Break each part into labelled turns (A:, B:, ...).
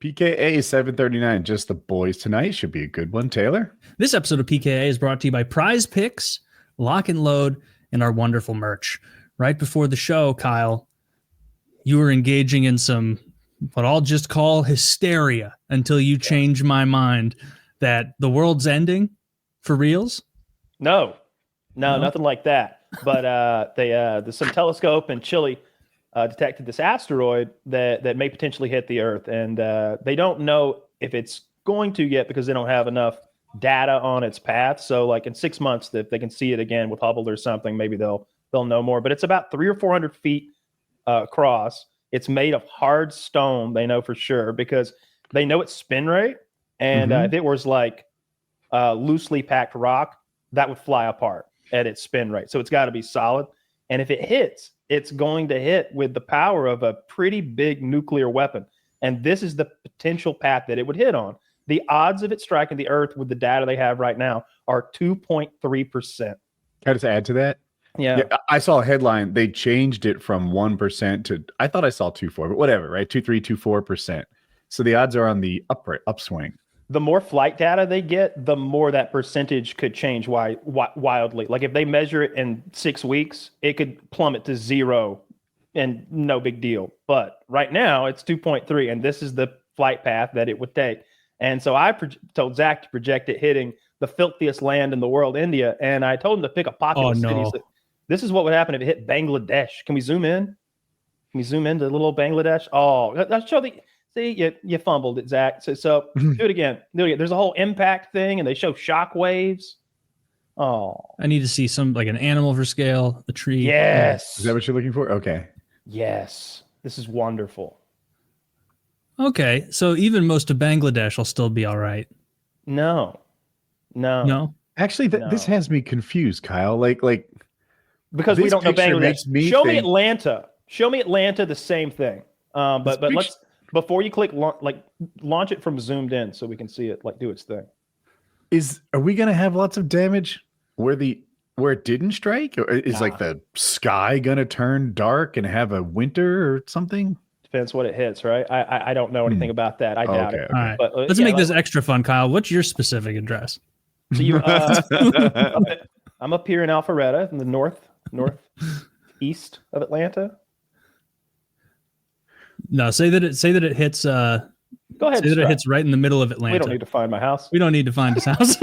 A: PKA 739, just the boys tonight. Should be a good one, Taylor.
B: This episode of PKA is brought to you by Prize Picks, Lock and Load, and our wonderful merch. Right before the show, Kyle, you were engaging in some, what I'll just call hysteria until you change my mind that the world's ending for reals.
C: No, nothing like that. But some telescope in Chile detected this asteroid that may potentially hit the Earth, and they don't know if it's going to yet because they don't have enough data on its path. So, like in 6 months, if they can see it again with Hubble or something, maybe they'll know more. But it's about 300 or 400 feet across. It's made of hard stone. They know for sure because they know its spin rate, and if it was like loosely packed rock, that would fly apart at its spin rate. So it's got to be solid. And if it hits, it's going to hit with the power of a pretty big nuclear weapon. And this is the potential path that it would hit on. The odds of it striking the Earth with the data they have right now are 2.3%.
A: Can I just add to that?
C: Yeah.
A: I saw a headline. They changed it from 1% to, I thought I saw 2.4, but whatever, right? 2.3, 2.4%. So the odds are on the upswing.
C: The more flight data they get, the more that percentage could change wildly. Like if they measure it in 6 weeks, it could plummet to 0 and no big deal. But right now it's 2.3, and this is the flight path that it would take. And so I told Zach to project it hitting the filthiest land in the world, India. And I told him to pick a populous city. So this is what would happen if it hit Bangladesh. Can we zoom in? Can we zoom into little Bangladesh? Oh, let's show the... See, you fumbled it, Zach. So do it again. There's a whole impact thing, and they show shock waves. Oh,
B: I need to see some like an animal for scale, a tree.
C: Yes.
A: Is that what you're looking for? Okay.
C: Yes. This is wonderful.
B: Okay, so even most of Bangladesh will still be all right.
C: No.
A: Actually, this has me confused, Kyle. Like
C: because we don't know Bangladesh. Show me Atlanta. Show me Atlanta. The same thing. But let's. Before you click, launch it from zoomed in so we can see it, do its thing.
A: Are we going to have lots of damage where it didn't strike? Or is the sky going to turn dark and have a winter or something?
C: Depends what it hits, right? I don't know anything about that. I doubt it.
B: All right. But, let's make this extra fun, Kyle. What's your specific address?
C: So you, I'm up here in Alpharetta in the northeast of Atlanta.
B: No, say that it hits.
C: Go ahead.
B: Say that it hits right in the middle of Atlanta.
C: We don't need to find my house.
B: We don't need to find his house.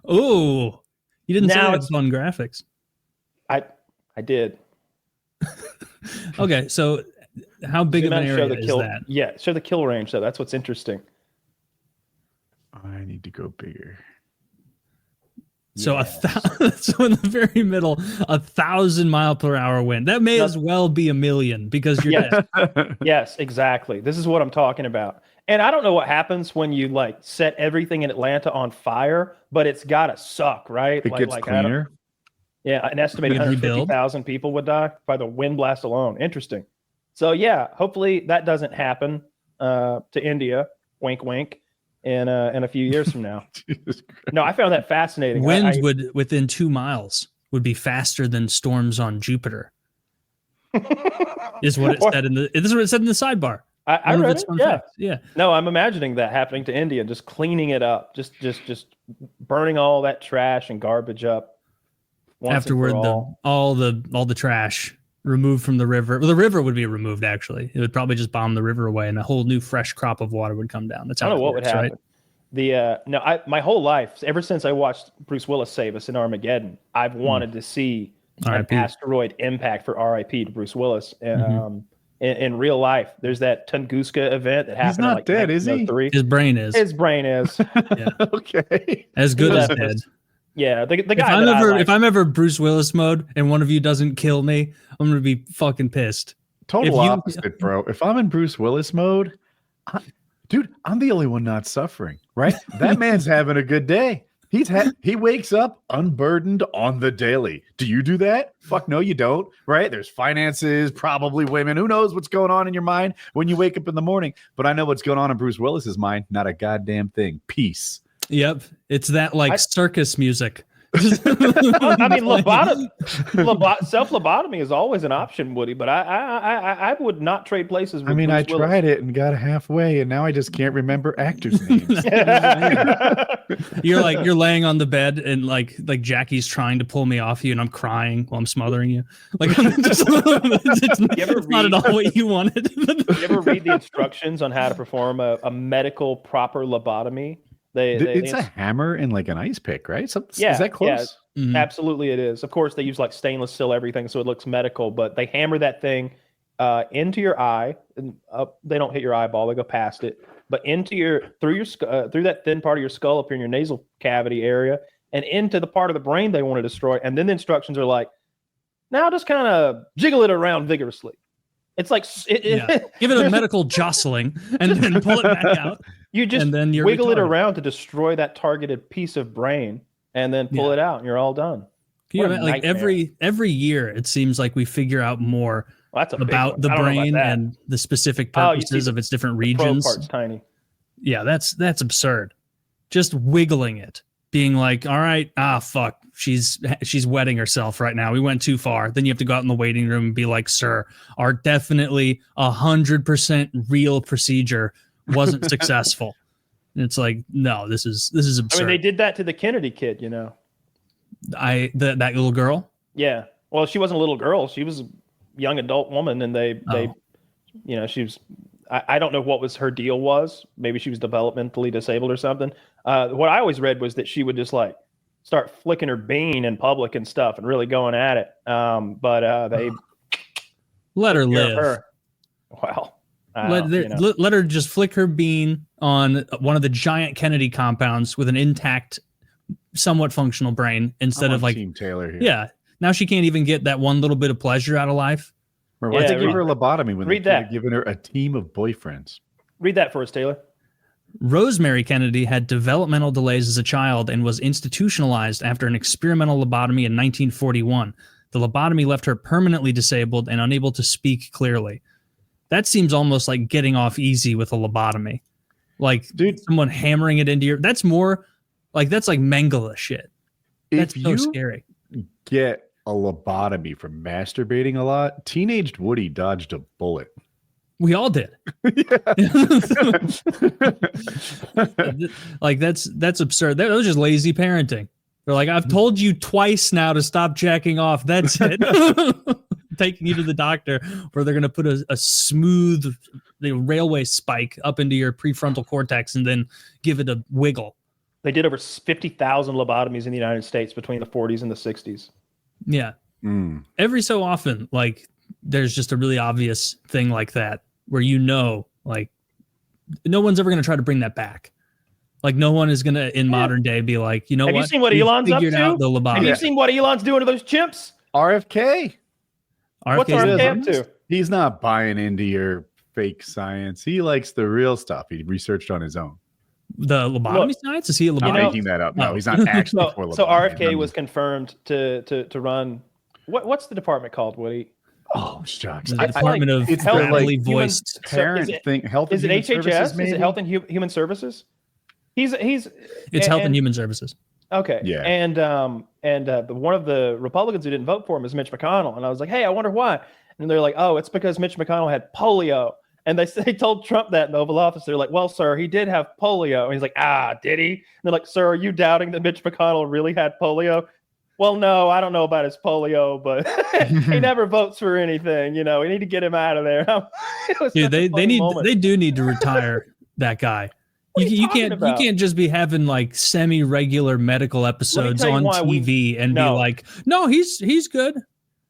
B: Oh, you didn't say it's fun graphics.
C: I did.
B: Okay, so how big of an area is that?
C: Yeah, show the kill range though. That's what's interesting.
A: I need to go bigger.
B: So so in the very middle, 1,000-mile-per-hour wind. That may as well be 1,000,000 because you're dead.
C: Yes, exactly. This is what I'm talking about. And I don't know what happens when you set everything in Atlanta on fire, but it's gotta suck, right?
A: It gets cleaner.
C: An estimated 150,000 people would die by the wind blast alone. Interesting. So hopefully that doesn't happen to India. Wink, wink. In a few years from now. No, I found that fascinating.
B: Winds would within 2 miles would be faster than storms on Jupiter. Is what it said this is what it said in the sidebar.
C: I read it.
B: Yeah.
C: No, I'm imagining that happening to India, just cleaning it up, just burning all that trash and garbage up.
B: Afterward, all the trash removed from the river. Well, the river would be removed, actually. It would probably just bomb the river away, and a whole new fresh crop of water would come down. That's how
C: I don't know what
B: works,
C: would happen.
B: Right?
C: My whole life, ever since I watched Bruce Willis save us in Armageddon, I've wanted to see an asteroid impact for RIP to Bruce Willis. In real life, there's that Tunguska event that happened.
A: He's not dead, is he?
B: His brain is.
C: His brain is.
B: Yeah.
A: Okay.
B: As good as dead.
C: Yeah, the guy.
B: If I'm ever Bruce Willis mode and one of you doesn't kill me, I'm gonna be fucking pissed.
A: Total opposite, bro. If I'm in Bruce Willis mode, dude, I'm the only one not suffering, right? That man's having a good day. He wakes up unburdened on the daily. Do you do that? Fuck no, you don't, right? There's finances, probably women. Who knows what's going on in your mind when you wake up in the morning? But I know what's going on in Bruce Willis's mind. Not a goddamn thing. Peace.
B: Yep. It's that circus music.
C: I mean, self-lobotomy is always an option, Woody, but I would not trade places with
A: I
C: Bruce Willis.
A: tried it and got halfway, and now I just can't remember actors' names.
B: You're laying on the bed and like Jackie's trying to pull me off you, and I'm crying while I'm smothering you. Like it's not at all what you wanted.
C: You ever read the instructions on how to perform a medical proper lobotomy?
A: It's a hammer and like an ice pick, right? Is that close?
C: Yeah, absolutely it is. Of course, they use like stainless steel everything, so it looks medical, but they hammer that thing into your eye. And they don't hit your eyeball, they go past it, but through that thin part of your skull up here in your nasal cavity area and into the part of the brain they want to destroy. And then the instructions are like, now just kind of jiggle it around vigorously. It's like
B: give it a medical jostling and then pull it back out.
C: You just
B: and then
C: wiggle it around to destroy that targeted piece of brain, and then pull it out, and you're all done.
B: Like every year, it seems like we figure out more about the brain and the specific purposes of its different regions.
C: The part's tiny.
B: Yeah, that's absurd. Just wiggling it, being like, all right, fuck, she's wetting herself right now. We went too far. Then you have to go out in the waiting room and be like, sir, our definitely 100% real procedure wasn't successful. And it's like, no, this is absurd.
C: I mean, they did that to the Kennedy kid, you know.
B: That little girl.
C: Yeah. Well, she wasn't a little girl. She was a young adult woman, and they she was. I don't know what her deal was. Maybe she was developmentally disabled or something. What I always read was that she would just like start flicking her bean in public and stuff and really going at it. But they
B: let her live.
C: Wow.
B: Let her just flick her bean on one of the giant Kennedy compounds with an intact, somewhat functional brain instead of like
A: Team Taylor here.
B: Yeah. Now she can't even get that one little bit of pleasure out of life.
A: Why did they give her a lobotomy when they could have given her a team of boyfriends?
C: Read that for us, Taylor.
B: Rosemary Kennedy had developmental delays as a child and was institutionalized after an experimental lobotomy in 1941. The lobotomy left her permanently disabled and unable to speak clearly. That seems almost like getting off easy with a lobotomy. Like, dude, someone hammering it into your... That's more... Like, that's like Mengele shit. That's so scary.
A: Get a lobotomy from masturbating a lot. Teenaged Woody dodged a bullet.
B: We all did. Like, that's absurd. That was just lazy parenting. They're like, I've told you twice now to stop jacking off. That's it. Taking you to the doctor where they're going to put a smooth railway spike up into your prefrontal cortex and then give it a wiggle.
C: They did over 50,000 lobotomies in the United States between the 40s and the 60s.
B: Yeah. Every so often, like, there's just a really obvious thing like that where like, no one's ever going to try to bring that back. Like, no one is going to, in modern day, be like, Have
C: you seen what Elon's up to? Have you seen what Elon's doing to those chimps?
A: RFK.
C: What's RFK up to?
A: He's not buying into your fake science. He likes the real stuff. He researched on his own.
B: The lobotomy science? Is he a lobotomy?
A: I'm making that up. No, he's not actually for lobotomy.
C: So RFK was confirmed to run. What's the department called, Woody?
A: Oh, shucks.
B: The Department of Badly Voiced
A: Parent thing. Health.
C: Is it HHS? Is it Health and Human Services?
B: It's Health and Human Services.
C: Okay. Yeah. And one of the Republicans who didn't vote for him is Mitch McConnell. And I was like, hey, I wonder why. And they're like, oh, it's because Mitch McConnell had polio. And they told Trump that in the Oval Office. They're like, well, sir, he did have polio. And he's like, did he? And they're like, sir, are you doubting that Mitch McConnell really had polio? Well, no, I don't know about his polio, but he never votes for anything. We need to get him out of there.
B: Dude, they do need to retire that guy. You can't just be having like semi-regular medical episodes on TV and be like, no, he's good.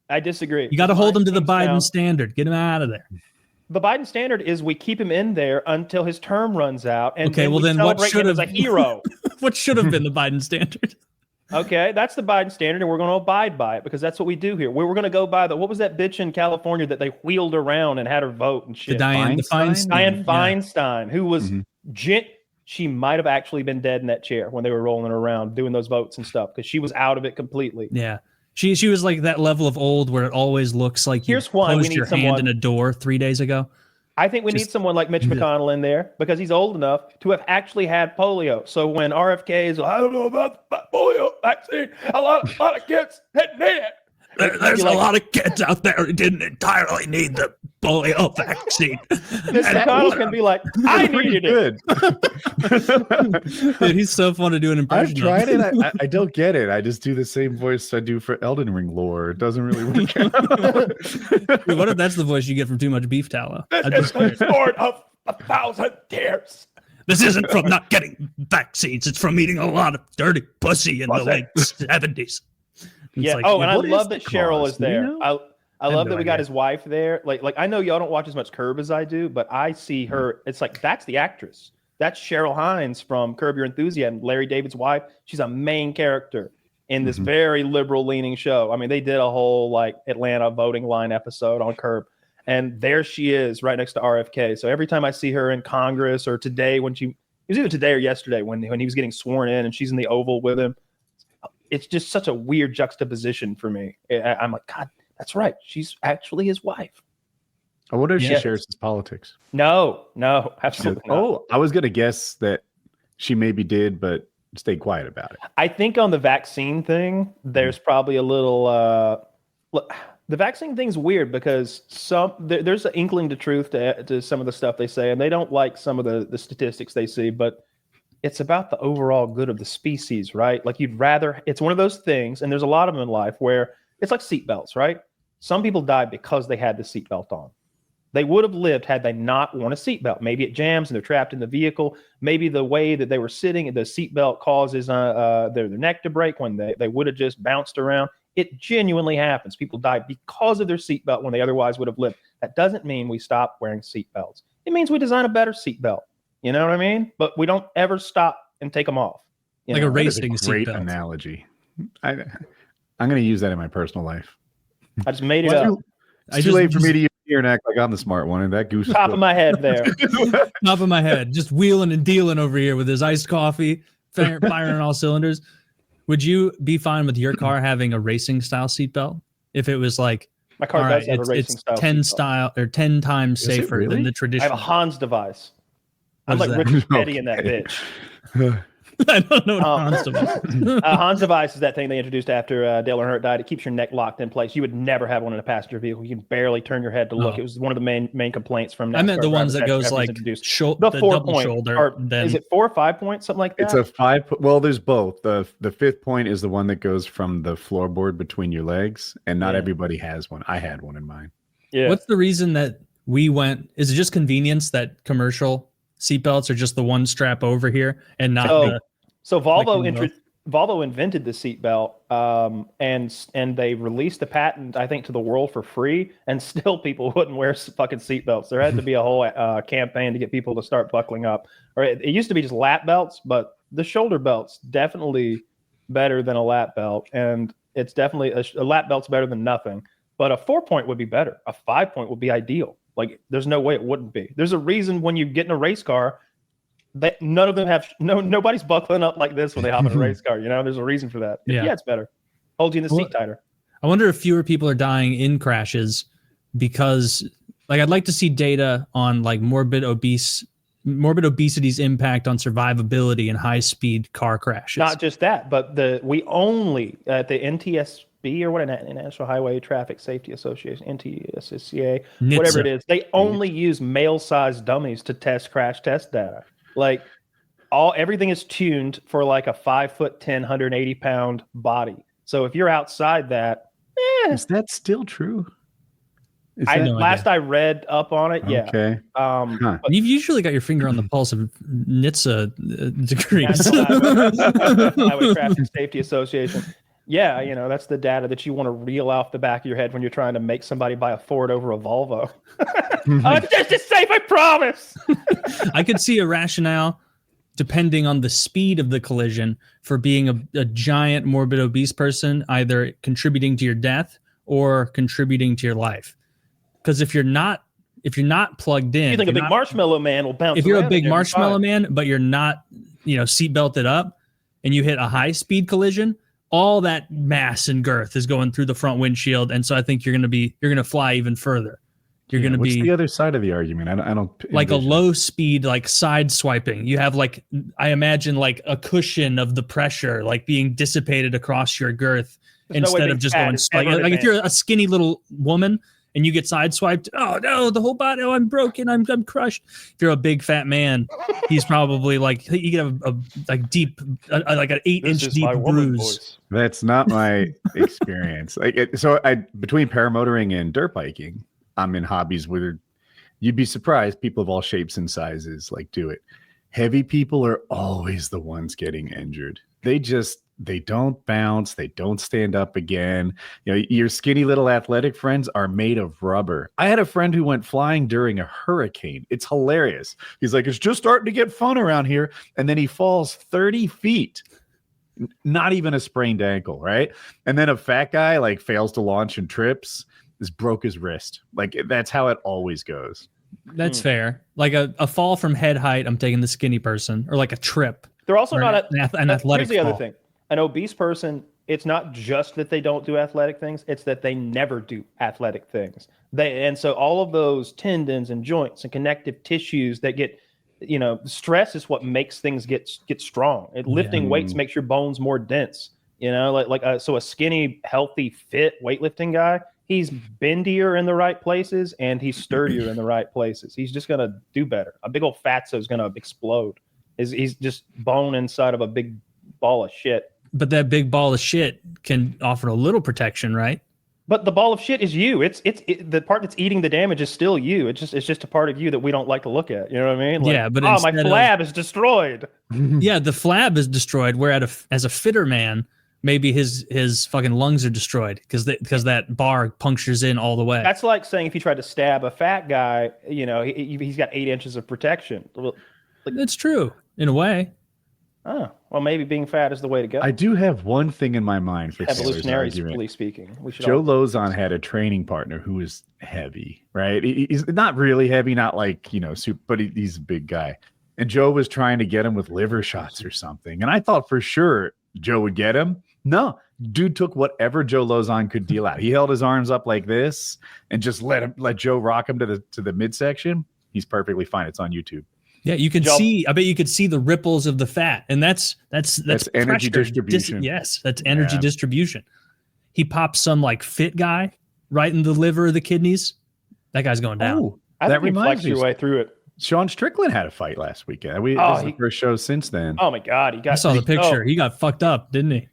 C: I disagree.
B: You got to hold him to the Biden standard. Get him out of there.
C: The Biden standard is we keep him in there until his term runs out, and
B: then what should have
C: as a hero?
B: What should have been the Biden standard?
C: Okay, that's the Biden standard, and we're going to abide by it because that's what we do here. We're going to go by what was that bitch in California that they wheeled around and had her vote and shit?
B: Dianne
C: Feinstein, who was she might have actually been dead in that chair when they were rolling her around doing those votes and stuff because she was out of it completely.
B: Yeah. She was like that level of old where it always looks like you closed your hand in a door 3 days ago.
C: I think we need someone like Mitch McConnell in there because he's old enough to have actually had polio. So when RFK is, I don't know about the polio vaccine, a lot of kids had it.
B: There's a lot of kids out there who didn't entirely need the polio vaccine.
C: Mitch McConnell can be like, I needed
B: it. Dude, he's so fun to do an impression.
A: I've tried it. I don't get it. I just do the same voice I do for Elden Ring lore. It doesn't really work out.
B: Dude, what if that's the voice you get from too much beef tallow?
C: This is the sword of 1,000 tears.
B: This isn't from not getting vaccines. It's from eating a lot of dirty pussy in the late 70s.
C: Yeah.
B: Like,
C: and I love that Cheryl is there.
A: You know?
C: I love that we got his wife there. Like I know y'all don't watch as much Curb as I do, but I see her. It's like that's the actress. That's Cheryl Hines from Curb Your Enthusiasm, Larry David's wife. She's a main character in this very liberal leaning show. I mean, they did a whole like Atlanta voting line episode on Curb, and there she is right next to RFK. So every time I see her in Congress or today it was either today or yesterday when he was getting sworn in and she's in the Oval with him. It's just such a weird juxtaposition for me. I'm like, God, that's right. She's actually his wife.
A: I wonder if she shares his politics.
C: No, absolutely not.
A: Oh, I was going to guess that she maybe did, but stayed quiet about it.
C: I think on the vaccine thing, there's probably a little... the vaccine thing's weird because there's an inkling to truth to some of the stuff they say, and they don't like some of the statistics they see, but it's about the overall good of the species, right? Like it's one of those things, and there's a lot of them in life where it's like seatbelts, right? Some people die because they had the seatbelt on. They would have lived had they not worn a seatbelt. Maybe it jams and they're trapped in the vehicle. Maybe the way that they were sitting, the seatbelt causes their neck to break when they would have just bounced around. It genuinely happens. People die because of their seatbelt when they otherwise would have lived. That doesn't mean we stop wearing seatbelts. It means we design a better seatbelt. You know what I mean? But we don't ever stop and take them off.
B: Like a racing seatbelt.
A: Great analogy. I'm going to use that in my personal life.
C: I just made it up.
A: It's too late for me to use here and act like I'm the smart one, and that goose is
C: top of my head there.
B: Top of my head, just wheeling and dealing over here with his iced coffee, firing on all cylinders. Would you be fine with your car having a racing style seatbelt if it was like
C: my car does have a racing style?
B: 10 style or 10 times safer than the traditional.
C: I have a Hans device. I'm like Richard Petty in that bitch.
B: I don't know what Hans device is.
C: Hans device is that thing they introduced after Dale Earnhardt died. It keeps your neck locked in place. You would never have one in a passenger vehicle. You can barely turn your head to look. It was one of the main complaints from NASCAR.
B: I meant the ones that goes like
C: the
B: 4-point
C: shoulder. Or, is it 4 or 5 points, something like that?
A: It's a 5. Well, there's both. The 5th point is the one that goes from the floorboard between your legs, and not everybody has one. I had one in mine.
B: Yeah. What's the reason that we went? Is it just convenience that commercial seatbelts are just the one strap over here and not
C: So Volvo invented the seatbelt, and they released the patent, I think, to the world for free, and still people wouldn't wear fucking seatbelts. There had to be a whole campaign to get people to start buckling up. Or it used to be just lap belts, but the shoulder belt's definitely better than a lap belt, and it's definitely a lap belt's better than nothing. But a 4-point would be better. A 5-point would be ideal. Like, there's no way it wouldn't be. There's a reason when you get in a race car, that none of them nobody's buckling up like this when they hop in a race car. You know, there's a reason for that. Yeah, it's better. Holds you in the seat tighter.
B: I wonder if fewer people are dying in crashes because, like, I'd like to see data on like morbid obesity's impact on survivability in high speed car crashes.
C: Not just that, but we only at the NTSB or what, National Highway Traffic Safety Association, NTSCA, whatever it is, they only use male-sized dummies to test crash test data. Like everything is tuned for like a 5'10", 180-pound body. So if you're outside that,
A: is that still true?
C: I read up on it. Yeah.
A: Okay.
C: But
B: you've usually got your finger on the pulse of NHTSA degrees.
C: Highway Traffic Safety Association. Yeah, you know, that's the data that you want to reel off the back of your head when you're trying to make somebody buy a Ford over a Volvo. Just as safe, I promise.
B: I could see a rationale, depending on the speed of the collision, for being a giant morbid obese person, either contributing to your death or contributing to your life. Because if you're not plugged in,
C: you think a big marshmallow man will bounce.
B: If you're a big marshmallow man, but you're not, seat belted up, and you hit a high speed collision, all that mass and girth is going through the front windshield, and so I think you're going to fly even further. You're going to
A: What's
B: be
A: the other side of the argument? I don't
B: like
A: envision.
B: a low speed, like side swiping. You have like, I imagine like a cushion of the pressure, like being dissipated across your girth instead of just going like if you're a skinny little woman and you get sideswiped, oh no, the whole body, oh, I'm broken, I'm crushed. If you're a big fat man, he's probably like, you get a like deep, like an 8-inch deep bruise.
A: That's not my experience. Between paramotoring and dirt biking, I'm in hobbies where you'd be surprised people of all shapes and sizes like do it. Heavy people are always the ones getting injured. They don't bounce. They don't stand up again. You know, your skinny little athletic friends are made of rubber. I had a friend who went flying during a hurricane. It's hilarious. He's like, it's just starting to get fun around here. And then he falls 30 feet. Not even a sprained ankle, right? And then a fat guy like fails to launch and trips. Broke his wrist. Like that's how it always goes.
B: That's fair. Like a fall from head height, I'm taking the skinny person, or like a trip.
C: They're also not
B: an athletic.
C: Here's the other thing: an obese person. It's not just that they don't do athletic things; it's that they never do athletic things. And so all of those tendons and joints and connective tissues that get, stress is what makes things get strong. Lifting weights makes your bones more dense. So a skinny, healthy, fit weightlifting guy. He's bendier in the right places and he's sturdier in the right places. He's just going to do better. A big old fatso is going to explode. He's just bone inside of a big ball of shit.
B: But that big ball of shit can offer a little protection, right?
C: But the ball of shit is you. It's the part that's eating the damage is still you. It's just a part of you that we don't like to look at. You know what I mean? Like,
B: yeah, but
C: my flab is destroyed.
B: Yeah, the flab is destroyed. Where as a fitter man, maybe his fucking lungs are destroyed because that bar punctures in all the way.
C: That's like saying if you tried to stab a fat guy, he's got 8 inches of protection.
B: That's true in a way.
C: Oh, well, maybe being fat is the way to go.
A: I do have one thing in my mind for
C: evolutionarily speaking.
A: Joe Lozon had a training partner who was heavy, right? He's not really heavy, not like, super, but he's a big guy. And Joe was trying to get him with liver shots or something. And I thought for sure Joe would get him. No, dude took whatever Joe Lozon could deal out. He held his arms up like this and just let Joe rock him to the midsection. He's perfectly fine. It's on YouTube.
B: Yeah, you can see. I bet you could see the ripples of the fat, and that's
A: energy distribution.
B: Yes, that's energy distribution. He pops some like fit guy right in the liver or the kidneys. That guy's going down.
A: Oh, that reminds me.
C: Your way through it.
A: Sean Strickland had a fight last weekend. This is the first show since then.
C: Oh my God,
B: I saw the picture. He got fucked up, didn't he?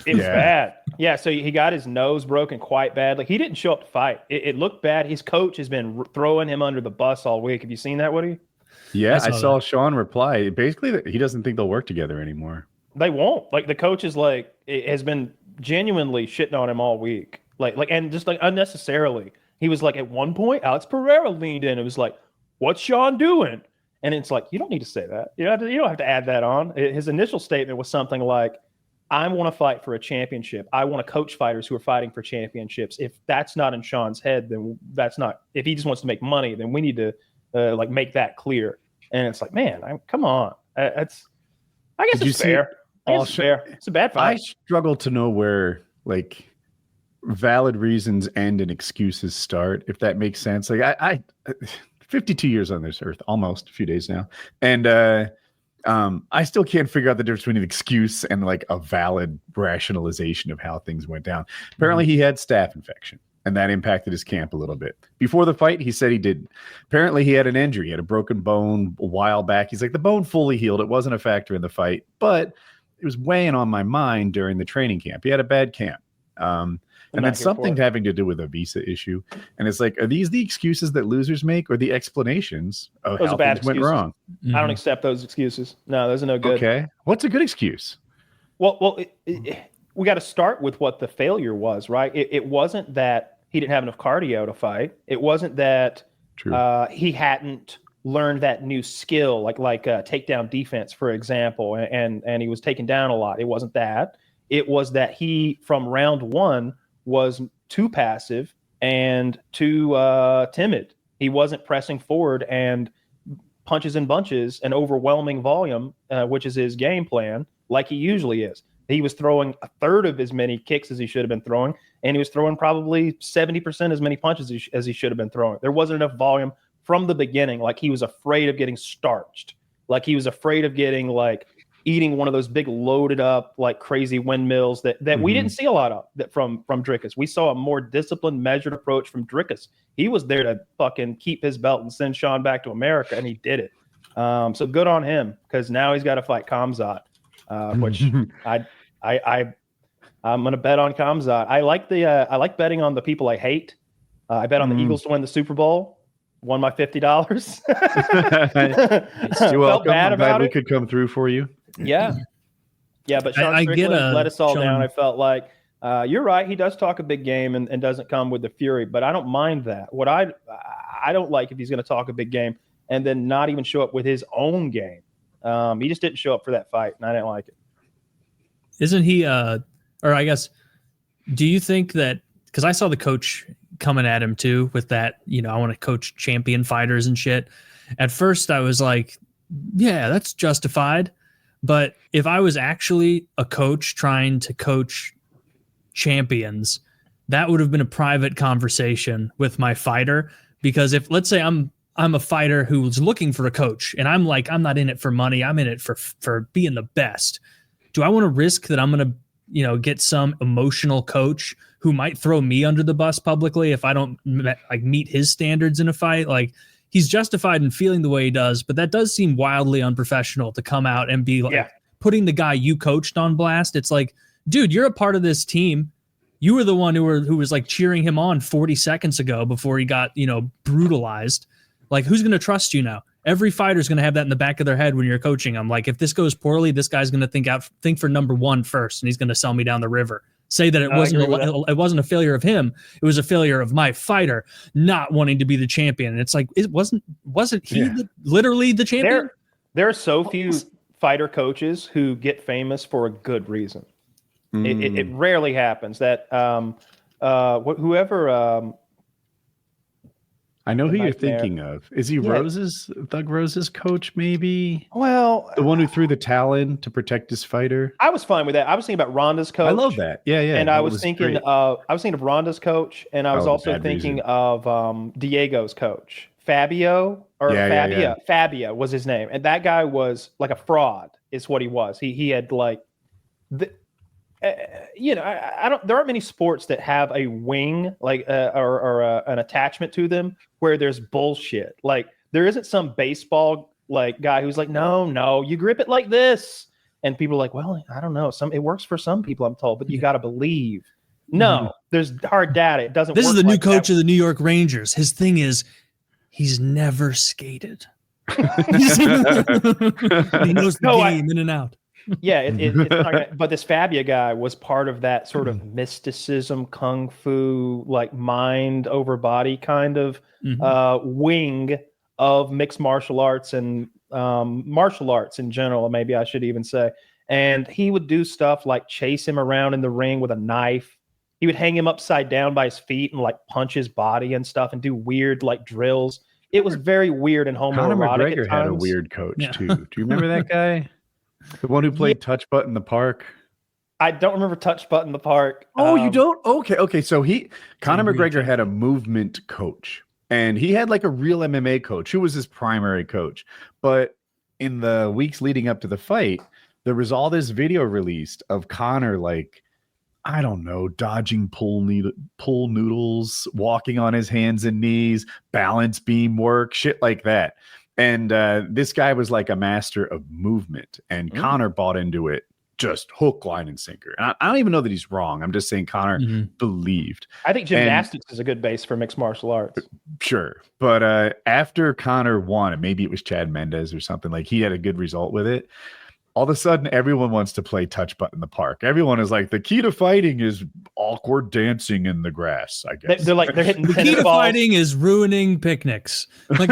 C: It was bad. Yeah, so he got his nose broken quite badly. He didn't show up to fight. It looked bad. His coach has been throwing him under the bus all week. Have you seen that, Woody?
A: Yeah, I saw Sean reply. Basically, he doesn't think they'll work together anymore.
C: They won't. Like the coach is has been genuinely shitting on him all week. And just unnecessarily. He was like, at one point, Alex Pereira leaned in. It was like, what's Sean doing? And it's like, you don't need to say that. You don't have to add that on. His initial statement was something like, I want to fight for a championship. I want to coach fighters who are fighting for championships. If that's not in Sean's head, then that's not. If he just wants to make money, then we need to make that clear. And it's like, man, come on. I guess it's fair. It's fair. It's a bad fight.
A: I struggle to know where valid reasons end and excuses start, if that makes sense. Like I 52 years on this earth, almost a few days now, and I still can't figure out the difference between an excuse and like a valid rationalization of how things went down. Apparently, he had staph infection, and that impacted his camp a little bit. Before the fight, he said he didn't. Apparently, he had an injury. He had a broken bone a while back. He's like, the bone fully healed. It wasn't a factor in the fight, but it was weighing on my mind during the training camp. He had a bad camp. And then something having to do with a visa issue. And it's like, are these the excuses that losers make or the explanations of how things went wrong?
C: Mm-hmm. I don't accept those excuses. No, those are no good.
A: Okay. What's a good excuse?
C: Well, we got to start with what the failure was, right? It wasn't that he didn't have enough cardio to fight. It wasn't that he hadn't learned that new skill, like takedown defense, for example, and he was taken down a lot. It wasn't that. It was that he, from round one, was too passive and too timid. He wasn't pressing forward and punches and bunches, an overwhelming volume, which is his game plan, like he usually is. He was throwing a third of as many kicks as he should have been throwing, and he was throwing probably 70% as many punches as he should have been throwing. There wasn't enough volume from the beginning. Like, he was afraid of getting starched. Like, he was afraid of getting, like, eating one of those big loaded up, like, crazy windmills that we didn't see a lot of that from Drickus. We saw a more disciplined, measured approach from Drickus. He was there to fucking keep his belt and send Sean back to America, and he did it. So good on him, because now he's got to fight Khamzat, which I'm going to bet on Khamzat. I like betting on the people I hate. I bet on the Eagles to win the Super Bowl. Won my $50.
A: You're welcome.
C: Bad
A: I'm glad
C: about
A: we
C: it.
A: could come through for you.
C: Yeah, but Sean
B: I
C: Strickland
B: get
C: let us all
B: Sean.
C: down. I felt like you're right. He does talk a big game and doesn't come with the fury, but I don't mind that. What I don't like if he's going to talk a big game and then not even show up with his own game. He just didn't show up for that fight, and I didn't like it.
B: Isn't he? Or I guess, do you think that? Because I saw the coach coming at him too with that. I want to coach champion fighters and shit. At first, I was like, yeah, that's justified. But if I was actually a coach trying to coach champions, that would have been a private conversation with my fighter. Because if, let's say, I'm a fighter who's looking for a coach, and I'm like, I'm not in it for money. I'm in it for being the best. Do I want to risk that I'm going to, get some emotional coach who might throw me under the bus publicly if I don't meet his standards in a fight? Like, he's justified in feeling the way he does, but that does seem wildly unprofessional to come out and be like putting the guy you coached on blast. It's like, dude, you're a part of this team. You were the one who was like cheering him on 40 seconds ago before he got, brutalized. Like, who's going to trust you now? Every fighter's going to have that in the back of their head when you're coaching them. Like, if this goes poorly, this guy's going to think for number one first, and he's going to sell me down the river. Say that it wasn't a failure of him. It was a failure of my fighter not wanting to be the champion. And it's like, it wasn't he literally the champion?
C: There are so few fighter coaches who get famous for a good reason. It rarely happens that whoever.
A: I know who you're thinking of. Is he Thug Rose's coach, maybe?
C: Well,
A: the one who threw the towel to protect his fighter.
C: I was fine with that. I was thinking about Ronda's coach.
A: I love that. Yeah.
C: And I was thinking of Ronda's coach, and I was also thinking of Diego's coach, Fabio Fabio was his name, and that guy was like a fraud. Is what he was. He had like I don't. There aren't many sports that have a wing like or an attachment to them where there's bullshit. Like, there isn't some baseball like guy who's like, no, you grip it like this, and people are like, well, I don't know. It works for some people, I'm told, but you got to believe. No, there's hard data. It doesn't.
B: This
C: work
B: is the new
C: like
B: coach
C: that.
B: of the New York Rangers. His thing is, he's never skated. He knows the game in and out.
C: Yeah, it's not, but this Fabia guy was part of that sort of mysticism, kung fu, like mind over body kind of wing of mixed martial arts and martial arts in general, maybe I should even say. And he would do stuff like chase him around in the ring with a knife. He would hang him upside down by his feet and like punch his body and stuff and do weird like drills. It was very weird and homoerotic.
A: Conor McGregor
C: at times.
A: had a weird coach too. Do you remember that guy? The one who played Touch Butt in the Park?
C: I don't remember Touch Butt in the Park.
A: Oh, you don't? Okay. So Conor McGregor had a movement coach, and he had like a real MMA coach who was his primary coach. But in the weeks leading up to the fight, there was all this video released of Conor, like, I don't know, dodging pull noodles, walking on his hands and knees, balance beam work, shit like that. And this guy was like a master of movement, and Conor bought into it, just hook, line, and sinker. And I don't even know that he's wrong. I'm just saying Conor believed.
C: I think gymnastics is a good base for mixed martial arts.
A: Sure. But after Conor won, and maybe it was Chad Mendez or something, like he had a good result with it. All of a sudden, everyone wants to play Touch Butt in the Park. Everyone is like, the key to fighting is awkward dancing in the grass, I guess.
C: They're hitting
B: the key to fighting is ruining picnics. Like,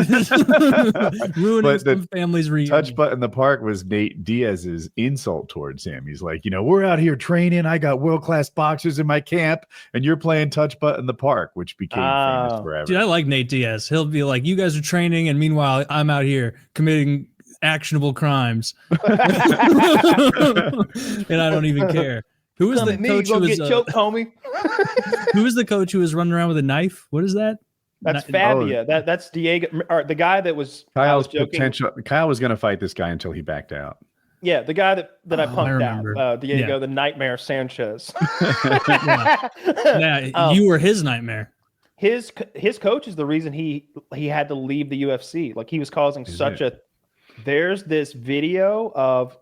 B: ruining some family's reunion.
A: Touch Butt in the Park was Nate Diaz's insult towards him. He's like, we're out here training. I got world-class boxers in my camp, and you're playing Touch Butt in the Park, which became famous forever.
B: Dude, I like Nate Diaz. He'll be like, you guys are training, and meanwhile, I'm out here committing actionable crimes, and I don't even care. Who was the coach who was
C: choked, homie?
B: Who was the coach who was running around with a knife? What is that?
C: That's Fabia. That's Diego, or the guy that was
A: Kyle's potential. Kyle was going to fight this guy until he backed out.
C: Yeah, the guy that I punked out, Diego, the Nightmare Sanchez.
B: You were his nightmare.
C: His coach is the reason he had to leave the UFC. Like he was causing There's this video of,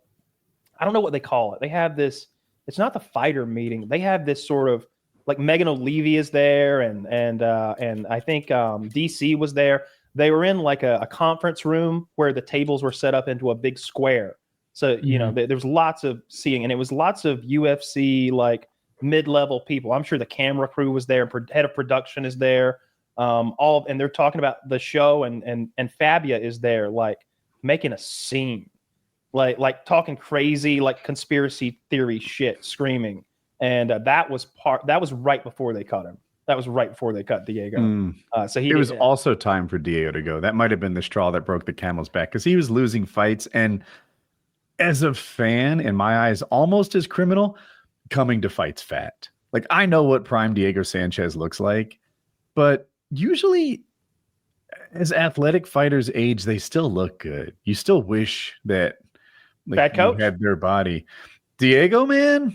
C: I don't know what they call it. They have this. It's not the fighter meeting. They have this sort of like Megan O'Leary is there, and I think DC was there. They were in like a conference room where the tables were set up into a big square. So, there was lots of seeing, and it was lots of UFC, like mid-level people. I'm sure the camera crew was there. Head of production is there. And they're talking about the show, and Fabia is there, like making a scene, like talking crazy, like conspiracy theory shit, screaming. And that was right before they cut him. That was right before they cut Diego. It was
A: also time for Diego to go. That might have been the straw that broke the camel's back, because he was losing fights, and as a fan, in my eyes, almost as criminal, coming to fights fat. Like, I know what prime Diego Sanchez looks like, but usually as athletic fighters age, they still look good. You still wish that you had their body. Diego, man,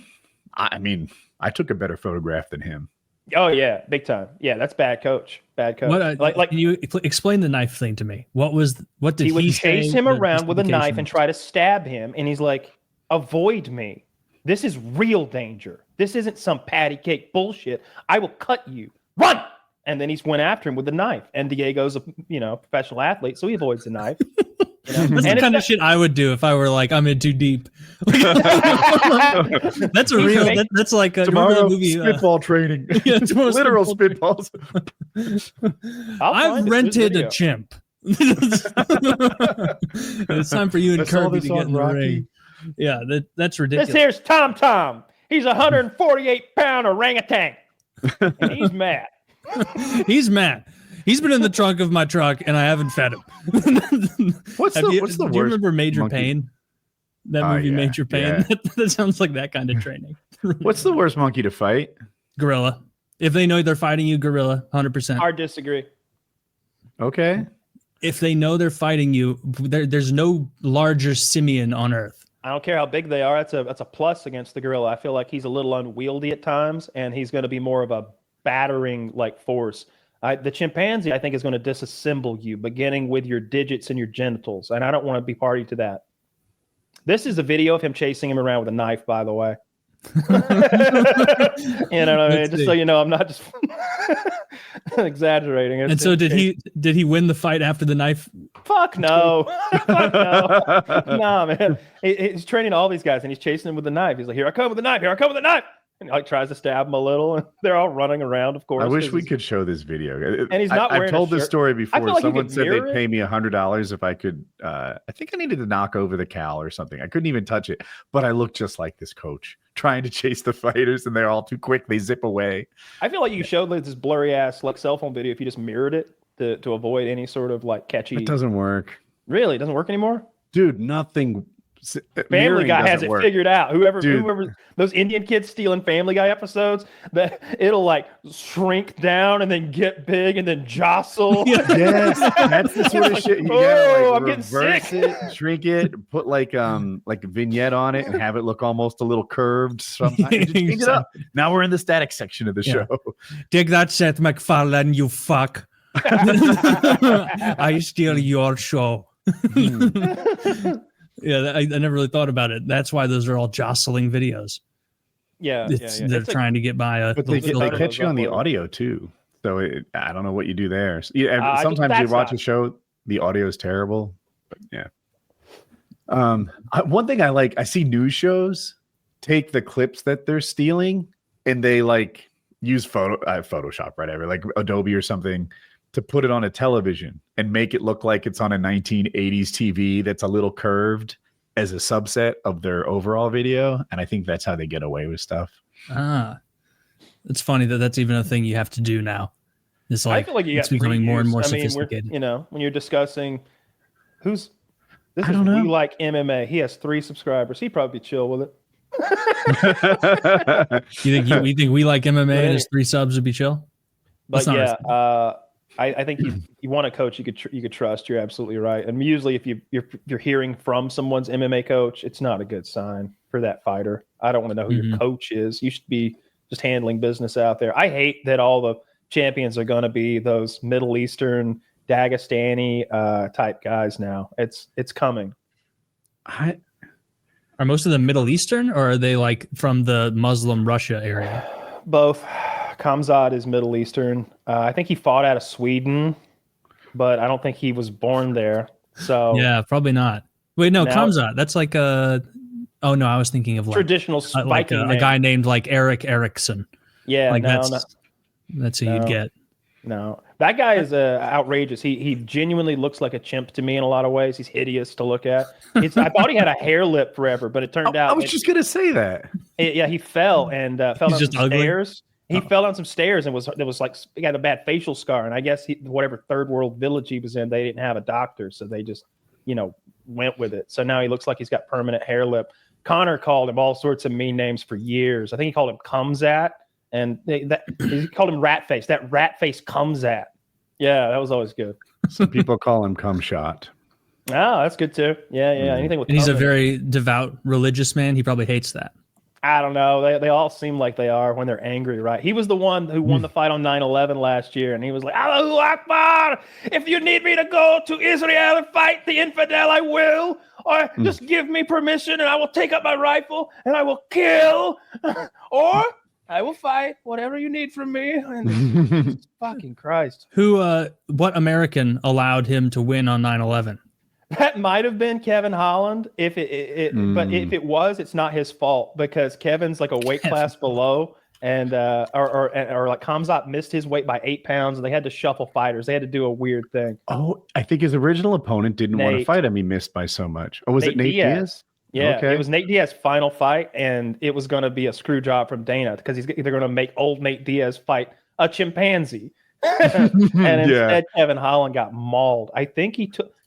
A: I mean, I took a better photograph than him.
C: Oh yeah, big time. Yeah, that's bad coach. Bad coach.
B: Can you explain the knife thing to me? What did he
C: would chase him around with a knife and try to stab him, and he's like, "Avoid me. This is real danger. This isn't some patty cake bullshit. I will cut you. Run!" And then he went after him with the knife. And Diego's a professional athlete, so he avoids the knife.
B: That's the kind of shit I would do if I were like, I'm in too deep. That's a real. That's like a
A: tomorrow
B: movie,
A: spitball training. Yeah, literal spitballs.
B: I've rented a chimp. It's time for you and Kirby to get in the ring. Yeah, that's ridiculous.
C: This here's Tom. He's a 148-pound orangutan, and he's mad.
B: He's mad. He's been in the trunk of my truck, and I haven't fed him.
A: What's the worst?
B: Do you remember Major Pain? That movie,
A: yeah,
B: Major Pain.
A: Yeah.
B: That sounds like that kind of training.
A: What's the worst monkey to fight?
B: Gorilla. If they know they're fighting you, gorilla, 100%.
C: I disagree.
A: Okay.
B: If they know they're fighting you, there's no larger simian on Earth.
C: I don't care how big they are. That's a plus against the gorilla. I feel like he's a little unwieldy at times, and he's going to be more of a battering like force. The chimpanzee, I think, is going to disassemble you, beginning with your digits and your genitals, and I don't want to be party to that. This is a video of him chasing him around with a knife, by the way. You know what I mean? Just so you know, I'm not just exaggerating.
B: And so did he win the fight after the knife?
C: Fuck no. Fuck no. Nah, man. He's training all these guys, and he's chasing them with a knife. He's like, "Here I come with a knife. Here I come with a knife." And he tries to stab him a little, and they're all running around, of course.
A: I wish we could show this video.
C: And he's not wearing
A: I've told this story before.
C: Like
A: someone said they'd pay me $100 if I could. I think I needed to knock over the cow or something. I couldn't even touch it, but I look just like this coach trying to chase the fighters, and they're all too quick. They zip away. I
C: feel like you showed like this blurry ass like cell phone video if you just mirrored it to avoid any sort of like catchy.
A: It doesn't work.
C: Really? It doesn't work anymore?
A: Dude, nothing.
C: Family Guy has it figured out. Whoever those Indian kids stealing Family Guy episodes, that it'll like shrink down and then get big and then jostle.
A: Yes, that's the sort of shit you gotta like
C: I'm
A: reverse it, shrink it, put like a vignette on it, and have it look almost a little curved. Sometimes it up. Now we're in the static section of the show.
B: Take that, Seth MacFarlane, you fuck. I steal your show. Yeah, I never really thought about it. That's why those are all jostling videos.
C: Yeah,
B: they're trying to get by
A: but they catch you on the audio too. So I don't know what you do there. Sometimes you watch a show, the audio is terrible. But yeah. One thing I see news shows take the clips that they're stealing and they like use Photoshop, whatever, like Adobe or something, to put it on a television and make it look like it's on a 1980s TV that's a little curved as a subset of their overall video. And I think that's how they get away with stuff.
B: It's funny that's even a thing you have to do now. It's like,
C: I feel like
B: it's becoming more and more sophisticated.
C: When you're discussing who's This
A: I
C: is
A: don't know.
C: We Like MMA. He has 3 subscribers. He'd probably be chill with it.
B: You think We Like MMA and his 3 subs would be chill?
C: But yeah, I think you want a coach you could trust. You're absolutely right. And usually, if you're hearing from someone's MMA coach, it's not a good sign for that fighter. I don't want to know who your coach is. You should be just handling business out there. I hate that all the champions are going to be those Middle Eastern, Dagestani type guys now. It's coming.
B: Are most of them Middle Eastern, or are they like from the Muslim Russia area?
C: Both. Khamzat is Middle Eastern. I think he fought out of Sweden, but I don't think he was born there. So
B: yeah, probably not. Wait, no, Khamzat. That's like a. Oh no, I was thinking of like
C: traditional
B: like a guy named like Eric Erickson.
C: Yeah,
B: like that's who you'd get.
C: No, that guy is outrageous. He genuinely looks like a chimp to me in a lot of ways. He's hideous to look at. I thought he had a hair lip forever, but it turned out.
A: I was just gonna say that.
C: He fell and fell down some stairs. He fell down some stairs and he got a bad facial scar. And I guess whatever third world village he was in, they didn't have a doctor, so they just went with it. So now he looks like he's got permanent hair lip. Connor called him all sorts of mean names for years. I think he called him Khamzat, and he called him Rat Face. That Rat Face Khamzat. Yeah, that was always good.
A: Some people call him Cum Shot.
C: Oh, that's good too. Yeah. Anything with.
B: And he's a very devout religious man. He probably hates that.
C: I don't know. They all seem like they are when they're angry, right? He was the one who won the fight on 9/11 last year, and he was like, Allahu Akbar! If you need me to go to Israel and fight the infidel, I will. Or just give me permission, and I will take up my rifle, and I will kill. Or I will fight, whatever you need from me. And fucking Christ.
B: What American allowed him to win on 9/11?
C: That might have been Kevin Holland. But if it was, it's not his fault because Kevin's like a weight class below, and or like Khamzat missed his weight by 8 pounds, and they had to shuffle fighters. They had to do a weird thing.
A: Oh, I think his original opponent didn't want to fight him. He missed by so much. Oh, was it Nate Diaz?
C: Yeah,
A: okay.
C: It was Nate Diaz's final fight, and it was going to be a screw job from Dana because they're going to make old Nate Diaz fight a chimpanzee, and instead Kevin Holland got mauled. I think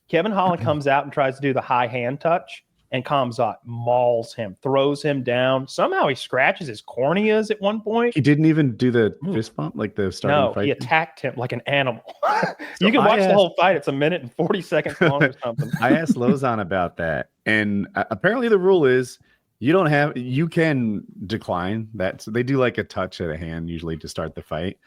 C: Kevin Holland comes out and tries to do the high hand touch, and Khamzat mauls him, throws him down. Somehow he scratches his corneas at one point.
A: He didn't even do the fist bump like the starting fight.
C: No, he attacked him like an animal. You can watch the whole fight. It's 1 minute and 40 seconds long or something.
A: I asked Lozon about that, and apparently the rule is you can decline that. So they do like a touch of the hand usually to start the fight,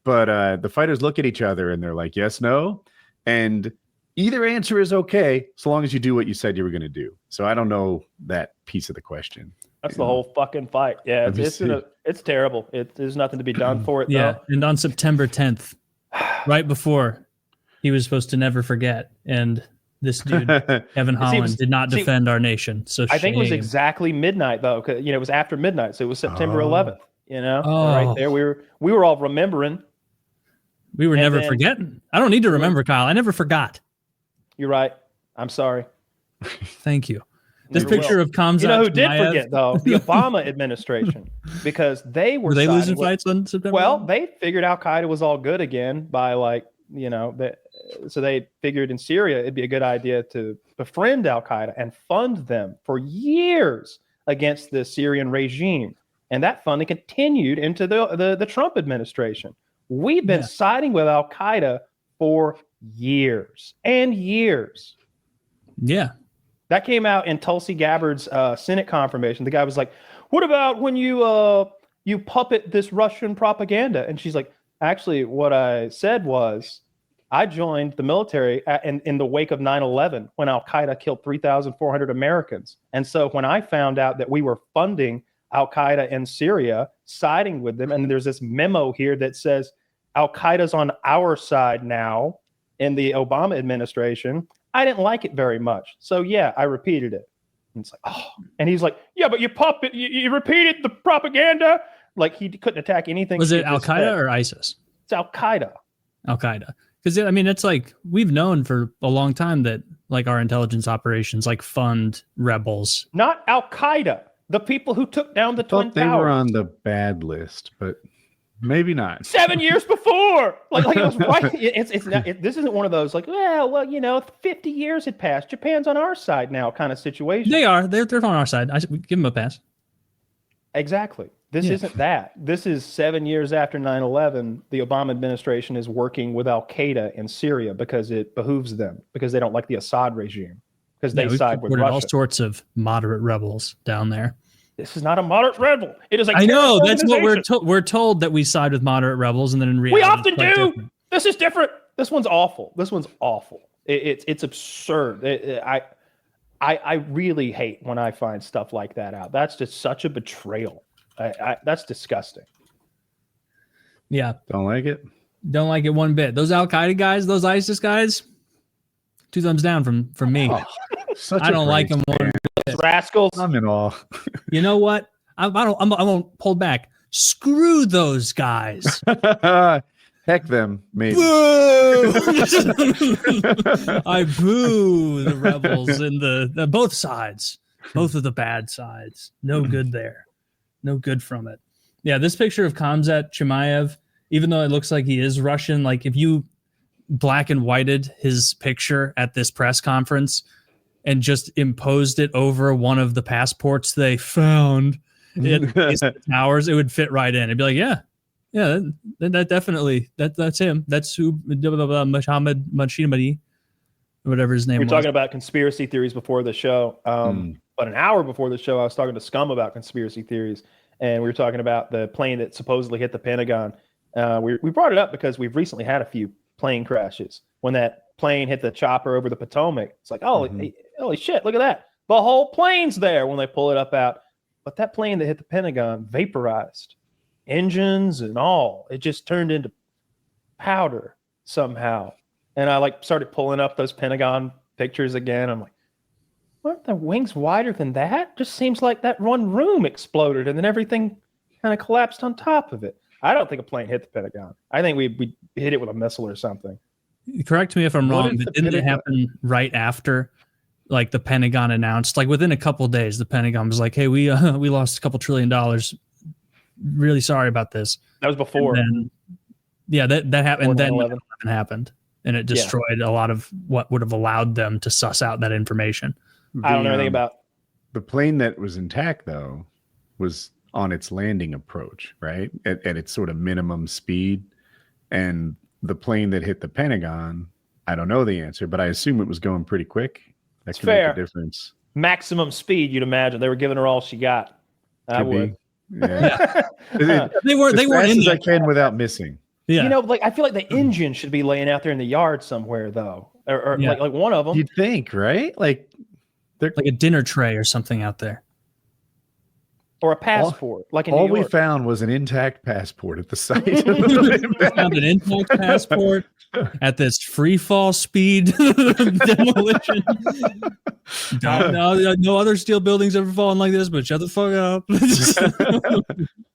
A: but the fighters look at each other and they're like, yes, no, and either answer is okay, so long as you do what you said you were going to do. So I don't know that piece of the question.
C: That's the whole fucking fight. Yeah, it's terrible. There's nothing to be done for it.
B: Yeah,
C: though.
B: and on September 10th, right before he was supposed to never forget, and this dude, Kevin Holland, did not defend our nation. So
C: I think it was exactly midnight though, because it was after midnight, so it was September 11th. Right there, we were all remembering.
B: We were never forgetting. I don't need to remember, Kyle. I never forgot.
C: You're right. I'm sorry.
B: Thank you. This picture of Khamzat.
C: You know who did forget though? The Obama administration, because they were
B: losing fights on September.
C: Well, they figured Al Qaeda was all good again by so they figured in Syria it'd be a good idea to befriend Al Qaeda and fund them for years against the Syrian regime, and that funding continued into the Trump administration. We've been siding with Al Qaeda for years and years.
B: Yeah.
C: That came out in Tulsi Gabbard's Senate confirmation. The guy was like, what about when you puppet this Russian propaganda? And she's like, actually, what I said was I joined the military in the wake of 9/11 when Al Qaeda killed 3,400 Americans. And so when I found out that we were funding Al Qaeda in Syria, siding with them, and there's this memo here that says Al Qaeda's on our side now in the Obama administration, I didn't like it very much. So yeah, I repeated it. And it's like, oh, and he's like, yeah, but you repeated the propaganda. Like he couldn't attack anything.
B: Was it Al Qaeda or ISIS?
C: It's Al Qaeda.
B: Al Qaeda. Because I mean, it's like we've known for a long time that like our intelligence operations like fund rebels.
C: Not Al Qaeda. The people who took down the Twin Towers.
A: They were on the bad list, but Maybe not.
C: 7 years before. Like it was right. It's not. This isn't one of those like, well, 50 years had passed. Japan's on our side now, kind of situation.
B: They are. They're on our side. We give them a pass.
C: Exactly. This isn't that. This is 7 years after 9/11. The Obama administration is working with Al Qaeda in Syria because it behooves them, because they don't like the Assad regime, because they side with Russia.
B: All sorts of moderate rebels down there.
C: This is not a moderate rebel. It is a
B: I know. That's what we're told, that we side with moderate rebels, and then in reality,
C: we often do. Different. This is different. This one's awful. It's absurd. I really hate when I find stuff like that out. That's just such a betrayal. That's disgusting.
B: Yeah.
A: Don't like it.
B: Don't like it one bit. Those Al Qaeda guys, those ISIS guys, 2 thumbs down from me.
A: Oh,
B: I don't like them one bit.
C: Rascals.
A: I'm in awe.
B: You know what? I won't hold back. Screw those guys.
A: Heck them, maybe.
B: Boo! I boo the rebels in the both sides, both of the bad sides. No good there. No good from it. Yeah, this picture of Khamzat Chimaev, even though it looks like he is Russian, like if you black and whited his picture at this press conference and just imposed it over one of the passports they found in the towers, it would fit right in. It'd be like, yeah, that definitely, that's him. That's who, Mohammed Mashimadi, whatever his name was.
C: We're talking about conspiracy theories before the show. But an hour before the show, I was talking to Scum about conspiracy theories, and we were talking about the plane that supposedly hit the Pentagon. We brought it up because we've recently had a few plane crashes. When that plane hit the chopper over the Potomac, it's like, holy shit, look at that. The whole plane's there when they pull it up out. But that plane that hit the Pentagon vaporized. Engines and all. It just turned into powder somehow. And I started pulling up those Pentagon pictures again. I'm like, weren't the wings wider than that? Just seems like that one room exploded and then everything kind of collapsed on top of it. I don't think a plane hit the Pentagon. I think we hit it with a missile or something.
B: Correct me if I'm wrong, but didn't it happen right after, like, the Pentagon announced, like within a couple of days, the Pentagon was like, hey, we lost a couple $1 trillion. Really sorry about this.
C: That was before.
B: And then, that happened. Then 9/11 happened, and it destroyed a lot of what would have allowed them to suss out that information.
C: I don't know anything about.
A: The plane that was intact, though, was on its landing approach, right? At its sort of minimum speed. And the plane that hit the Pentagon, I don't know the answer, but I assume it was going pretty quick. That could make a difference.
C: Maximum speed, you'd imagine. They were giving her all she got. I would.
A: Yeah.
B: They weren't in
A: as I can without missing.
B: Yeah.
C: I feel like the engine should be laying out there in the yard somewhere, though. Or like one of them.
A: You'd think, right? Like
B: a dinner tray or something out there.
C: Or a passport, like in
A: New
C: York.
A: We found was an intact passport at the site.
B: We found an intact passport at this free fall speed demolition. No other steel buildings ever fallen like this, but shut the fuck up.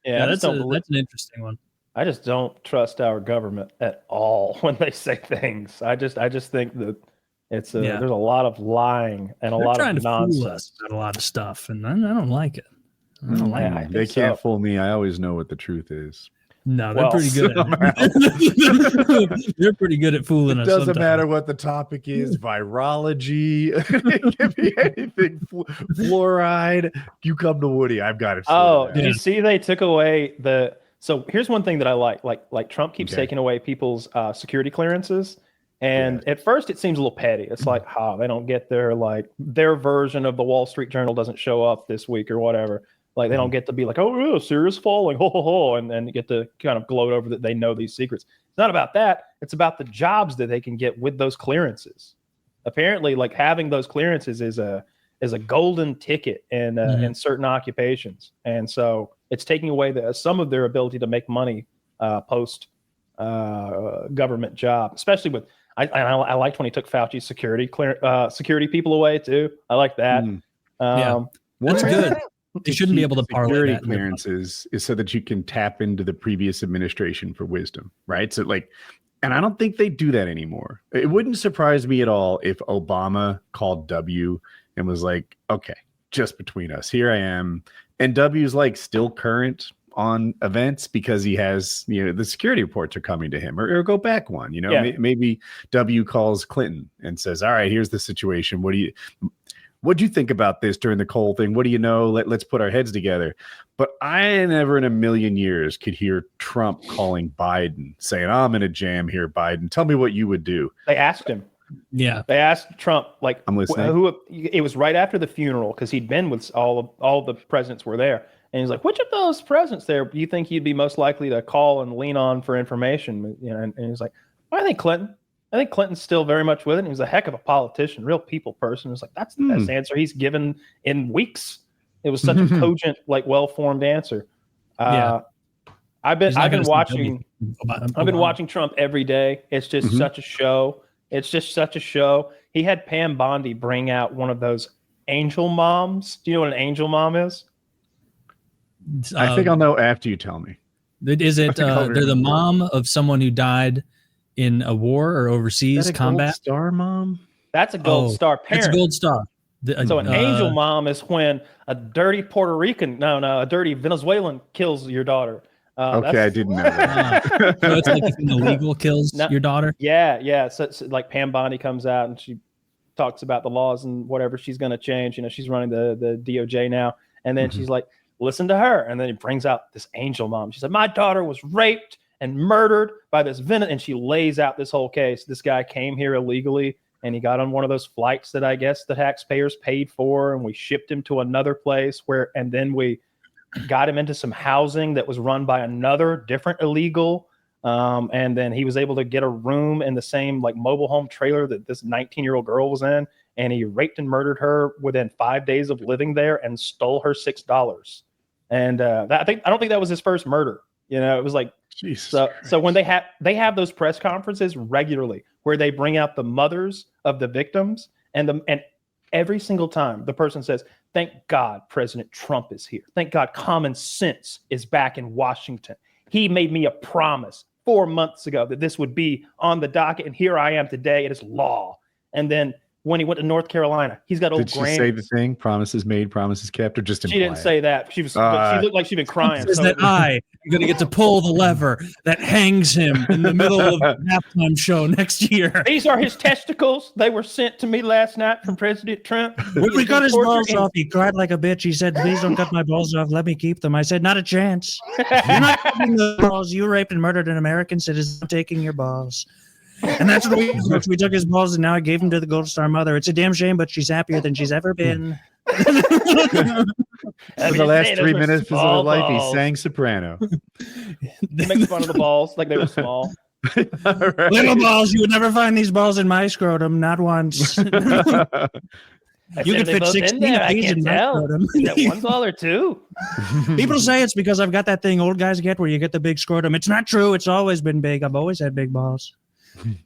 B: That's an interesting one.
C: I just don't trust our government at all when they say things. I just think that there's a lot of lying and a lot of nonsense.
B: Fool us about a lot of stuff, and I don't like it. I don't like it.
A: They can't fool me. I always know what the truth is.
B: No, they're pretty good at it. They're pretty good at fooling us.
A: It doesn't matter what the topic is. Virology. It could be anything. Fluoride. You come to Woody. I've got it.
C: Did you see they took away the... So here's one thing that I like Trump keeps taking away people's security clearances. And at first it seems a little petty. It's like, they don't get their version of the Wall Street Journal doesn't show up this week or whatever. Like they don't get to be like, serious falling, and get to kind of gloat over that they know these secrets. It's not about that. It's about the jobs that they can get with those clearances. Apparently, like having those clearances is a golden ticket in certain occupations. And so it's taking away some of their ability to make money post government job, especially with. I liked when he took Fauci's security people away too. I like that.
B: That's good. They shouldn't be able to parlay
A: security clearances is so that you can tap into the previous administration for wisdom, right? So and I don't think they do that anymore. It wouldn't surprise me at all if Obama called W and was like, okay, just between us, here I am. And W's like still current on events because he has, the security reports are coming to him, or go back one, maybe W calls Clinton and says, all right, here's the situation. What'd you think about this during the Cole thing? What do you know? Let's put our heads together. But I never in a million years could hear Trump calling Biden saying, I'm in a jam here, Biden. Tell me what you would do.
C: They asked him.
B: Yeah.
C: They asked Trump, like,
A: I'm listening.
C: It was right after the funeral because he'd been with all the presidents were there. And he's like, which of those presidents there do you think you'd be most likely to call and lean on for information? And he's like, I think Clinton. I think Clinton's still very much with it. And he's a heck of a politician, real people person. It's like, that's the best answer he's given in weeks. It was such a cogent, like well-formed answer. I've been watching Trump every day. It's just such a show. It's just such a show. He had Pam Bondi bring out one of those angel moms. Do you know what an angel mom is?
A: I think I'll know after you tell me.
B: Is it they're the mom of someone who died in a war or overseas combat?
A: Gold star mom?
C: That's a gold star parent.
B: It's a gold star.
C: So an angel mom is when a dirty Puerto Rican, a dirty Venezuelan kills your daughter.
A: Okay, I didn't know that.
B: So it's like if an illegal kills your daughter?
C: Yeah. So like Pam Bondi comes out and she talks about the laws and whatever she's going to change. She's running the DOJ now. And then she's like, listen to her. And then he brings out this angel mom. She said, my daughter was raped and murdered by this Venezuelan. And she lays out this whole case. This guy came here illegally and he got on one of those flights that I guess the taxpayers paid for. And we shipped him to another place and then we got him into some housing that was run by another different illegal. And then he was able to get a room in the same like mobile home trailer that this 19-year-old girl was in. And he raped and murdered her within 5 days of living there and stole her $6. And I don't think that was his first murder. It was like, so when they have those press conferences regularly where they bring out the mothers of the victims and every single time the person says, thank God President Trump is here. Thank God common sense is back in Washington. He made me a promise 4 months ago that this would be on the docket. And here I am today. It is law. And then when he went to North Carolina, he's got old
A: Did she say the thing? Promises made, promises kept, or just imply?
C: She didn't say that. She looked like she'd been crying.
B: Says that I'm going to get to pull the lever that hangs him in the middle of the halftime show next year.
C: These are his testicles. They were sent to me last night from President Trump.
D: When we got his balls off, he cried like a bitch. He said, please don't cut my balls off. Let me keep them. I said, not a chance. You're not taking the balls. You raped and murdered an American citizen. I'm taking your balls. And that's what we took his balls and now I gave him to the Gold Star mother. It's a damn shame, but she's happier than she's ever been.
A: For the last 3 minutes of his life, he sang soprano.
C: He makes fun of the balls like they were small.
A: Right.
D: Little balls, you would never find these balls in my scrotum, not once. You could fit 16 of these in my scrotum.
C: Is that one ball or two?
D: People say it's because I've got that thing old guys get where you get the big scrotum. It's not true. It's always been big. I've always had big balls.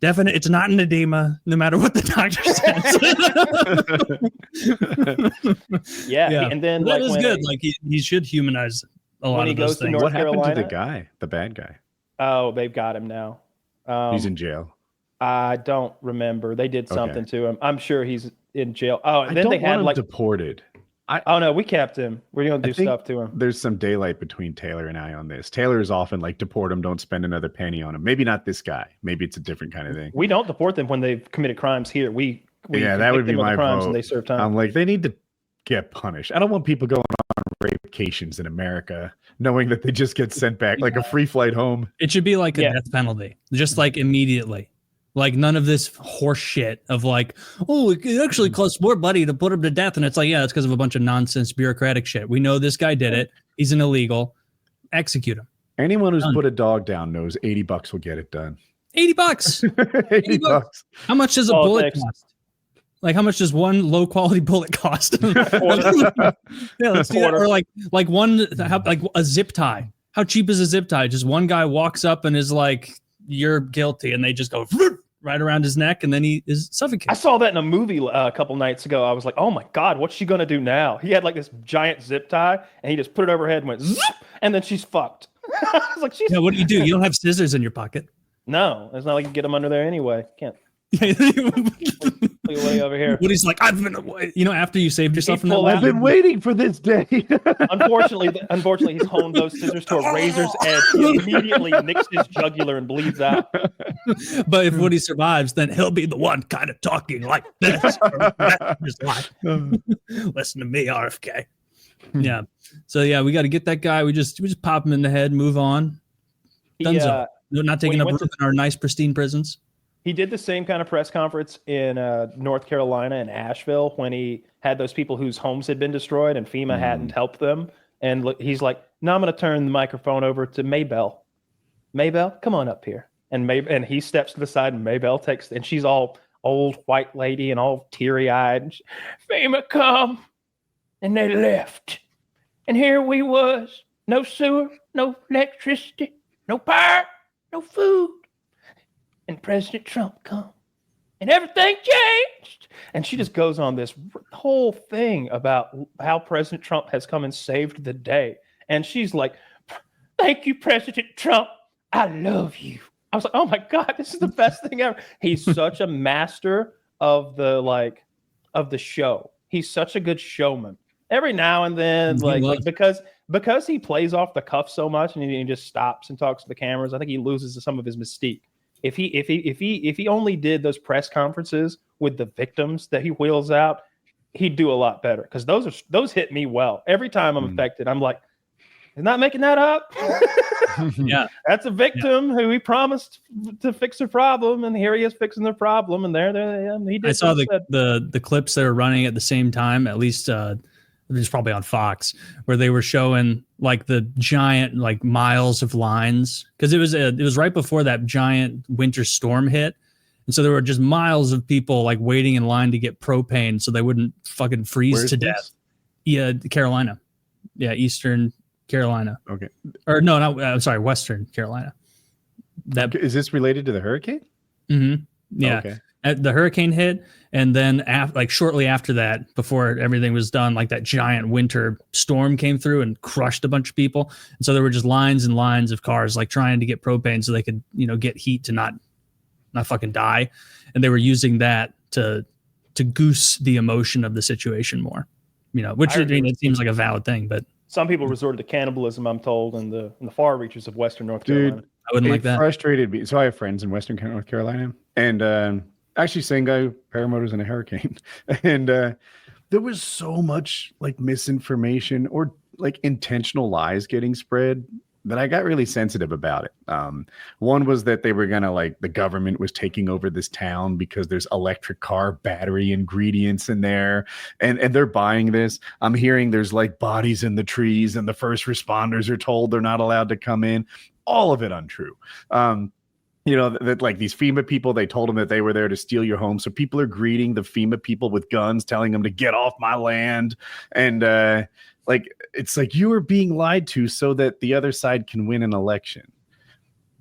D: Definite. It's not an edema, no matter what the doctor
C: says. Yeah. And then
B: that is good. He should humanize a lot of those things.
A: What happened to the guy, the bad guy?
C: Oh, they've got him now.
A: He's in jail.
C: I don't remember. They did something to him. I'm sure he's in jail. Oh, and then they had
A: deported.
C: No, we kept him. We're going to do stuff to him.
A: There's some daylight between Taylor and I on this. Taylor is often like, deport him, don't spend another penny on him. Maybe not this guy. Maybe it's a different kind of thing.
C: We don't deport them when they've committed crimes here. We
A: that would be my vote.
C: And they serve time.
A: I'm like, they need to get punished. I don't want people going on vacations in America knowing that they just get sent back like a free flight home.
B: It should be like a death penalty, just like immediately. Like none of this horse shit of like, oh, it actually costs more money to put him to death. And it's like, yeah, it's because of a bunch of nonsense bureaucratic shit. We know this guy did it. He's an illegal. Execute him.
A: Anyone who's put a dog down knows $80 will get it done.
B: $80. $80. How much does a bullet cost? Like how much does one low quality bullet cost? Let's do that. Or like a zip tie. How cheap is a zip tie? Just one guy walks up and is like, you're guilty, and they just go right around his neck, and then he is suffocated.
C: I saw that in a movie a couple nights ago. I was like, oh my God, what's she gonna do now? He had like this giant zip tie, and he just put it over her head and went zip, and then she's fucked. I was like,
B: yeah, what do? You don't have scissors in your pocket.
C: No, it's not like you get them under there anyway. Can't. way over here.
B: Woody's like, I've been, after you saved yourself from that.
A: I've been waiting for this day.
C: Unfortunately, he's honed those scissors to a razor's edge. He immediately nicks his jugular and bleeds out.
B: But if Woody survives, then he'll be the one kind of talking like this. Listen to me, RFK. Yeah. So yeah, we got to get that guy. We just pop him in the head, move on. Dunzo. Not taking up room in our nice pristine prisons.
C: He did the same kind of press conference in North Carolina in Asheville when he had those people whose homes had been destroyed and FEMA hadn't helped them. And he's like, "No, I'm going to turn the microphone over to Maybell. Maybell, come on up here." And he steps to the side, and Maybell takes, and she's all old white lady and all teary eyed. FEMA come, and they left, and here we was, no sewer, no electricity, no power, no food. And President Trump come, and everything changed. And she just goes on this whole thing about how President Trump has come and saved the day. And she's like, "Thank you, President Trump. I love you." I was like, "Oh my God, this is the best thing ever." He's such a master of the show. He's such a good showman. Every now and then, because he plays off the cuff so much, and he just stops and talks to the cameras, I think he loses some of his mystique. If he only did those press conferences with the victims that he wheels out, he'd do a lot better. Because those hit me well. Every time I'm affected, I'm like, "He's not making that up."
B: Yeah,
C: that's a victim who he promised to fix their problem, and here he is fixing their problem. And there he did.
B: I saw the clips that are running at the same time. At least it was probably on Fox, where they were showing like the giant miles of lines, because it was right before that giant winter storm hit, and so there were just miles of people waiting in line to get propane so they wouldn't fucking freeze to death. Yeah, Carolina. Yeah, Eastern Carolina.
A: Okay.
B: Or no, I'm sorry, Western Carolina.
A: Is this related to the hurricane?
B: Mm-hmm. Yeah.
A: Okay.
B: The hurricane hit, and then shortly after that, before everything was done, that giant winter storm came through and crushed a bunch of people. And so there were just lines and lines of cars trying to get propane so they could get heat to not fucking die. And they were using that to goose the emotion of the situation more. Which it seems like a valid thing, but
C: some people resorted to cannibalism, I'm told, in the far reaches of Western North Carolina.
A: Dude,
B: I wouldn't like that.
A: Frustrated me. So I have friends in Western North Carolina, and actually same guy, paramotors in a hurricane. And there was so much misinformation or intentional lies getting spread that I got really sensitive about it. One was that they were gonna the government was taking over this town because there's electric car battery ingredients in there, and they're buying this. I'm hearing there's bodies in the trees, and the first responders are told they're not allowed to come in. All of it untrue. That these FEMA people, they told them that they were there to steal your home. So people are greeting the FEMA people with guns, telling them to get off my land. And it's you are being lied to so that the other side can win an election.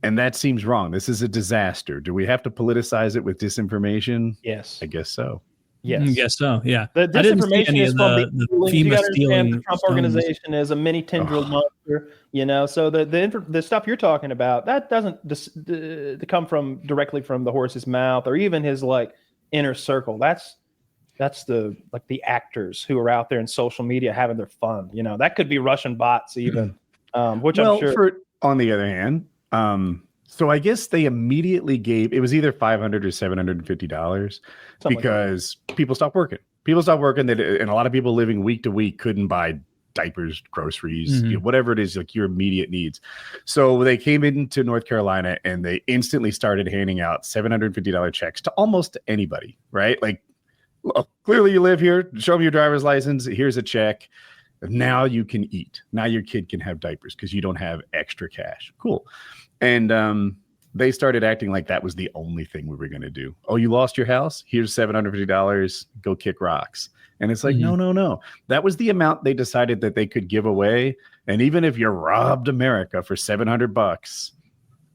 A: And that seems wrong. This is a disaster. Do we have to politicize it with disinformation?
C: Yes.
A: I guess so.
C: Yes.
B: I guess so. Yeah.
C: The disinformation is from the
B: FEMA stealing.
C: The Trump organization is a mini tendril monster, So the stuff you're talking about, that doesn't come from directly from the horse's mouth or even his inner circle. That's the actors who are out there in social media having their fun. That could be Russian bots even, which I'm sure.
A: On the other hand, so I guess they immediately gave, it was either $500 or $750 because people stopped working. People stopped working, and a lot of people living week to week couldn't buy diapers, groceries, whatever it is, your immediate needs. So they came into North Carolina and they instantly started handing out $750 checks to almost anybody, right? Clearly you live here, show me your driver's license, here's a check. Now you can eat. Now your kid can have diapers because you don't have extra cash. Cool. And they started acting like that was the only thing we were going to do. Oh, you lost your house? Here's $750. Go kick rocks. And it's no. That was the amount they decided that they could give away. And even if you robbed America for $700,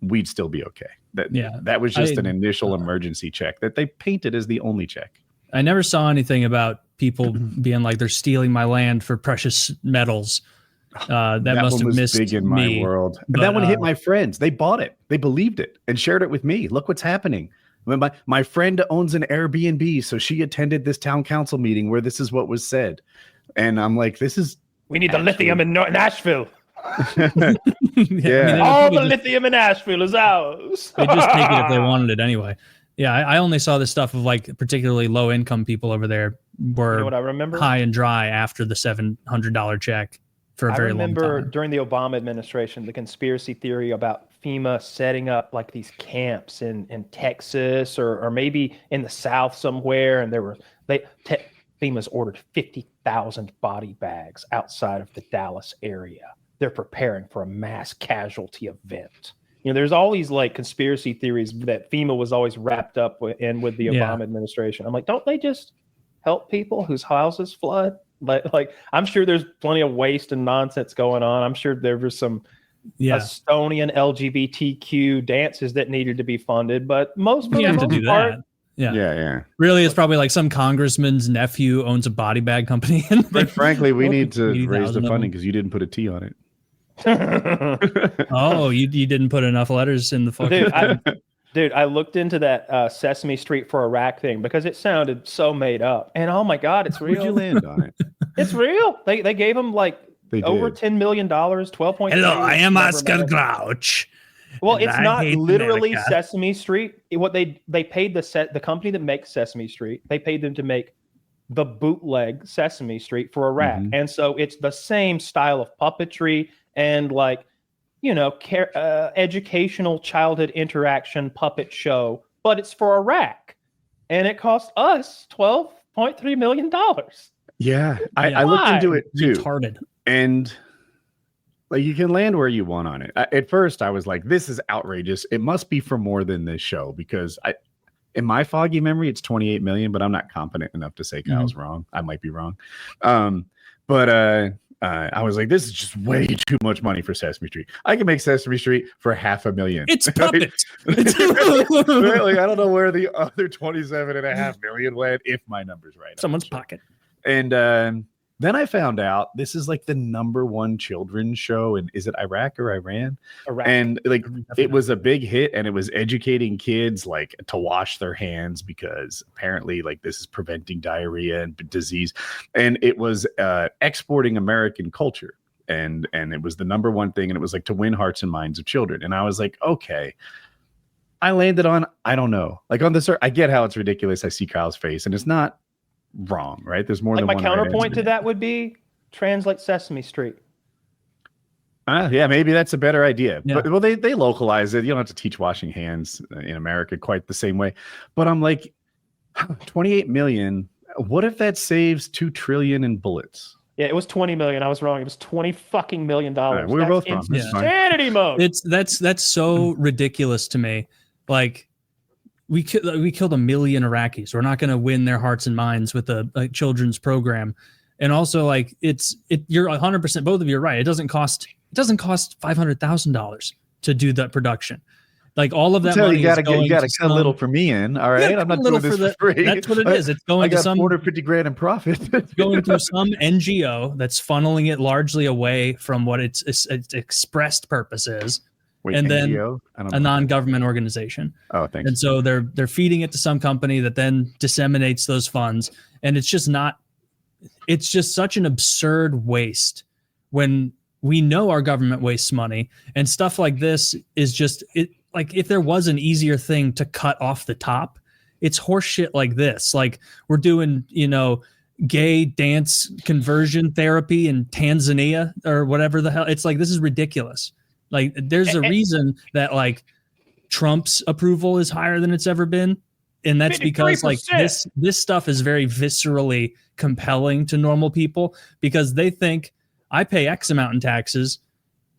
A: we'd still be okay. That was just an initial emergency check that they painted as the only check.
B: I never saw anything about people being they're stealing my land for precious metals. That must have missed
A: big in my world. But that one hit my friends. They bought it. They believed it and shared it with me. Look what's happening. My friend owns an Airbnb, so she attended this town council meeting where this is what was said. And I'm like, this is...
C: We need the lithium in Nashville.
A: Yeah.
C: All the lithium in Nashville is ours.
B: They just take it if they wanted it anyway. Yeah, I only saw this stuff of like particularly low income people over there were
C: You know what I remember?
B: high and dry after the $700 check for a very long time.
C: I remember during the Obama administration, the conspiracy theory about FEMA setting up like these camps in Texas or maybe in the South somewhere, and FEMA's ordered 50,000 body bags outside of the Dallas area. They're preparing for a mass casualty event. There's all these like conspiracy theories that FEMA was always wrapped up with the Obama administration. I'm like, don't they just help people whose houses flood? Like I'm sure there's plenty of waste and nonsense going on. I'm sure there was some Estonian LGBTQ dances that needed to be funded, but most
B: you have to do that.
A: Yeah.
B: Really, it's probably like some congressman's nephew owns a body bag company.
A: But frankly, we need to raise the funding because you didn't put a T on it.
B: Oh, you didn't put enough letters in the fucking...
C: Dude, I looked into that Sesame Street for Iraq thing because it sounded so made up. And oh my God, it's real.
A: Would you land on it?
C: It's real. They gave him like over $10 million, 12.3.
B: Hello, I am Oscar Grouch.
C: Well, it's
B: I
C: not
B: hate
C: literally
B: America.
C: Sesame Street. What they paid the company that makes Sesame Street, they paid them to make the bootleg Sesame Street for Iraq.
A: Mhm.
C: And so it's the same style of puppetry and like, educational childhood interaction puppet show, but it's for Iraq. And it cost us $12.3 million.
A: Yeah. I looked into it too.
B: Retarded.
A: And like you can land where you want on it. At first, I was like, this is outrageous. It must be for more than this show because in my foggy memory, it's 28 million, but I'm not confident enough to say Kyle's wrong. I might be wrong. But I was like, this is just way too much money for Sesame Street. I can make Sesame Street for $500,000.
B: It's puppets.
A: Like, I don't know where the other 27.5 million went, if my number's right.
B: Someone's pocket.
A: And then I found out this is like the #1 children's show in, is it Iraq or Iran?
C: Iraq.
A: And like it was a big hit, and it was educating kids like to wash their hands because apparently like this is preventing diarrhea and disease, and it was exporting American culture, and it was the #1 thing, and it was like to win hearts and minds of children. And I was like, okay. I landed on, I don't know, like on the I get how it's ridiculous. I see Kyle's face, and it's not wrong, right? There's more
C: like
A: than
C: my
A: one
C: counterpoint to that would be translate Sesame Street.
A: Yeah, maybe that's a better idea.
B: Yeah.
A: But well, they localize it. You don't have to teach washing hands in America quite the same way. But I'm like, 28 million. What if that saves 2 trillion in bullets?
C: Yeah, it was 20 million. I was wrong. It was $20 million.
A: Right, we were both wrong. That's fine.
C: Insanity mode.
B: That's so ridiculous to me. Like we killed 1 million Iraqis. We're not going to win their hearts and minds with a children's program. And also, like you're 100%. Both of you are right. It doesn't cost $500,000 to do that production. Like all of that money,
A: you gotta cut a little for me in. All right, I'm not doing this for free.
B: That's what it is. It's going to some
A: $450,000 in profit.
B: It's going through some NGO that's funneling it largely away from what its expressed purpose is.
A: Wait,
B: and
A: NGO?
B: then a non-government organization.
A: Oh, thanks.
B: And so they're feeding it to some company that then disseminates those funds, and it's just such an absurd waste when we know our government wastes money, and stuff like this is just it. Like if there was an easier thing to cut off the top, it's horseshit like this. Like we're doing, gay dance conversion therapy in Tanzania or whatever the hell. It's like, this is ridiculous. Like there's a reason that like Trump's approval is higher than it's ever been. And that's because like this stuff is very viscerally compelling to normal people because they think I pay X amount in taxes,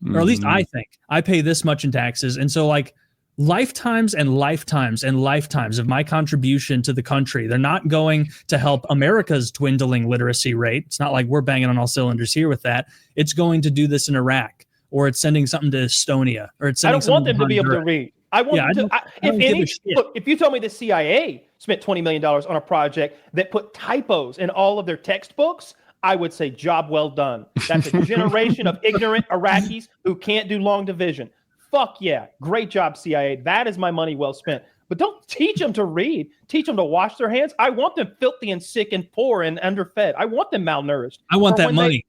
B: or at least I think I pay this much in taxes. And so like lifetimes and lifetimes and lifetimes of my contribution to the country, they're not going to help America's dwindling literacy rate. It's not like we're banging on all cylinders here with that. It's going to do this in Iraq. Or it's sending something to Estonia, or it's sending.
C: I don't want them to be able to read. I want them to. Look, if you told me the CIA spent $20 million on a project that put typos in all of their textbooks, I would say job well done. That's a generation of ignorant Iraqis who can't do long division. Fuck yeah, great job, CIA. That is my money well spent. but don't teach them to read. Teach them to wash their hands. I want them filthy and sick and poor and underfed. I want them malnourished.
B: I want that money.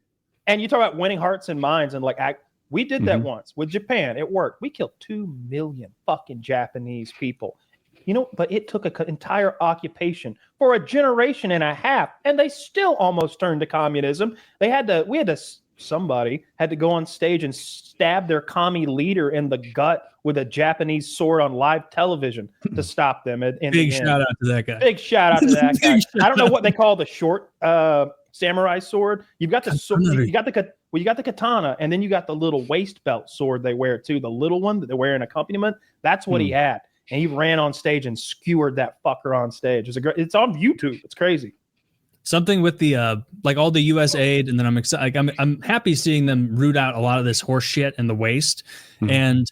C: And you talk about winning hearts and minds, and like we did that once with Japan. It worked. We killed 2 million fucking Japanese people. You know, but it took an entire occupation for a generation and a half, and they still almost turned to communism. Somebody had to go on stage and stab their commie leader in the gut with a Japanese sword on live television to stop them.
B: Big shout out to that guy.
C: Big shout out to that guy. I don't know what they call the short samurai sword. You've got the sword. You got the katana, and then you got the little waist belt sword they wear too. The little one that they wear in accompaniment. That's what he had, and he ran on stage and skewered that fucker on stage. It's on YouTube. It's crazy.
B: Something with the like all the U.S. aid, and then I'm excited. I'm happy seeing them root out a lot of this horse shit in the waste. And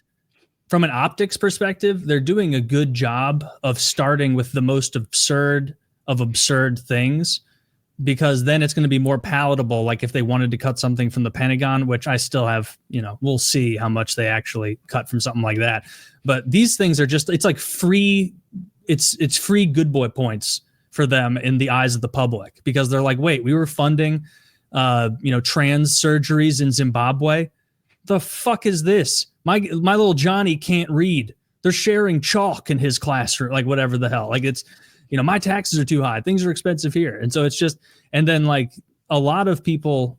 B: from an optics perspective, they're doing a good job of starting with the most absurd of absurd things, because then it's going to be more palatable. Like if they wanted to cut something from the Pentagon, which I still have, we'll see how much they actually cut from something like that. But these things are just, it's like free. It's free good boy points for them in the eyes of the public, because they're like, wait, we were funding, trans surgeries in Zimbabwe. The fuck is this? My little Johnny can't read. They're sharing chalk in his classroom, like whatever the hell. Like it's, my taxes are too high. Things are expensive here. And so it's just, and then like a lot of people,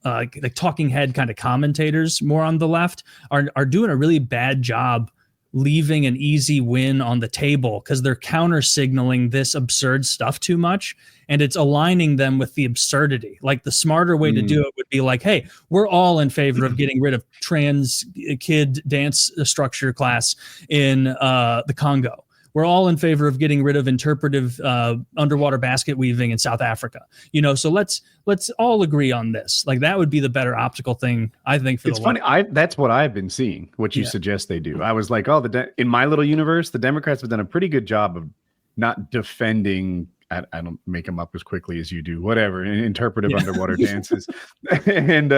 B: like talking head kind of commentators more on the left are doing a really bad job leaving an easy win on the table, because they're counter signaling this absurd stuff too much, and it's aligning them with the absurdity. Like the smarter way to do it would be like, hey, we're all in favor of getting rid of trans kid dance structure class in the Congo. We're all in favor of getting rid of interpretive underwater basket weaving in South Africa. So let's all agree on this. Like that would be the better optical thing, I think. For
A: it's funny. That's what I've been seeing. What you suggest they do. I was like, in my little universe, the Democrats have done a pretty good job of not defending. I don't make them up as quickly as you do. Whatever, interpretive underwater dances, and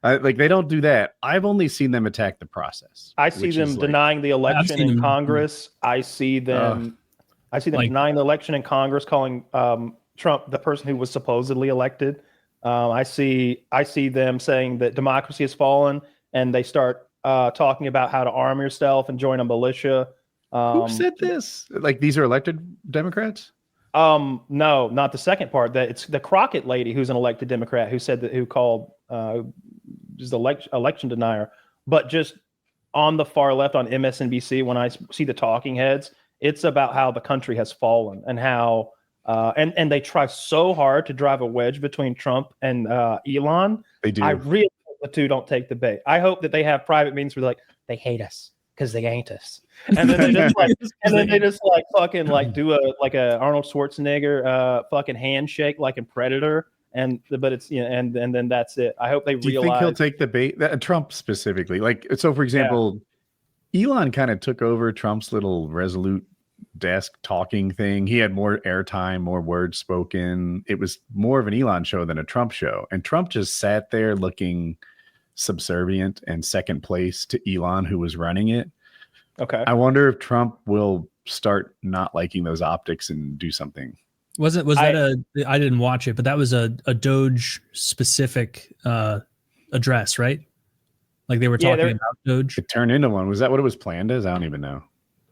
A: like they don't do that. I've only seen them attack the process.
C: I see them denying the election in Congress. I see them denying the election in Congress, calling Trump the person who was supposedly elected. I see them saying that democracy has fallen, and they start talking about how to arm yourself and join a militia.
A: Who said this? Like these are elected Democrats?
C: No, not the second part. That it's the Crockett lady who's an elected Democrat who called just election denier. But just on the far left on MSNBC, when I see the talking heads, it's about how the country has fallen and how and they try so hard to drive a wedge between Trump and Elon. They do. I really hope the two don't take the bait. I hope that they have private meetings where they're like, they hate us because they ain't us. And then they just fucking do a Arnold Schwarzenegger fucking handshake like in Predator, but it's and then that's it. I hope they realize. Do you think
A: he'll take the bait? Trump specifically, so for example, Elon kind of took over Trump's little Resolute desk talking thing. He had more airtime, more words spoken. It was more of an Elon show than a Trump show, and Trump just sat there looking subservient and second place to Elon, who was running it.
C: Okay.
A: I wonder if Trump will start not liking those optics and do something.
B: I didn't watch it, but that was a Doge specific address, right? Like they were talking about Doge.
A: It turned into one. Was that what it was planned as? I don't even know.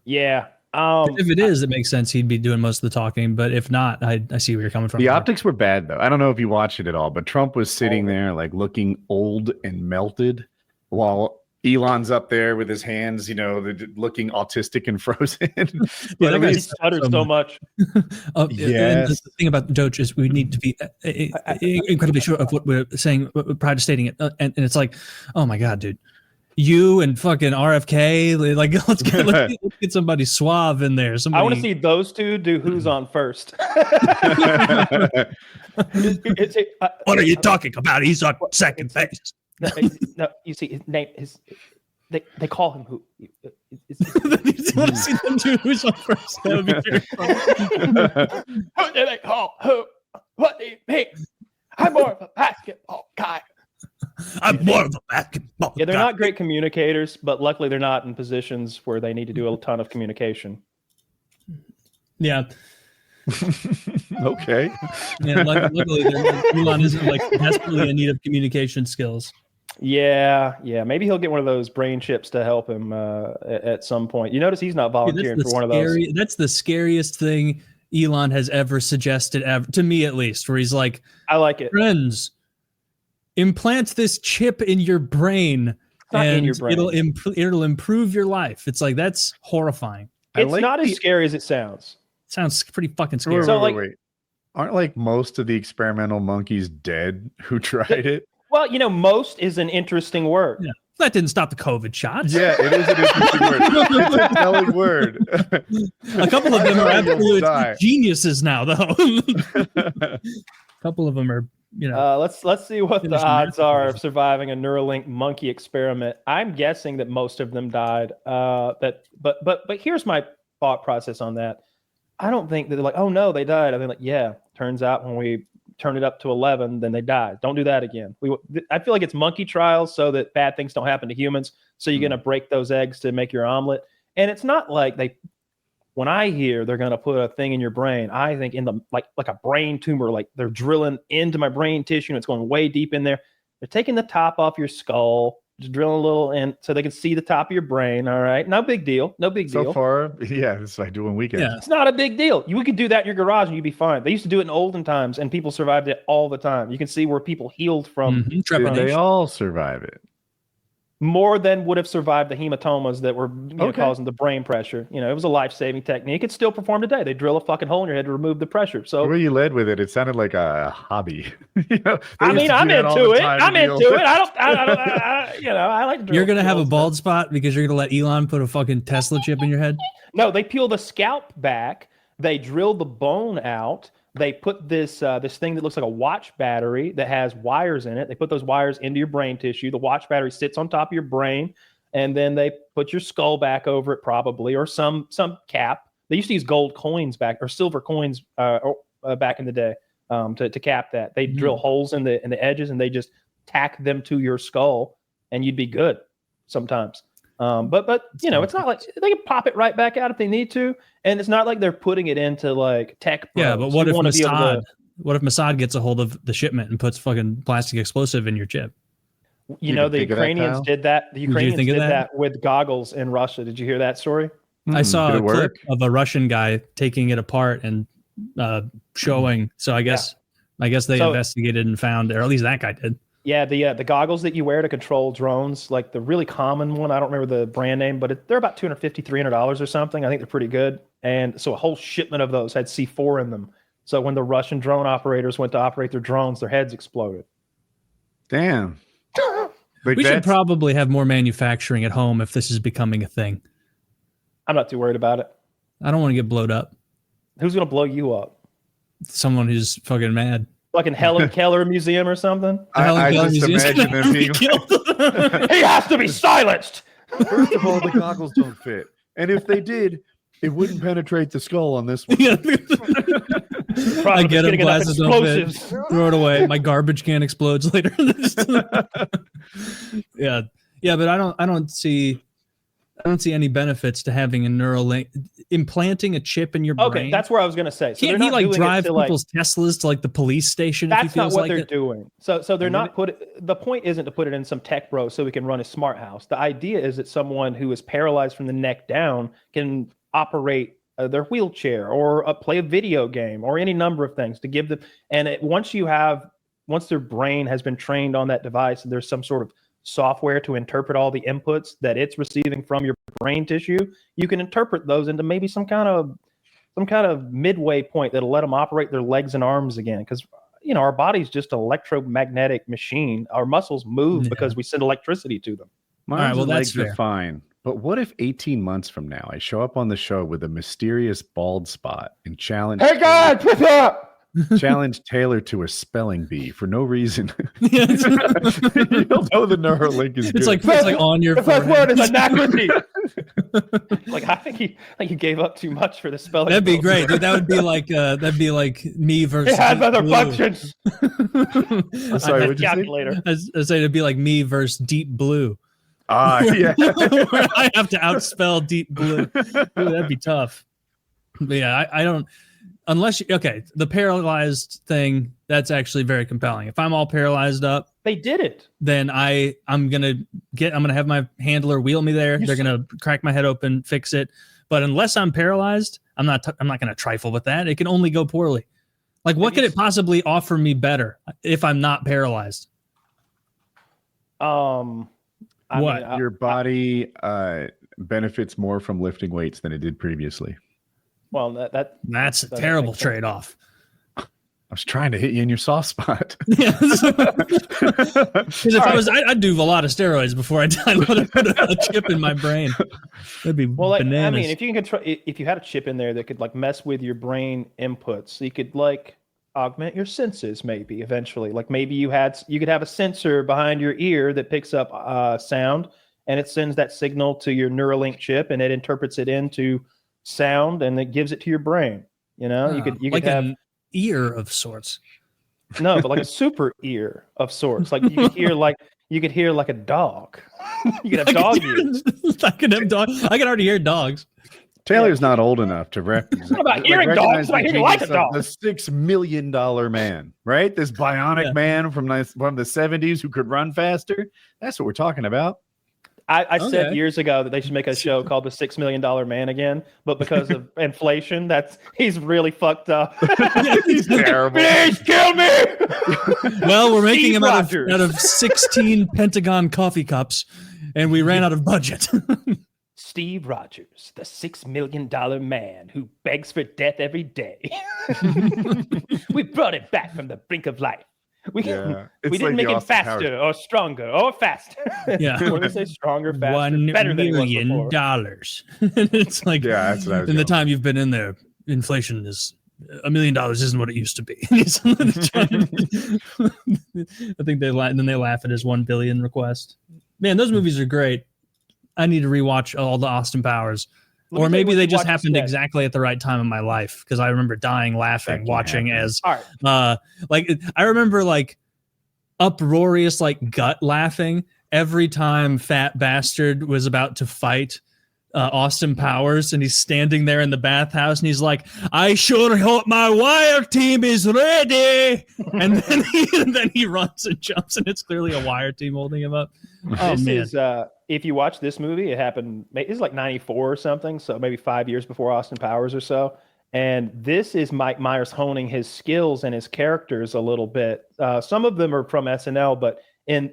C: Yeah.
B: If it is, it makes sense. He'd be doing most of the talking, but if not, I see where you're coming from.
A: The optics were bad though. I don't know if you watched it at all, but Trump was sitting there like looking old and melted while Elon's up there with his hands, looking autistic and frozen.
C: That guy stutters so much.
B: Yes. The thing about Doge is we need to be incredibly sure of what we're saying, prior to stating it. And it's like, oh my God, dude. You and fucking RFK, like let's get somebody suave in there.
C: I want to see those two do who's on first.
D: What are you talking about? He's on second base.
C: No, you see his name. They call him who.
B: You want to see them do who's on first? That would be very fun.
C: Who do they call who? What do you mean? I'm more of a basketball guy.
D: I'm more of a basketball.
C: Yeah, they're not great communicators, but luckily they're not in positions where they need to do a ton of communication.
B: Yeah.
A: Okay.
B: Yeah. Luckily, Elon isn't like desperately in need of communication skills.
C: Yeah. Maybe he'll get one of those brain chips to help him at some point. You notice he's not volunteering for one of those.
B: That's the scariest thing Elon has ever suggested, to me at least, where he's like,
C: I like it.
B: Friends, implant this chip in your brain.
C: Not
B: and
C: in your brain.
B: It'll improve your life. It's like, that's horrifying.
C: It's not as scary as it sounds.
B: Sounds pretty fucking scary.
A: Wait. Aren't like most of the experimental monkeys dead who tried it?
C: Well, most is an interesting word.
B: Yeah. That didn't stop the COVID shots.
A: Yeah, it is an interesting word. It's a telling word.
B: A couple of them are absolute geniuses now, though. A couple of them are,
C: let's see what the odds are of surviving a Neuralink monkey experiment. I'm guessing that most of them died. But here's my thought process on that. I don't think that they're like, oh no, they died. I think like, yeah, turns out when we turn it up to 11, then they die. Don't do that again. I feel like it's monkey trials so that bad things don't happen to humans. So you're going to break those eggs to make your omelet. And it's not like when I hear they're going to put a thing in your brain, I think in the, like a brain tumor, like they're drilling into my brain tissue and it's going way deep in there. They're taking the top off your skull, just drilling a little in so they can see the top of your brain. All right. No big deal.
A: So far, yeah, it's like doing weekends.
C: Yeah. It's not a big deal. We could do that in your garage and you'd be fine. They used to do it in olden times and people survived it all the time. You can see where people healed from.
A: Did they all survive it?
C: More than would have survived the hematomas that were causing the brain pressure. It was a life-saving technique. It's still performed today. They drill a fucking hole in your head to remove the pressure. So
A: the way you led with it, it sounded like a hobby.
C: I'm into it. I like to drill.
B: You're going to have a bald spot because you're going to let Elon put a fucking Tesla chip in your head?
C: No, they peel the scalp back. They drill the bone out. They put this thing that looks like a watch battery that has wires in it. They put those wires into your brain tissue. The watch battery sits on top of your brain, and then they put your skull back over it probably, or some cap. They used to use gold coins back or silver coins back in the day to cap that. They drill holes in the edges and they just tack them to your skull, and you'd be good sometimes. But it's not like they can pop it right back out if they need to, and it's not like they're putting it into like tech.
B: Yeah, but what if Mossad gets a hold of the shipment and puts fucking plastic explosive in your chip?
C: The Ukrainians did that. The Ukrainians did that with goggles in Russia. Did you hear that story?
B: I saw a clip of a Russian guy taking it apart and showing. So I guess they investigated and found, or at least that guy did.
C: Yeah, the goggles that you wear to control drones, like the really common one, I don't remember the brand name, but they're about $250, $300 or something. I think they're pretty good. And so a whole shipment of those had C4 in them. So when the Russian drone operators went to operate their drones, their heads exploded.
A: Damn.
B: We should probably have more manufacturing at home if this is becoming a thing.
C: I'm not too worried about it.
B: I don't want to get blowed up. Who's
C: going to blow you up?
B: Someone who's fucking mad.
C: Like in Helen Keller Museum or something?
A: I just imagine them being
C: he has to be silenced!
A: First of all, the goggles don't fit. And if they did, it wouldn't penetrate the skull on this one.
B: I get them, glasses don't fit. Throw it away. My garbage can explodes later. Yeah, but I don't see any benefits to having a Neuralink, implanting a chip in your brain.
C: Okay, that's where I was going to say. So
B: can't he like drive people's Teslas to like the police station?
C: That's not what they're doing. So they're not the point isn't to put it in some tech bro so we can run a smart house. The idea is that someone who is paralyzed from the neck down can operate their wheelchair or play a video game or any number of things to give them. And once their brain has been trained on that device and there's some sort of software to interpret all the inputs that it's receiving from your brain tissue, you can interpret those into maybe some kind of midway point that'll let them operate their legs and arms again. Because our body's just an electromagnetic machine. Our muscles move because we send electricity to them.
A: My arms and legs are fine. But what if 18 months from now I show up on the show with a mysterious bald spot and challenge?
C: Hey guys, what's up?
A: Challenge Taylor to a spelling bee for no reason. You'll know the Neuralink is good.
B: It's like on your forehead.
C: Word is anachrony. I think he gave up too much for the spelling.
B: That'd be great, dude. That would be like me versus.
C: It had other functions.
A: I'm sorry, what'd you
C: calculator.
B: I say it'd be like me versus Deep Blue.
A: Yeah.
B: Where I have to outspell Deep Blue. Ooh, that'd be tough. But yeah, I don't, unless the paralyzed thing, that's actually very compelling. If I'm all paralyzed up,
C: They did it.
B: then I'm gonna have my handler wheel me there. They're gonna crack my head open, fix it. But unless I'm paralyzed, I'm not gonna trifle with that. It can only go poorly. Like, what could it possibly offer me better if I'm not paralyzed?
A: Your body benefits more from lifting weights than it did previously.
C: Well,
B: that's a terrible trade-off.
A: I was trying to hit you in your soft spot.
B: Yeah. Because if I'd do a lot of steroids before I died with a chip in my brain. That'd be bananas.
C: I mean, if you can control, if you had a chip in there that could like mess with your brain inputs, you could like augment your senses maybe eventually. Like maybe you could have a sensor behind your ear that picks up sound, and it sends that signal to your Neuralink chip, and it interprets it into sound, and it gives it to your brain. You know, you could
B: like
C: have
B: an ear of sorts.
C: No, but like a super ear of sorts. Like you could hear like a dog. You could have dog ears.
B: I could already hear dogs.
A: Taylor's not old enough to recognize.
C: What about hearing dogs? I hear like a dog.
A: The $6 million man, right? This bionic man from the 70s who could run faster. That's what we're talking about.
C: I said years ago that they should make a show called The $6 Million Man Again, but because of inflation, he's really fucked up.
A: He's terrible.
C: Please kill me.
B: Well, we're making him out of 16 Pentagon coffee cups, and we ran out of budget.
C: Steve Rogers, the $6 million man who begs for death every day. We brought it back from the brink of life. We didn't make him faster or stronger or faster.
B: Yeah.
C: When they say stronger, faster,
B: $1
C: better than
B: million. It's like,
A: yeah, that's what I was
B: in the time you've been in there, inflation is $1 million isn't what it used to be. I think they laugh at his 1 billion request. Man, those movies are great. I need to rewatch all the Austin Powers. Or maybe they just happened exactly at the right time in my life, because I remember dying laughing watching as I remember like uproarious like gut laughing every time Fat Bastard was about to fight Austin Powers, and he's standing there in the bathhouse and he's like, I sure hope my wire team is ready. And then he runs and jumps, and it's clearly a wire team holding him up.
C: If you watch this movie, it happened, it's like 94 or something, so maybe 5 years before Austin Powers or so. And this is Mike Myers honing his skills and his characters a little bit. Some of them are from SNL, but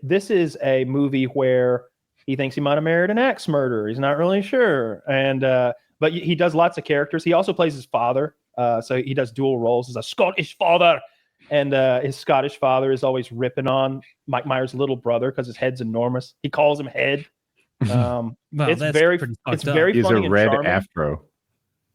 C: this is a movie where he thinks he might have married an axe murderer. He's not really sure. And but he does lots of characters. He also plays his father. So he does dual roles as a Scottish father. And his Scottish father is always ripping on Mike Myers' little brother because his head's enormous. He calls him Head. It's very funny.
A: He's a red
C: charming.
A: afro.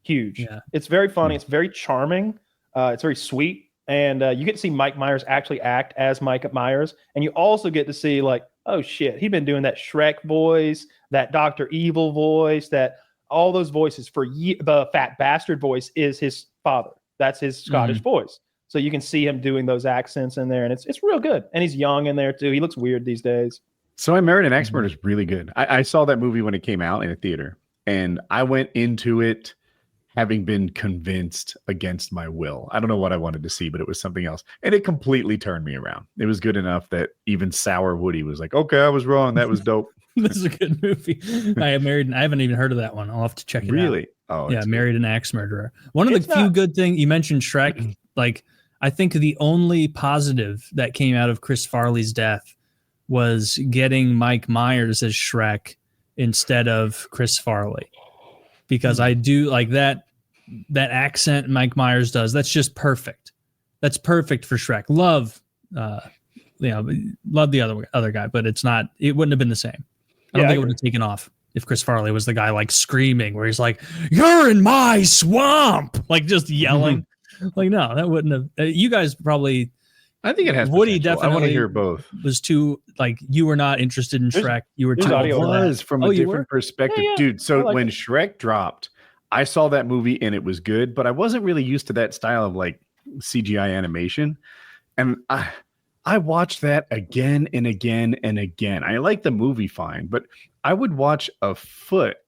C: Huge.
B: Yeah.
C: It's very funny. It's very charming. It's very sweet. And you get to see Mike Myers actually act as Mike Myers. And you also get to see like, oh shit, he's been doing that Shrek voice, that Dr. Evil voice, that all those voices for the Fat Bastard voice is his father. That's his Scottish voice. So you can see him doing those accents in there, and it's real good. And he's young in there too. He looks weird these days.
A: So I Married an Axe Murderer is really good. I saw that movie when it came out in a theater, and I went into it having been convinced against my will. I don't know what I wanted to see, but it was something else. And it completely turned me around. It was good enough that even Sour Woody was like, okay, I was wrong. That was dope.
B: This is a good movie. I haven't even heard of that one. I'll have to check it out.
A: Really? Oh,
B: yeah. Married an Axe Murderer. One of the few good things you mentioned, Shrek. Like, I think the only positive that came out of Chris Farley's death was getting Mike Myers as Shrek instead of Chris Farley, because I do like that accent Mike Myers does. That's just perfect. That's perfect for Shrek. Love the other guy, but it wouldn't have been the same. I don't think it would have taken off if Chris Farley was the guy like screaming where he's like, "You're in my swamp," like just yelling. Like, no, that wouldn't have. You guys probably.
A: I think it has.
B: Woody
A: potential.
B: definitely.
A: I want to hear both.
B: Was too like you were not interested in Shrek. You were too.
A: I was from a different perspective, dude. So when Shrek dropped, I saw that movie and it was good, but I wasn't really used to that style of like CGI animation, and I watched that again and again and again. I like the movie fine, but I would watch a foot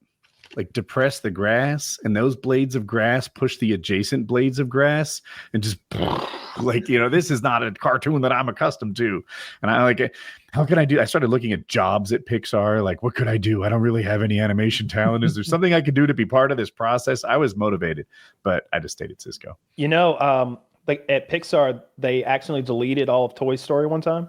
A: like depress the grass, and those blades of grass push the adjacent blades of grass, and just like, this is not a cartoon that I'm accustomed to. And I like, how can I do? I started looking at jobs at Pixar. Like, what could I do? I don't really have any animation talent. Is there something I could do to be part of this process? I was motivated, but I just stayed at Cisco.
C: Like at Pixar, they accidentally deleted all of Toy Story one time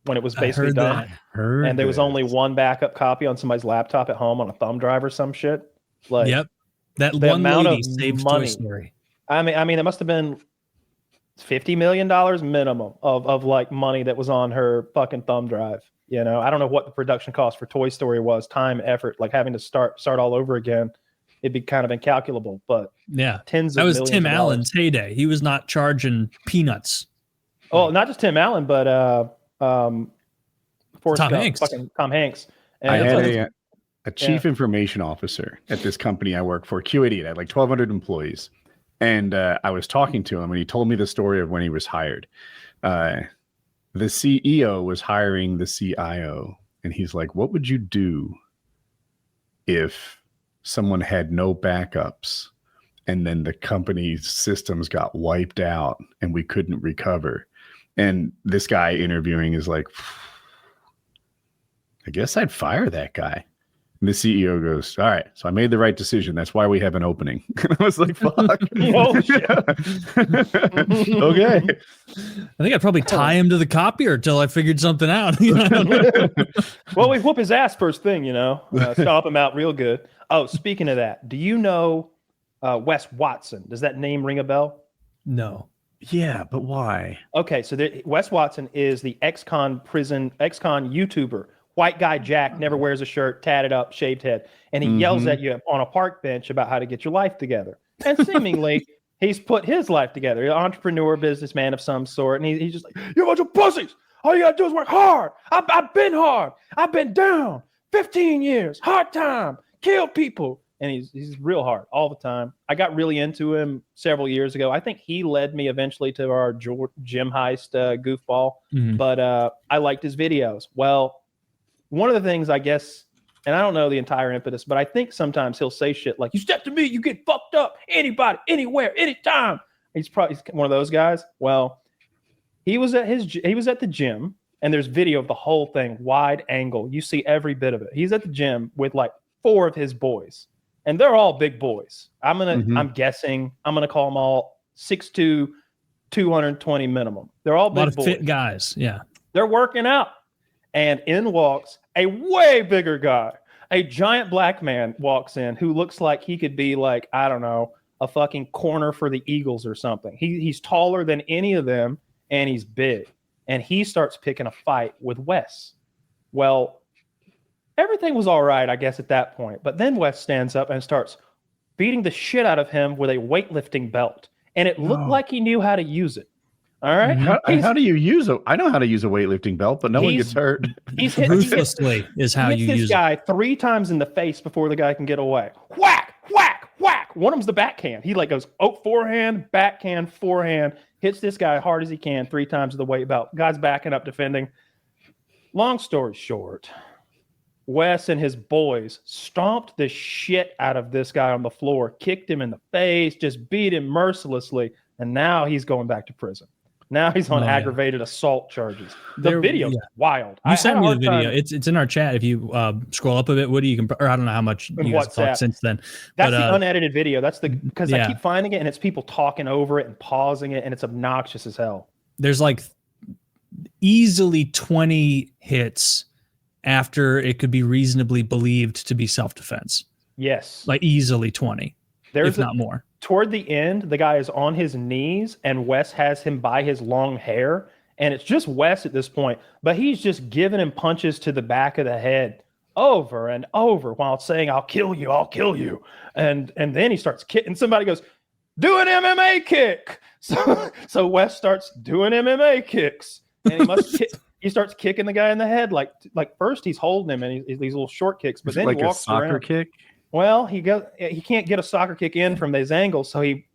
C: when it was basically done. And there was only one backup copy on somebody's laptop at home on a thumb drive or some shit. Like,
B: yep. That
C: the
B: one
C: amount
B: lady
C: of
B: saved
C: money.
B: Toy Story.
C: I mean, it must have been $50 million minimum of like money that was on her fucking thumb drive. I don't know what the production cost for Toy Story was, time, effort, like having to start all over again. It'd be kind of incalculable, but
B: yeah,
C: tens of
B: that was
C: millions
B: Tim
C: of
B: Allen's
C: dollars.
B: heyday. He was not charging peanuts.
C: Oh, not just Tim Allen, but
B: Tom Hanks.
C: Fucking Tom Hanks. And
A: I had a chief information officer at this company I work for, Q88. I had like 1,200 employees. And I was talking to him, and he told me the story of when he was hired. The CEO was hiring the CIO, and he's like, what would you do if someone had no backups and then the company's systems got wiped out and we couldn't recover? And this guy interviewing is like, I guess I'd fire that guy. And the CEO goes, all right, so I made the right decision. That's why we have an opening. And I was like, fuck.
C: Oh, shit.
A: Okay.
B: I think I'd probably tie him to the copier until I figured something out.
C: Well, we whoop his ass first thing, stomp him out real good. Oh, speaking of that, do you know Wes Watson? Does that name ring a bell?
B: No.
A: Yeah, but why?
C: Okay, so Wes Watson is the ex-con YouTuber. White guy Jack, never wears a shirt, tatted up, shaved head. And he yells at you on a park bench about how to get your life together. And seemingly, he's put his life together. An entrepreneur, businessman of some sort. And he's just like, you're a bunch of pussies. All you got to do is work hard. I've been hard. I've been down 15 years. Hard time. Kill people. And he's real hard all the time. I got really into him several years ago. I think he led me eventually to our gym heist goofball. Mm-hmm. But I liked his videos. Well, one of the things, I guess, and I don't know the entire impetus, but I think sometimes he'll say shit like, you step to me, you get fucked up. Anybody, anywhere, anytime. He's one of those guys. Well, he was at the gym, and there's video of the whole thing, wide angle. You see every bit of it. He's at the gym with like 4 of his boys, and they're all big boys. I'm guessing I'm gonna call them all 6'2", 220 minimum. They're all big
B: a lot of
C: boys.
B: fit guys. Yeah,
C: they're working out. And in walks a way bigger guy. A giant black man walks in who looks like he could be like, I don't know, a fucking corner for the Eagles or something. He's taller than any of them, and he's big. And he starts picking a fight with Wes. Well, everything was all right, I guess, at that point. But then Wes stands up and starts beating the shit out of him with a weightlifting belt. And it looked like he knew how to use it. All right.
A: How do you use I know how to use a weightlifting belt, but no one gets hurt.
B: Ruthlessly is how you use it. He hits
C: this guy 3 times in the face before the guy can get away. Whack, whack, whack. One of them's the backhand. He like goes, forehand, backhand, forehand. Hits this guy hard as he can 3 times with the weight belt. Guy's backing up, defending. Long story short, Wes and his boys stomped the shit out of this guy on the floor, kicked him in the face, just beat him mercilessly. And now he's going back to prison. Now he's on aggravated assault charges. The video is wild.
B: You sent me the video. It's in our chat. If you scroll up a bit, Woody, you can, or I don't know how much you guys talked since then.
C: That's the unedited video. That's because I keep finding it, and it's people talking over it and pausing it, and it's obnoxious as hell.
B: There's like easily 20 hits after it could be reasonably believed to be self-defense.
C: Yes.
B: Like easily 20, if not more.
C: Toward the end, the guy is on his knees, and Wes has him by his long hair, and it's just Wes at this point, but he's just giving him punches to the back of the head over and over while saying, I'll kill you. And then he starts kicking. Somebody goes, do an MMA kick. So Wes starts doing MMA kicks, and he starts kicking the guy in the head. Like first he's holding him, and these little short kicks, but then
A: like
C: he walks
A: a soccer
C: around.
A: Kick.
C: Well, he can't get a soccer kick in from these angles, so he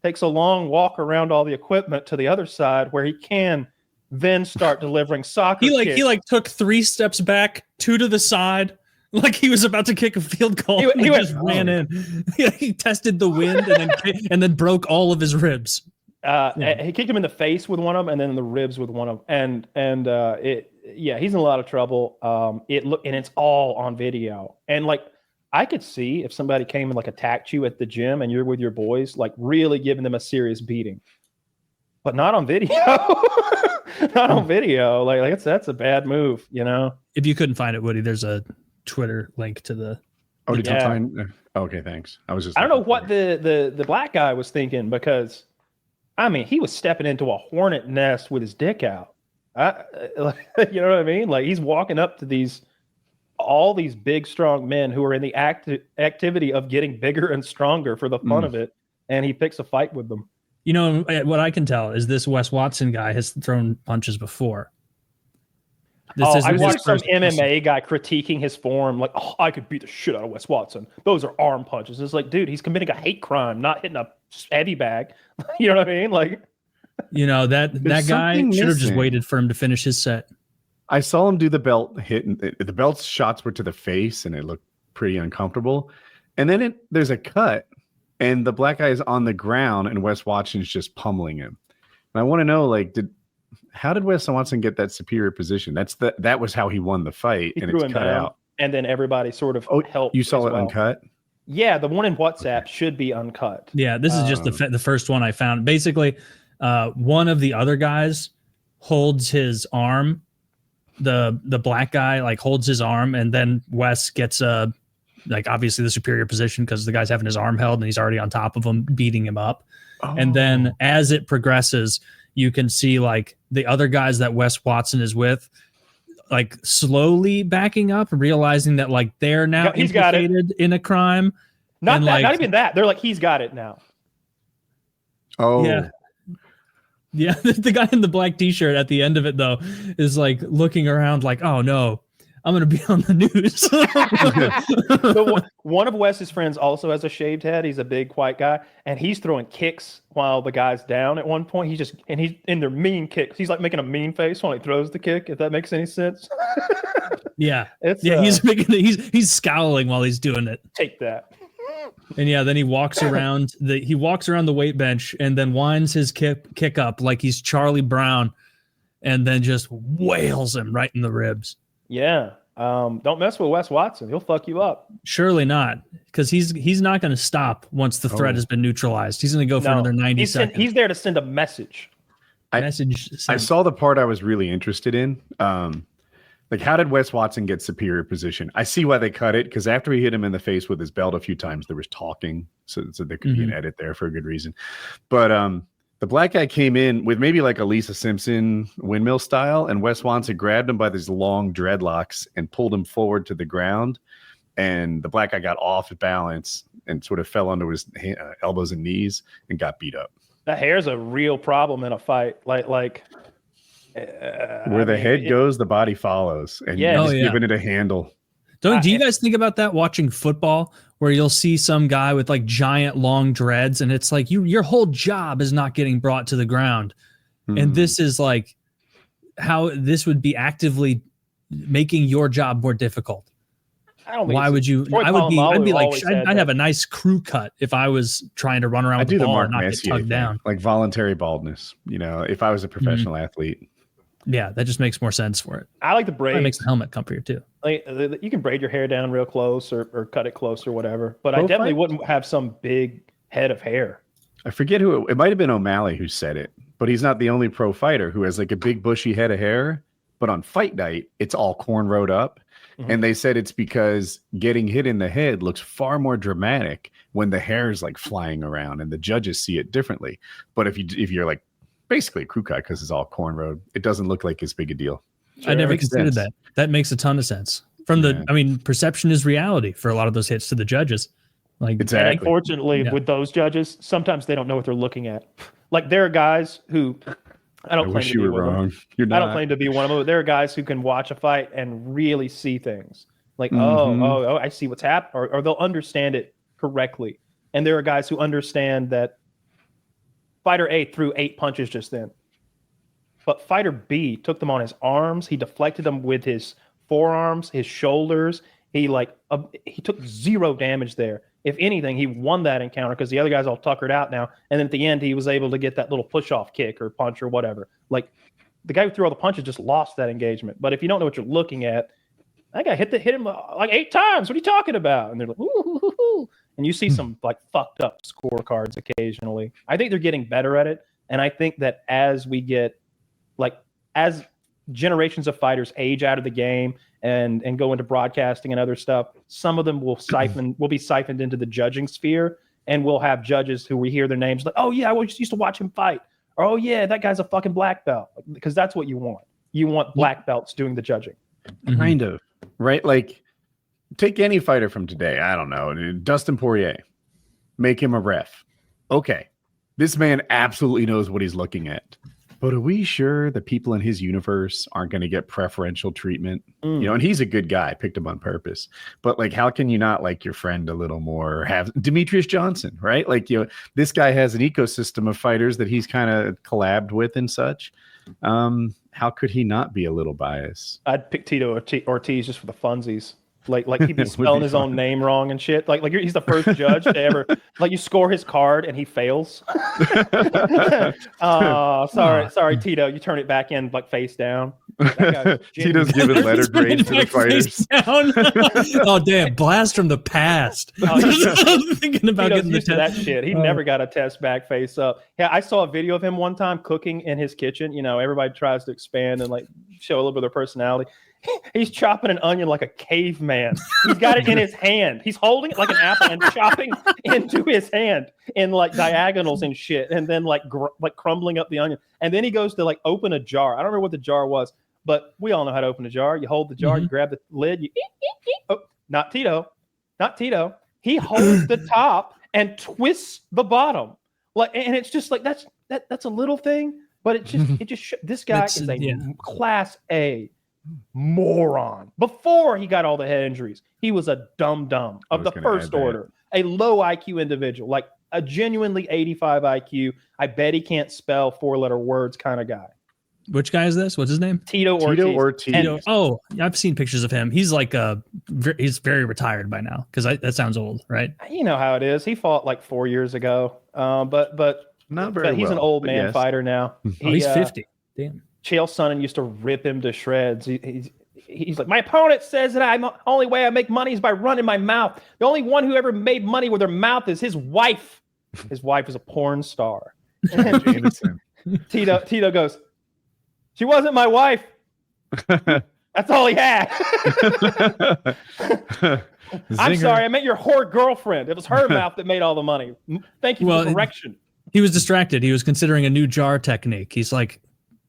C: takes a long walk around all the equipment to the other side where he can then start delivering soccer kicks.
B: He took 3 steps back, 2 to the side, Like he was about to kick a field goal. He just ran in. He tested the wind and then broke all of his ribs.
C: He kicked him in the face with one of them, and then in the ribs with one of them. And he's in a lot of trouble. And it's all on video. And like I could see if somebody came and like attacked you at the gym and you're with your boys, like really giving them a serious beating, but not on video. Not on video. Like that's a bad move, you know.
B: If you couldn't find it, Woody, there's a Twitter link to the.
A: Oh, did you find? Okay, thanks. I
C: don't know what the black guy was thinking, because I mean he was stepping into a hornet nest with his dick out. You know what I mean? Like he's walking up to all these big strong men who are in the activity of getting bigger and stronger for the fun of it, and he picks a fight with them.
B: You know what I can tell is this Wes Watson guy has thrown punches before.
C: I watched some MMA guy critiquing his form, like, "Oh, I could beat the shit out of Wes Watson. Those are arm punches." It's like, dude, he's committing a hate crime, not hitting a heavy bag. You know what I mean? Like,
B: you know that guy should have just waited for him to finish his set.
A: I saw him do the belt hit, and the belt shots were to the face, and it looked pretty uncomfortable. And then there's a cut, and the black guy is on the ground, and Wes Watson's just pummeling him. And I want to know, like, how did Wes Watson get that superior position? That was how he won the fight, and it's cut out.
C: And then everybody sort of helped.
A: You saw it uncut?
C: Yeah, the one in WhatsApp should be uncut.
B: Yeah, this is just the first one I found. Basically, one of the other guys holds his arm. The black guy like holds his arm, and then Wes gets like obviously the superior position because the guy's having his arm held and he's already on top of him, beating him up. And then as it progresses, you can see like the other guys that Wes Watson is with, like slowly backing up, realizing that like they're now implicated in a crime.
C: Not even that. They're like, he's got it now.
A: Oh,
B: yeah. Yeah, the guy in the black t-shirt at the end of it, though, is like looking around like, oh, no, I'm going to be on the news.
C: So one of Wes's friends also has a shaved head. He's a big white guy, and he's throwing kicks while the guy's down at one point. He's in their mean kicks. He's like making a mean face while he throws the kick, if that makes any sense.
B: Yeah. He's scowling while he's doing it.
C: Take that.
B: And yeah, then he walks around the weight bench and then winds his kick up like he's Charlie Brown, and then just wails him right in the ribs.
C: Yeah. Don't mess with Wes Watson. He'll fuck you up.
B: Surely not, because he's not going to stop once the threat has been neutralized. He's going to go for another 90 seconds.
C: He's there to send a message.
A: I saw the part I was really interested in. Like, how did Wes Watson get superior position? I see why they cut it, because after he hit him in the face with his belt a few times, there was talking. So there could be an edit there for a good reason. But the black guy came in with maybe like a Lisa Simpson windmill style, and Wes Watson grabbed him by these long dreadlocks and pulled him forward to the ground. And the black guy got off balance and sort of fell onto his elbows and knees and got beat up.
C: That hair's a real problem in a fight.
A: Where the head goes, the body follows, and you're just giving it a handle.
B: Do you guys think about that watching football, where you'll see some guy with like giant long dreads, and it's like your whole job is not getting brought to the ground, and this is like how this would be actively making your job more difficult. Why would you? I'd be like, I'd have a nice crew cut if I was trying to run around with the ball and not get tugged down.
A: Like voluntary baldness, if I was a professional athlete.
B: Yeah, that just makes more sense for it.
C: I like the braids.
B: It makes the helmet comfier too.
C: Like you can braid your hair down real close or cut it close or whatever. But I definitely wouldn't have some big head of hair.
A: I forget who it might have been O'Malley who said it, but he's not the only pro fighter who has like a big bushy head of hair. But on fight night, it's all cornrowed up. And they said it's because getting hit in the head looks far more dramatic when the hair is like flying around, and the judges see it differently. But if you're like basically a crew cut because it's all cornrowed, it doesn't look like as big a deal.
B: Sure, I never considered that. That makes a ton of sense. Perception is reality for a lot of those hits to the judges. Like
A: exactly.
C: And unfortunately, with those judges, sometimes they don't know what they're looking at. Like there are guys who I don't claim to be one of them. You're not. I don't claim to be one of them. But there are guys who can watch a fight and really see things. Like, oh, I see what's happening, or they'll understand it correctly. And there are guys who understand that Fighter A threw 8 punches just then. But Fighter B took them on his arms. He deflected them with his forearms, his shoulders. He he took 0 damage there. If anything, he won that encounter because the other guy's all tuckered out now. And then at the end, he was able to get that little push-off kick or punch or whatever. Like, the guy who threw all the punches just lost that engagement. But if you don't know what you're looking at, that guy hit him like 8 times. What are you talking about? And they're like, ooh. And you see some like fucked up scorecards occasionally. I think they're getting better at it. And I think that as we get, like, as generations of fighters age out of the game and go into broadcasting and other stuff, some of them will be siphoned into the judging sphere, and we'll have judges who we hear their names like, oh yeah, I used to watch him fight, or oh yeah, that guy's a fucking black belt, because that's what you want. You want black belts doing the judging.
A: Kind of, right? Like, take any fighter from today. I don't know, Dustin Poirier, make him a ref. Okay, this man absolutely knows what he's looking at. But are we sure the people in his universe aren't going to get preferential treatment? You know, and he's a good guy, picked him on purpose. But like, how can you not like your friend a little more? Or have Demetrius Johnson, right? Like, you know, this guy has an ecosystem of fighters that he's kind of collabed with and such. How could he not be a little biased?
C: I'd pick Tito Ortiz just for the funsies. Like he'd be spelling his own name wrong and shit. Like he's the first judge to ever, like, you score his card and he fails. Sorry, Tito. You turn it back in like face down.
A: Tito's giving letter grades to the fighters.
B: Oh damn! Blast from the past. I'm thinking about
C: Tito's
B: getting the
C: used to that shit. He never got a test back face up. Yeah, I saw a video of him one time cooking in his kitchen. You know, everybody tries to expand and like show a little bit of their personality. He's chopping an onion like a caveman. He's got it in his hand. He's holding it like an apple and chopping into his hand in like diagonals and shit, and then like crumbling up the onion. And then he goes to like open a jar. I don't remember what the jar was, but we all know how to open a jar. You hold the jar, you grab the lid, you oh, not Tito. He holds the top and twists the bottom. Like, and it's just like that's a little thing, but it just this guy is a class A moron. Before he got all the head injuries, he was a dumb of the first order, a low IQ individual, like a genuinely 85 IQ. I bet he can't spell 4-letter words kind of guy.
B: Which guy is this? What's his name?
C: Tito Ortiz.
B: Oh, I've seen pictures of him. He's like he's very retired by now, because that sounds old, right?
C: You know how it is. He fought like 4 years ago, but not very. But he's an old man fighter now.
B: He's 50. Damn.
C: Chael Sonnen used to rip him to shreds. He's like, my opponent says that the only way I make money is by running my mouth. The only one who ever made money with her mouth is his wife. His wife is a porn star. Tito goes, she wasn't my wife. That's all he had. I'm sorry, I meant your whore girlfriend. It was her mouth that made all the money. Thank you for the correction.
B: He was distracted. He was considering a new jar technique. He's like,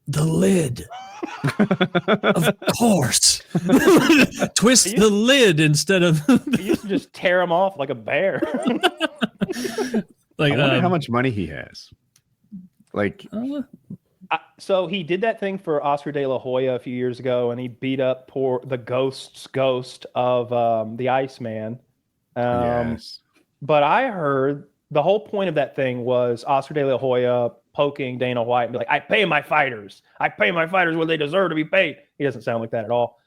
B: the lid. Of course. Twist the lid instead of
C: he used to just tear him off like a bear.
A: Like, I wonder how much money he has. Like,
C: so he did that thing for Oscar De La Hoya a few years ago, and he beat up the ghost of the Iceman.
A: Yes.
C: But I heard the whole point of that thing was Oscar De La Hoya poking Dana White and be like, I pay my fighters what they deserve to be paid. He doesn't sound like that at all.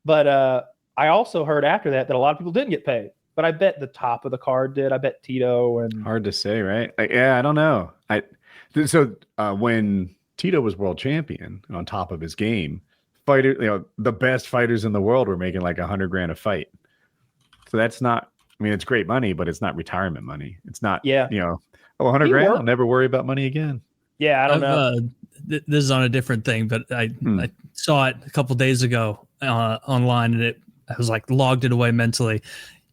C: But I also heard after that a lot of people didn't get paid. But I bet the top of the card did. I bet Tito and
A: hard to say, right? Yeah, I don't know. So when Tito was world champion, on top of his game, the best fighters in the world were making like $100,000 a fight. So that's not. I mean, it's great money, but it's not retirement money. It's not. Yeah. $100,000. I'll never worry about money again.
C: Yeah, I don't know.
B: This is on a different thing, but I saw it a couple days ago online, and I was like logged it away mentally.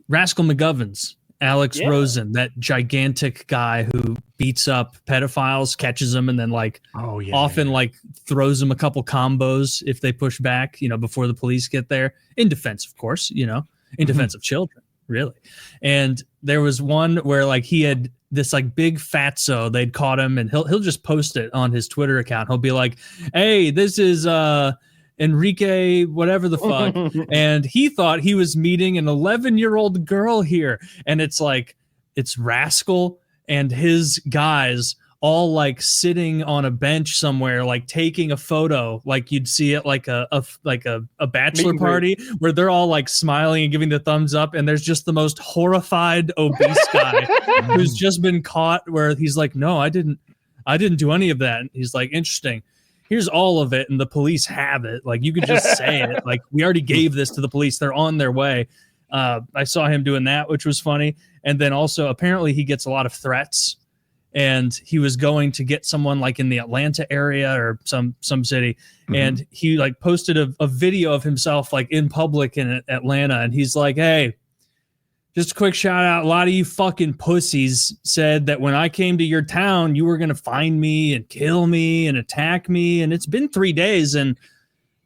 B: Rascal McGovern's Alex Rosin, that gigantic guy who beats up pedophiles, catches them, and then often throws them a couple combos if they push back, before the police get there, in defense, of course, in defense of children, really. And there was one where he had this big fatso, they'd caught him, and he'll just post it on his Twitter account. He'll be like, hey, this is Enrique, whatever the fuck. And he thought he was meeting an 11-year-old girl here. And it's Rascal and his guys all like sitting on a bench somewhere, like taking a photo, like you'd see it like a bachelor party where they're all like smiling and giving the thumbs up, and there's just the most horrified obese guy who's just been caught where he's like, no, I didn't do any of that. And he's like, interesting. Here's all of it, and the police have it. Like, you could just say it. Like, we already gave this to the police. They're on their way. I saw him doing that, which was funny. And then also, apparently, he gets a lot of threats. And he was going to get someone like in the Atlanta area or some city. Mm-hmm. And he like posted a video of himself like in public in Atlanta. And he's like, hey, just a quick shout out. A lot of you fucking pussies said that when I came to your town, you were going to find me and kill me and attack me. And it's been 3 days and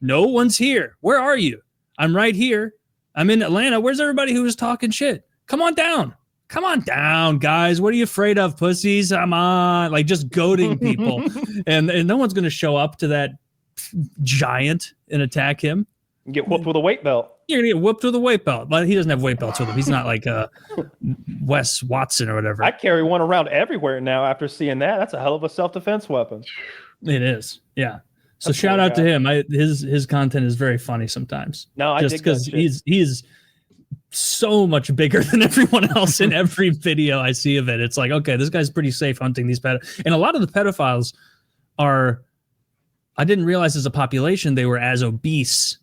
B: no one's here. Where are you? I'm right here. I'm in Atlanta. Where's everybody who was talking shit? Come on down. Come on down, guys. What are you afraid of, pussies? I'm on. Like, just goading people. and no one's going to show up to that giant and attack him.
C: Get whooped with a weight belt.
B: You're going to get whooped with a weight belt. But he doesn't have weight belts with him. He's not like Wes Watson or whatever.
C: I carry one around everywhere now after seeing that. That's a hell of a self-defense weapon.
B: It is. Yeah. So
C: That's
B: shout out to him. His content is very funny sometimes.
C: No, I
B: just
C: because
B: he's so much bigger than everyone else in every video I see of it. It's like, okay, this guy's pretty safe hunting these pedophiles. And a lot of the pedophiles are, I didn't realize as a population they were as obese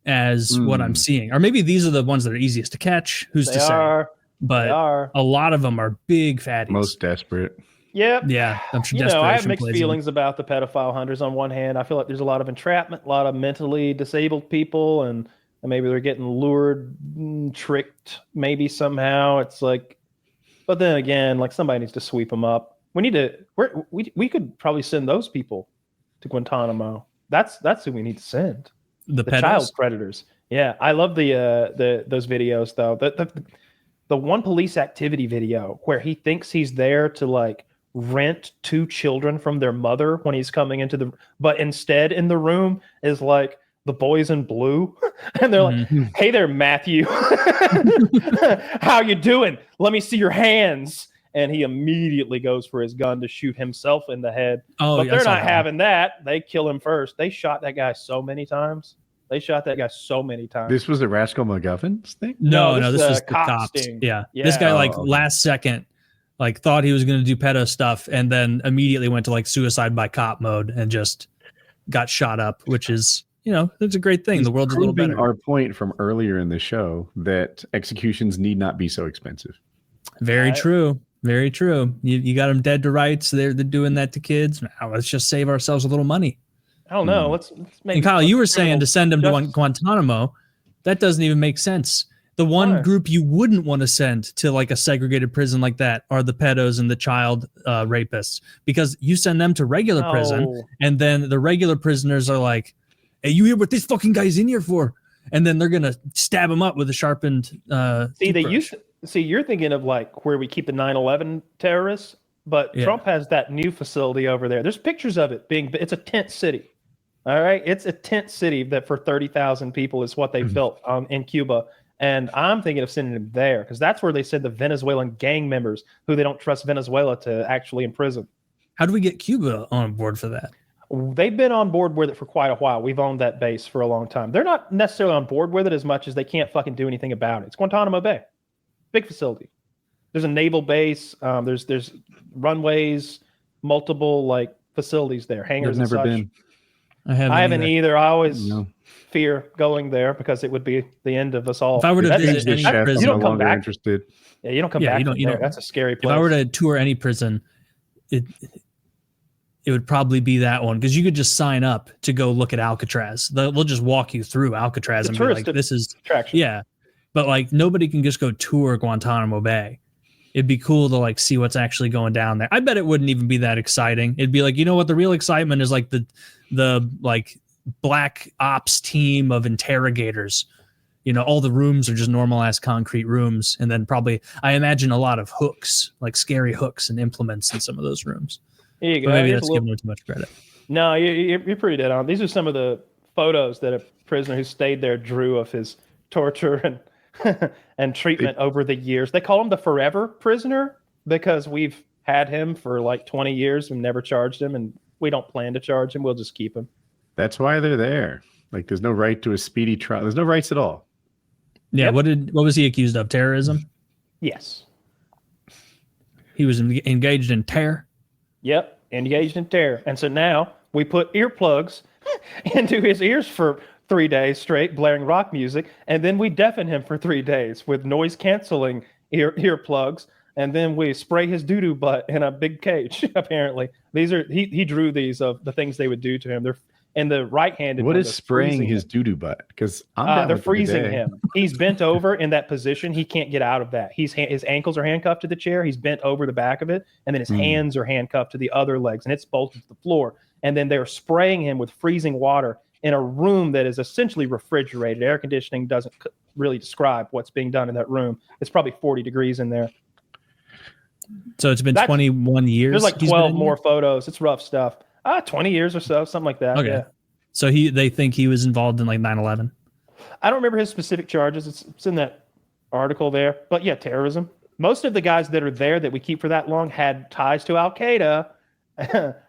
B: as what I'm seeing. Or maybe these are the ones that are easiest to catch. Who's to say? But a lot of them are big fatties.
A: Most desperate.
C: Yep.
B: Yeah. I'm sure
C: I have mixed feelings about the pedophile hunters. On one hand, I feel like there's a lot of entrapment, a lot of mentally disabled people, and maybe they're getting lured, tricked, maybe somehow. It's like, but then again, like somebody needs to sweep them up. We we could probably send those people to Guantanamo. That's who we need to send. The child predators. Yeah, I love those videos though. The one police activity video where he thinks he's there to like rent 2 children from their mother when he's coming into but instead in the room is like the boys in blue, and they're like, "Hey there, Matthew, how you doing? Let me see your hands." And he immediately goes for his gun to shoot himself in the head. Oh, but they're not having that. They kill him first. They shot that guy so many times. This was the Rascal McGuffins thing?
B: No, this is the cops. Yeah. This guy last second like thought he was going to do pedo stuff and then immediately went to like suicide by cop mode and just got shot up, which is, it's a great thing. The world's a little better.
A: Our point from earlier in the show that executions need not be so expensive.
B: Very true. Very true. You got them dead to rights. They're doing that to kids. Now let's just save ourselves a little money.
C: I don't know. Let's make.
B: And Kyle, you were saying to send them to Guantanamo. That doesn't even make sense. The one group you wouldn't want to send to like a segregated prison like that are the pedos and the child rapists, because you send them to regular prison, and then the regular prisoners are like, "Hey, you hear what this fucking guy's in here for?" And then they're gonna stab him up with a sharpened.
C: You're thinking of like where we keep the 9/11 terrorists, but Trump has that new facility over there. There's pictures of it it's a tent city. All right, it's a tent city that for 30,000 people is what they built in Cuba. And I'm thinking of sending him there because that's where they send the Venezuelan gang members who they don't trust Venezuela to actually imprison.
B: How do we get Cuba on board for that?
C: They've been on board with it for quite a while. We've owned that base for a long time. They're not necessarily on board with it as much as they can't fucking do anything about it. It's Guantanamo Bay. Big facility. There's a naval base. There's runways, multiple like facilities there, hangars and such. Never been. I haven't either. I always fear going there because it would be the end of us all.
B: If I were to visit any prison,
C: you don't come back. Interested. Yeah, you don't come back. You don't. That's a scary place.
B: If I were to tour any prison, it would probably be that one, because you could just sign up to go look at Alcatraz. They'll just walk you through Alcatraz and be like, "This is
C: attraction."
B: Yeah, but like nobody can just go tour Guantanamo Bay. It'd be cool to like see what's actually going down there. I bet it wouldn't even be that exciting. It'd be like, what the real excitement is, like the like black ops team of interrogators. All the rooms are just normal ass concrete rooms, and then probably I imagine a lot of hooks, like scary hooks and implements in some of those rooms.
C: Here you go.
B: But maybe that's giving them too much credit.
C: No, you're pretty dead on. These are some of the photos that a prisoner who stayed there drew of his torture and treatment over the years. They call him the forever prisoner because we've had him for like 20 years and never charged him, and we don't plan to charge him. We'll just keep him.
A: That's why they're there. Like, there's no right to a speedy trial. There's no rights at all.
B: Yeah.
C: Yep.
B: What was he accused of? Terrorism?
C: Yes.
B: He was engaged in terror.
C: Yep. Engaged in terror. And so now we put earplugs into his ears for 3 days straight, blaring rock music, and then we deafen him for 3 days with noise canceling earplugs, and then we spray his doo-doo butt in a big cage. Apparently, these are he drew these of the things they would do to him. They're in the right-handed.
A: What is spraying his doo-doo butt? Because
C: they're freezing him. He's bent over in that position. He can't get out of that. His ankles are handcuffed to the chair. He's bent over the back of it, and then his hands are handcuffed to the other legs, and it's bolted to the floor. And then they're spraying him with freezing water in a room that is essentially refrigerated. Air conditioning doesn't really describe what's being done in that room. It's probably 40 degrees in there.
B: So it's been 21 years.
C: There's like 12 more photos. It's rough stuff. 20 years or so, something like that.
B: Okay.
C: Yeah.
B: So they think he was involved in like 9/11.
C: I don't remember his specific charges. It's in that article there. But yeah, terrorism. Most of the guys that are there that we keep for that long had ties to Al Qaeda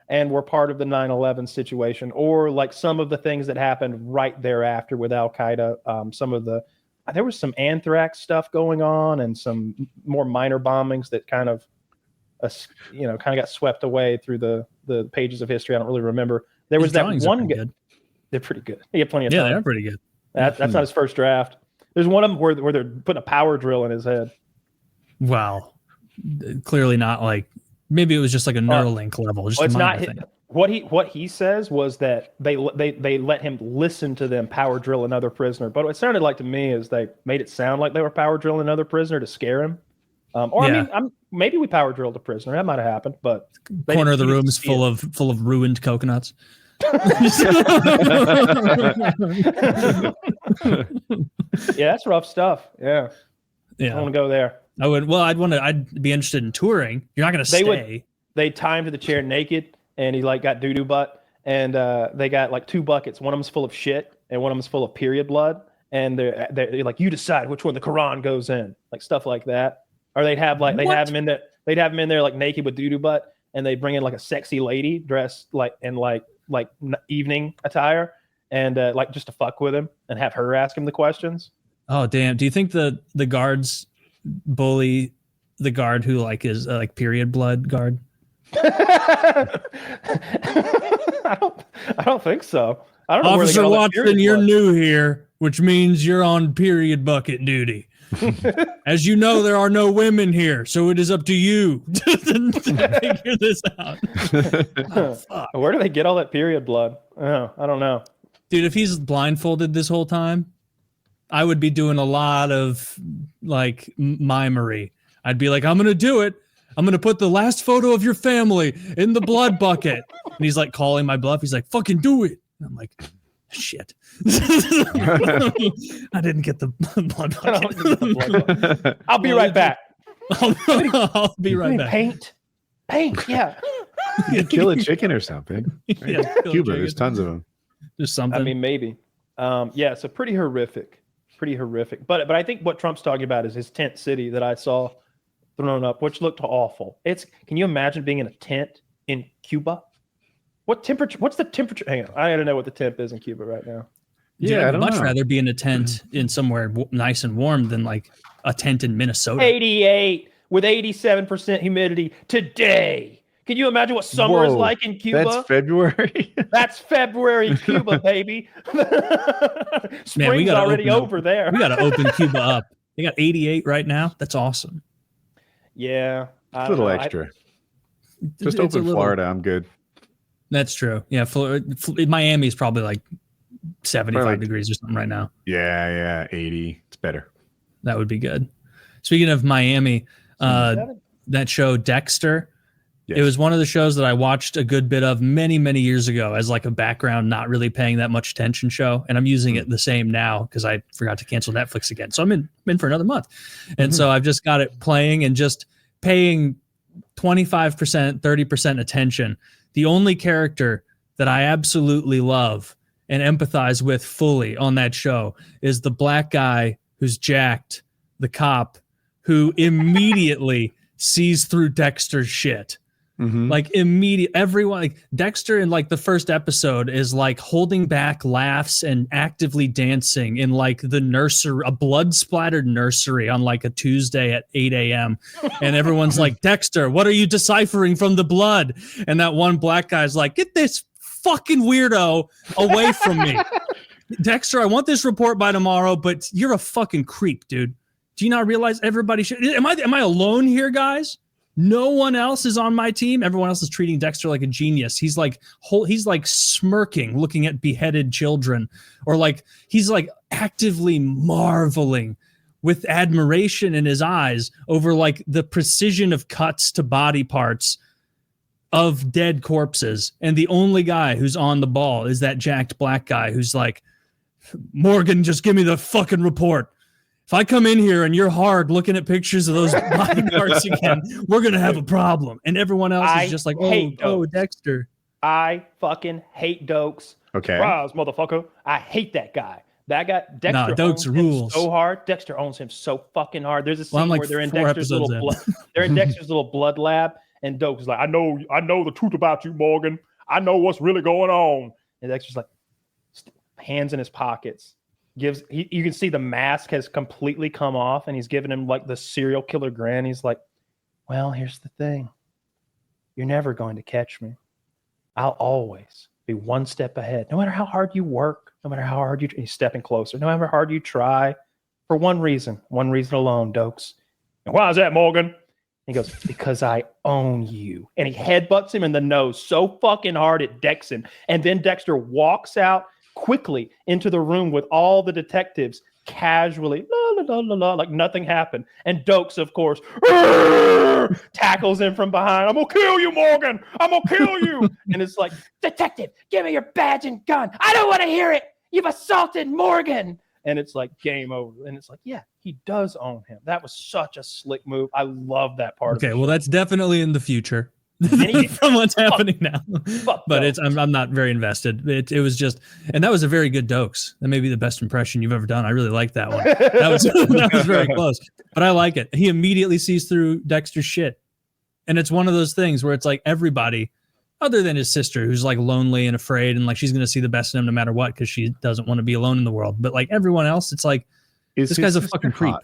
C: and were part of the 9/11 situation, or like some of the things that happened right thereafter with Al Qaeda. There was some anthrax stuff going on and some more minor bombings that kind of got swept away through the pages of history. I don't really remember. There was that one guy. They're pretty good. He had plenty of time.
B: Yeah, they're pretty good.
C: That's not his first draft. There's one of them where they're putting a power drill in his head.
B: Wow. Clearly not like, maybe it was just like a Neuralink level. Just
C: it's not what he says was that they let him listen to them power drill another prisoner. But what it sounded like to me is they made it sound like they were power drilling another prisoner to scare him. Maybe we power drilled a prisoner. That might have happened, but
B: corner of the room is full of ruined coconuts.
C: Yeah, that's rough stuff. Yeah. I want to go there.
B: I would. Well, I'd be interested in touring. You're not going to stay.
C: They tie him to the chair naked, and he like got doo-doo butt, and they got like 2 buckets. One of them's full of shit, and one of them's full of period blood. And they're like, you decide which one the Quran goes in, like stuff like that. Or they'd have like have him in there. They'd have him in there like naked with doo-doo butt, and they bring in like a sexy lady dressed like in like evening attire, and like just to fuck with him and have her ask him the questions.
B: Oh damn! Do you think the guards bully the guard who like is like period blood guard?
C: I don't think so. I don't know.
B: Officer Watson, you're new here, which means you're on period bucket duty. As you know, there are no women here, so it is up to you to figure this out.
C: Where do they get all that period blood? Oh, I don't know.
B: Dude, if he's blindfolded this whole time, I would be doing a lot of like mimery. I'd be like, I'm going to do it. I'm going to put the last photo of your family in the blood bucket. And he's like calling my bluff. He's like, fucking do it. And I'm like, shit. I didn't get the blood bucket.
C: I'll be right back.
B: I'll be right back.
C: Paint, yeah.
A: You could kill a chicken or something.
B: Yeah,
A: Cuba, there's tons of them.
B: Just something.
C: I mean, maybe. So pretty horrific. But I think what Trump's talking about is his tent city that I saw thrown up, which looked awful. Can you imagine being in a tent in Cuba? What's the temperature? Hang on, I gotta know what the temp is in Cuba right now.
B: Yeah, I'd much rather be in a tent in somewhere nice and warm than like a tent in Minnesota.
C: 88 with 87% humidity today. Can you imagine what summer is like in Cuba?
A: That's February.
C: That's February in Cuba, baby. Spring's already over there.
B: We got to open Cuba up. They got 88 right now. That's awesome.
C: Yeah.
A: A little extra. Just open Florida. I'm good.
B: That's true. Yeah. Miami is probably like 75 degrees or something right now.
A: Yeah. 80. It's better.
B: That would be good. Speaking of Miami, that show Dexter, yes. It was one of the shows that I watched a good bit of many, many years ago as like a background, not really paying that much attention show. And I'm using it the same now because I forgot to cancel Netflix again. So I'm in for another month. And so I've just got it playing and just paying 25%, 30% attention. The only character that I absolutely love and empathize with fully on that show is the black guy who's jacked, the cop, who immediately sees through Dexter's shit.
A: Mhm.
B: Like immediate, everyone, like Dexter in like the first episode is like holding back laughs and actively dancing in like the nursery, a blood splattered nursery on like a Tuesday at 8 a.m. And everyone's like, Dexter, what are you deciphering from the blood? And that one black guy's like, get this fucking weirdo away from me. Dexter, I want this report by tomorrow, but you're a fucking creep, dude. Do you not realize everybody should, am I alone here, guys? No one else is on my team. Everyone else is treating Dexter like a genius. He's like smirking, looking at beheaded children, or like he's like actively marveling with admiration in his eyes over like the precision of cuts to body parts of dead corpses. And the only guy who's on the ball is that jacked black guy who's like, Morgan, just give me the fucking report. If I come in here and you're hard looking at pictures of those body parts again, we're going to have a problem. And everyone else is just like, oh, Dexter.
C: I fucking hate Doakes.
A: Okay.
C: Surprise, motherfucker. I hate that guy. That guy, Dexter
B: Doakes rules
C: so hard. Dexter owns him so fucking hard. There's a scene
B: like
C: where they're in
B: 4
C: Dexter's little
B: episodes
C: blood. They're in Dexter's little blood lab, and Doakes is like, I know the truth about you, Morgan. I know what's really going on. And Dexter's like, hands in his pockets. You can see the mask has completely come off, and he's giving him like the serial killer grin. He's like, well, here's the thing. You're never going to catch me. I'll always be one step ahead. No matter how hard you work, no matter how hard he's stepping closer, no matter how hard you try, for one reason alone, Doakes. And why is that, Morgan? He goes, because I own you. And he headbutts him in the nose so fucking hard it decks him. And then Dexter walks out quickly into the room with all the detectives, casually, la, la, la, la, like nothing happened. And Doakes, of course, tackles him from behind. I'm going to kill you, Morgan. I'm going to kill you. And it's like, detective, give me your badge and gun. I don't want to hear it. You've assaulted Morgan. And it's like game over. And it's like, yeah, he does own him. That was such a slick move. I love that part.
B: Okay, well, that's definitely in the future. From what's happening now, but I'm not very invested. It was just, and that was a very good Doakes. That may be the best impression you've ever done. I really like that one. That was very close, but I like it. He immediately sees through Dexter's shit, and it's one of those things where it's like everybody, other than his sister, who's like lonely and afraid, and like she's gonna see the best in him no matter what because she doesn't want to be alone in the world. But like everyone else, it's like this guy's a fucking creep.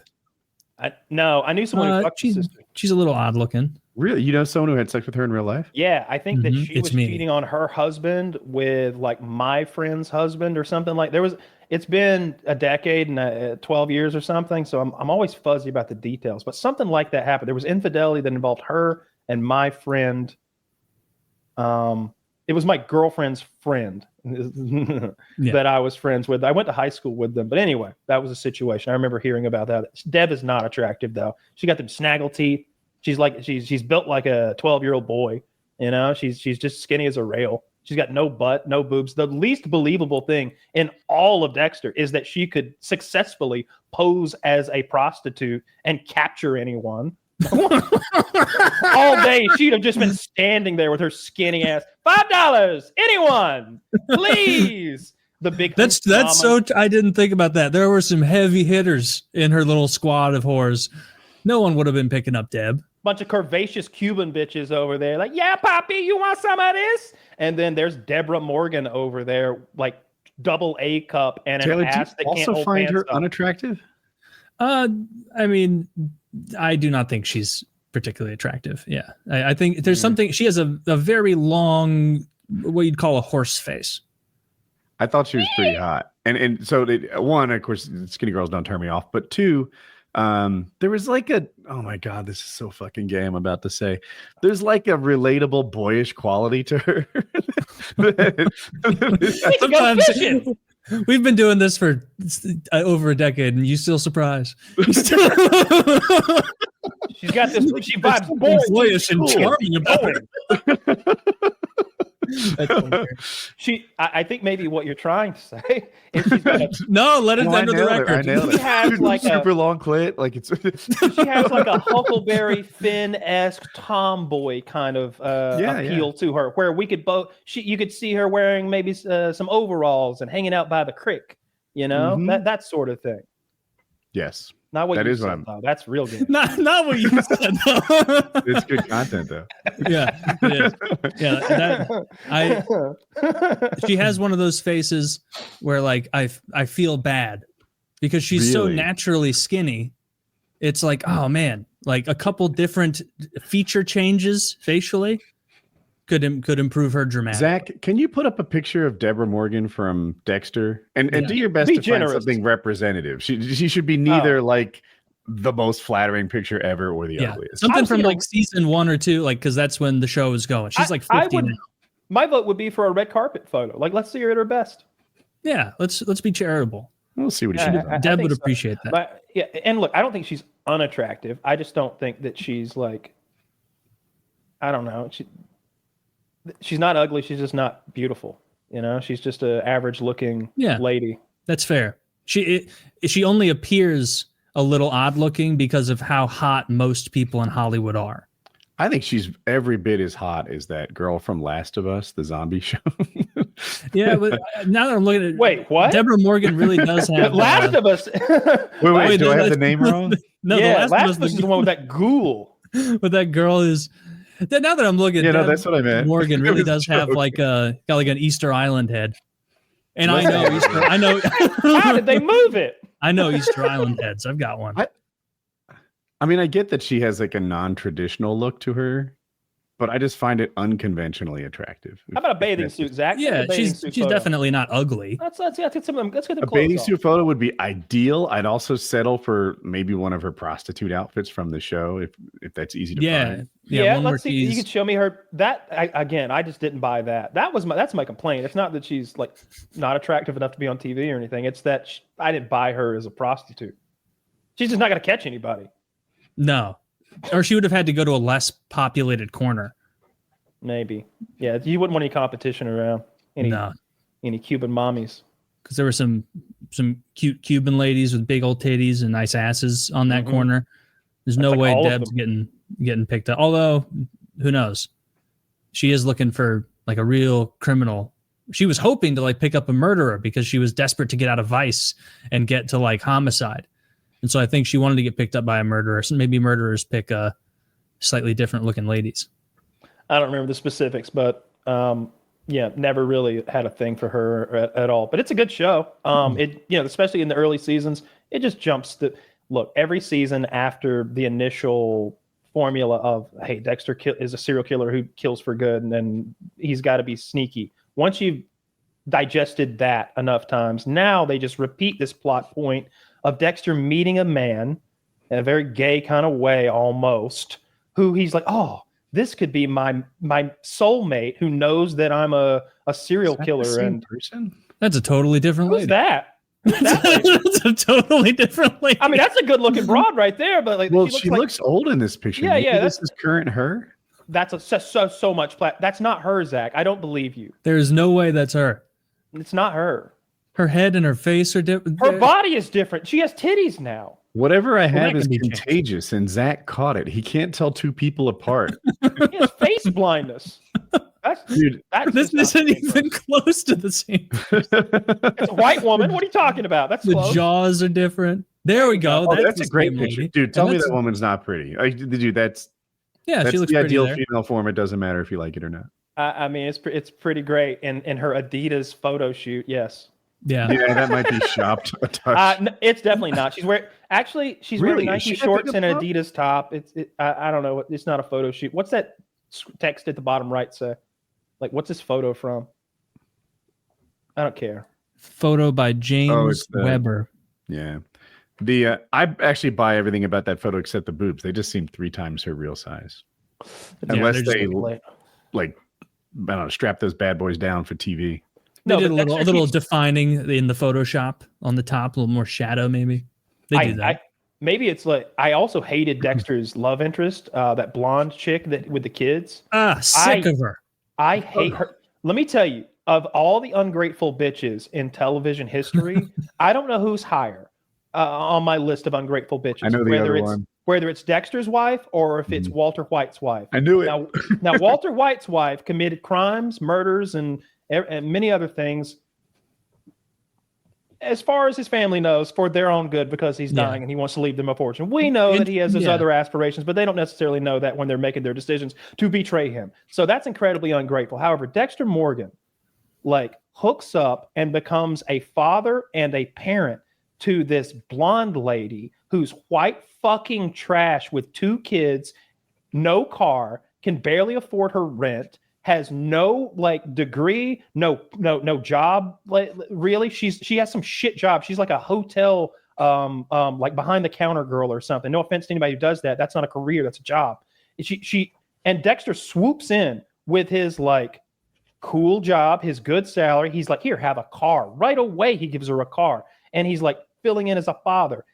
C: I knew someone who fucked his sister.
B: She's a little odd looking.
A: Really? You know someone who had sex with her in real life?
C: Yeah, I think that she was cheating on her husband with like my friend's husband or something like. It's been a decade and 12 years or something, so I'm always fuzzy about the details. But something like that happened. There was infidelity that involved her and my friend. It was my girlfriend's friend that I was friends with. I went to high school with them. But anyway, that was a situation. I remember hearing about that. Deb is not attractive, though. She got them snaggle teeth. She's built like a 12-year-old boy. You know, she's just skinny as a rail. She's got no butt, no boobs. The least believable thing in all of Dexter is that she could successfully pose as a prostitute and capture anyone. All day she'd have just been standing there with her skinny ass. $5, anyone, please. The big
B: that's so I didn't think about that. There were some heavy hitters in her little squad of whores. No one would have been picking up Deb.
C: Bunch of curvaceous Cuban bitches over there, like, yeah, Poppy, you want some of this? And then there's Deborah Morgan over there, like double A cup and
A: Taylor,
C: an ass that can't
A: also find her unattractive.
B: I mean, I do not think she's particularly attractive. Yeah, I think there's something. She has a very long, what you'd call a horse face.
A: I thought she was pretty hot, and so one, of course, skinny girls don't turn me off, but two. There was like oh my God, this is so fucking gay. I'm about to say there's like a relatable boyish quality to her.
B: Sometimes we've been doing this for over a decade and you still surprise. She's
C: got this, she vibes
B: boyish and charming about it.
C: I think maybe what you're trying to say is she's got
B: no, let it enter the record.
A: I nailed it.
C: She has like
A: super long clit, like it's.
C: She has like a Huckleberry Finn-esque tomboy kind of appeal to her, where we could both. You could see her wearing maybe some overalls and hanging out by the creek, you know, that sort of thing.
A: Yes.
C: Not what
A: That
C: you
A: is what
C: said,
A: I'm-
C: though. That's real good.
B: Not what you said. Though.
A: It's good content though.
B: Yeah, it is. Yeah, she has one of those faces where like I feel bad because she's so
A: Really?
B: naturally skinny. It's like, oh man, like a couple different feature changes facially could improve her dramatically.
A: Zach, can you put up a picture of Deborah Morgan from Dexter and
B: Yeah.
A: do your best
C: Be
A: to
C: generous.
A: find something representative? She should be neither like the most flattering picture ever or the ugliest.
B: Something
C: I've
B: from
C: seen
B: like season 1 or 2, like because that's when the show is going. She's like 50 now.
C: My vote would be for a red carpet photo. Like, let's see her at her best.
B: Yeah, let's be charitable.
A: We'll see what she
C: Yeah,
A: does.
B: Deb
C: think
B: would
C: so.
B: appreciate that.
C: But yeah, and look, I don't think she's unattractive. I just don't think that she's like, I don't know. She's not ugly. She's just not beautiful. You know, she's just an average looking lady.
B: That's fair. She only appears a little odd looking because of how hot most people in Hollywood are.
A: I think she's every bit as hot as that girl from Last of Us, the zombie show.
B: Yeah, but now that I'm looking at
C: Wait, what?
B: Deborah Morgan really does have
C: Last of Us.
A: Wait, do I have
B: that's-
A: the name wrong?
B: No,
C: yeah,
B: the
C: Last of Us is the one with that ghoul.
B: but that girl is. Now that I'm looking,
A: Yeah, no,
B: Deb
A: that's what I meant.
B: Morgan
A: It
B: really
A: was a
B: does have
A: joke.
B: like got like an Easter Island head, and I
A: Listen.
B: know Easter. I know.
C: How did they move it?
B: I know Easter Island heads. I've got one.
A: I mean, I get that she has like a non-traditional look to her, but I just find it unconventionally attractive.
C: How about a bathing suit, Zach?
B: Yeah,
C: A bathing
B: she's
C: suit
B: she's
C: photo.
B: definitely not ugly.
C: Let's get some. Let's get the
A: A
C: clothes
A: bathing
C: off.
A: suit photo would be ideal. I'd also settle for maybe one of her prostitute outfits from the show if that's easy to
B: Yeah,
A: find.
C: Yeah,
B: one where
C: let's see. You
B: she's-
C: can show me her. Again, I just didn't buy that. That's my complaint. It's not that she's like not attractive enough to be on TV or anything. It's that I didn't buy her as a prostitute. She's just not going to catch anybody.
B: No, or she would have had to go to a less populated corner.
C: Maybe. Yeah, you wouldn't want any competition around. Any Cuban mommies.
B: Because there were some cute Cuban ladies with big old titties and nice asses on that
C: Mhm.
B: corner. There's no
C: like
B: way
C: all of
B: Deb's
C: them.
B: getting picked up. Although, who knows? She is looking for like a real criminal. She was hoping to like pick up a murderer because she was desperate to get out of vice and get to like homicide. And so I think she wanted to get picked up by a murderer. So maybe murderers pick slightly different looking ladies.
C: I don't remember the specifics, but never really had a thing for her at all. But it's a good show. Especially in the early seasons, it just jumps the look. Every season after the initial formula of hey, Dexter is a serial killer who kills for good, and then he's got to be sneaky. Once you've digested that enough times, now they just repeat this plot point of Dexter meeting a man in a very gay kind of way, almost, who he's like, oh, this could be my soulmate who knows that I'm a serial killer. And
A: person.
B: That's a totally different
C: who's
B: lady.
C: that? Who's that lady?
B: That's a totally different lady.
C: I mean, that's a good looking broad right there, but like,
A: Well,
C: she
A: she
C: like,
A: looks old in this picture.
C: Yeah,
A: Maybe
C: yeah,
A: this is current her.
C: that's so much. That's not her, Zach. I don't believe you.
B: There's no way that's her.
C: It's not her.
B: Her head and her face are different.
C: Her body is different. She has titties now.
A: Whatever I
B: that
A: have is
B: can be changed.
A: contagious, and Zach caught it. He can't tell two people apart.
C: He has face blindness.
A: Dude,
B: This
C: just not
B: isn't
C: the same
B: even
C: person.
B: close to the same.
C: It's a white woman. What are you talking about? That's
B: The
C: close.
B: jaws are different. There we go.
A: oh, that's
B: the
A: a great
B: same
A: picture.
B: lady.
A: Dude, tell
B: And
A: me
B: that's-
A: that woman's not pretty. Dude, that's
B: Yeah, she looks
A: the
B: pretty
A: ideal
B: there.
A: female form. It doesn't matter if you like it or not.
C: I mean, it's pretty great. And her Adidas photo shoot, yes.
B: Yeah.
A: Yeah, that might be shopped a touch.
C: It's definitely not. She's wearing
A: Really?
C: wearing
A: Is she
C: Nike
A: that
C: shorts
A: big
C: and
A: a
C: an
A: pop?
C: Adidas top. I don't know. It's not a photo shoot. What's that text at the bottom right say? Like, what's this photo from? I don't care.
B: Photo by James
A: it's the-
B: Weber.
A: Yeah. I actually buy everything about that photo except the boobs. They just seem 3 times her real size. Unless
B: they're just
A: they
C: Like-
A: like, I don't know, strap those bad boys down for TV.
B: They
C: No,
B: did
C: but
B: a little
C: Dexter keeps-
B: defining in the Photoshop on the top, a little more shadow maybe. They do that.
C: Maybe it's like I also hated Dexter's love interest, that blonde chick that with the kids.
B: Sick of her.
C: I hate her. Let me tell you, of all the ungrateful bitches in television history, I don't know who's higher on my list of ungrateful bitches.
A: I know the other one.
C: Whether it's Dexter's wife or if it's Walter White's wife.
A: I knew it.
C: Now Walter White's wife committed crimes, murders, and many other things. as far as his family knows, for their own good, because he's dying and he wants to leave them a fortune. We know that he has his other aspirations, but they don't necessarily know that when they're making their decisions to betray him. So that's incredibly ungrateful. However, Dexter Morgan, like, hooks up and becomes a father and a parent to this blonde lady who's white fucking trash with 2 kids, no car, can barely afford her rent, has no like degree, no job. Like, really, she has some shit job. She's like a hotel, like behind the counter girl or something. No offense to anybody who does that. That's not a career. That's a job. And Dexter swoops in with his like cool job, his good salary. He's like, here, have a car. Right away, he gives her a car, and he's like filling in as a father.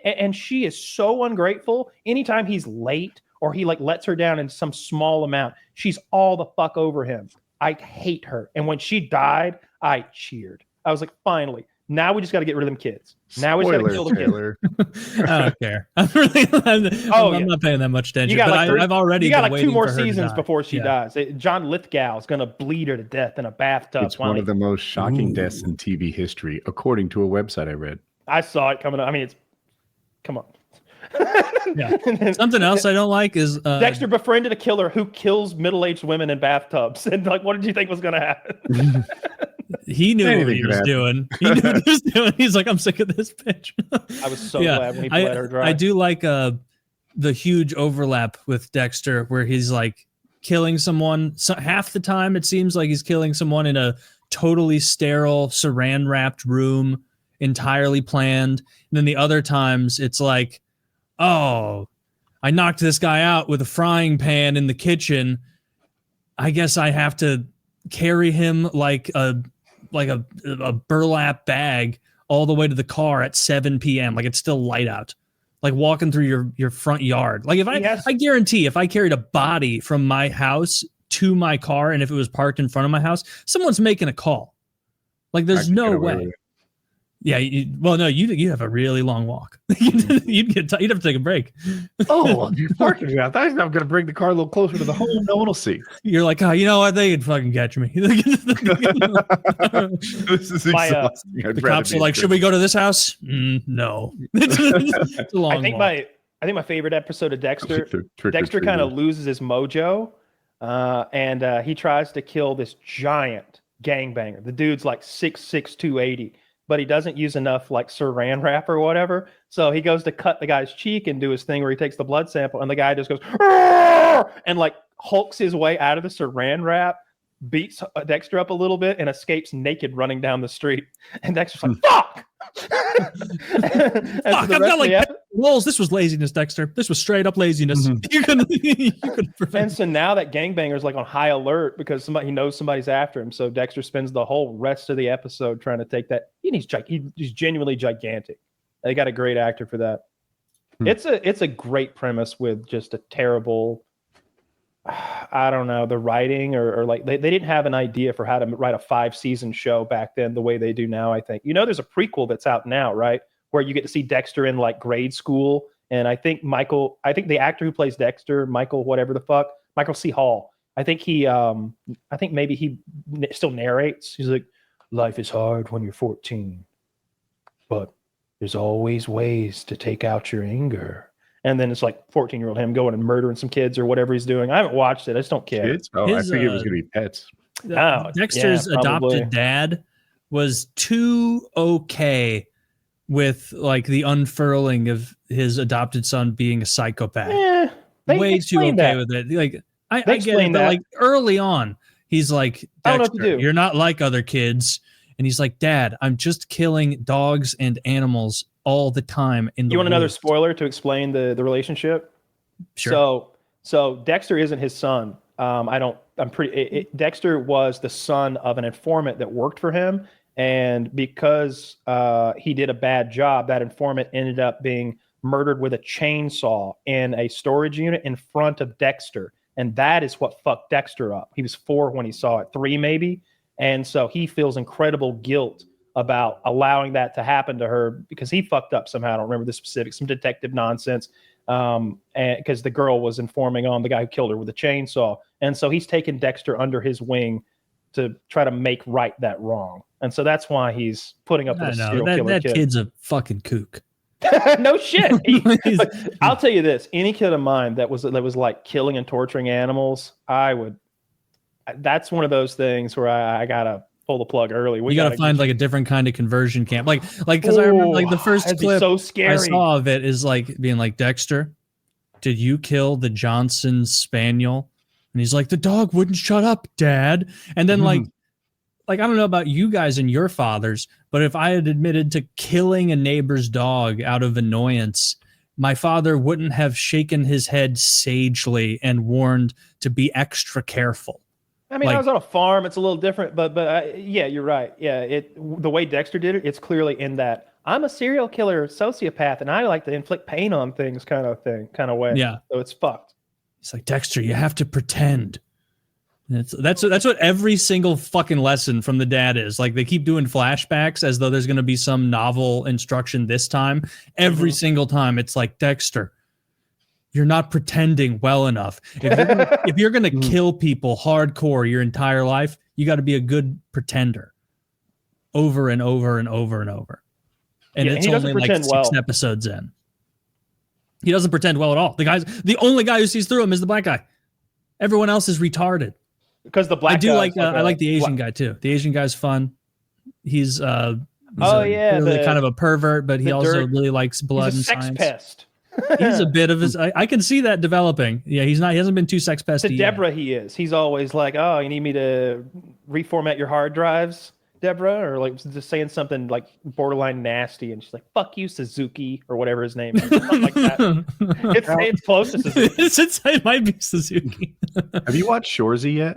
C: And she is so ungrateful. Anytime he's late or he like lets her down in some small amount, she's all the fuck over him. I hate her. And when she died, I cheered. I was like, finally, now we just got to get rid of them kids. Now we just got to kill the kids.
B: I don't care. I'm not paying that much attention. But I've already
C: you got like 2 more seasons before she dies. John Lithgow is going to bleed her to death in a bathtub.
A: It's one of the most shocking deaths in TV history, according to a website I read.
C: I saw it coming up. I mean, come on.
B: Something else I don't like is
C: Dexter befriended a killer who kills middle-aged women in bathtubs. And like, what did you think was going to happen?
B: He knew what he was doing. He knew what he was doing. He's like, I'm sick of this bitch.
C: I was so glad when he let her dry.
B: I do like the huge overlap with Dexter where he's like killing someone. So half the time it seems like he's killing someone in a totally sterile, saran-wrapped room, entirely planned. And then the other times it's like, oh, I knocked this guy out with a frying pan in the kitchen. I guess I have to carry him like a burlap bag all the way to the car at 7 p.m. Like it's still light out. Like walking through your front yard. Like if I guarantee if I carried a body from my house to my car and if it was parked in front of my house, someone's making a call. Like there's no way. Yeah, you have a really long walk. you'd have to take a break.
A: Oh, you're parking it out. I'm going to bring the car a little closer to the home. No one will see.
B: You're like, oh, you know what? They could fucking catch me.
A: This is exhausting.
B: The cops are like, should we go to this house? No. It's a long walk.
C: I think my favorite episode of Dexter. Dexter kind of loses his mojo, and he tries to kill this giant gangbanger. The dude's like 6'6", 280. But he doesn't use enough like saran wrap or whatever. So he goes to cut the guy's cheek and do his thing where he takes the blood sample and the guy just goes and like hulks his way out of the saran wrap, beats Dexter up a little bit and escapes naked running down the street. And Dexter's like, fuck!
B: Fuck, I've got like rolls. This was laziness, Dexter. This was straight up laziness. You couldn't prevent.
C: And so now that gangbanger's like on high alert because he knows somebody's after him. So Dexter spends the whole rest of the episode trying to take that. He's genuinely gigantic. They got a great actor for that. It's a great premise with just a terrible, I don't know, the writing or like they didn't have an idea for how to write a 5-season show back then the way they do now, I think. There's a prequel that's out now, right? Where you get to see Dexter in like grade school. And I think the actor who plays Dexter, Michael C. Hall, I think maybe he still narrates. He's like, life is hard when you're 14, but there's always ways to take out your anger. And then it's like 14-year-old him going and murdering some kids or whatever he's doing. I haven't watched it. I just don't care.
A: Kids? Oh, I figured it was going to be pets.
B: Dexter's adopted dad was too okay with like the unfurling of his adopted son being a psychopath. Way too okay with it. Like I get it, but like early on, he's like, Dexter, you're not like other kids. And he's like, Dad, I'm just killing dogs and animals all the time in the
C: You want another spoiler to explain the relationship?
B: Sure.
C: So Dexter isn't his son. Dexter was the son of an informant that worked for him. And because he did a bad job, that informant ended up being murdered with a chainsaw in a storage unit in front of Dexter. And that is what fucked Dexter up. He was 4 when he saw it, 3 maybe. And so he feels incredible guilt about allowing that to happen to her because he fucked up somehow. I don't remember the specifics, some detective nonsense. And because the girl was informing on the guy who killed her with a chainsaw. And so he's taken Dexter under his wing to try to make right that wrong. And so that's why he's putting up with a serial killer
B: that
C: kid.
B: kid's a fucking kook.
C: No shit. I'll tell you this: any kid of mine that was like killing and torturing animals, that's one of those things where I gotta pull the plug early.
B: You gotta find like a different kind of conversion camp, like because I remember like the first clip
C: so scary.
B: I saw of it is like being like, Dexter, did you kill the Johnson Spaniel? And he's like, the dog wouldn't shut up, Dad. And then like I don't know about you guys and your fathers, but if I had admitted to killing a neighbor's dog out of annoyance, my father wouldn't have shaken his head sagely and warned to be extra careful.
C: I mean, I was on a farm. It's a little different, but yeah, you're right. Yeah, the way Dexter did it, it's clearly in that I'm a serial killer, sociopath, and I like to inflict pain on things kind of way.
B: Yeah.
C: So it's fucked.
B: It's like, Dexter, you have to pretend. That's what every single fucking lesson from the dad is. Like, they keep doing flashbacks as though there's going to be some novel instruction this time. Every single time it's like, Dexter, you're not pretending well enough. If you're gonna kill people hardcore your entire life, you got to be a good pretender over and over and over and over. And it's only like 6 episodes in. He doesn't pretend well at all. The only guy who sees through him is the black guy. Everyone else is retarded.
C: Because the black
B: I like the Asian guy too. The Asian guy's fun. He's really kind of a pervert, but he also really likes blood and
C: sex
B: science.
C: Pest.
B: He's a bit of his. I can see that developing. Yeah, he hasn't been too sex pesty.
C: To Deborah, he is. He's always like, "Oh, you need me to reformat your hard drives, Deborah," or like just saying something like borderline nasty, and she's like, "Fuck you, Suzuki," or whatever his name is, something like that. It's close to Suzuki.
B: It might be Suzuki.
A: Have you watched Shoresy yet?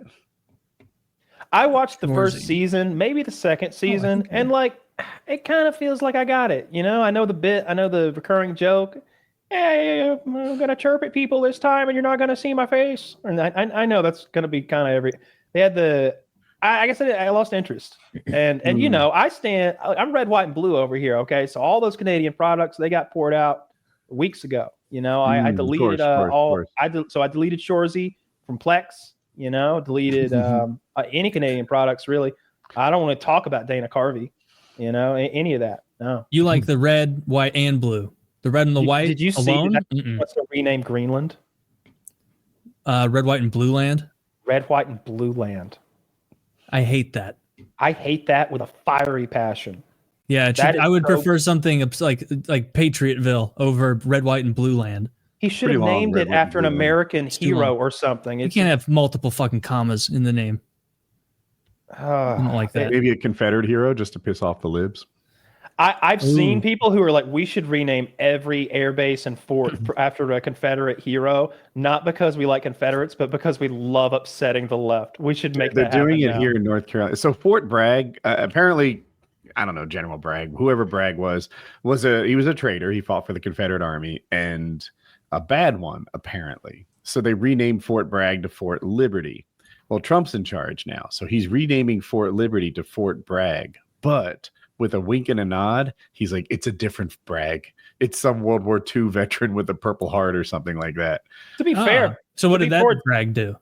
C: I watched the first season, maybe the second season, and like it kind of feels like I got it. You know, I know the bit, I know the recurring joke. Hey, I'm gonna chirp at people this time, and you're not gonna see my face. And I know that's gonna be kind of every. They had the. I guess I lost interest, and you know I'm red, white, and blue over here. Okay, so all those Canadian products they got poured out weeks ago. You know, I deleted all. I deleted Shoresy from Plex. You know, deleted any Canadian products really. I don't want to talk about Dana Carvey. You know, any of that. No.
B: You like the red, white, and blue. The red and the white.
C: Did you
B: alone?
C: See what's the rename Greenland?
B: Red, white, and blue land.
C: Red, white, and blue land.
B: I hate that.
C: I hate that with a fiery passion.
B: Yeah, I would prefer something like Patriotville over red, white, and blue land.
C: He should have named it after an American hero or something.
B: You can't have multiple fucking commas in the name. I don't like that.
A: Maybe a Confederate hero just to piss off the libs.
C: I've seen people who are like, we should rename every airbase and fort after a Confederate hero, not because we like Confederates, but because we love upsetting the left. We should make that happen.
A: They're doing it here in North Carolina. So Fort Bragg, apparently, I don't know, General Bragg, whoever Bragg was he was a traitor. He fought for the Confederate Army, and a bad one, apparently. So they renamed Fort Bragg to Fort Liberty. Well, Trump's in charge now, so he's renaming Fort Liberty to Fort Bragg, but with a wink and a nod, he's like, it's a different Bragg. It's some World War II veteran with a Purple Heart or something like that.
C: To be fair.
B: So what did that Bragg do?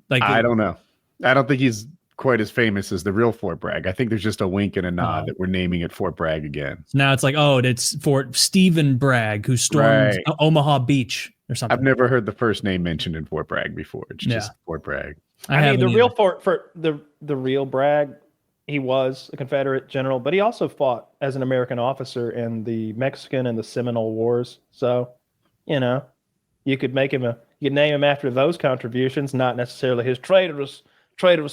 B: Like,
A: I don't know. I don't think he's quite as famous as the real Fort Bragg. I think there's just a wink and a nod that we're naming it Fort Bragg again.
B: So now it's like, it's Fort Stephen Bragg, who stormed Omaha Beach or something.
A: I've never heard the first name mentioned in Fort Bragg before. It's just Fort Bragg.
C: I mean, the real the real Bragg, he was a Confederate general, but he also fought as an American officer in the Mexican and the Seminole Wars. So, you know, you could name him after those contributions, not necessarily his traitorous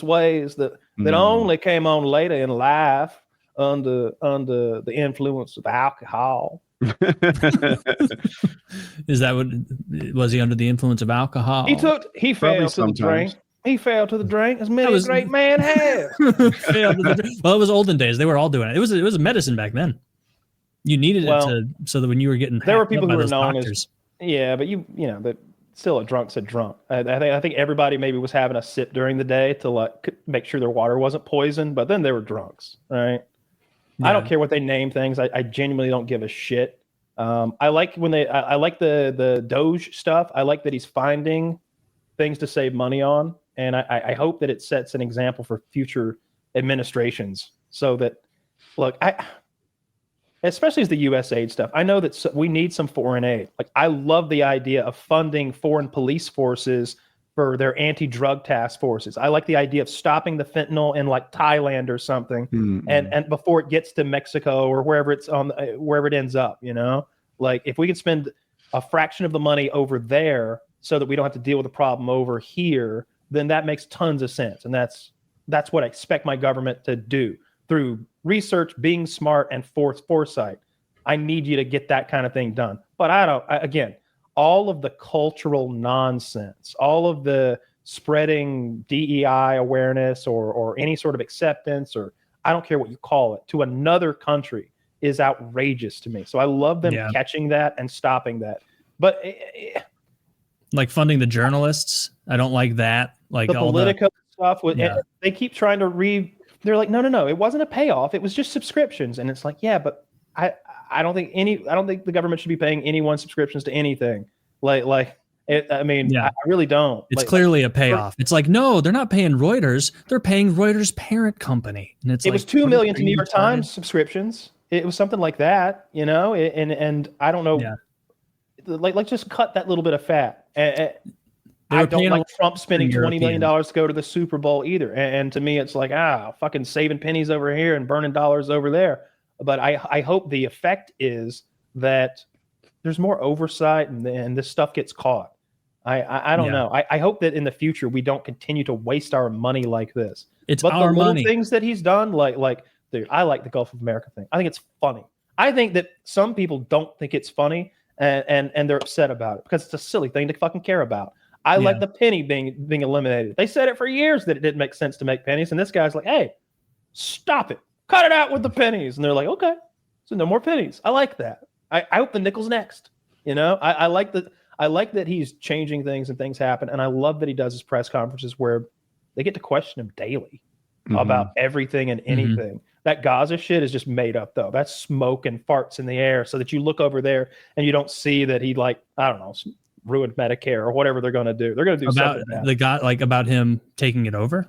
C: ways that only came on later in life under the influence of alcohol.
B: Is that what was he under the influence of alcohol?
C: He fell to the drink. He fell to the drink, as many a great man has.
B: Well, it was olden days. They were all doing it. It was a medicine back then. You needed it so that when you were getting
C: there were people who were known
B: doctors.
C: But you know, but still a drunk's a drunk. I think everybody maybe was having a sip during the day to like make sure their water wasn't poisoned, but then they were drunks, right? Yeah. I don't care what they name things. I genuinely don't give a shit. I like when I like the Doge stuff. I like that he's finding things to save money on. And I hope that it sets an example for future administrations so that, look, especially as the U.S. aid stuff, I know that we need some foreign aid. Like, I love the idea of funding foreign police forces for their anti-drug task forces. I like the idea of stopping the fentanyl in like Thailand or something, and before it gets to Mexico or wherever wherever it ends up, you know, like if we could spend a fraction of the money over there so that we don't have to deal with the problem over here, then that makes tons of sense. And that's what I expect my government to do through research, being smart, and foresight. I need you to get that kind of thing done. But again, all of the cultural nonsense, all of the spreading DEI awareness or any sort of acceptance, or I don't care what you call it, to another country is outrageous to me. So I love them catching that and stopping that. But
B: like funding the journalists, I don't like that. Like
C: the Politico stuff, they keep trying to they're like, no, it wasn't a payoff. It was just subscriptions. And it's like, yeah, but I don't think the government should be paying anyone subscriptions to anything. I really don't.
B: It's clearly a payoff. It's like, no, they're not paying Reuters. They're paying Reuters' parent company. And it was
C: $2 million to New York Times subscriptions. It was something like that, you know. And I don't know. Yeah. Like just cut that little bit of fat. I don't like Trump spending $20 million to go to the Super Bowl either. And to me, it's like, fucking saving pennies over here and burning dollars over there. But I hope the effect is that there's more oversight and this stuff gets caught. I don't know. I hope that in the future we don't continue to waste our money like this.
B: But our
C: the little
B: money.
C: Things that he's done, dude, I like the Gulf of America thing. I think it's funny. I think that some people don't think it's funny and they're upset about it because it's a silly thing to fucking care about. I like the penny being eliminated. They said it for years that it didn't make sense to make pennies, and this guy's like, hey, stop it. Cut it out with the pennies. And they're like, okay, so no more pennies. I like that. I hope the nickel's next. You know, I like that he's changing things and things happen. And I love that he does his press conferences where they get to question him daily about everything and anything. That Gaza shit is just made up, though. That's smoke and farts in the air so that you look over there and you don't see that he, like, I don't know, ruined Medicare or whatever they're going to do. They're going to do something
B: about him taking it over.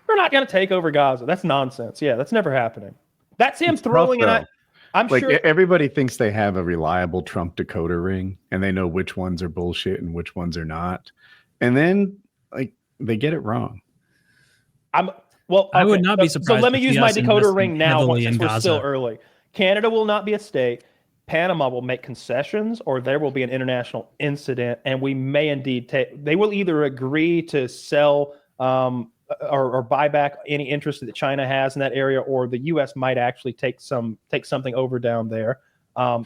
C: We're not going to take over Gaza. That's nonsense. Yeah, that's never happening. That's him throwing it. I'm
A: like,
C: sure
A: everybody thinks they have a reliable Trump decoder ring and they know which ones are bullshit and which ones are not. And then like they get it wrong.
C: I would not be surprised. So let me use my decoder ring now since we're still early. Canada will not be a state. Panama will make concessions or there will be an international incident. And we may indeed they will either agree to sell or buy back any interest that China has in that area, or the U.S. might actually take something over down there.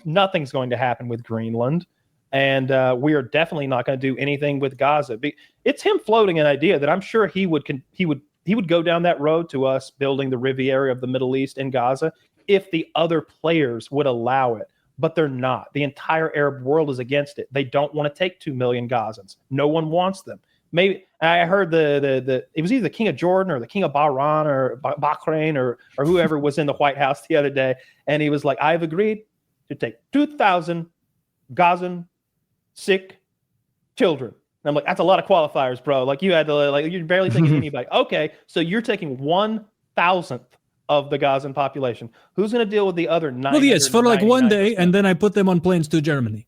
C: Nothing's going to happen with Greenland, and we are definitely not going to do anything with Gaza. It's him floating an idea that I'm sure he would go down that road to us building the Riviera of the Middle East in Gaza if the other players would allow it. But they're not. The entire Arab world is against it. They don't want to take 2 million Gazans. No one wants them. Maybe I heard it was either the King of Jordan or the King of Bahrain or Bahrain or whoever was in the White House the other day, and he was like, "I've agreed to take 2,000 Gazan sick children." And I'm like, "That's a lot of qualifiers, bro. Like you had to you're barely taking anybody." Okay, so you're taking 1,000th of the Gazan population. Who's going to deal with the other 9?
B: Well, yes, for like one day, and then I put them on planes to Germany.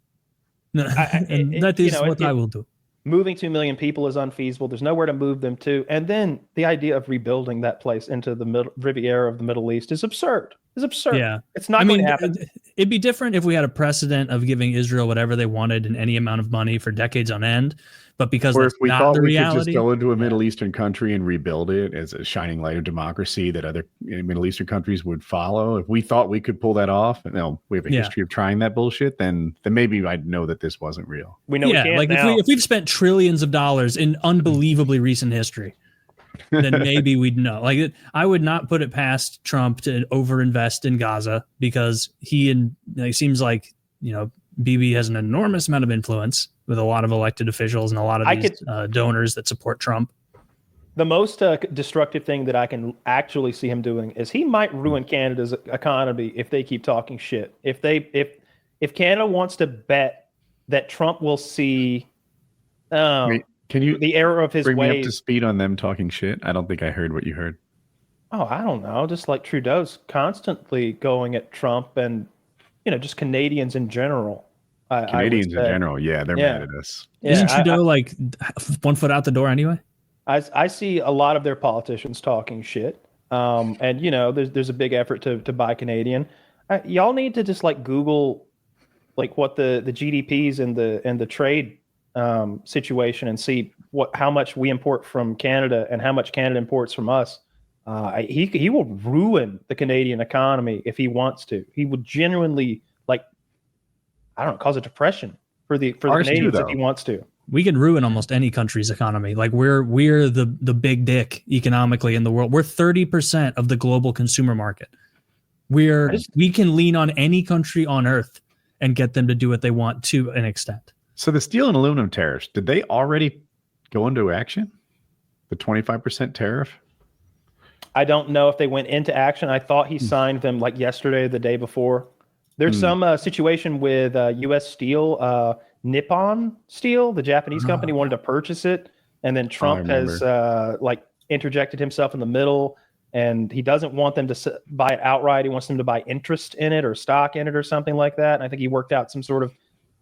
B: That is what I will do.
C: Moving 2 million people is unfeasible. There's nowhere to move them to. And then the idea of rebuilding that place into the Riviera of the Middle East is absurd. It's absurd.
B: Yeah.
C: It's not going to happen.
B: It'd be different if we had a precedent of giving Israel whatever they wanted and any amount of money for decades on end. But because
A: or if we thought we
B: reality,
A: could just go into a Middle Eastern country and rebuild it as a shining light of democracy that other Middle Eastern countries would follow, if we thought we could pull that off, and we have a history of trying that bullshit, then maybe I'd know that this wasn't real.
C: We know we can't
B: like
C: now.
B: If we've spent trillions of dollars in unbelievably recent history, then maybe we'd know. Like I would not put it past Trump to overinvest in Gaza because it seems like Bibi has an enormous amount of influence with a lot of elected officials and a lot of these donors that support Trump.
C: The most destructive thing that I can actually see him doing is he might ruin Canada's economy if they keep talking shit. If Canada wants to bet that Trump will see
A: Can you
C: the error of his
A: bring
C: ways.
A: me up to speed on them talking shit? I don't think I heard what you heard.
C: Oh, I don't know. Just like Trudeau's constantly going at Trump and, just Canadians in general.
A: Canadians in general, yeah, they're mad at us.
C: Yeah,
B: Isn't Trudeau like 1 foot out the door anyway?
C: I see a lot of their politicians talking shit. And there's a big effort to buy Canadian. Y'all need to just like Google like what the GDPs and the trade situation and see how much we import from Canada and how much Canada imports from us. He will ruin the Canadian economy if he wants to. He would genuinely cause a depression for the Canadians if he wants to.
B: We can ruin almost any country's economy. Like we're the big dick economically in the world. We're 30% of the global consumer market. We can lean on any country on earth and get them to do what they want to an extent.
A: So the steel and aluminum tariffs, did they already go into action? The 25% tariff?
C: I don't know if they went into action. I thought he signed them like yesterday, the day before. There's some situation with U.S. Steel, Nippon Steel, the Japanese company wanted to purchase it, and then Trump has interjected himself in the middle, and he doesn't want them to buy it outright. He wants them to buy interest in it or stock in it or something like that. And I think he worked out some sort of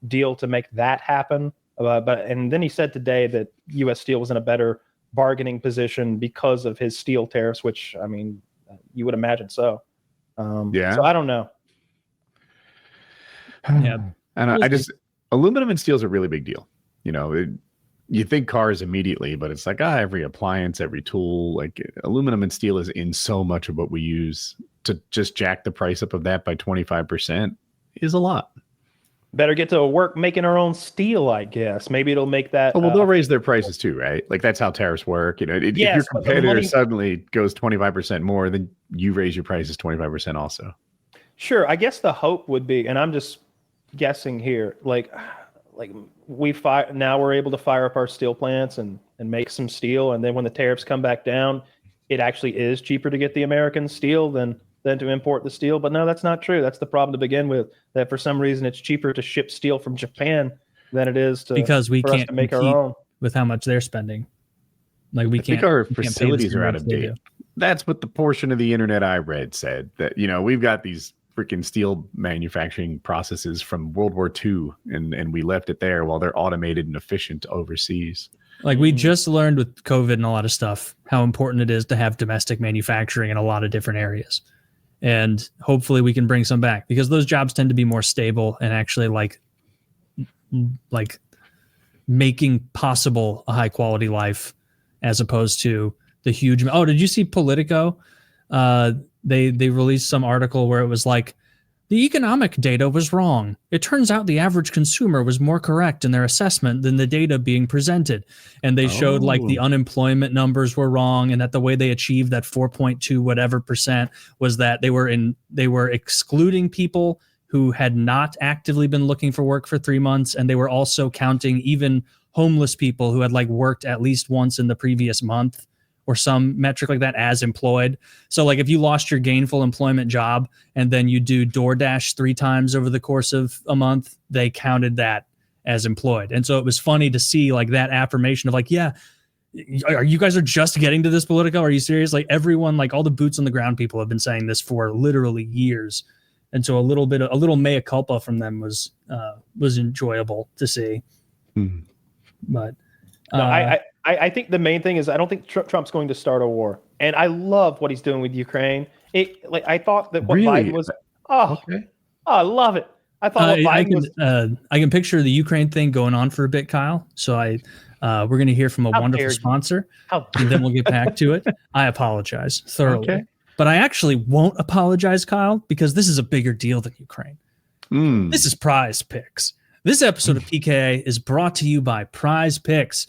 C: deal to make that happen. And then he said today that U.S. Steel was in a better bargaining position because of his steel tariffs, which I mean, you would imagine so. So I don't know.
B: Yeah,
A: and aluminum and steel is a really big deal. You think cars immediately, but it's like every appliance, every tool, like aluminum and steel is in so much of what we use. To just jack the price up of that by 25% is a lot.
C: Better get to work making our own steel, I guess. Maybe it'll make that.
A: Oh, well, they'll raise their prices too, right? Like that's how tariffs work. If your competitor suddenly goes 25% more, then you raise your prices 25% also.
C: Sure. I guess the hope would be, and I'm just guessing here, like now we're able to fire up our steel plants and make some steel, and then when the tariffs come back down, it actually is cheaper to get the American steel than to import the steel. But no, that's not true. That's the problem to begin with, that for some reason it's cheaper to ship steel from Japan than it is
B: because we can't
C: make our own
B: with how much they're spending. Like I think
A: our facilities are out of date. That's what the portion of the internet I read said, that we've got these freaking steel manufacturing processes from World War II, and we left it there while they're automated and efficient overseas.
B: Like we just learned with COVID and a lot of stuff how important it is to have domestic manufacturing in a lot of different areas. And hopefully we can bring some back, because those jobs tend to be more stable and actually like making possible a high quality life, as opposed to the huge. Oh, did you see Politico? They released some article where it was like, the economic data was wrong. It turns out the average consumer was more correct in their assessment than the data being presented. And they showed like the unemployment numbers were wrong, and that the way they achieved that 4.2 whatever percent was that they were excluding people who had not actively been looking for work for 3 months. And they were also counting even homeless people who had like worked at least once in the previous month, or some metric like that, as employed. So like if you lost your gainful employment job and then you do DoorDash 3 times over the course of a month, they counted that as employed. And so it was funny to see like that affirmation of like, yeah, are you guys just getting to this, Politico? Are you serious? Like everyone, like all the boots on the ground people have been saying this for literally years. And so a little mea culpa from them was enjoyable to see.
A: Mm-hmm.
C: But I think the main thing is I don't think Trump's going to start a war, and I love what he's doing with Ukraine. I thought that what Biden was. I love it. I thought what Biden was.
B: I can picture the Ukraine thing going on for a bit, Kyle. So we're going to hear from a wonderful sponsor, and then we'll get back to it. I apologize thoroughly, but I actually won't apologize, Kyle, because this is a bigger deal than Ukraine. This is Prize Picks. This episode of PKA is brought to you by Prize Picks.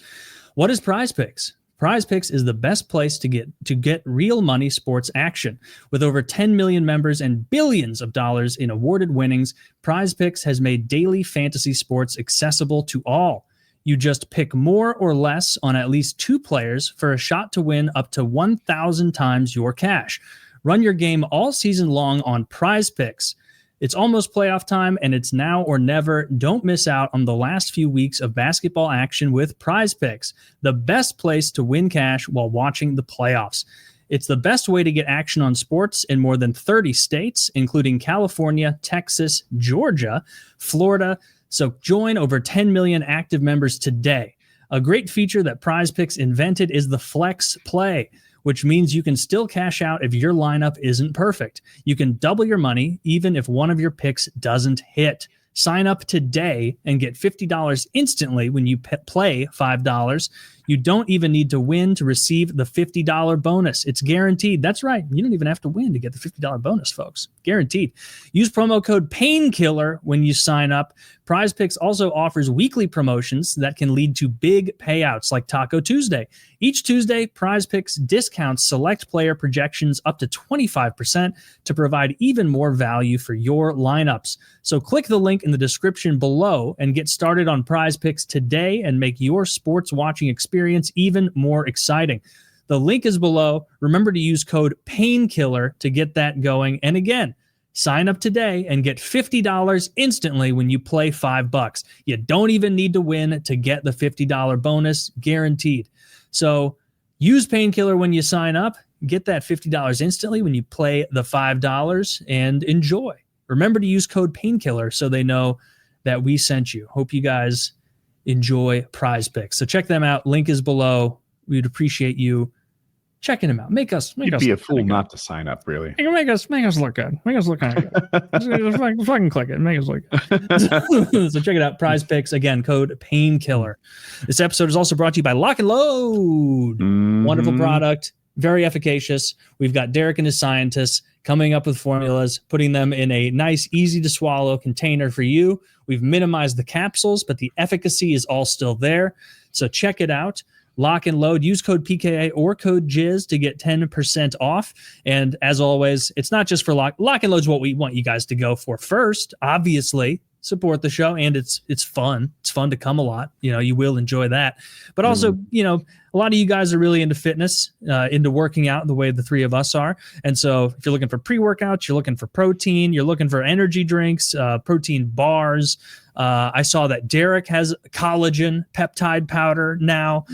B: What is Prize Picks? Prize Picks is the best place to get real money sports action. With over 10 million members and billions of dollars in awarded winnings, Prize Picks has made daily fantasy sports accessible to all. You just pick more or less on at least 2 players for a shot to win up to 1,000 times your cash. Run your game all season long on Prize Picks. It's almost playoff time, and it's now or never. Don't miss out on the last few weeks of basketball action with Prize Picks, the best place to win cash while watching the playoffs. It's the best way to get action on sports in more than 30 states, including California, Texas, Georgia, Florida. So join over 10 million active members today. A great feature that Prize Picks invented is the Flex Play, which means you can still cash out if your lineup isn't perfect. You can double your money even if one of your picks doesn't hit. Sign up today and get $50 instantly when you play $5. You don't even need to win to receive the $50 bonus. It's guaranteed. That's right. You don't even have to win to get the $50 bonus, folks. Guaranteed. Use promo code PAINKILLER when you sign up. Prize Picks also offers weekly promotions that can lead to big payouts like Taco Tuesday. Each Tuesday, Prize Picks discounts select player projections up to 25% to provide even more value for your lineups. So click the link in the description below and get started on Prize Picks today and make your sports watching experience even more exciting. The link is below. Remember to use code PAINKILLER to get that going. And again, sign up today and get $50 instantly when you play $5. You don't even need to win to get the $50 bonus, guaranteed. So use Painkiller when you sign up. Get that $50 instantly when you play the $5 and enjoy. Remember to use code Painkiller so they know that we sent you. Hope you guys enjoy Prize Picks. So check them out. Link is below. We'd appreciate you checking them out. Make us
A: You'd be a fool not to sign up, really.
B: Make us look good. Make us look kind of good. Just fucking click it. Make us look good. So check it out. Prize Picks. Again, code Painkiller. This episode is also brought to you by Lock and Load.
A: Mhm.
B: Wonderful product. Very efficacious. We've got Derek and his scientists coming up with formulas, putting them in a nice, easy to swallow container for you. We've minimized the capsules, but the efficacy is all still there. So check it out. Lock and Load. Use code PKA or code JIZ to get 10% off. And as always, it's not just for Lock. Lock and Load's what we want you guys to go for first. Obviously, support the show, and it's fun. It's fun to come a lot. You will enjoy that. But also, a lot of you guys are really into fitness, into working out the way the three of us are. And so if you're looking for pre-workouts, you're looking for protein, you're looking for energy drinks, protein bars. I saw that Derek has collagen peptide powder now,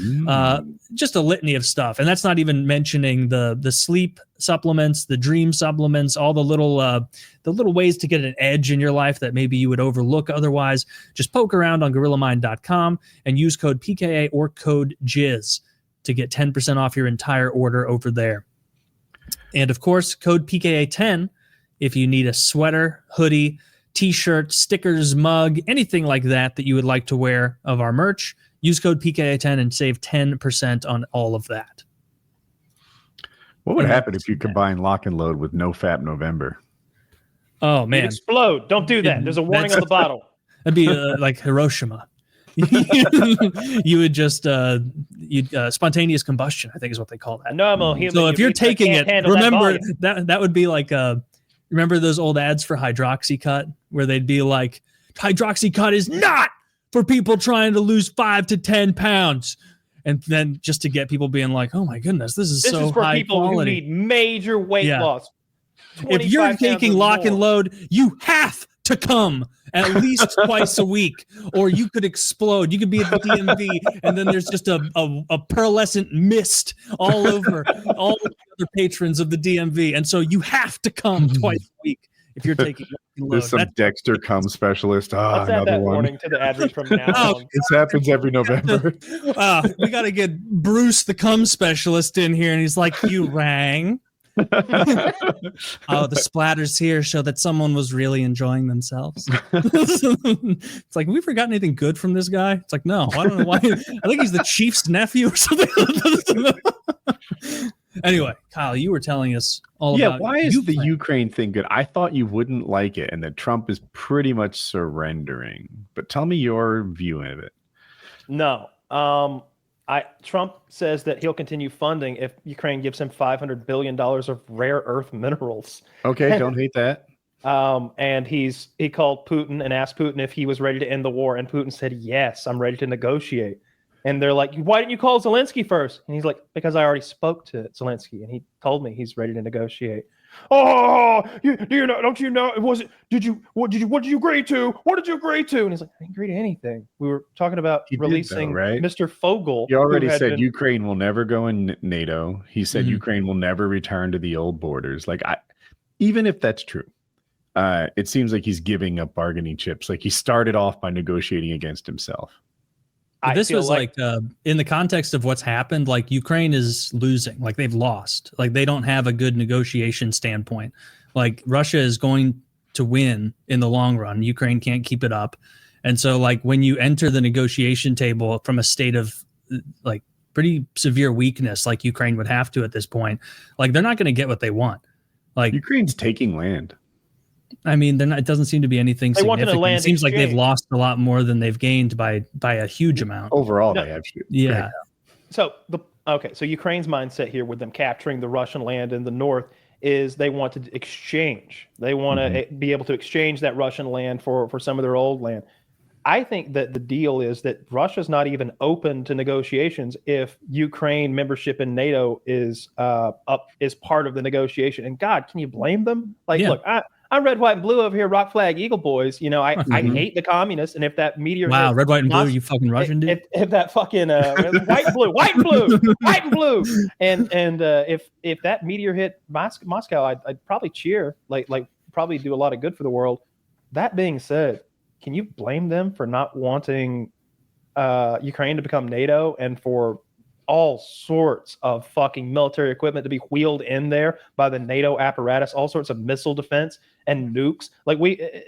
B: just a litany of stuff. And that's not even mentioning the sleep supplements, the dream supplements, all the little ways to get an edge in your life that maybe you would overlook otherwise. Just poke around on gorillamind.com and use code PKA or code JIZ to get 10% off your entire order over there. And of course, code PKA10 if you need a sweater, hoodie, t-shirt, stickers, mug, anything like that you would like to wear of our merch. Use code PKA10 and save 10% on all of that.
A: What would happen if you combine Lock and Load with No Fap November?
B: Oh, man.
C: It'd explode. Don't do that. There's a warning on the bottle.
B: That'd be like Hiroshima. You would just spontaneous combustion, I think is what they call that.
C: Normal human.
B: So if you're taking it, remember that would be like remember those old ads for Hydroxycut where they'd be like, Hydroxycut is not for people trying to lose 5 to 10 pounds. And then just to get people being like, oh my goodness, this is so
C: for
B: high
C: people
B: quality.
C: who need major weight loss.
B: If you're taking Lock and Load, you have to come at least twice a week, or you could explode. You could be at the DMV, and then there's just a pearlescent mist all over all the other patrons of the DMV. And so you have to come twice a week if you're taking Lock and Load.
A: There's some Dexter cum specialist.
C: Let's add that warning to the ad read from now on.
A: This happens every November.
B: We got to get Bruce, the cum specialist, in here, and he's like, you rang. The splatters here show that someone was really enjoying themselves. It's like, have we forgotten anything good from this guy? It's like, no, I don't know why. I think he's the chief's nephew or something. Anyway, Kyle, you were telling us all about
A: why is the Ukraine thing good? I thought you wouldn't like it and that Trump is pretty much surrendering. But tell me your view of it.
C: No. Trump says that he'll continue funding if Ukraine gives him $500 billion of rare earth minerals.
A: Okay, don't hate that.
C: And he called Putin and asked Putin if he was ready to end the war. And Putin said, yes, I'm ready to negotiate. And they're like, why didn't you call Zelensky first? And he's like, because I already spoke to Zelensky and he told me he's ready to negotiate. Oh, do you know? Don't you know? What did you agree to? What did you agree to? And he's like, I didn't agree to anything. We were talking about releasing
A: right?
C: Mr. Fogel.
A: He already said Ukraine will never go in NATO. He said Ukraine will never return to the old borders. Like, even if that's true, it seems like he's giving up bargaining chips. Like, he started off by negotiating against himself.
B: This was like in the context of what's happened, like Ukraine is losing, like they've lost, like they don't have a good negotiation standpoint. Like Russia is going to win in the long run. Ukraine can't keep it up. And so like when you enter the negotiation table from a state of like pretty severe weakness, like Ukraine would have to at this point, like they're not going to get what they want. Like
A: Ukraine's taking land.
B: I mean, they're not, it doesn't seem to be anything significant. It seems like they've lost a lot more than they've gained by a huge amount.
A: Overall, they have.
B: Yeah.
C: So so Ukraine's mindset here with them capturing the Russian land in the north is they want to exchange. They want to be able to exchange that Russian land for some of their old land. I think that the deal is that Russia's not even open to negotiations if Ukraine membership in NATO is part of the negotiation. And God, can you blame them? Like, look, I'm red, white, and blue over here, rock flag, eagle boys. You know, I hate the communists, and if that meteor,
B: red, white, and blue, you fucking Russian dude.
C: If that fucking white, and blue, and if that meteor hit Moscow, I'd probably cheer, like probably do a lot of good for the world. That being said, can you blame them for not wanting Ukraine to become NATO and for all sorts of fucking military equipment to be wheeled in there by the NATO apparatus, all sorts of missile defense and nukes? Like, we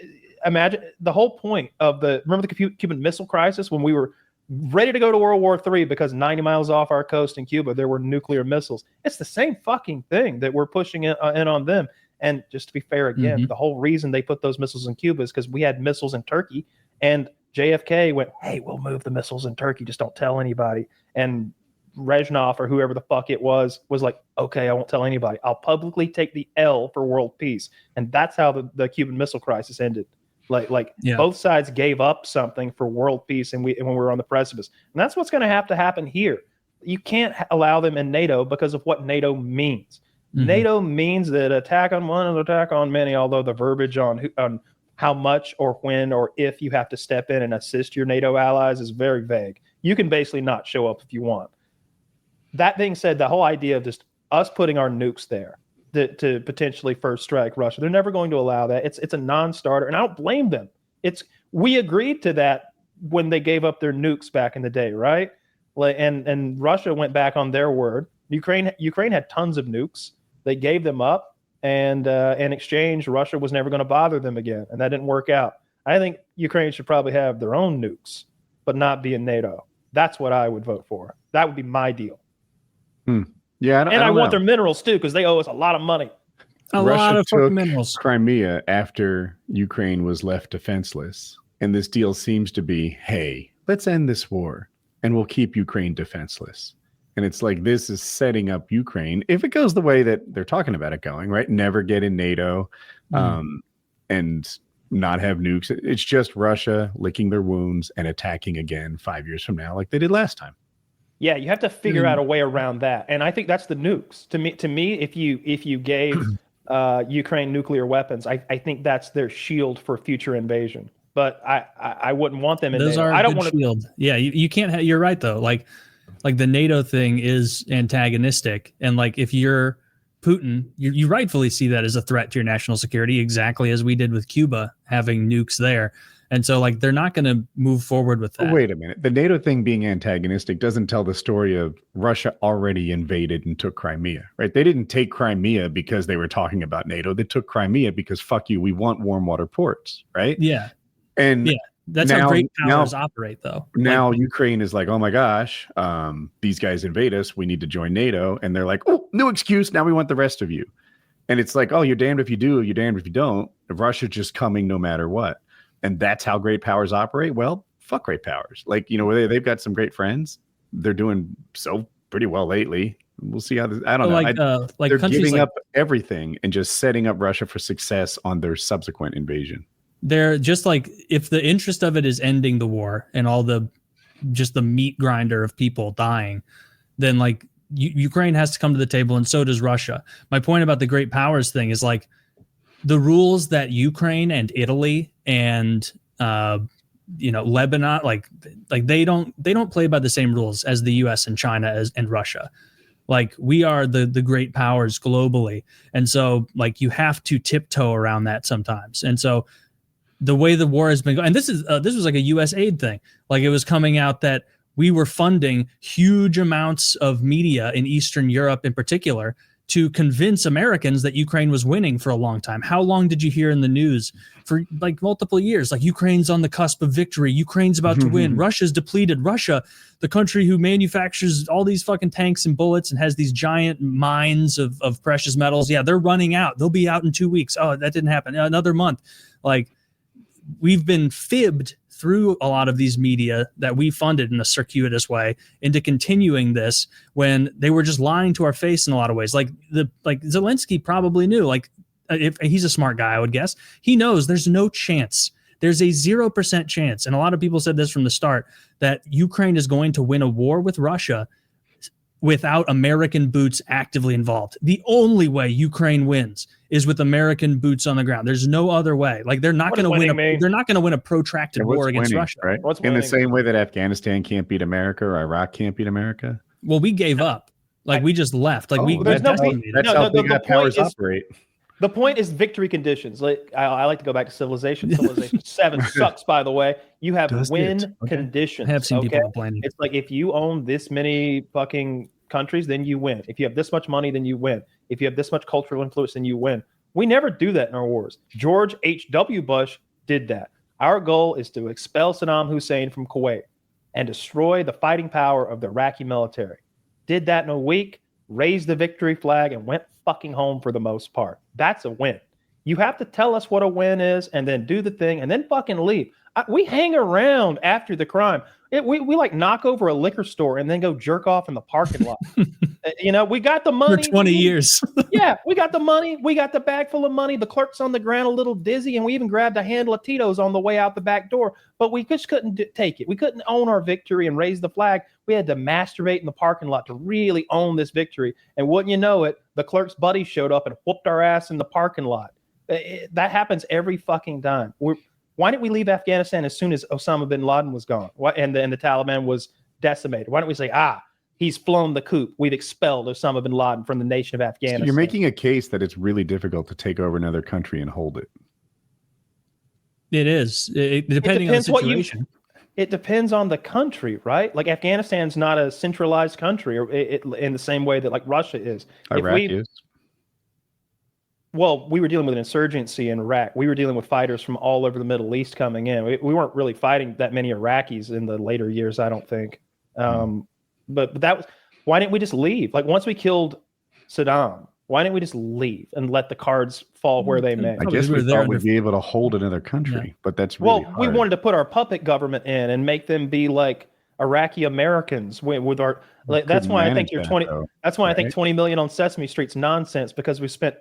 C: imagine the whole point of remember the Cuban Missile Crisis, when we were ready to go to World War III because 90 miles off our coast in Cuba, there were nuclear missiles. It's the same fucking thing that we're pushing in on them. And just to be fair, again, the whole reason they put those missiles in Cuba is because we had missiles in Turkey, and JFK went, hey, we'll move the missiles in Turkey, just don't tell anybody. And Rezhnov, or whoever the fuck it was like, okay, I won't tell anybody. I'll publicly take the L for world peace. And that's how the Cuban Missile Crisis ended. Both sides gave up something for world peace, and when we were on the precipice. And that's what's going to happen here. You can't allow them in NATO because of what NATO means. NATO means that attack on one and attack on many, although the verbiage on how much or when or if you have to step in and assist your NATO allies is very vague. You can basically not show up if you want. That being said, the whole idea of just us putting our nukes there to potentially first strike Russia, they're never going to allow that. It's a non-starter, and I don't blame them. We agreed to that when they gave up their nukes back in the day, right? And Russia went back on their word. Ukraine had tons of nukes. They gave them up, and in exchange, Russia was never going to bother them again, and that didn't work out. I think Ukraine should probably have their own nukes, but not be in NATO. That's what I would vote for. That would be my deal.
A: Yeah,
C: I want their minerals too, because they owe us a lot of money.
A: Russia took Crimea after Ukraine was left defenseless, and this deal seems to be, hey, let's end this war, and we'll keep Ukraine defenseless. And it's like, this is setting up Ukraine, if it goes the way that they're talking about it going, right? Never get in NATO, and not have nukes. It's just Russia licking their wounds and attacking again 5 years from now, like they did last time.
C: Yeah, you have to figure out a way around that, and I think that's the nukes. To me, if you gave Ukraine nuclear weapons, I think that's their shield for future invasion. But I wouldn't want them in
B: those
C: NATO.
B: are
C: I don't
B: good
C: want to.
B: shield. Yeah, you can't. You're right though. Like the NATO thing is antagonistic, and like if you're Putin, you rightfully see that as a threat to your national security, exactly as we did with Cuba having nukes there. And so, like, they're not going to move forward with that.
A: Wait a minute. The NATO thing being antagonistic doesn't tell the story of Russia already invaded and took Crimea, right? They didn't take Crimea because they were talking about NATO. They took Crimea because, fuck you, we want warm water ports, right?
B: Yeah.
A: And
B: that's how great powers operate, though.
A: Now Ukraine is like, oh my gosh, these guys invade us. We need to join NATO. And they're like, oh, no excuse. Now we want the rest of you. And it's like, oh, you're damned if you do, you're damned if you don't. Russia's just coming no matter what. And that's how great powers operate. Well, fuck great powers. Like, they've got some great friends. They're doing so pretty well lately. We'll see how this, I don't know. They're giving up everything and just setting up Russia for success on their subsequent invasion.
B: They're just like, if the interest of it is ending the war and all just the meat grinder of people dying, then like Ukraine has to come to the table, and so does Russia. My point about the great powers thing is like the rules that Ukraine and Italy and Lebanon, like they don't play by the same rules as the U.S. and China and Russia. Like we are the great powers globally, and so like you have to tiptoe around that sometimes. And so the way the war has been going, and this was like a U.S. aid thing. Like it was coming out that we were funding huge amounts of media in Eastern Europe in particular to convince Americans that Ukraine was winning for a long time. How long did you hear in the news? For like multiple years, like Ukraine's on the cusp of victory. Ukraine's about to win. Russia's depleted. Russia, the country who manufactures all these fucking tanks and bullets and has these giant mines of precious metals. Yeah, they're running out. They'll be out in 2 weeks. Oh, that didn't happen. Another month. Like we've been fibbed through a lot of these media that we funded in a circuitous way into continuing this when they were just lying to our face in a lot of ways. Like Zelensky probably knew, like if he's a smart guy, I would guess he knows there's no chance. There's a 0% chance. And a lot of people said this from the start that Ukraine is going to win a war with Russia without American boots actively involved. The only way Ukraine wins is with American boots on the ground. There's no other way. Like they're not going to win. They're not going to win a protracted war against Russia.
A: Right? In the same way that Afghanistan can't beat America or Iraq can't beat America.
B: Well, we gave up. Like we just left. Like
A: that's how big our powers operate.
C: The point is victory conditions. Like I like to go back to Civilization. Civilization 7 sucks, by the way. You have win conditions.
B: I have seen people complaining.
C: It's like if you own this many fucking countries, then you win. If you have this much money, then you win. If you have this much cultural influence, then you win. We never do that in our wars. George H.W. Bush did that. Our goal is to expel Saddam Hussein from Kuwait and destroy the fighting power of the Iraqi military. Did that in a week, raised the victory flag, and went fucking home for the most part. That's a win. You have to tell us what a win is and then do the thing and then fucking leave. We hang around after the crime. We like knock over a liquor store and then go jerk off in the parking lot. We got the money.
B: For 20 years.
C: Yeah, we got the money. We got the bag full of money. The clerk's on the ground a little dizzy, and we even grabbed a handle of Tito's on the way out the back door. But we just couldn't take it. We couldn't own our victory and raise the flag. We had to masturbate in the parking lot to really own this victory. And wouldn't you know it, the clerk's buddy showed up and whooped our ass in the parking lot. That happens every fucking time. Why didn't we leave Afghanistan as soon as Osama bin Laden was gone and the Taliban was decimated? Why don't we say, he's flown the coop. We've expelled Osama bin Laden from the nation of Afghanistan.
A: So you're making a case that it's really difficult to take over another country and hold it.
B: It is. Depending on the situation.
C: It depends on the country, right? Like Afghanistan's not a centralized country or in the same way that like Russia is.
A: Iraq is.
C: Well, we were dealing with an insurgency in Iraq. We were dealing with fighters from all over the Middle East coming in. We weren't really fighting that many Iraqis in the later years, I don't think. But that was, why didn't we just leave? Like once we killed Saddam, why didn't we just leave and let the cards fall where they may?
A: I guess we thought we'd be able to hold another country, but that's really hard.
C: We wanted to put our puppet government in and make them be like Iraqi Americans with our. Like, that's why I think you're 20. That's why I think 20 million on Sesame Street's nonsense, because we spent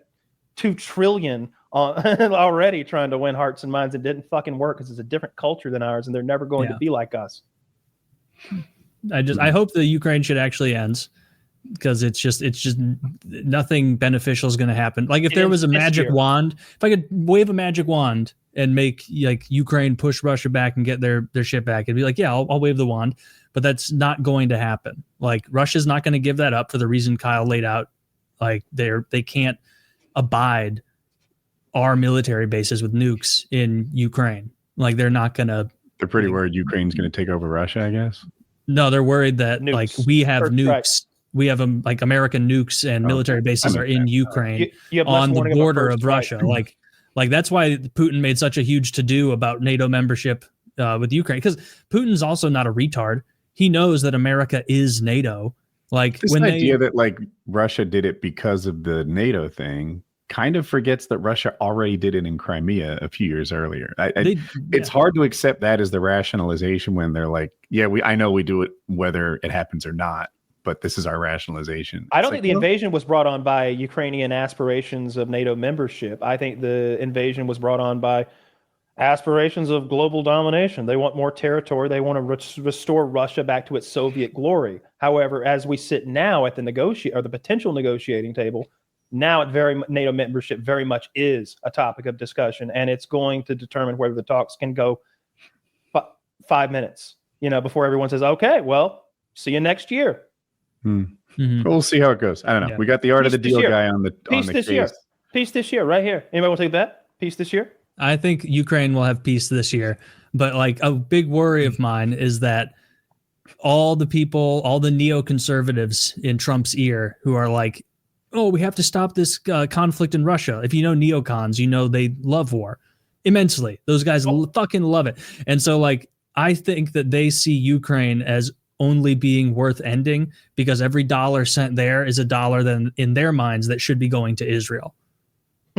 C: $2 trillion on already trying to win hearts and minds. It didn't fucking work because it's a different culture than ours, and they're never going to be like us.
B: I hope the Ukraine shit actually ends, because it's just nothing beneficial is going to happen. Like if there was a magic wand, if I could wave a magic wand and make like Ukraine push Russia back and get their shit back, it'd be like, yeah, I'll wave the wand, but that's not going to happen. Like Russia's not going to give that up for the reason Kyle laid out. Like they can't abide our military bases with nukes in Ukraine. Like they're not going to.
A: They're pretty worried Ukraine's going to take over Russia, I guess.
B: No, they're worried that nukes. Like we have nukes. We have like American nukes and military bases are in Ukraine on the border of Russia. Like that's why Putin made such a huge to-do about NATO membership with Ukraine, because Putin's also not a retard. He knows that America is NATO. Like
A: this idea that like Russia did it because of the NATO thing kind of forgets that Russia already did it in Crimea a few years earlier. It's hard to accept that as the rationalization when they're like, yeah, I know we do it whether it happens or not, but this is our rationalization.
C: I don't think the invasion was brought on by Ukrainian aspirations of NATO membership. I think the invasion was brought on by Aspirations of global domination. They want more territory. They want to restore Russia back to its Soviet glory. However, as we sit now at the potential negotiating table, now NATO membership very much is a topic of discussion, and it's going to determine whether the talks can go 5 minutes, before everyone says, okay, well, see you next year.
A: Mm-hmm. We'll see how it goes. I don't know. Yeah. We got the art of the deal guy on the
C: case.
A: Year.
C: Peace this year, right here. Anybody want to take a bet? Peace this year?
B: I think Ukraine will have peace this year. But like a big worry of mine is that all the neoconservatives in Trump's ear who are like, oh, we have to stop this conflict in Russia. If you know neocons, they love war immensely. Those guys fucking love it. And so like, I think that they see Ukraine as only being worth ending because every dollar sent there is a dollar then in their minds that should be going to Israel.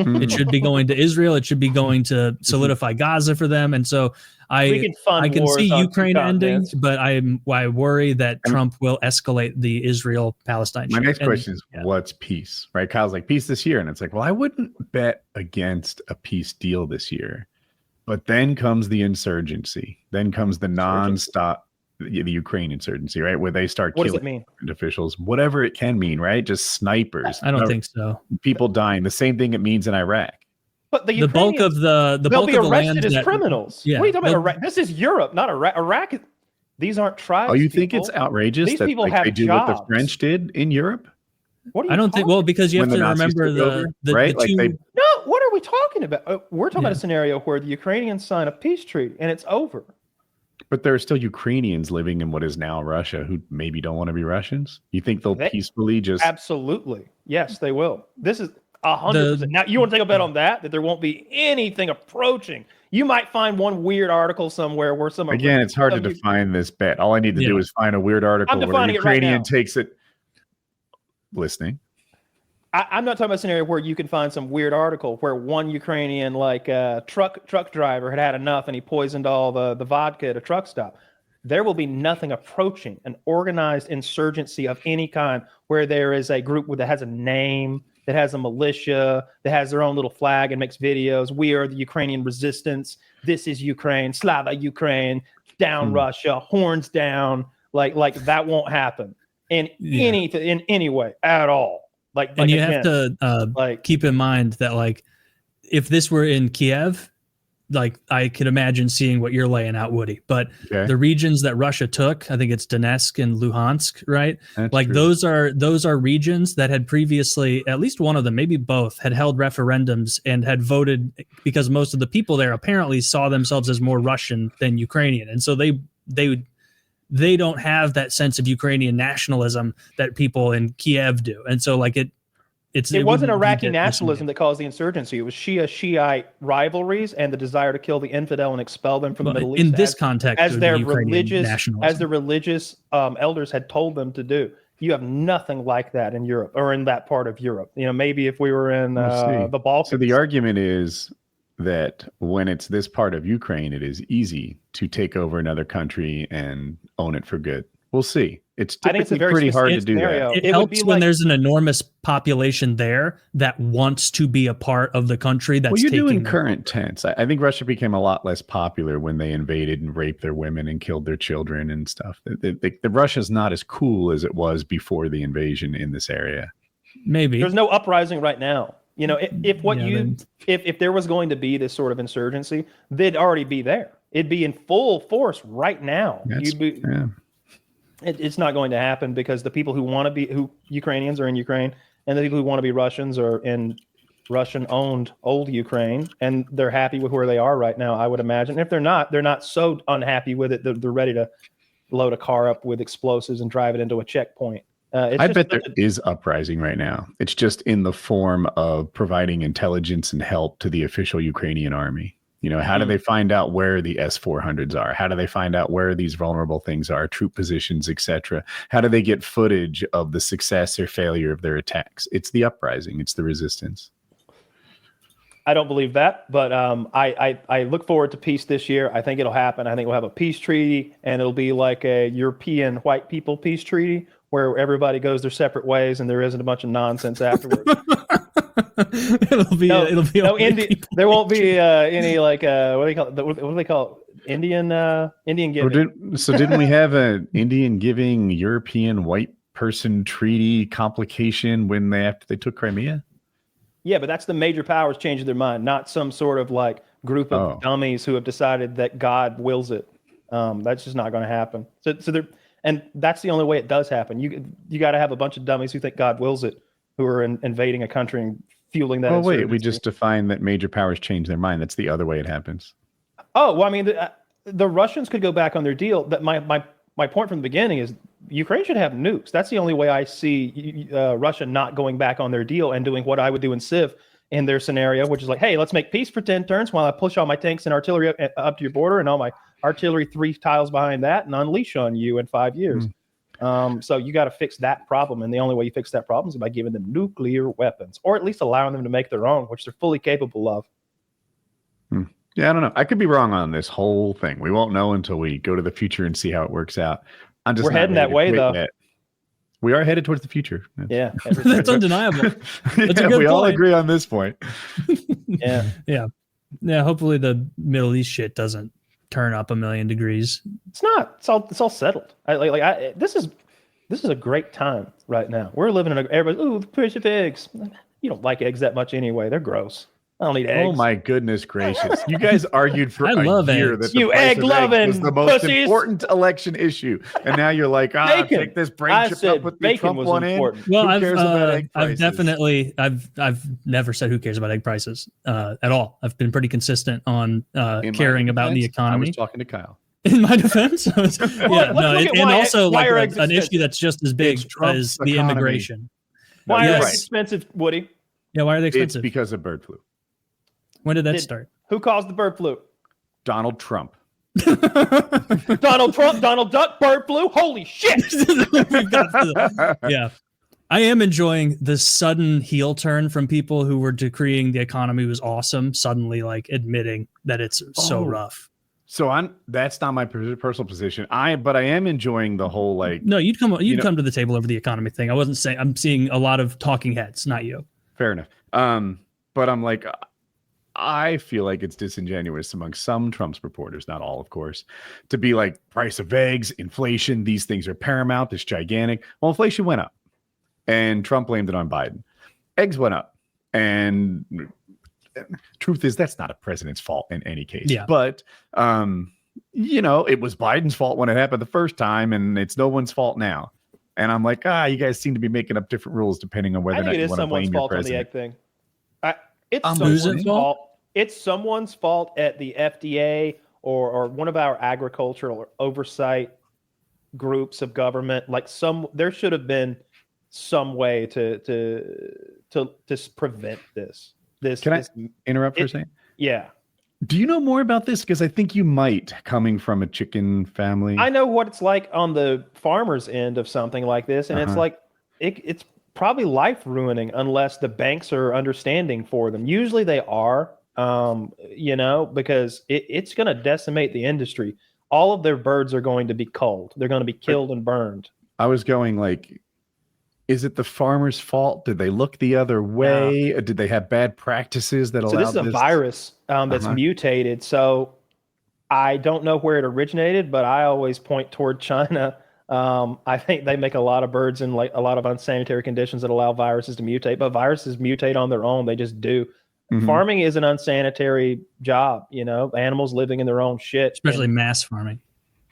B: It should be going to Israel. It should be going to solidify Gaza for them. And so I can see Ukraine ending, but I worry that Trump will escalate the Israel-Palestine.
A: My next question is, what's peace? Right? Kyle's like, peace this year. And it's like, well, I wouldn't bet against a peace deal this year. But then comes the insurgency. Then comes the nonstop, the Ukraine insurgency, right? Where they start killing officials, whatever it can mean, right? Just snipers.
B: I don't think so.
A: People dying. The same thing it means in Iraq.
C: But the
B: bulk of the
C: they'll be arrested as
B: that,
C: criminals.
B: Yeah,
C: what are you talking about? Iraq? This is Europe, not Iraq. Iraq. These aren't tribes.
A: Oh, you think it's outrageous that they do what the French did in Europe?
C: What I don't think.
B: Well, because you have to remember the
C: right. No, what are we talking about? We're talking about a scenario where the Ukrainians sign a peace treaty and it's over.
A: But there are still Ukrainians living in what is now Russia who maybe don't want to be Russians. You think they'll peacefully just?
C: Absolutely, yes, they will. This is 100%. Now, you want to take a bet on that there won't be anything approaching. You might find one weird article somewhere where some.
A: Again, it's hard to define this bet. All I need to do is find a weird article where the Ukrainian takes it. Listening.
C: I'm not talking about a scenario where you can find some weird article where one Ukrainian truck driver had enough and he poisoned all the vodka at a truck stop. There will be nothing approaching an organized insurgency of any kind where there is a group that has a name, that has a militia, that has their own little flag and makes videos. We are the Ukrainian resistance. This is Ukraine. Slava Ukraine. Down Russia. Horns down. Like that won't happen in any way at all.
B: And you have to keep in mind that if this were in Kiev, I could imagine seeing what you're laying out, Woody. But the regions that Russia took, I think it's Donetsk and Luhansk, right? That's true. those are regions that had previously, at least one of them, maybe both, had held referendums and had voted because most of the people there apparently saw themselves as more Russian than Ukrainian, and so they don't have that sense of Ukrainian nationalism that people in Kiev do. And so it
C: wasn't Iraqi nationalism that caused the insurgency. It was Shia-Shiite rivalries and the desire to kill the infidel and expel them from the Middle East.
B: In this context,
C: as their religious elders had told them to do. You have nothing like that in Europe or in that part of Europe. Maybe if we were in the Balkans.
A: So the argument is that when it's this part of Ukraine, it is easy to take over another country and own it for good. We'll see. It's typically pretty hard to do that.
B: It helps when there's an enormous population there that wants to be a part of the country that's
A: taking. Well, you're doing current tense. I think Russia became a lot less popular when they invaded and raped their women and killed their children and stuff. The Russia's not as cool as it was before the invasion in this area.
B: Maybe.
C: There's no uprising right now. If there was going to be this sort of insurgency, they'd already be there. It'd be in full force right now. It's not going to happen because the people who Ukrainians are in Ukraine, and the people who want to be Russians are in Russian-owned old Ukraine, and they're happy with where they are right now, I would imagine. If they're not so unhappy with it that they're ready to load a car up with explosives and drive it into a checkpoint.
A: I bet there is uprising right now. It's just in the form of providing intelligence and help to the official Ukrainian army. How do they find out where the S-400s are? How do they find out where these vulnerable things are, troop positions, etc.? How do they get footage of the success or failure of their attacks? It's the uprising. It's the resistance.
C: I don't believe that, but I look forward to peace this year. I think it'll happen. I think we'll have a peace treaty, and it'll be like a European white people peace treaty where everybody goes their separate ways and there isn't a bunch of nonsense afterwards.
B: it'll be
C: no
B: only
C: Indian.
B: people
C: There won't be any like what do they call it? Indian giving.
A: Didn't we have an Indian giving European white person treaty complication when after they took Crimea?
C: Yeah, but that's the major powers changing their mind, not some sort of like group of dummies who have decided that God wills it. That's just not going to happen. So and that's the only way it does happen. You got to have a bunch of dummies who think God wills it, who are invading a country and fueling that.
A: Oh wait, we just defined that major powers change their mind. That's the other way it happens.
C: Oh well, I mean, the Russians could go back on their deal. That my point from the beginning is Ukraine should have nukes. That's the only way I see Russia not going back on their deal and doing what I would do in Civ in their scenario, which is like, hey, let's make peace for 10 turns while I push all my tanks and artillery up to your border and all my artillery 3 tiles behind that and unleash on you in 5 years. So you got to fix that problem. And the only way you fix that problem is by giving them nuclear weapons, or at least allowing them to make their own, which they're fully capable of.
A: Yeah, I don't know. I could be wrong on this whole thing. We won't know until we go to the future and see how it works out.
C: We're heading that way, though.
A: Yet. We are headed towards the future.
C: Yeah.
B: That's undeniable. That's a good
A: we all
B: point.
A: agree on this point.
B: Yeah. Hopefully the Middle East shit doesn't turn up 1,000,000 degrees.
C: It's not. It's all settled. This is a great time right now. We're living in everybody. Ooh, the price of eggs. You don't like eggs that much anyway. They're gross. I don't eat eggs.
A: Oh my goodness gracious! You guys argued for a year
B: eggs.
A: that the
C: You
A: price of
C: egg-loving
A: eggs was the most
C: pussies.
A: important election issue, and now you're like,
C: Bacon.
A: take this brain
C: I
A: chip
C: said
A: up with the
C: bacon
A: Trump
C: was
A: one
C: important.
A: in.
B: Well,
A: Who cares about egg prices?
B: I've never said who cares about egg prices at all. I've been pretty consistent on caring about the economy.
A: I was talking to Kyle.
B: In my defense, and also like an
C: expensive.
B: issue that's just as big as the
A: economy.
B: immigration.
C: Why are
B: Yes.
C: they expensive, Woody?
B: Yeah, why are they
A: It's
B: expensive?
A: because of bird flu.
B: When did that start?
C: Who caused the bird flu?
A: Donald Trump.
C: Donald Trump, Donald Duck, bird flu. Holy shit!
B: Yeah. I am enjoying the sudden heel turn from people who were decreeing the economy was awesome, suddenly like admitting that it's so rough.
A: So that's not my personal position. But I am enjoying the whole like.
B: No, you'd come to the table over the economy thing. I wasn't saying. I'm seeing a lot of talking heads, not you.
A: Fair enough. But I'm like, I feel like it's disingenuous among some Trump supporters, not all, of course, to be like price of eggs, inflation. These things are paramount. It's gigantic. Well, inflation went up, and Trump blamed it on Biden. Eggs went up, and truth is that's not a president's fault in any case.
B: Yeah.
A: But it was Biden's fault when it happened the first time, and it's no one's fault now. And I'm like, you guys seem to be making up different rules depending on whether or not you want to blame your president.
C: It is someone's fault on the egg thing. It's someone's fault. It's someone's fault at the FDA or one of our agricultural oversight groups of government. Like there should have been some way to prevent this.
A: Can I interrupt for a second?
C: Yeah.
A: Do you know more about this? Because I think you might, coming from a chicken family.
C: I know what it's like on the farmer's end of something like this, and it's like it's probably life ruining unless the banks are understanding for them. Usually they are, because it's going to decimate the industry. All of their birds are going to be culled. They're going to be killed and burned.
A: I was going like, is it the farmer's fault? Did they look the other way? Did they have bad practices that allowed this?
C: So this is a virus that's mutated. So I don't know where it originated, but I always point toward China. I think they make a lot of birds in like a lot of unsanitary conditions that allow viruses to mutate, but viruses mutate on their own. They just do. Mm-hmm. Farming is an unsanitary job, animals living in their own shit.
B: Especially mass farming.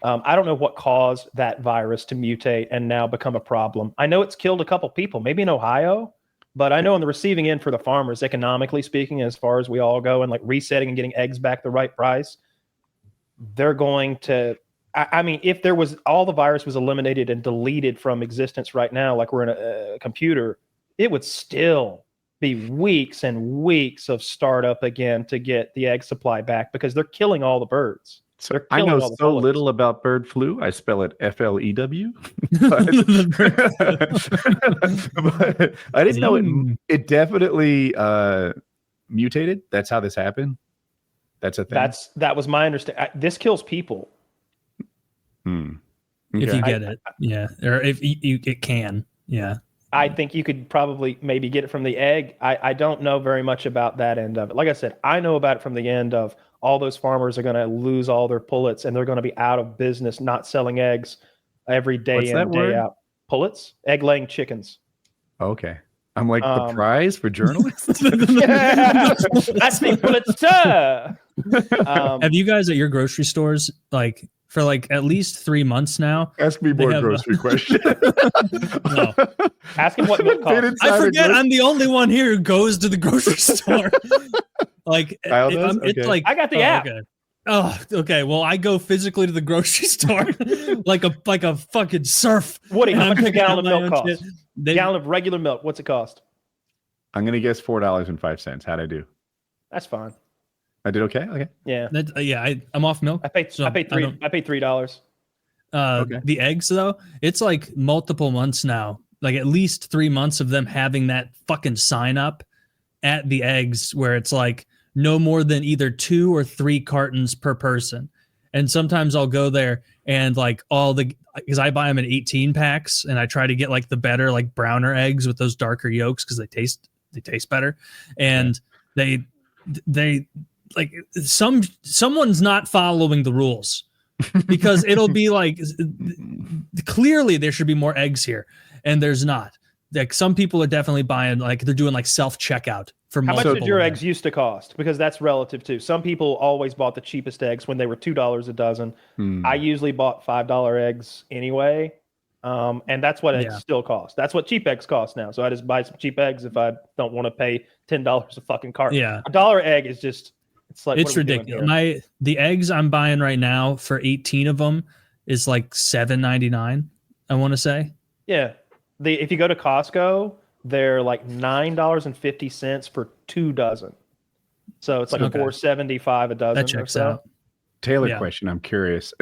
C: I don't know what caused that virus to mutate and now become a problem. I know it's killed a couple people, maybe in Ohio, but I know on the receiving end for the farmers, economically speaking, as far as we all go and like resetting and getting eggs back the right price, they're going to, if there was all the virus was eliminated and deleted from existence right now, like we're in a computer, it would still be weeks and weeks of startup again to get the egg supply back because they're killing all the birds.
A: So I know so little about bird flu. I spell it FLEW. But I didn't know it definitely mutated. That's how this happened. That's a thing.
C: That was my understanding. This kills people.
A: Okay.
B: If you get it, yeah, or if it can, yeah.
C: I think you could probably maybe get it from the egg. I don't know very much about that end of it. Like I said, I know about it from the end of all those farmers are going to lose all their pullets and they're going to be out of business, not selling eggs every day
A: What's
C: in,
A: that
C: day
A: word?
C: out. Pullets? Egg-laying chickens.
A: Okay. I'm like the prize for journalists.
C: That's the Pulitzer.
B: Have you guys at your grocery stores, like for like at least 3 months now?
A: Ask me more grocery questions.
B: No.
C: Ask him what milk costs.
B: I forget I'm the only one here who goes to the grocery store. Like it's like
C: I got the app.
B: Okay. Oh, okay. Well, I go physically to the grocery store like a fucking serf.
C: Woody, how much a
B: picking
C: gallon of
B: out my
C: milk
B: own
C: cost?
B: shit.
C: Gallon of regular milk. What's it cost?
A: I'm gonna guess $4.05. How'd I do?
C: That's fine.
A: I did okay. Okay.
C: Yeah.
B: I'm off milk.
C: I paid $3.
A: Okay.
B: The eggs though, it's like multiple months now. Like at least 3 months of them having that fucking sign up at the eggs where it's like no more than either 2 or 3 cartons per person. And sometimes I'll go there and like because I buy them in 18 packs and I try to get like the better, like browner eggs with those darker yolks because they taste better. And they like someone's not following the rules because it'll be like clearly there should be more eggs here and there's not. Like some people are definitely buying, like they're doing like self-checkout for
C: How much
B: multiple
C: did your eggs used to cost? Because that's relative too. Some people always bought the cheapest eggs when they were $2 a dozen. I usually bought $5 eggs anyway. And that's what eggs still cost. That's what cheap eggs cost now. So I just buy some cheap eggs if I don't want to pay $10 a fucking carton.
B: Yeah.
C: $1 egg is just, it's like,
B: it's ridiculous. The eggs I'm buying right now for 18 of them is like $7.99, I want to say.
C: Yeah. If you go to Costco, they're like $9.50 for 2 dozen. So it's like $4.75 a dozen.
B: That checks out.
A: Taylor question. I'm curious.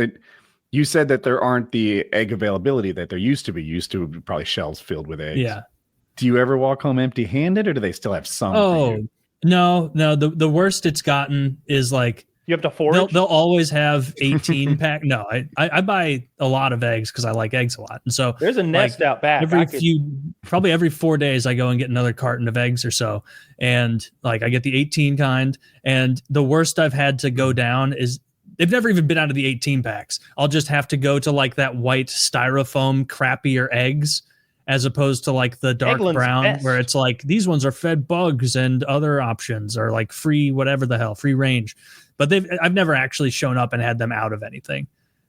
A: You said that there aren't the egg availability that there used to be. Used to be probably shelves filled with eggs.
B: Yeah.
A: Do you ever walk home empty-handed, or do they still have some?
B: Oh, no. The worst it's gotten is like
C: you have to forage.
B: They'll always have 18 pack. No, I buy a lot of eggs because I like eggs a lot, and so
C: there's a nest out back.
B: Probably every 4 days, I go and get another carton of eggs or so, and like I get the 18 kind. And the worst I've had to go down is they've never even been out of the 18 packs. I'll just have to go to like that white styrofoam crappier eggs, as opposed to like the dark brown where it's like these ones are fed bugs and other options are like free, whatever the hell, free range. But I've never actually shown up and had them out of anything.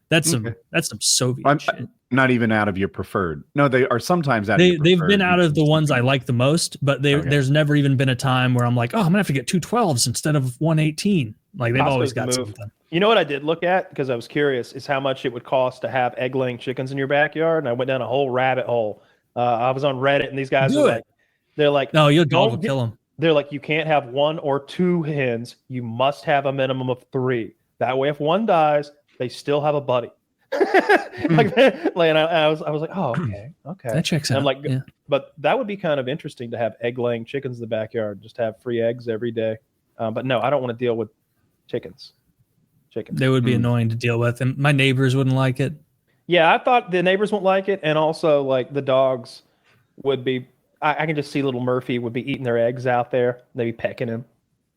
B: That's some Soviet shit.
A: Not even out of your preferred. No, they are sometimes out.
B: They've been out of the ones I like the most, but there's never even been a time where I'm like, oh, I'm gonna have to get 2 12s instead of 118. Like they've always got something.
C: You know what I did look at because I was curious is how much it would cost to have egg-laying chickens in your backyard, and I went down a whole rabbit hole. I was on Reddit, and these guys they're like,
B: no, your dog will kill them.
C: They're like, you can't have 1 or 2 hens. You must have a minimum of 3. That way, if one dies, they still have a buddy. And I was like, oh, okay.
B: That checks out.
C: I'm like, but that would be kind of interesting to have egg-laying chickens in the backyard. Just have free eggs every day. But no, I don't want to deal with chickens.
B: They would be annoying to deal with, and my neighbors wouldn't like it.
C: Yeah, I thought the neighbors won't like it, and also like the dogs would be. I can just see little Murphy would be eating their eggs out there. They'd be pecking him.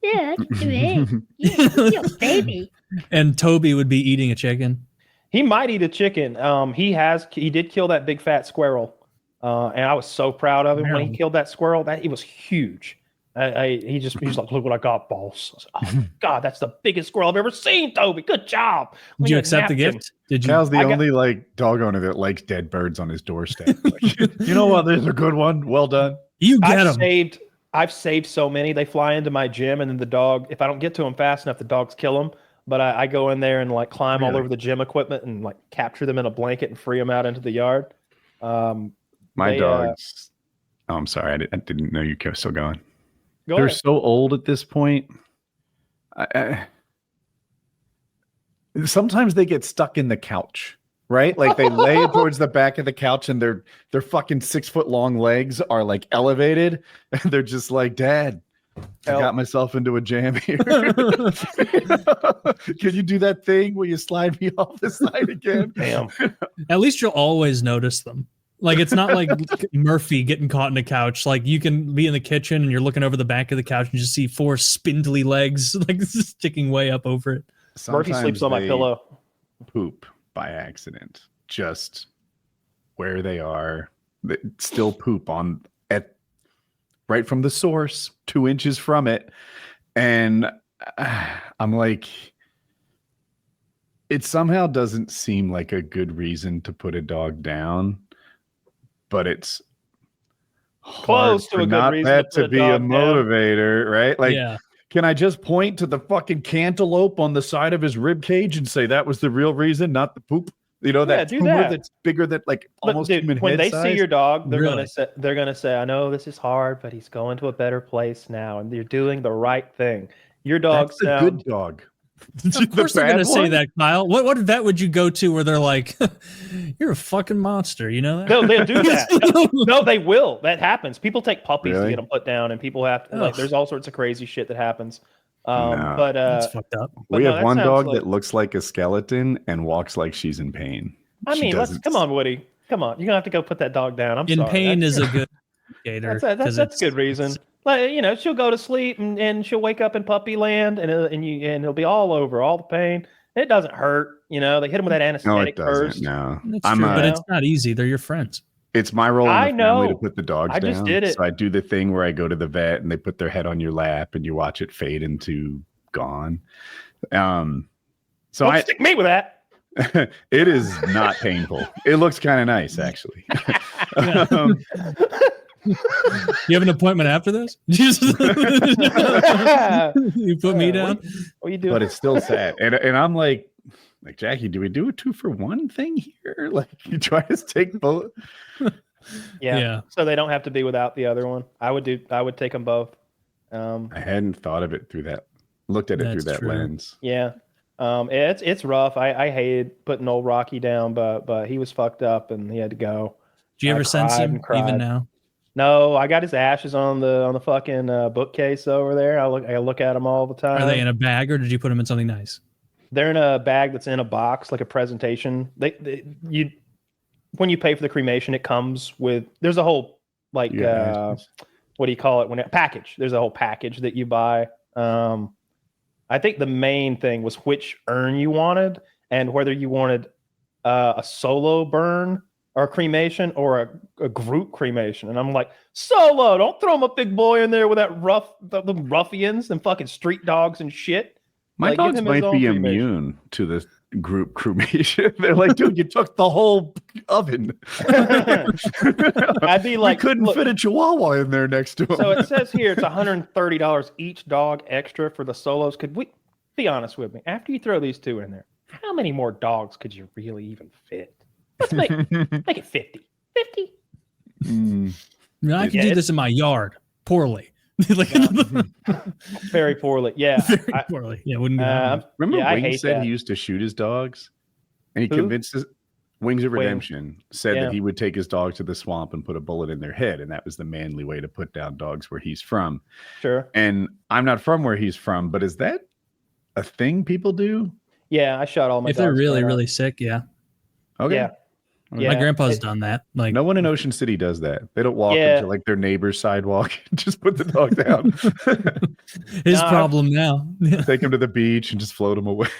E: Yeah, that's your egg. Yeah, baby.
B: And Toby would be eating a chicken.
C: He might eat a chicken. He did kill that big fat squirrel, and I was so proud of him when he killed that squirrel. That he was huge. He's like, look what I got, boss. I was like, oh God, that's the biggest squirrel I've ever seen, Toby. Good job.
B: Did you accept the gift? Did you?
A: Cal's the only like dog owner that likes dead birds on his doorstep. Like, you know what? There's a good one. Well done.
B: You get them.
C: I've saved so many. They fly into my gym, and then the dog. If I don't get to them fast enough, the dogs kill them. But I go in there and like climb all over the gym equipment and like capture them in a blanket and free them out into the yard.
A: My dogs. Oh, I'm sorry. I didn't know you were still going.
C: They're
A: ahead. So old at this point. Sometimes they get stuck in the couch, right? Like they lay towards the back of the couch, and their fucking 6 foot long legs are like elevated, and they're just like, Dad, I got myself into a jam here. Can you do that thing where you slide me off the side again?
C: Damn.
B: At least you'll always notice them. Like it's not like Murphy getting caught in a couch. Like you can be in the kitchen and you're looking over the back of the couch and just see 4 spindly legs like sticking way up over it.
C: Murphy sleeps on my pillow.
A: Poop by accident, just where they are. They still poop on at right from the source, 2 inches from it, and I'm like, it somehow doesn't seem like a good reason to put a dog down, but it's
C: Close to a good reason
A: that
C: to put
A: to be a motivator, right? Like, can I just point to the fucking cantaloupe on the side of his rib cage and say that was the real reason, not the poop? You know, that tumor that's bigger than like almost human
C: when
A: head
C: they
A: size?
C: see your dog, they're gonna say, I know this is hard, but he's going to a better place now, and you're doing the right thing. Your dog
A: That's a good dog.
B: Of course they're gonna say that, Kyle. What vet would you go to where they're like, "You're a fucking monster," you know?
C: No, they'll do that. No, they will. That happens. People take puppies to get them put down, and people have to, like. There's all sorts of crazy shit that happens. But
B: that's fucked up.
A: We have one dog that looks like a skeleton and walks like she's in pain.
C: I mean, come on, Woody. Come on, you're gonna have to go put that dog down. I'm
B: in
C: sorry.
B: pain is a good indicator.
C: That's a good reason. Like, you know, she'll go to sleep and she'll wake up in puppy land and it'll be all over, all the pain. It doesn't hurt, you know. They hit them with that anesthetic first.
A: No,
B: that's true, but it's not easy. They're your friends.
A: It's my role in the family to put the dogs down.
C: I just did it.
A: So I do the thing where I go to the vet and they put their head on your lap and you watch it fade into gone.
C: Don't stick me with that.
A: It is not painful. It looks kind of nice, actually.
B: You have an appointment after this? You put me down?
C: What are you doing?
A: But it's still sad. And I'm like, Jackie, do we do a 2-for-1 thing here? Like, you try to take both?
C: Yeah. So they don't have to be without the other one. I would take them both.
A: I hadn't thought of it through that. Looked at it through that lens.
C: Yeah. It's rough. I hated putting old Rocky down, but he was fucked up and he had to go.
B: Do you ever sense him even now?
C: No, I got his ashes on the fucking bookcase over there. I look at them all the time.
B: Are they in a bag or did you put them in something nice?
C: They're in a bag that's in a box, like a presentation. When you pay for the cremation, it comes with. There's a whole what do you call it? Package. There's a whole package that you buy. I think the main thing was which urn you wanted and whether you wanted a solo burn or cremation or a group cremation. And I'm like, solo, don't throw my big boy in there with that the ruffians and fucking street dogs and shit.
A: My dogs might be immune to this group cremation. They're like, dude, you took the whole oven.
C: I'd be like,
A: we couldn't fit a chihuahua in there next to him.
C: So it says here it's $130 each dog extra for the solos. Could we be honest with me? After you throw these 2 in there, how many more dogs could you really even fit? Let's make it 50. 50.
B: I could do this in my yard poorly.
C: Very poorly. Yeah.
B: Very poorly. Yeah. Wouldn't
A: remember Wings said he used to shoot his dogs? And he convinced Wings of Redemption said that he would take his dog to the swamp and put a bullet in their head. And that was the manly way to put down dogs where he's from.
C: Sure.
A: And I'm not from where he's from, but is that a thing people do?
C: Yeah. I shot all my dogs.
B: If they're really, really sick. Yeah.
A: Okay.
C: Yeah.
B: My grandpa's done that. Like
A: no one in Ocean City does that. They don't walk into like their neighbor's sidewalk and just put the dog down.
B: His problem now.
A: Take him to the beach and just float him away.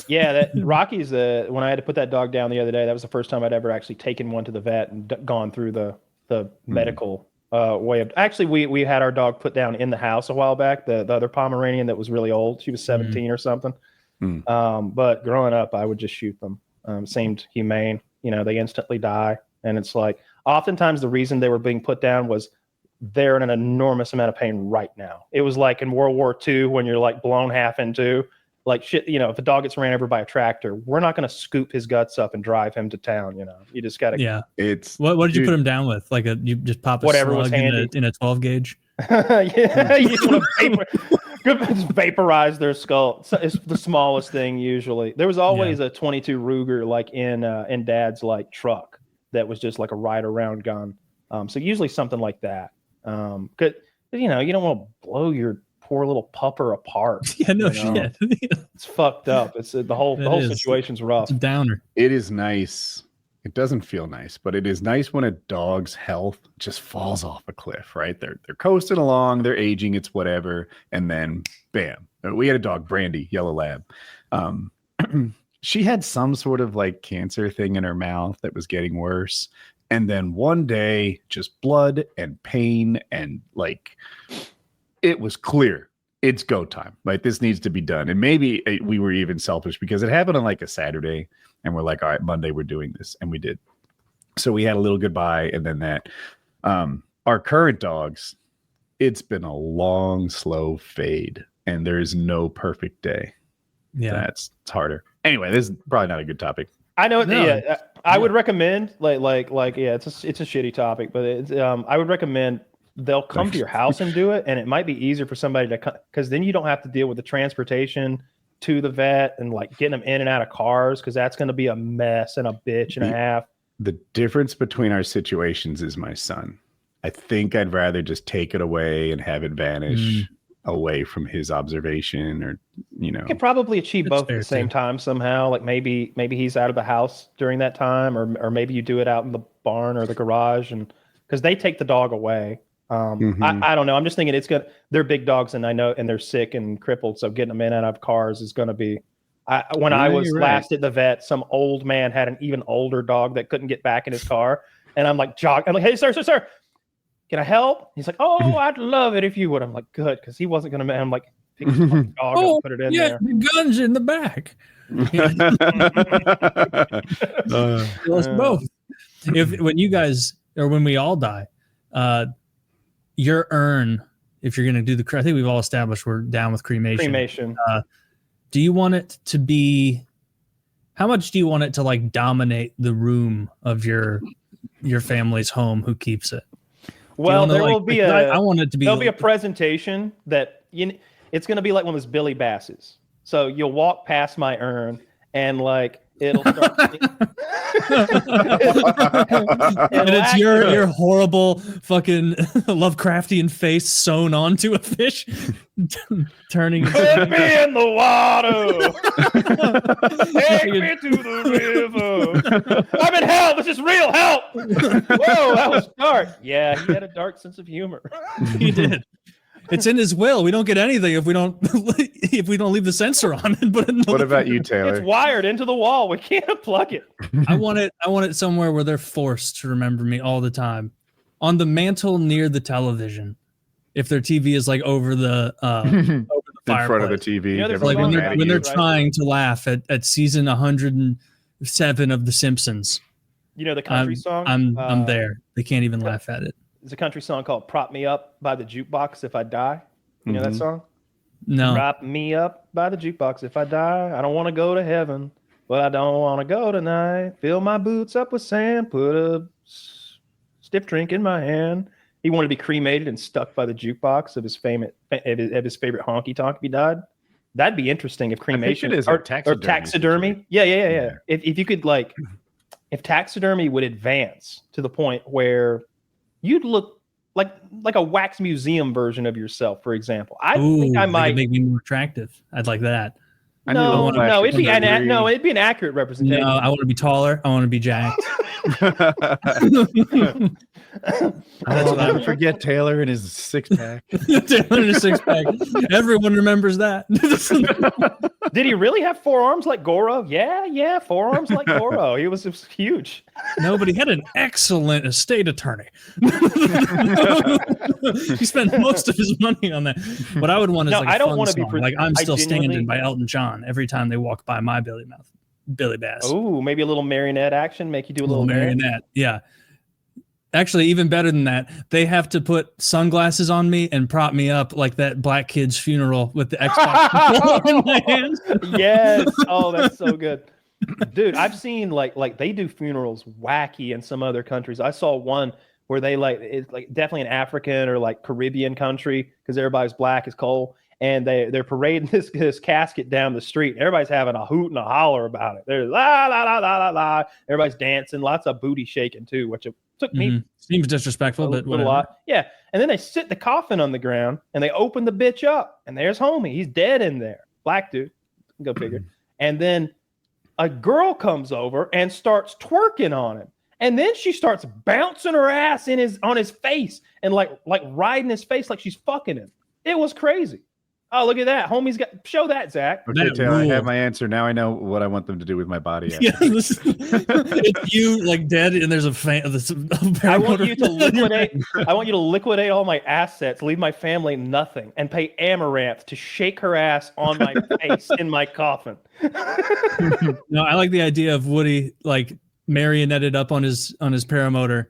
C: That Rocky's when I had to put that dog down the other day, that was the first time I'd ever actually taken one to the vet and gone through the medical way of. Actually, we had our dog put down in the house a while back. The other Pomeranian that was really old. She was 17 or something. But growing up, I would just shoot them. Seemed humane. You know, they instantly die. And it's like, oftentimes the reason they were being put down was they're in an enormous amount of pain right now. It was like in World War II when you're like blown half in two. Like shit, you know, if a dog gets ran over by a tractor, we're not going to scoop his guts up and drive him to town. You know, you just got to.
B: Yeah.
A: It's
B: what did you put him down with? Like you just pop a
C: whatever was
B: slug in a 12 gauge.
C: Yeah, you just want to vaporize their skull. It's the smallest thing usually. There was always a 22 Ruger like in Dad's like truck that was just like a ride around gun. So usually something like that. Cause you know you don't want to blow your poor little pupper apart.
B: Yeah, no shit.
C: It's fucked up. It's the whole situation's rough.
B: It's a downer.
A: It is nice It doesn't feel nice, but it is nice when a dog's health just falls off a cliff, right? They're coasting along, they're aging, it's whatever, and then bam. We had a dog, Brandy, yellow lab. She had some sort of like cancer thing in her mouth that was getting worse. And then one day, just blood and pain, and like it was clear. It's go time. Like this needs to be done. And maybe we were even selfish because it happened on like a Saturday. And we're like, all right, Monday we're doing this. And we did. So we had a little goodbye. And then that, our current dogs, it's been a long, slow fade. And there is no perfect day.
B: Yeah.
A: It's harder. Anyway, this is probably not a good topic.
C: I know.
B: No.
C: Yeah, I would recommend yeah, it's a shitty topic, but it's, I would recommend they'll come to your house and do it. And it might be easier for somebody to come because then you don't have to deal with the transportation to the vet and like getting them in and out of cars because that's going to be a mess and a bitch and a half.
A: The difference between our situations is my son. I think I'd rather just take it away and have it vanish away from his observation, or you can
C: probably achieve both at the same
B: too.
C: time somehow. Like maybe he's out of the house during that time, or maybe you do it out in the barn or the garage, and because they take the dog away. I don't know. I'm just thinking they're big dogs, and I know, and they're sick and crippled. So getting them in and out of cars is going to be. When I was last at the vet, some old man had an even older dog that couldn't get back in his car, and I'm like, I'm like, hey, sir, can I help? He's like, oh, I'd love it if you would. I'm like, good, because he wasn't going to. I'm like, pick his fucking dog up, put it in there.
B: The gun's in the back. Let's both. When you guys, or when we all die, your urn, if you're going to do I think we've all established we're down with cremation. Do you want it to be, how much do you want it to like dominate the room of your family's home? Who keeps it?
C: Well, there will be
B: I want it to be.
C: There'll be a presentation that it's going to be like one of those Billy Basses. So you'll walk past my urn and like it'll start.
B: And it's your horrible fucking Lovecraftian face sewn onto a fish, turning.
C: Put me in the water. Take me to the river. I'm in hell. This is real help. Whoa, that was dark. Yeah, he had a dark sense of humor.
B: He did. It's in his will. We don't get anything if we don't leave the sensor on and put it in the
A: What about you, Taylor?
C: It's wired into the wall. We can't unplug it.
B: I want it somewhere where they're forced to remember me all the time. On the mantle near the television. If their TV is like over the fireplace.
A: In front of the TV.
B: Like when they're trying to laugh at season 107 of The Simpsons.
C: You know the country song?
B: I'm there. They can't even laugh at it.
C: There's a country song called Prop Me Up by the Jukebox If I Die. You know that song?
B: No.
C: Prop me up by the jukebox if I die. I don't want to go to heaven, but I don't want to go tonight. Fill my boots up with sand. Put a stiff drink in my hand. He wanted to be cremated and stuck by the jukebox of his favorite honky tonk if he died. That'd be interesting if cremation
A: or
C: taxidermy. Yeah. If you could if taxidermy would advance to the point where you'd look like a wax museum version of yourself, for example. I think I might
B: make me more attractive. I'd like that.
C: It'd be an accurate representation.
B: No, I want to be taller. I want to be jacked.
A: I'll never forget Taylor and his six-pack.
B: Everyone remembers that.
C: Did he really have forearms like Goro? Yeah, forearms like Goro. He was huge.
B: No, but he had an excellent estate attorney. He spent most of his money on that. What I would want is
C: I don't want to be
B: like I'm Still Standing by Elton John every time they walk by my Billy Bass.
C: Oh, maybe a little marionette action, make you do a little
B: marionette. Yeah. Actually, even better than that, they have to put sunglasses on me and prop me up like that black kid's funeral with the Xbox in my hands.
C: Yes. Oh, that's so good. Dude, I've seen like they do funerals wacky in some other countries. I saw one where they it's like definitely an African or like Caribbean country because everybody's black as coal. And they're parading this casket down the street. Everybody's having a hoot and a holler about it. There's la la la la la la. Everybody's dancing, lots of booty shaking too, which it took me
B: seems disrespectful, but
C: a lot. Yeah. And then they sit the coffin on the ground and they open the bitch up, and there's homie. He's dead in there. Black dude. Go figure. And then a girl comes over and starts twerking on him. And then she starts bouncing her ass on his face and like riding his face like she's fucking him. It was crazy. Oh, look at that. Homie's got, show that, Zach.
A: Okay,
B: That
A: Taylor, I have
B: rules.
A: my answer. Now I know what I want them to do with my body.
B: Yeah, it's you like dead, and there's a fan.
C: I want you to liquidate. I want you to liquidate all my assets, leave my family nothing, and pay Amaranth to shake her ass on my face in my coffin.
B: No, I like the idea of Woody like marionetted up on his paramotor,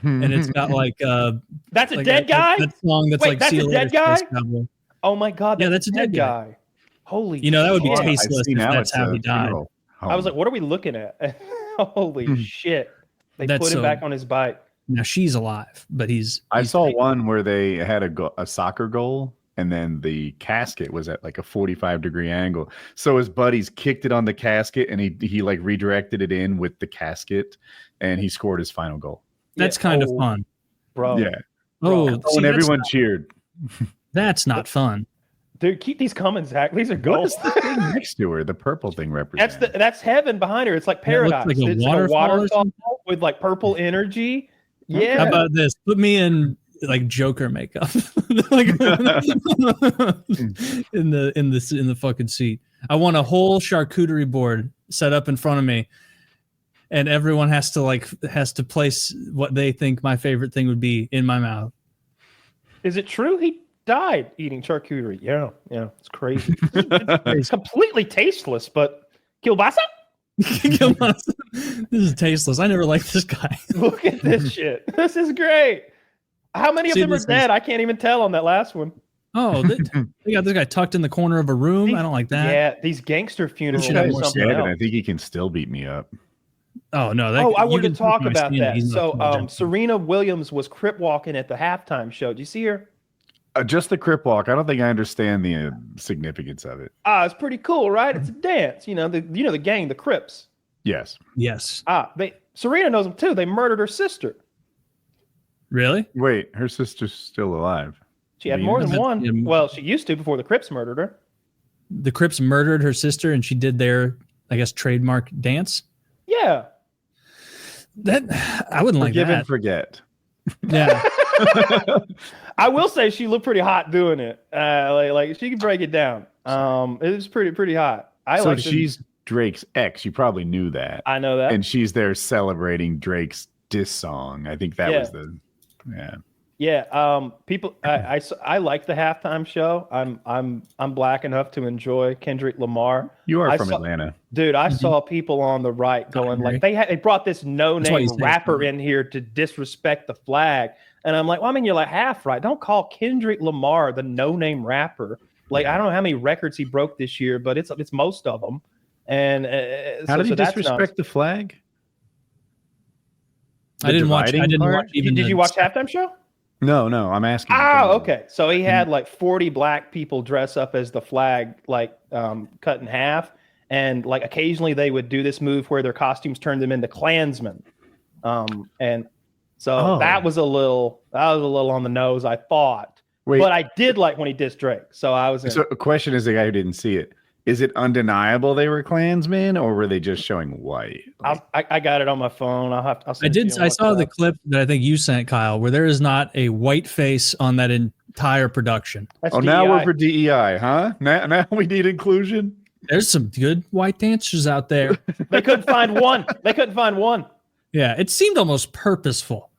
B: and it's got like
C: That's a
B: like
C: dead guy.
B: that song that's
C: Wait,
B: like
C: that's
B: "See
C: a
B: You
C: dead
B: Later,
C: guy?
B: Space Cowboy."
C: Oh my god,
B: Yeah, that's a dead
C: guy. Holy,
B: You know, that would be
C: shit.
B: tasteless if that's how he died.
C: I was like, what are we looking at? Holy shit! They
B: That's
C: put him
B: so-
C: back on his bike.
B: Now she's alive, but
A: I
B: he's
A: saw one where they had a soccer goal, and then the casket was at like a 45-degree angle. So his buddies kicked it on the casket, and he like redirected it in with the casket, and he scored his final goal.
B: That's
C: Yeah,
B: kind of
C: oh,
B: fun.
C: bro.
A: Yeah.
B: Oh,
A: Oh,
B: see,
A: and
B: that's
A: everyone
B: not-
A: cheered.
B: That's not fun.
C: Dude, keep these coming, Zach. These are
A: What
C: gold.
A: is the thing next to her? The purple thing represents.
C: That's heaven behind her. It's like
B: Yeah, it looks
C: paradise.
B: like a
C: It's
B: waterfall or
C: like a waterfall with like purple energy. Yeah.
B: How about this? Put me in like Joker makeup, like in the fucking seat. I want a whole charcuterie board set up in front of me, and everyone has to place what they think my favorite thing would be in my mouth.
C: Is it true he died eating charcuterie? Yeah, it's crazy. It's completely tasteless, but kielbasa?
B: This is tasteless. I never liked this guy.
C: Look at this shit. This is great. How many
B: See,
C: of them are
B: this is-
C: dead? I can't even tell on that last one.
B: Oh, they got this guy tucked in the corner of a room. I don't like that.
C: Yeah, these gangster funerals
B: should
C: are
B: have more
C: something
A: Yeah, but
C: else.
A: I think he can still beat me up.
B: Oh no! That,
C: Oh, I
B: you
C: wanted
B: can
C: to talk
B: put my
C: about
B: skin,
C: that.
B: he's not
C: So,
B: Samuel Jackson.
C: Serena Williams was crip walking at the halftime show. Do you see her?
A: Just the crip walk. I don't think I understand the significance of it.
C: It's pretty cool, right? It's a dance. You know the gang, the Crips.
A: Yes.
B: Yes.
C: Serena knows them too. They murdered her sister.
B: Really?
A: Wait, her sister's still alive.
C: She had
A: Venus?
C: more than one.
B: Yeah.
C: Well, she used to before the Crips murdered her.
B: The Crips murdered her sister, and she did their, I guess, trademark dance.
C: Yeah.
B: That I wouldn't like
A: Forgive
B: that.
A: and forget.
B: Yeah.
C: I will say she looked pretty hot doing it. Like she could break it down. It was pretty hot.
A: So she's Drake's ex. You probably knew that.
C: I know that.
A: And she's there celebrating Drake's diss song. I think that
C: Yeah.
A: was the
C: People. I like the halftime show. I'm black enough to enjoy Kendrick Lamar.
A: You are
C: I
A: from
C: saw-
A: Atlanta.
C: Dude, I saw people on the right going like they brought this
B: That's why
C: no-name
B: you say
C: rapper
B: it.
C: in here to disrespect the flag, and I'm like, well, I mean, you're like half right. Don't call Kendrick Lamar the no-name rapper. Like, I don't know how many records he broke this year, but it's most of them. And
A: How did he
C: that's
A: disrespect the flag?
B: I didn't watch.
A: dividing part?
C: Did you watch halftime show?
A: No, I'm asking.
C: Okay. So he had like 40 black people dress up as the flag, like cut in half, and like occasionally they would do this move where their costumes turned them into Klansmen, and so that was a little on the nose, I thought.
A: Wait.
C: But I did like when he dissed Drake, so I was in.
A: So a question is the guy who didn't see it. Is it undeniable they were Klansmen, or were they just showing white?
C: I got it on my phone. I'll send it to you on
B: I saw the
C: WhatsApp.
B: clip that I think you sent, Kyle, where there is not a white face on that entire production.
C: That's
A: Now we're
C: DEI.
A: for DEI, huh? Now we need inclusion.
B: There's some good white dancers out there.
C: They couldn't find one.
B: Yeah, it seemed almost purposeful.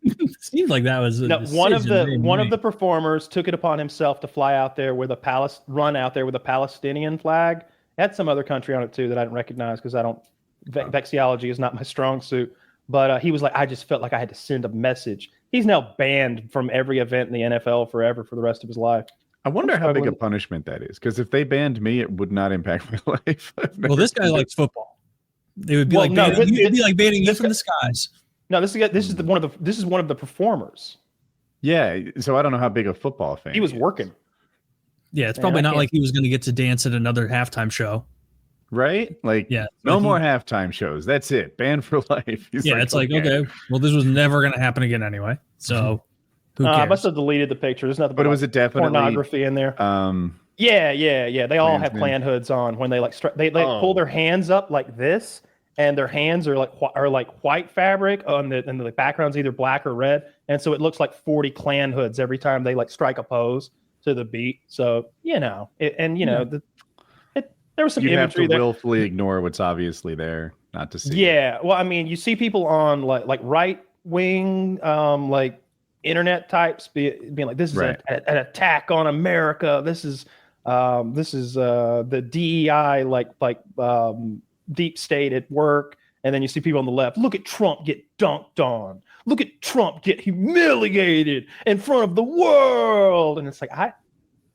B: It seemed like that was a
C: No, one of
B: decision they
C: the
B: made.
C: performers took it upon himself to fly out there with run out there with a Palestinian flag. It had some other country on it too that I didn't recognize because I don't vexiology is not my strong suit. But he was like, I just felt like I had to send a message. He's now banned from every event in the NFL forever for the rest of his life.
A: I wonder how big a
C: struggling.
A: punishment that is. Because if they banned me, it would not impact my life.
B: Well, this guy likes football. It would be
C: Well,
B: like
C: no,
B: banning, it'd be like banning you
C: this
B: from the skies.
C: No, this is one of the performers.
A: Yeah, so I don't know how big a football fan
C: He was
A: is.
C: working.
B: Yeah, it's
C: Man,
B: probably
C: I
B: not
C: can't-
B: like he was going to get to dance at another halftime show.
A: Right? Like,
B: Yeah,
A: no
B: like
A: more halftime shows. That's it. Banned for life. He's
B: Yeah, it's like, okay, well, this was never going to happen again anyway. So who
C: I
B: cares?
C: must have deleted the picture. There's nothing
A: But
C: but
A: was it definitely
C: pornography in there. Yeah. They all have
A: Klansmen.
C: Klan hoods on when they like they pull their hands up like this, and their hands are like white fabric and the background's either black or red, and so it looks like 40 Klan hoods every time they like strike a pose to the beat. So there was some
A: You have
C: imagery
A: to
C: there.
A: willfully ignore what's obviously there, not to see.
C: Yeah, well, I mean, you see people on like right wing like internet types being like, this is
A: Right.
C: an attack on America. This is the DEI like deep state at work. And then you see people on the left. Look at Trump get dunked on. Look at Trump get humiliated in front of the world. And it's like,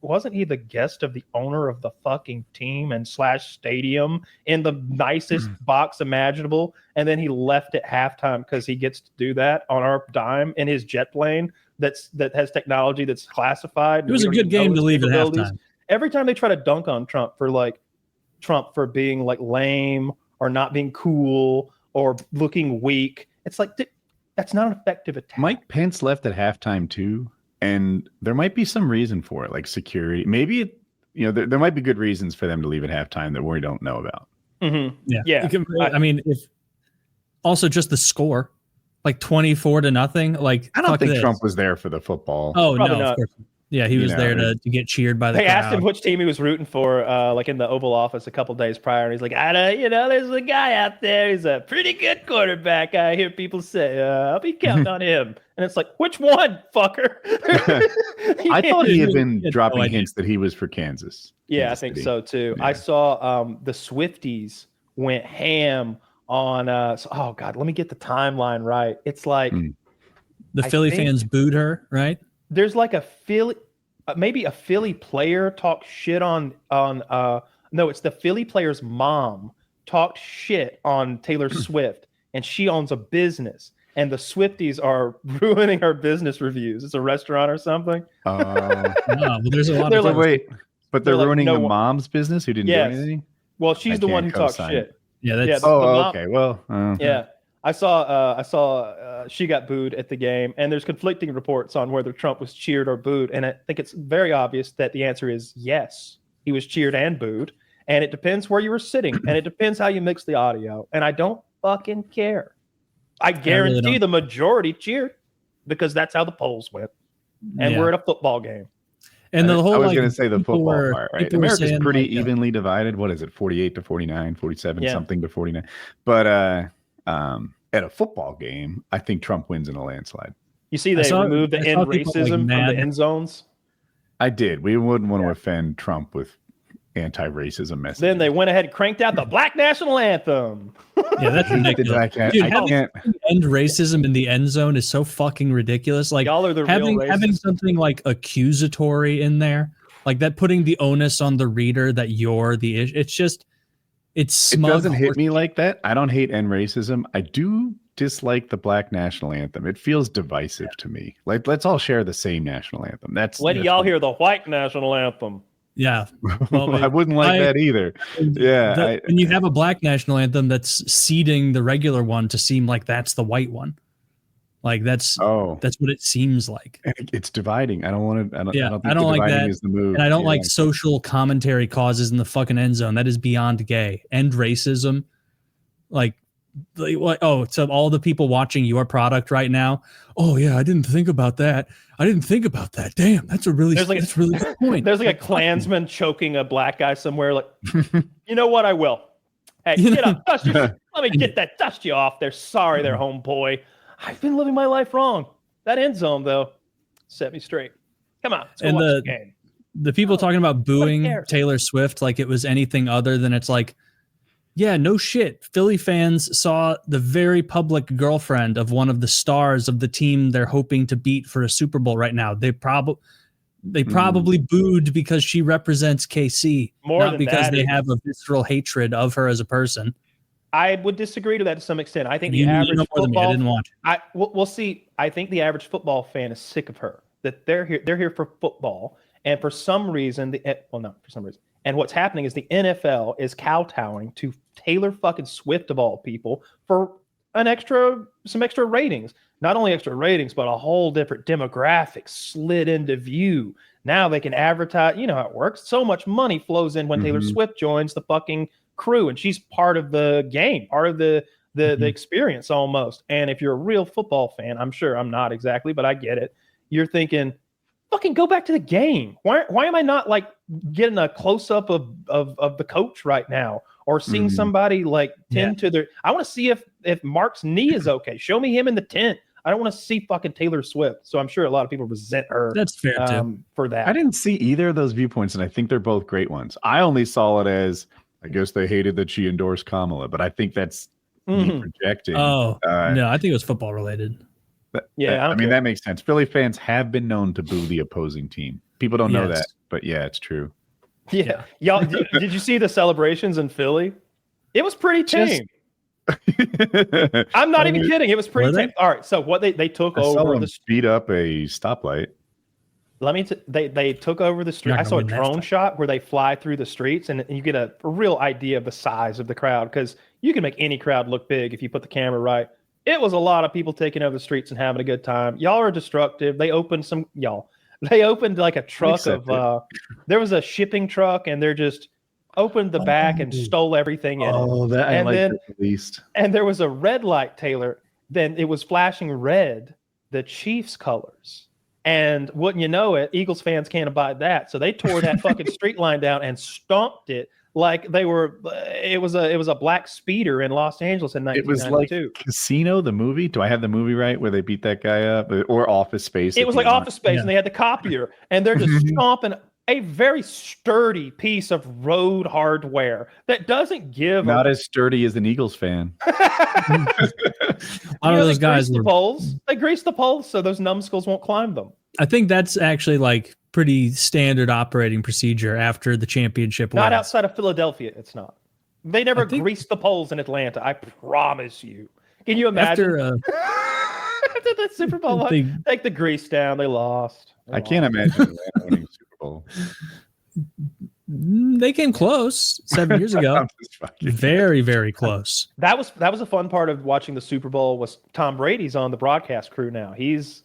C: wasn't he the guest of the owner of the fucking team and / stadium in the nicest box imaginable? And then he left at halftime because he gets to do that on our dime in his jet plane that has technology that's classified.
B: It was a good game to leave at halftime.
C: Every time they try to dunk on Trump for being like lame or not being cool or looking weak, it's like, that's not an effective attack.
A: Mike Pence left at halftime too, and there might be some reason for it, like security. Maybe there might be good reasons for them to leave at halftime that we don't know about.
C: Mm-hmm.
B: Yeah. I mean, if also just the score, like 24-0. Like,
A: I don't think Trump was there for the football.
B: Oh
C: Probably
B: no,
C: not.
B: of course. Yeah, he was there to get cheered by the crowd.
C: They asked him which team he was rooting for, like in the Oval Office a couple days prior, and he's like, there's a guy out there. He's a pretty good quarterback. I hear people say, I'll be counting on him. And it's like, which one, fucker?
A: I thought he had been dropping hints that he was for Kansas.
C: Yeah, I think so too.
A: Yeah.
C: I saw the Swifties went ham on. Oh God, let me get the timeline right. It's like
B: the Philly fans booed her, right?
C: There's like a Philly, maybe a Philly player talked shit on no, it's the Philly player's mom talked shit on Taylor Swift, and she owns a business, and the Swifties are ruining her business reviews. It's a restaurant or something.
B: No, but there's a lot of
A: but they're ruining the
C: one.
A: mom's business who didn't do anything.
C: Well, she's the one who talks shit.
B: Yeah, that's
A: okay. Well,
C: yeah. I saw she got booed at the game, and there's conflicting reports on whether Trump was cheered or booed. And I think it's very obvious that the answer is yes. He was cheered and booed, and it depends where you were sitting, and it depends how you mix the audio. And I don't fucking care. I guarantee the majority cheered because that's how the polls went, and we're at a football game.
B: And the whole
A: I was going to say the football part, right? America's
B: saying,
A: pretty evenly divided. What is it? 48-49, 47 something to 49. But at a football game, I think Trump wins in a landslide.
C: You see, they removed the end racism from the end zones.
A: I did. We wouldn't want to offend Trump with anti-racism messages.
C: Then they went ahead and cranked out the Black National Anthem.
B: Yeah, that's ridiculous. Dude, having end racism in the end zone is so fucking ridiculous. Like,
C: y'all are the
B: having
C: real racists.
B: something like accusatory in there, like that, putting the onus on the reader that you're the issue. It's just, it's smug.
A: It doesn't hit me like that. I don't hate end racism. I do dislike the Black National Anthem. It feels divisive to me. Like, let's all share the same national anthem.
C: When y'all hear the White National Anthem?
B: Yeah, well,
A: I wouldn't like that either. Yeah,
B: when you have a Black National Anthem that's seeding the regular one to seem like that's the white one, like that's what it seems like.
A: It's dividing. I don't want to. I don't think
B: I don't like that.
A: Is the move.
B: And I don't like social commentary causes in the fucking end zone. That is beyond gay. End racism, like what? Oh, so all the people watching your product right now. Oh yeah, I didn't think about that. Damn, that's really good point.
C: There's like a Klansman choking a black guy somewhere. Like, you know what? I will. Hey, get up, dust you. Let me get that dust you off there. Sorry, there, homeboy. I've been living my life wrong. That end zone though set me straight. Come on, let's go watch the game.
B: The people talking about booing Taylor Swift like it was anything other than it's like, yeah, no shit. Philly fans saw the very public girlfriend of one of the stars of the team they're hoping to beat for a Super Bowl right now. They probably booed because she represents KC, not because they have a visceral hatred of her as a person.
C: I would disagree to that to some extent. I think the average football.
B: I didn't watch.
C: We'll see. I think the average football fan is sick of her. That they're here for football, and for some reason, And what's happening is the NFL is kowtowing to Taylor fucking Swift of all people for some extra ratings. Not only extra ratings, but a whole different demographic slid into view. Now they can advertise. You know how it works. So much money flows in when Taylor Swift joins the fucking crew, and she's part of the game, part of the experience almost. And if you're a real football fan, I'm sure I'm not exactly, but I get it. You're thinking, fucking go back to the game. Why am I not like getting a close up of the coach right now, or seeing somebody like tend to their? I want to see if Mark's knee is okay. Show me him in the tent. I don't want to see fucking Taylor Swift. So I'm sure a lot of people resent her.
B: That's fair too.
C: For that.
A: I didn't see either of those viewpoints, and I think they're both great ones. I only saw it as, I guess they hated that she endorsed Kamala, but I think that's me projecting.
B: Oh, no, I think it was football related.
C: Yeah,
A: I mean, that makes sense. Philly fans have been known to boo the opposing team. People don't know that, but yeah, it's true.
C: Yeah. Y'all, did you see the celebrations in Philly? It was pretty tame. I'm not even kidding. It was pretty tame. All right, so what they took over the
A: speed up a stoplight.
C: They took over the street. I saw a drone shot where they fly through the streets, and you get a real idea of the size of the crowd, because you can make any crowd look big if you put the camera right. It was a lot of people taking over the streets and having a good time. Y'all are destructive. They opened like a truck of there was a shipping truck, and they're just opened the back and stole everything in it.
A: Oh, that I like the least.
C: And there was a red light, Taylor. Then it was flashing red, the Chiefs colors. And wouldn't you know it, Eagles fans can't abide that. So they tore that fucking street line down and stomped it like they were. It was a black speeder in Los Angeles in 1992.
A: It was like Casino, the movie. Do I have the movie right where they beat that guy up? Or Office Space?
C: It was like Office Space, and they had the copier, and they're just stomping a very sturdy piece of road hardware that doesn't give.
A: Not as sturdy as an Eagles fan.
B: One of those guys.
C: They grease the poles so those numbskulls won't climb them.
B: I think that's actually like pretty standard operating procedure after the championship.
C: Not outside of Philadelphia, it's not. They never greased the poles in Atlanta. I promise you. Can you imagine? After the Super Bowl, take the grease down. They lost.
A: I can't imagine Atlanta winning the Super Bowl.
B: They came close 7 years ago. Very, very close.
C: That was a fun part of watching the Super Bowl. Was Tom Brady's on the broadcast crew now? He's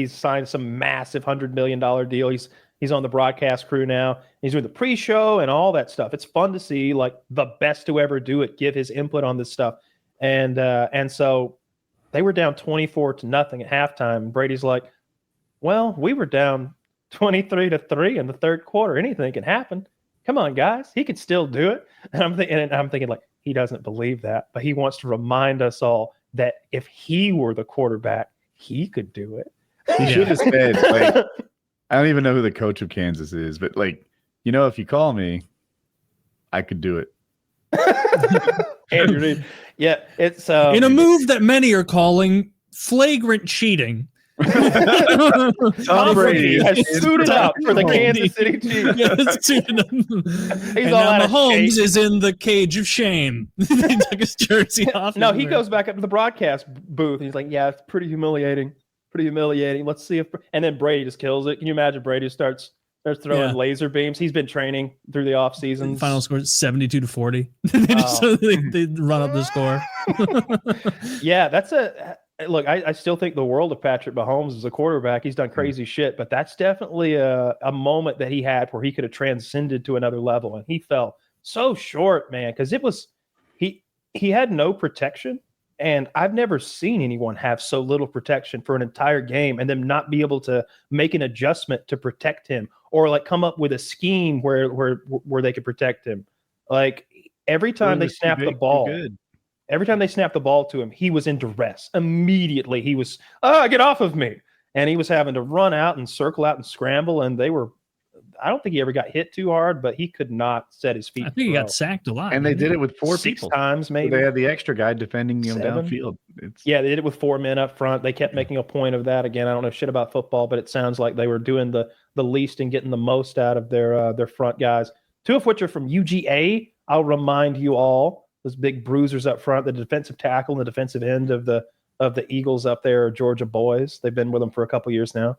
C: signed some massive $100 million deal. He's on the broadcast crew now. He's doing the pre-show and all that stuff. It's fun to see like the best to ever do it give his input on this stuff. And so they were down 24-0 at halftime. And Brady's like, well, we were down 23-3 in the third quarter. Anything can happen. Come on, guys. He could still do it. And I'm thinking like, he doesn't believe that, but he wants to remind us all that if he were the quarterback, he could do it.
A: He should have said, like, I don't even know who the coach of Kansas is, but like, if you call me, I could do it.
C: Andrew Reid. Yeah, it's
B: in a move that many are calling flagrant cheating.
C: Tom Brady has suited up for the Kansas City Chiefs.
B: He's all out of Mahomes shape. Is in the cage of shame. He took his jersey off.
C: No, he goes back up to the broadcast booth. He's like, "Yeah, it's pretty humiliating. Let's see if." And then Brady just kills it. Can you imagine? Brady starts throwing laser beams. He's been training through the off season.
B: Final score is 72-40. They run up the score.
C: Yeah, that's look. I still think the world of Patrick Mahomes as a quarterback. He's done crazy shit, but that's definitely a moment that he had where he could have transcended to another level, and he fell so short, man. Because it was he had no protection. And I've never seen anyone have so little protection for an entire game and then not be able to make an adjustment to protect him, or like come up with a scheme where they could protect him. Like every time they snapped the ball to him, he was in duress. Immediately he was, get off of me. And he was having to run out and circle out and scramble. And I don't think he ever got hit too hard, but he could not set his feet.
B: I think he got sacked a lot.
A: And they did it with four
C: 6
A: people.
C: times, maybe.
A: So they had the extra guy defending him downfield.
C: Yeah, they did it with 4 men up front. They kept making a point of that. Again, I don't know shit about football, but it sounds like they were doing the least and getting the most out of their front guys. 2 of which are from UGA. I'll remind you all, those big bruisers up front, the defensive tackle and the defensive end of the Eagles up there are Georgia boys. They've been with them for a couple years now.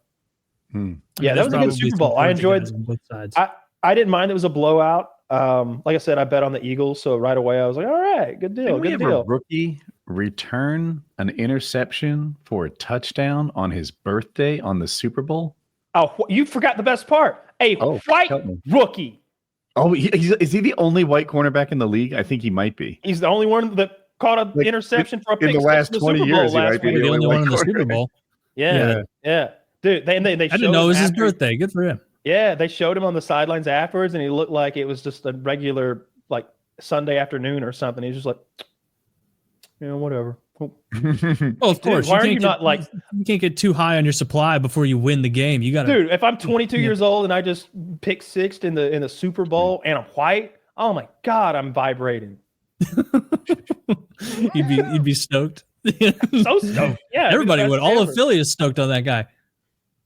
C: Yeah, that was a good Super Bowl. I enjoyed both sides. I didn't mind it was a blowout. Like I said, I bet on the Eagles, so right away I was like, all right, good deal.
A: Didn't we have a rookie return an interception for a touchdown on his birthday on the Super Bowl?
C: You forgot the best part. A white
A: help me.
C: rookie.
A: Oh, is he the only white cornerback in the league? I think he might be.
C: He's the only one that caught an interception for a pick
A: in the last
C: six
A: 20
C: Super Bowl
A: years. He
C: last
A: might be
C: week.
B: The only one in the
A: white
B: Super
A: cornerback.
B: Bowl.
C: Yeah. Dude, they
B: I didn't
C: showed
B: know it was
C: him
B: his
C: after-
B: birthday. Good for him.
C: Yeah, they showed him on the sidelines afterwards, and he looked like it was just a regular, like, Sunday afternoon or something. He's just like, whatever.
B: Well, of course.
C: why are you not like,
B: you can't get too high on your supply before you win the game. You got to.
C: dude? If I'm 22 years old and I just pick sixth in the Super Bowl and I'm white, oh my god, I'm vibrating.
B: You'd be stoked.
C: So stoked. Yeah,
B: Everybody
C: dude,
B: would.
C: that's
B: All
C: ever.
B: of Philly is stoked on that guy.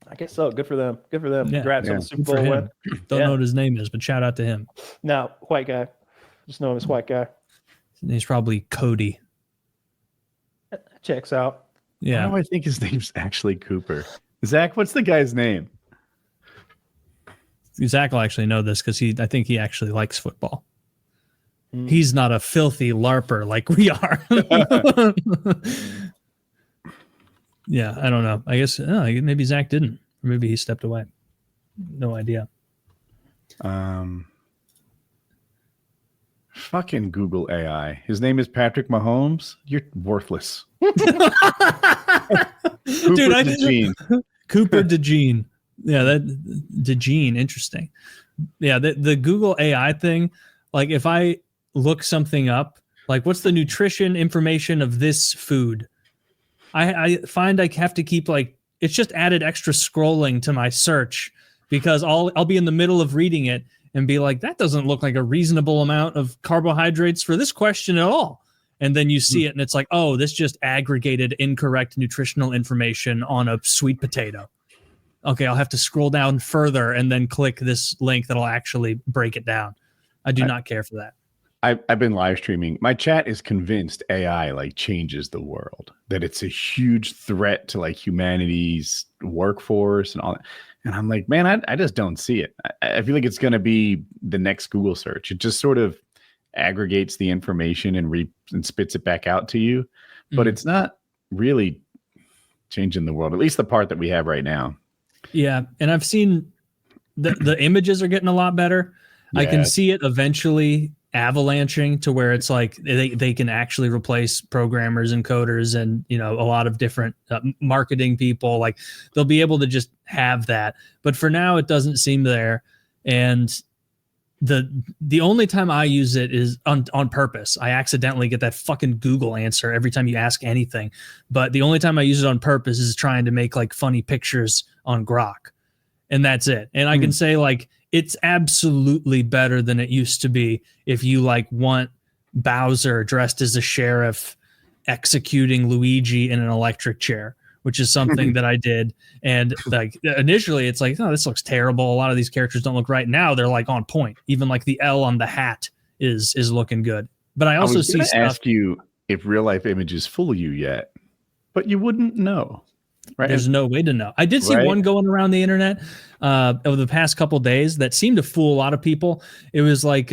C: I guess so. Good for them. Good for them.
B: Yeah.
C: Congrats on
A: Yeah.
C: the Super
B: Good for
C: Bowl win.
B: him. Don't
C: Yeah.
B: know what his name is, but shout out to him.
C: No, white guy. Just know him as white guy.
B: He's probably Cody.
C: That checks out.
B: Yeah.
A: Why do I think his name's actually Cooper? Zach, what's the guy's name?
B: Zach will actually know this because I think he actually likes football.
C: Mm.
B: He's not a filthy LARPer like we are. Yeah, I don't know. I guess maybe Zach didn't. Or maybe he stepped away. No idea.
A: Fucking Google AI. His name is Patrick Mahomes. You're worthless.
B: Dude,
A: DeJean.
B: Cooper DeJean. Yeah, that DeJean, interesting. Yeah, the Google AI thing, like if I look something up, like what's the nutrition information of this food? I find I have to keep like it's just added extra scrolling to my search because I'll be in the middle of reading it and be like, that doesn't look like a reasonable amount of carbohydrates for this question at all. And then you see it and it's like, oh, this just aggregated incorrect nutritional information on a sweet potato. Okay, I'll have to scroll down further and then click this link that'll actually break it down. I do not care for that.
A: I've been live streaming. My chat is convinced AI like changes the world, that it's a huge threat to like humanity's workforce and all that. And I'm like, man, I just don't see it. I feel like it's going to be the next Google search. It just sort of aggregates the information and spits it back out to you, but it's not really changing the world, at least the part that we have right now.
B: Yeah, and I've seen the images are getting a lot better. I can see it eventually avalanching to where it's like they can actually replace programmers and coders and a lot of different marketing people. Like they'll be able to just have that, but for now it doesn't seem there. And the only time I use it is on purpose. I accidentally get that fucking Google answer every time you ask anything, but the only time I use it on purpose is trying to make like funny pictures on Grok, and that's it. And I can say like it's absolutely better than it used to be if you like want Bowser dressed as a sheriff executing Luigi in an electric chair, which is something that I did. And like initially it's like, oh, this looks terrible. A lot of these characters don't look right. Now they're like on point. Even like the L on the hat is looking good. But I also see stuff.
A: Ask you if real life images fool you yet, but you wouldn't know. Right.
B: There's no way to know. I did see one going around the internet over the past couple of days that seemed to fool a lot of people. It was like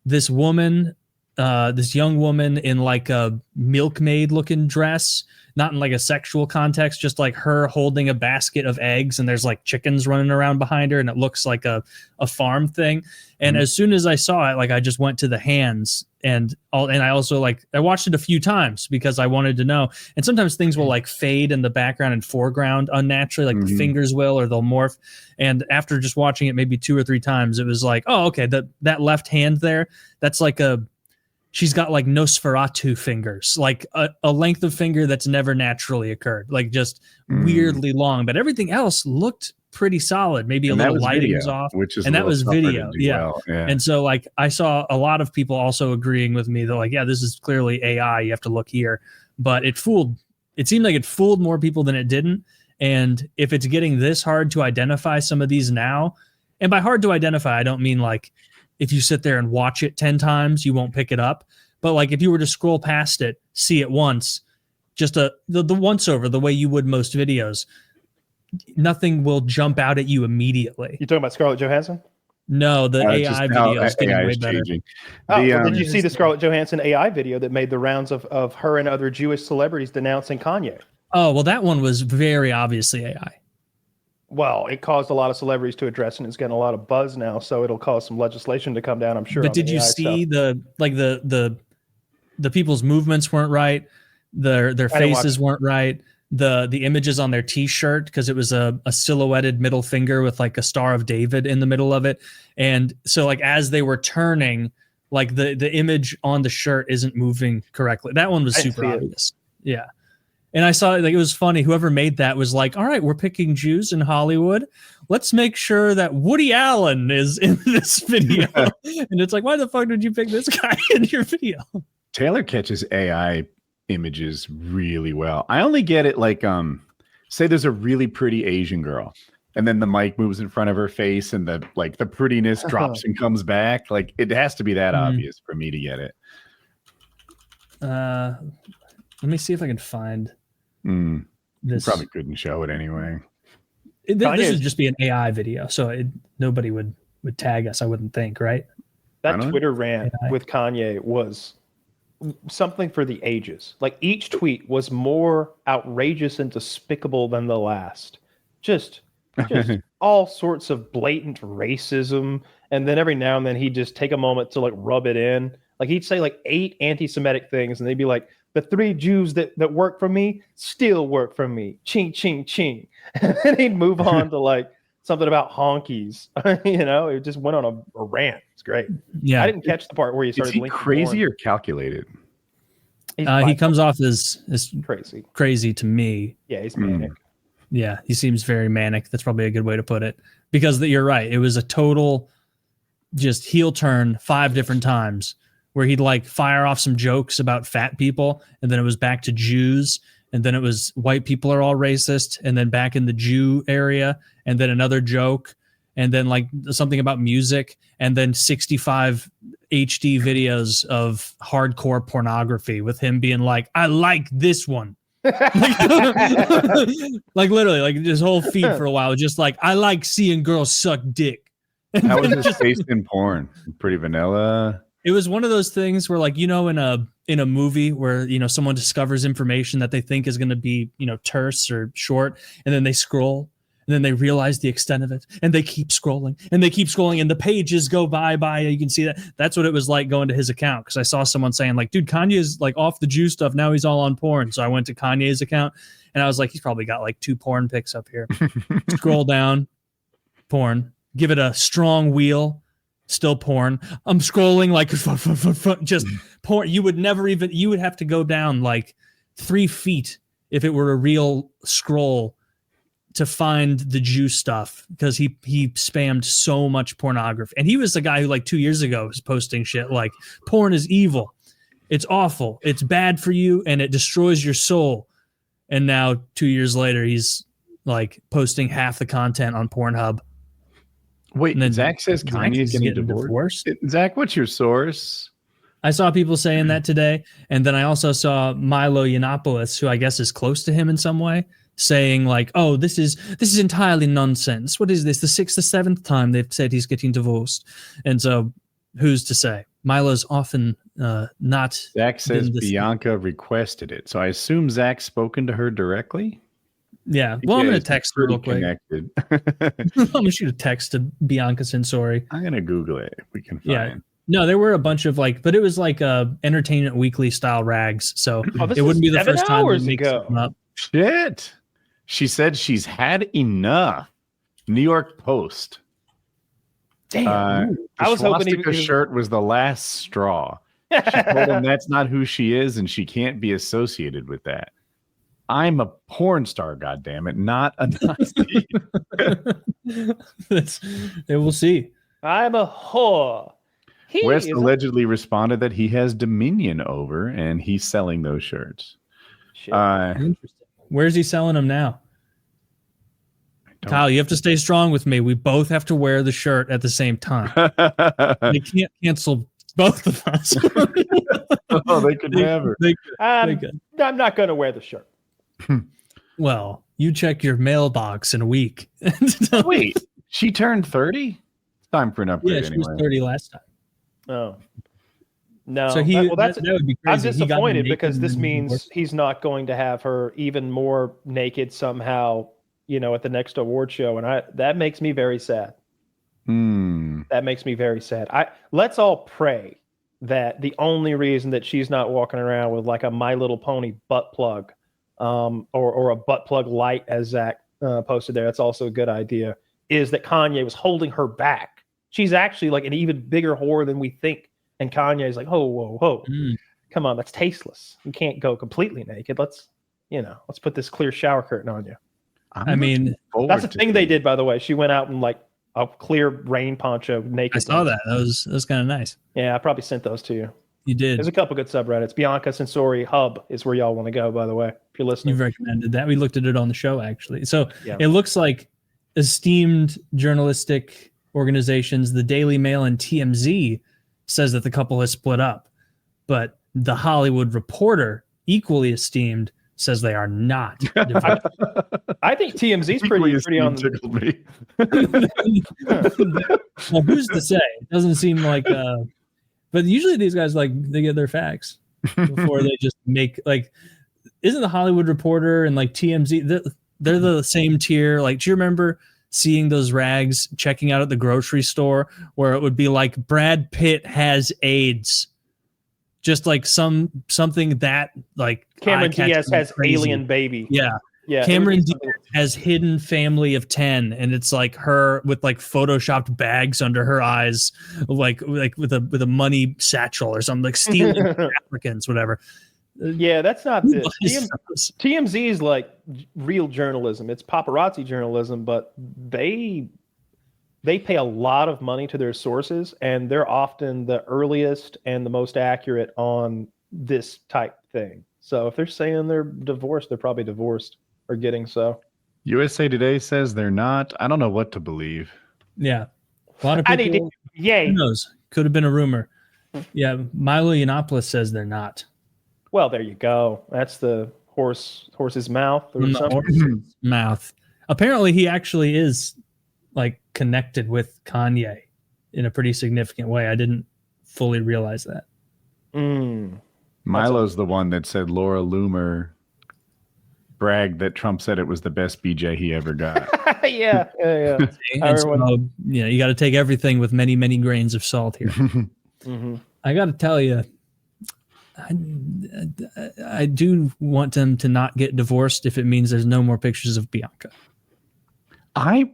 B: this woman, this young woman in like a milkmaid looking dress, not in like a sexual context, just like her holding a basket of eggs and there's like chickens running around behind her and it looks like a farm thing. And as soon as I saw it, like I just went to the hands and I also like I watched it a few times because I wanted to know. And sometimes things will like fade in the background and foreground unnaturally, like the fingers will, or they'll morph. And after just watching it maybe 2 or 3 times, it was like, oh, okay, that left hand there, that's like she's got like Nosferatu fingers, like a length of finger that's never naturally occurred, like just weirdly long. But everything else looked pretty solid. Maybe a little lighting was off,
A: and that was video.
B: Yeah. And so like I saw a lot of people also agreeing with me that like, yeah, this is clearly AI. You have to look here. But it seemed like it fooled more people than it didn't. And if it's getting this hard to identify some of these now, and by hard to identify, I don't mean like if you sit there and watch it 10 times, you won't pick it up. But like if you were to scroll past it, see it once, just the once over, the way you would most videos, nothing will jump out at you immediately.
C: You talking about Scarlet Johansson?
B: No, the AI video is getting way better.
C: Did you see the Scarlett Johansson AI video that made the rounds of her and other Jewish celebrities denouncing Kanye?
B: Oh, well, that one was very obviously AI.
C: Well, it caused a lot of celebrities to address, and it's getting a lot of buzz now. So it'll cause some legislation to come down, I'm sure.
B: But did you see the people's movements weren't right, their faces weren't right, the images on their T-shirt, because it was a silhouetted middle finger with like a Star of David in the middle of it, and so like as they were turning, like the image on the shirt isn't moving correctly. That one was super obvious. Yeah. And I saw like it was funny. Whoever made that was like, all right, we're picking Jews in Hollywood. Let's make sure that Woody Allen is in this video. And it's like, why the fuck did you pick this guy in your video?
A: Taylor catches AI images really well. I only get it like, say there's a really pretty Asian girl, and then the mic moves in front of her face, and the prettiness drops and comes back. Like it has to be that obvious for me to get it.
B: Let me see if I can find.
A: This probably couldn't show it anyway.
B: This would just be an AI video, so nobody would tag us, I wouldn't think, right?
C: That Twitter rant with Kanye was something for the ages. Like each tweet was more outrageous and despicable than the last. Just all sorts of blatant racism, and then every now and then he'd just take a moment to like rub it in. Like he'd say like 8 anti-Semitic things, and they'd be like, the 3 Jews that work for me still work for me. Ching, ching, ching. And then he'd move on to like something about honkies. It just went on a rant. It's great.
B: Yeah.
C: I didn't catch the part where he started
A: Is he
C: linking
A: crazy
C: porn.
A: or calculated?
B: He comes off as
C: crazy
B: to me.
C: Yeah, he's manic.
B: Yeah, he seems very manic. That's probably a good way to put it. Because you're right. It was a total just heel turn 5 different times, where he'd like fire off some jokes about fat people, and then it was back to Jews, and then it was white people are all racist, and then back in the Jew area, and then another joke, and then like something about music, and then 65 HD videos of hardcore pornography with him being like, I like this one. Like literally, like this whole feed for a while, just like, I like seeing girls suck dick.
A: How was his taste in porn? Pretty vanilla.
B: It was one of those things where, like, in a movie where, someone discovers information that they think is going to be, terse or short, and then they scroll, and then they realize the extent of it, and they keep scrolling, and the pages go by. You can see that. That's what it was like going to his account, because I saw someone saying, like, dude, Kanye's like off the Jew stuff. Now he's all on porn. So I went to Kanye's account, and I was like, he's probably got like 2 porn pics up here. Scroll down, porn. Give it a strong wheel. Still porn. I'm scrolling like just porn. You would have to go down like 3 feet if it were a real scroll to find the Jew stuff, because he spammed so much pornography. And he was the guy who like 2 years ago was posting shit like porn is evil. It's awful. It's bad for you and it destroys your soul. And now 2 years later, he's like posting half the content on Pornhub.
A: Wait, and then Zach says Kanye's getting divorced. Zach, what's your source?
B: I saw people saying that today, and then I also saw Milo Yiannopoulos, who I guess is close to him in some way, saying like, "Oh, this is entirely nonsense. What is this? The 6th or 7th time they've said he's getting divorced." And so, who's to say? Milo's often not.
A: Zach says Bianca requested it, so I assume Zach's spoken to her directly.
B: Yeah. Well, I'm going to text her real quick.
A: Connected.
B: I'm going to shoot a text to Bianca Censori.
A: I'm going to Google it if we can find.
B: Yeah. No, there were a bunch of but it was like Entertainment Weekly style rags. So it wouldn't be the first time we make something up.
A: Shit. She said she's had enough. New York Post.
C: Damn. I was hoping
A: the shirt was the last straw. She told him that's not who she is and she can't be associated with that. I'm a porn star, goddammit, not a Nazi.
B: We'll see.
C: I'm a whore.
A: West allegedly responded that he has dominion over and he's selling those shirts.
B: Interesting. Where's he selling them now? Kyle, you have to stay strong with me. We both have to wear the shirt at the same time. They can't cancel both of us.
A: Oh, they could never.
C: I'm not going to wear the shirt.
B: Well, you check your mailbox in a week.
A: Wait, she turned 30? It's time for an upgrade.
B: Yeah, she was 30 last time.
C: Oh. No.
B: So that would be crazy.
C: I'm disappointed because this means he's not going to have her even more naked somehow, at the next award show, and that makes me very sad. That makes me very sad. Let's all pray that the only reason that she's not walking around with like a My Little Pony butt plug, or a butt plug light, as Zach posted there, that's also a good idea, is that Kanye was holding her back. She's actually like an even bigger whore than we think. And Kanye's like, whoa. Come on, that's tasteless. You can't go completely naked. Let's put this clear shower curtain on you.
B: I mean,
C: that's the thing they did, by the way. She went out in like a clear rain poncho naked.
B: I saw that. That was kind of nice.
C: Yeah, I probably sent those to you.
B: You did.
C: There's a couple good subreddits. Bianca Censori Hub is where y'all want to go, by the way, if you're listening.
B: You've recommended that. We looked at it on the show, actually. So It looks like esteemed journalistic organizations, the Daily Mail and TMZ, says that the couple has split up. But the Hollywood Reporter, equally esteemed, says they are not.
C: I think TMZ's pretty on.
A: Tickled me.
B: Well, who's to say? It doesn't seem like. But usually these guys they get their facts before they just make Isn't the Hollywood Reporter and like TMZ? They're the same tier. Like, do you remember seeing those rags checking out at the grocery store where it would be like Brad Pitt has AIDS? Just like something that like
C: Cameron Diaz has crazy. Alien baby.
B: Yeah. Cameron Diaz has hidden family of 10, and it's like her with like photoshopped bags under her eyes, like with a money satchel or something, like stealing Africans, whatever.
C: Yeah, that's not this. TMZ is like real journalism. It's paparazzi journalism, but they pay a lot of money to their sources, and they're often the earliest and the most accurate on this type thing. So if they're saying they're divorced, they're probably divorced or getting so.
A: USA Today says they're not. I don't know what to believe.
B: Yeah. A lot of people. Who knows? Could have been a rumor. Yeah. Milo Yiannopoulos says they're not.
C: Well, there you go. That's the horse's mouth or something.
B: Horse's mouth. Apparently, he actually is like connected with Kanye in a pretty significant way. I didn't fully realize that.
A: Milo's the one that said Laura Loomer bragged that Trump said it was the best BJ he ever got.
C: Yeah.
B: You got to take everything with many, many grains of salt here. I got to tell you, I do want them to not get divorced if it means there's no more pictures of Bianca.
A: I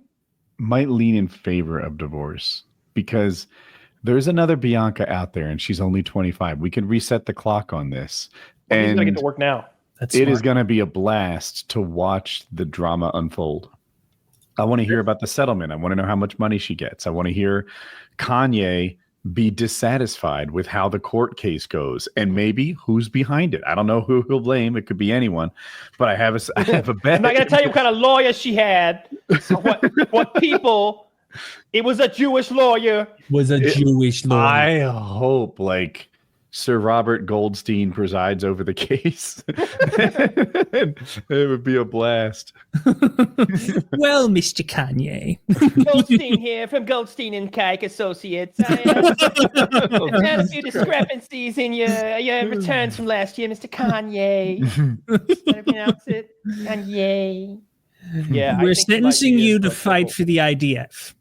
A: might lean in favor of divorce because there's another Bianca out there and she's only 25. We can reset the clock on this.
C: Well, he's going to get to work now.
A: It is going to be a blast to watch the drama unfold. I want to hear about the settlement. I want to know how much money she gets. I want to hear Kanye be dissatisfied with how the court case goes and maybe who's behind it. I don't know who he'll blame. It could be anyone, but I have a bet.
C: I'm not going to tell you what kind of lawyer she had. So what people, it was a Jewish lawyer.
A: I hope like Sir Robert Goldstein presides over the case. It would be a blast.
B: Well, Mr. Kanye.
C: Goldstein here from Goldstein and Kike Associates. I had a few discrepancies in your returns from last year, Mr. Kanye. How to pronounce it? Kanye. Yeah,
B: we're sentencing you to fight for the IDF.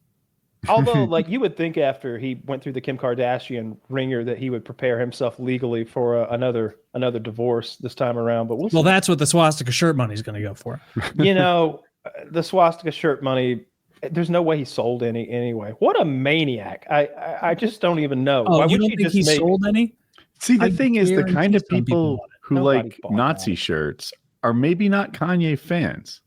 C: Although, like, you would think after he went through the Kim Kardashian ringer that he would prepare himself legally for another divorce this time around. But
B: well, that's what the swastika shirt money is going to go for.
C: The swastika shirt money. There's no way he sold any anyway. What a maniac! I just don't even know.
B: Oh, why you don't think he sold any?
A: See, the thing is, the kind of people who like Nazi shirts are maybe not Kanye fans.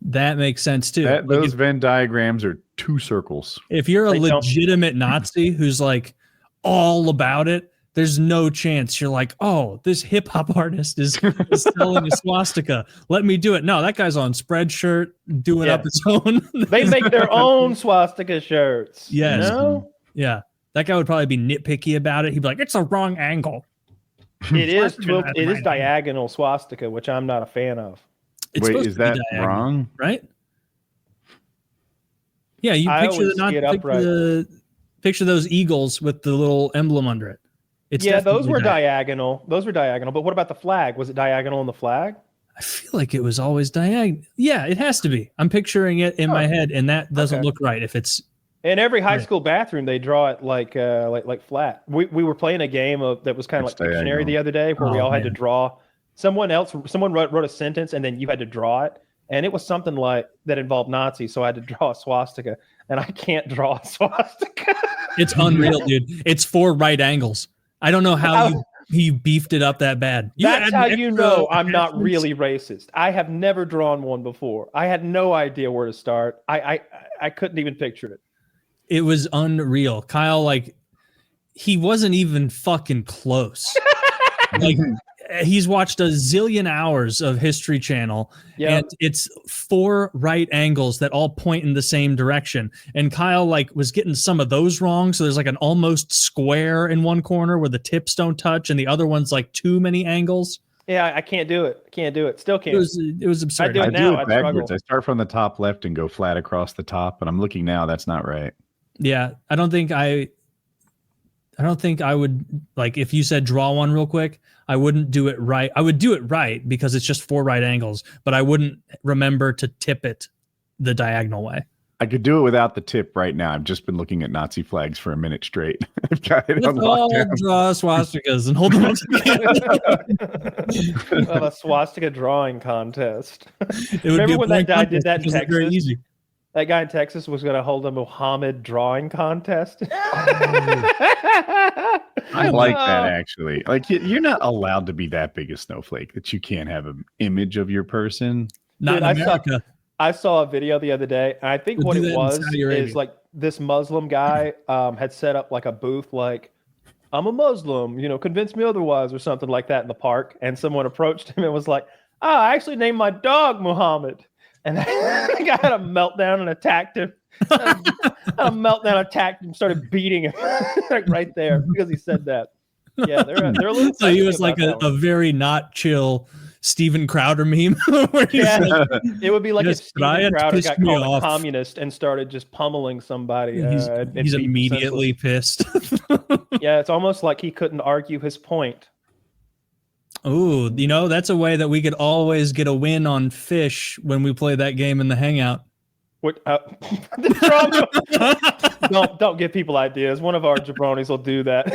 B: That makes sense too.
A: Those Venn diagrams are two circles.
B: If you're a legitimate Nazi who's like all about it, there's no chance you're like, oh, this hip hop artist is selling a swastika. Let me do it. No, that guy's on Spreadshirt doing up his own.
C: They make their own swastika shirts.
B: Yes.
C: You know?
B: Yeah. That guy would probably be nitpicky about it. He'd be like, it's a wrong angle.
C: It is diagonal swastika, which I'm not a fan of.
B: It's
A: Wait, is that wrong?
B: Right? Yeah, you picture those eagles with the little emblem under it.
C: Those were diagonal. Those were diagonal. But what about the flag? Was it diagonal in the flag?
B: I feel like it was always diagonal. Yeah, it has to be. I'm picturing it in my head, and that doesn't look right. If it's
C: in every high school bathroom, they draw it like flat. We were playing a game that was kind of like Pictionary the other day, where we all had to draw. Someone wrote a sentence, and then you had to draw it, and it was something like that involved Nazis. So I had to draw a swastika, and I can't draw a swastika.
B: It's unreal, dude. It's 4 right angles. I don't know how you beefed it up that bad.
C: That's how you know I'm not really racist. I have never drawn one before. I had no idea where to start. I couldn't even picture it.
B: It was unreal. Kyle, like, he wasn't even fucking close. Like, he's watched a zillion hours of History Channel, and it's 4 right angles that all point in the same direction. And Kyle, like, was getting some of those wrong. So there's like an almost square in one corner where the tips don't touch, and the other one's like too many angles.
C: Yeah, I can't do it. Still can't.
B: It was absurd.
C: I do it
A: backwards. I start from the top left and go flat across the top, and I'm looking now. That's not right.
B: Yeah, I don't think I would, like, if you said draw one real quick, I wouldn't do it right. I would do it right because it's just 4 right angles, but I wouldn't remember to tip it the diagonal way.
A: I could do it without the tip right now. I've just been looking at Nazi flags for a minute straight. I've got it on lockdown.
B: Draw swastikas and hold them up.
C: A swastika drawing contest. Remember when that guy did that in Texas?
B: Very easy.
C: That guy in Texas was going to hold a Muhammad drawing contest.
A: I like that, actually. Like, you're not allowed to be that big a snowflake that you can't have an image of your person.
B: Not in America.
C: I saw a video the other day, and I think what it was is like this Muslim guy had set up like a booth, like, I'm a Muslim, convince me otherwise, or something like that in the park. And someone approached him and was like, I actually named my dog Muhammad. And the guy had a meltdown and attacked him. Started beating him like right there because he said that. Yeah, they're a little.
B: So he was like a very not chill Steven Crowder meme.
C: It would be like if Steven Crowder got called
B: off.
C: a communist and started just pummeling somebody.
B: He's immediately pissed.
C: Yeah, it's almost like he couldn't argue his point.
B: Oh, that's a way that we could always get a win on fish when we play that game in the Hangout.
C: What? Don't give people ideas. One of our jabronis will do that.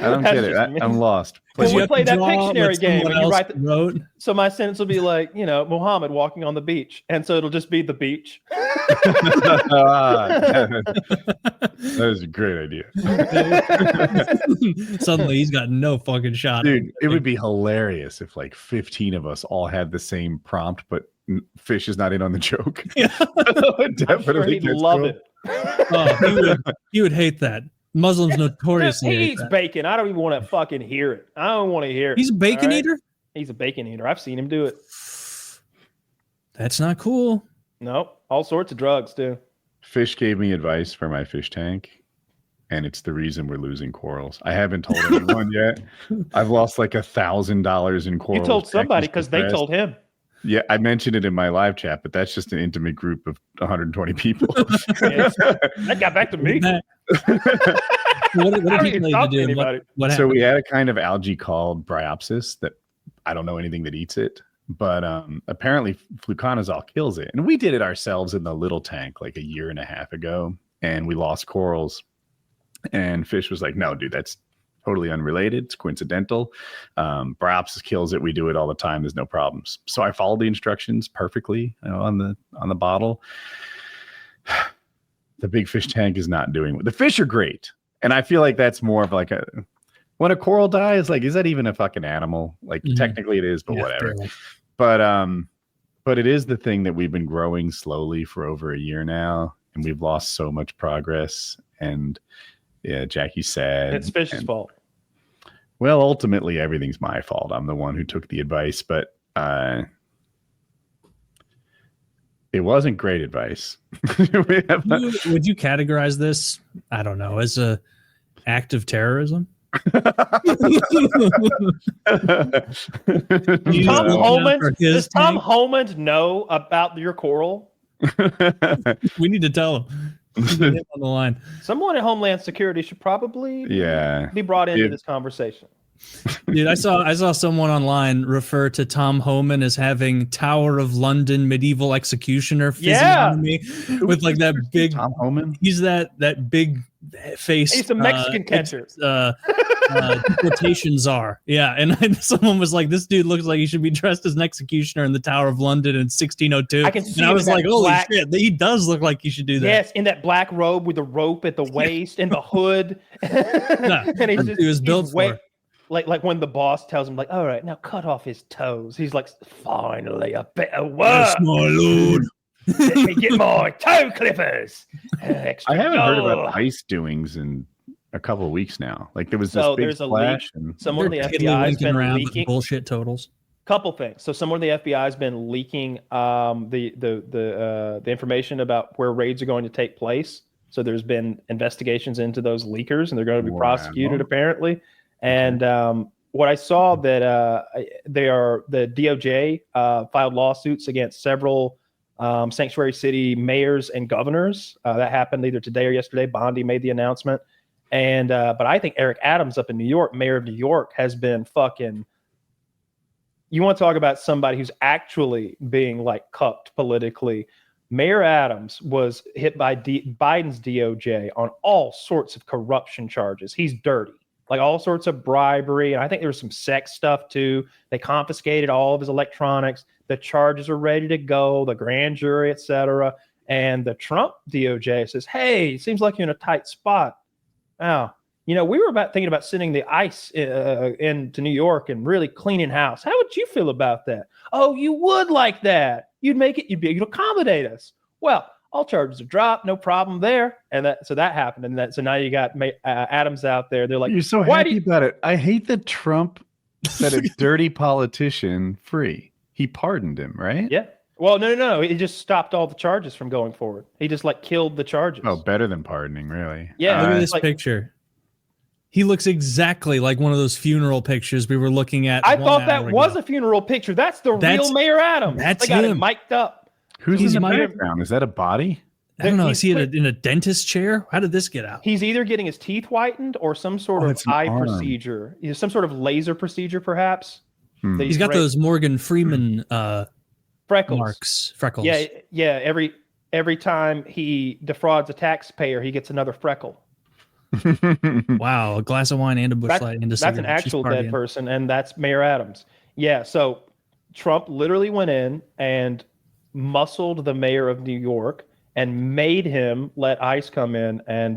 A: I don't get it. I'm lost.
C: Well, we play that Pictionary game. And you write
B: wrote.
C: So my sentence will be like, Muhammad walking on the beach, and so it'll just be the beach.
A: That was a great idea.
B: Suddenly he's got no fucking shot.
A: Dude, it would be hilarious if like 15 of us all had the same prompt, but Fish is not in on the joke.
B: Yeah.
A: Definitely.
C: He'd love it.
B: Oh, he would hate that. Muslims notoriously
C: he eats bacon. I don't even want to fucking hear it. I don't want to hear it.
B: He's a bacon eater?
C: He's a bacon eater. I've seen him do it.
B: That's not cool.
C: Nope. All sorts of drugs, too.
A: Fish gave me advice for my fish tank, and it's the reason we're losing corals. I haven't told anyone yet. I've lost like $1,000 in corals.
C: You told somebody because they told him.
A: Yeah, I mentioned it in my live chat, but that's just an intimate group of 120 people.
C: That got back to me.
B: What did he tell you to do? What
A: so we had a kind of algae called bryopsis that I don't know anything that eats it, but apparently fluconazole kills it. And we did it ourselves in the little tank like a year and a half ago, and we lost corals. And Fish was like, no, dude, that's totally unrelated. It's coincidental. Bryopsis kills it. We do it all the time. There's no problems. So I followed the instructions perfectly on the bottle. The big fish tank is not doing it. The fish are great. And I feel like that's more of like when a coral dies, like, is that even a fucking animal? Like technically it is, but whatever. Barely. But it is the thing that we've been growing slowly for over a year now. And we've lost so much progress. And yeah, Jackie's sad.
C: It's Fish's fault.
A: Well, ultimately, everything's my fault. I'm the one who took the advice, but it wasn't great advice.
B: Would you categorize this, I don't know, as a act of terrorism?
C: Does Tom Holman know about your coral?
B: We need to tell him. On the line.
C: Someone at Homeland Security should probably be brought into this conversation.
B: Dude, I saw someone online refer to Tom Homan as having Tower of London medieval executioner physiognomy with like that big
A: Tom Homan.
B: He's that big face.
C: He's the Mexican catcher.
B: Deportation czar. Yeah, and someone was like, "This dude looks like he should be dressed as an executioner in the Tower of London in 1602."
C: I can see.
B: And I was like, "Holy
C: black,
B: shit, he does look like he should do that."
C: Yes, in that black robe with the rope at the waist and the hood. And
B: He was built for it.
C: Like when the boss tells him, like, "All right, now cut off his toes." He's like, "Finally, a better work,
B: my lord."
C: Let me get my toe clippers.
A: I haven't heard about ICE doings in a couple of weeks now. Like there was this big
C: there's a
A: splash.
C: leak. Someone in the FBI has been leaking
B: bullshit totals.
C: Couple things. So someone in the FBI has been leaking the information about where raids are going to take place. So there's been investigations into those leakers, and they're going to be prosecuted apparently. And what I saw that the DOJ filed lawsuits against several sanctuary city mayors and governors. That happened either today or yesterday. Bondi made the announcement. And but I think Eric Adams up in New York, mayor of New York, has been fucking. You want to talk about somebody who's actually being like cucked politically? Mayor Adams was hit by Biden's DOJ on all sorts of corruption charges. He's dirty, like all sorts of bribery. And I think there was some sex stuff too. They confiscated all of his electronics. The charges are ready to go, the grand jury, etc. And the Trump DOJ says, "Hey, it seems like you're in a tight spot. Wow, we were thinking about sending the ICE into New York and really cleaning house. How would you feel about that?" "Oh, you would like that. You'd be able to accommodate us." Well, all charges are dropped, no problem there. And that happened. And so now you got Adams out there. They're like,
A: "You're so happy about it." I hate that Trump set a dirty politician free. He pardoned him, right?
C: Yeah. Well, no. He just stopped all the charges from going forward. He just killed the charges.
A: Oh, better than pardoning, really.
C: Yeah.
B: Look at this picture. He looks exactly like one of those funeral pictures we were looking at.
C: I thought that was a funeral picture. That's real Mayor Adams.
B: That's
C: they got
B: him.
C: It mic'd up.
A: Who's in the background? Is that a body?
B: I don't know. Is he in a dentist chair? How did this get out?
C: He's either getting his teeth whitened or some sort of eye procedure. Some sort of laser procedure, perhaps.
B: He's got those Morgan Freeman
C: freckles.
B: Freckles.
C: Yeah. Every time he defrauds a taxpayer, he gets another freckle.
B: Wow, a glass of wine and a Busch Light and a cigarette.
C: That's an actual dead person, and that's Mayor Adams. Yeah, so Trump literally went in and muscled the mayor of New York and made him let ICE come in and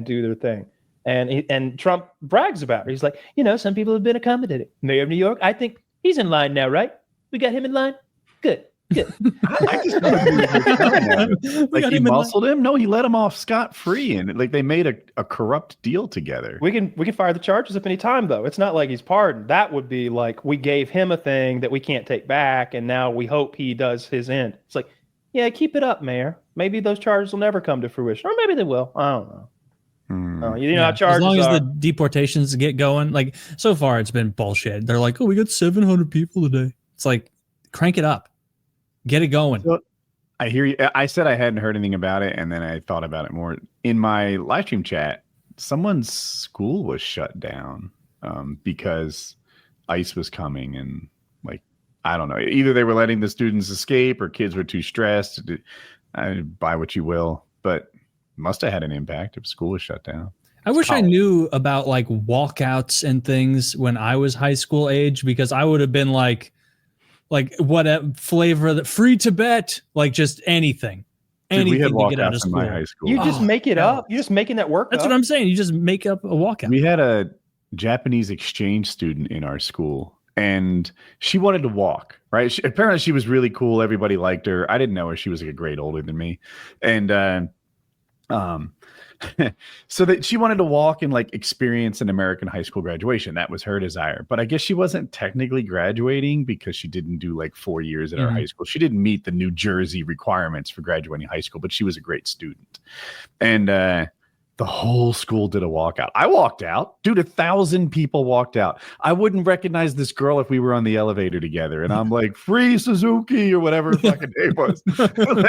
C: do their thing. And Trump brags about it. He's like, some people have been accommodated. Mayor of New York, I think he's in line now, right? We got him in line? Good.
A: I just like he muscled him. No, he let him off scot-free, and they made a corrupt deal together.
C: We can fire the charges up any time, though. It's not like he's pardoned. That would be like we gave him a thing that we can't take back, and now we hope he does his end. It's like, yeah, keep it up, Mayor. Maybe those charges will never come to fruition, or maybe they will. I don't know. How charges
B: as long as
C: are.
B: the deportations get going, like so far it's been bullshit. They're like, "Oh, we got 700 people today." It's like, crank it up, get it going.
A: So, I hear you. I said I hadn't heard anything about it, and then I thought about it more in my live stream chat. Someone's school was shut down because ICE was coming, and I don't know. Either they were letting the students escape, or kids were too stressed. Buy what you will, but. Must have had an impact if school was shut down.
B: I wish I knew about walkouts and things when I was high school age, because I would have been like what flavor that free Tibet, just anything.
A: Dude, we had
B: anything to get out of
A: walkouts in
B: school.
A: my high school.
C: You just make it up. You're just making that work.
B: That's what I'm saying. You just make up a walkout.
A: We had a Japanese exchange student in our school, and she wanted to walk. Right? Apparently, she was really cool. Everybody liked her. I didn't know her. She was a grade older than me, and. So that she wanted to walk and experience an American high school graduation. That was her desire. But I guess she wasn't technically graduating because she didn't do 4 years at our high school. She didn't meet the New Jersey requirements for graduating high school, but she was a great student. And the whole school did a walkout. I walked out. Dude, 1,000 people walked out. I wouldn't recognize this girl if we were on the elevator together. And I'm like, free Suzuki or whatever the fucking name was.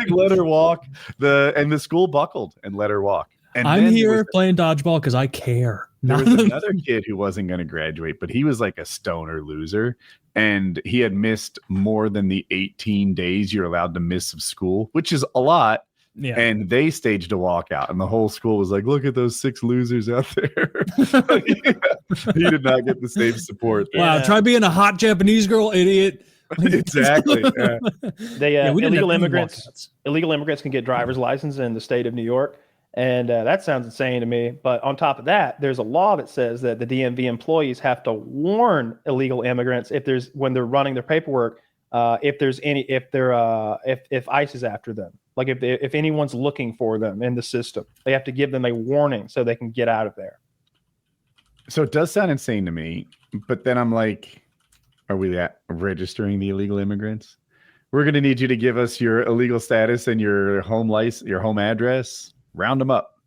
A: Let her walk. And the school buckled and let her walk. And
B: I'm
A: then
B: here playing dodgeball because I care.
A: there was another kid who wasn't going to graduate, but he was like a stoner loser. And he had missed more than the 18 days you're allowed to miss of school, which is a lot.
B: Yeah.
A: And they staged a walkout, and the whole school was like, look at those 6 losers out there. He did not get the same support.
B: Wow, try being a hot Japanese girl, idiot.
A: Exactly. Yeah.
B: We didn't have
C: Illegal
B: any
C: immigrants. Illegal immigrants can get driver's license in the state of New York, and that sounds insane to me. But on top of that, there's a law that says that the DMV employees have to warn illegal immigrants when they're running their paperwork, if ICE is after them. Like if anyone's looking for them in the system, they have to give them a warning so they can get out of there.
A: So it does sound insane to me, but then I'm like, are we registering the illegal immigrants? We're going to need you to give us your illegal status and your home license, your home address. Round them up.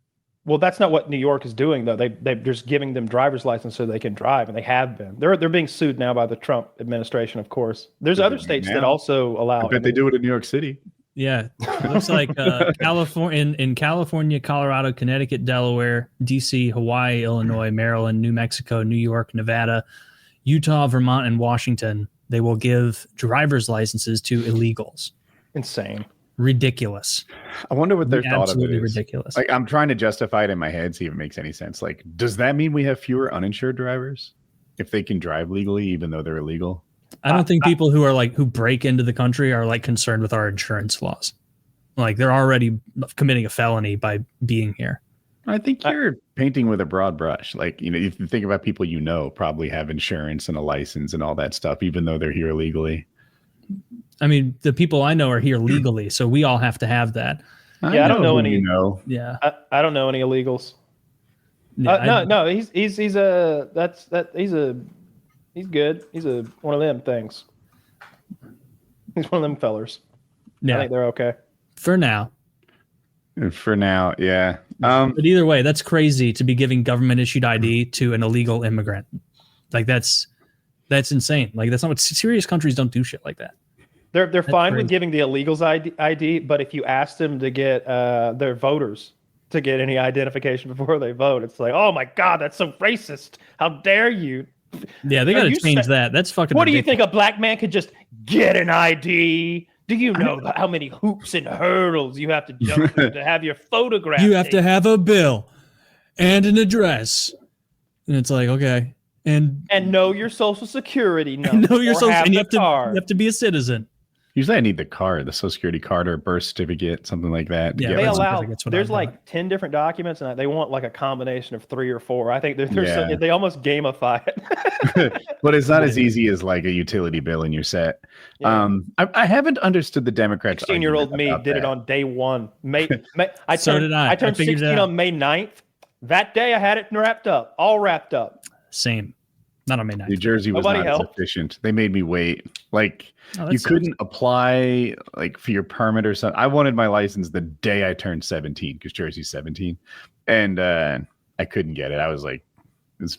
C: Well, that's not what New York is doing, though. They're just giving them driver's license so they can drive, and they have been. They're being sued now by the Trump administration, of course. There's other states that also allow.
A: I bet they do it in New York City.
B: Yeah, it looks like California, in California, Colorado, Connecticut, Delaware, D.C., Hawaii, Illinois, Maryland, New Mexico, New York, Nevada, Utah, Vermont, and Washington. They will give driver's licenses to illegals.
C: Insane.
B: Ridiculous.
A: I wonder what their thought of it
B: Absolutely
A: is.
B: ridiculous.
A: Like, I'm trying to justify it in my head, see if it makes any sense. Like, does that mean we have fewer uninsured drivers if they can drive legally, even though they're illegal?
B: I don't think people who break into the country are like concerned with our insurance laws. Like they're already committing a felony by being here.
A: I think you're painting with a broad brush. Like, if you think about people probably have insurance and a license and all that stuff, even though they're here illegally.
B: I mean, the people I know are here legally, so we all have to have that.
C: Yeah, I don't know any.
B: Yeah,
C: I don't know any illegals.
B: Yeah,
C: No. He's good. He's one of them things. He's one of them fellers. I
B: yeah.
C: think they're okay.
B: For now.
A: Yeah.
B: But either way, that's crazy to be giving government issued ID to an illegal immigrant. Like that's insane. Like that's not what serious countries don't do shit like that.
C: They're fine with giving the illegals ID, but if you ask them to get their voters to get any identification before they vote, it's like, oh my God, that's so racist. How dare you?
B: Yeah, they got to change that. That's fucking
C: What
B: ridiculous.
C: do you think a black man could just get an ID? Do you know how many hoops and hurdles you have to jump through to have your photograph?
B: You have to have a bill and an address. And it's like, okay. And
C: know your social security number.
B: know your social, and you
C: you
B: have to be a citizen.
A: Usually I need the card, the social security card or birth certificate, something like that.
B: Yeah,
C: they
A: get
C: allow.
B: certificate's what
C: There's
B: I've
C: like 10 different documents, and they want like a combination of 3 or 4. I think they almost gamify it.
A: But it's not as easy as like a utility bill and you're set.
C: Yeah.
A: I haven't understood the Democrats.
C: 16-year-old me did it on day 1. I turned
B: I figured
C: 16 on May 9th. That day I had it all wrapped up.
B: Same. Not on May 9th.
A: New Jersey was
C: Nobody
A: not
C: helped.
A: sufficient. They made me wait. Like,
B: Oh,
A: you
B: sucks.
A: couldn't apply like for your permit or something. I wanted my license the day I turned 17 because Jersey's 17, and I couldn't get it. I was like, it was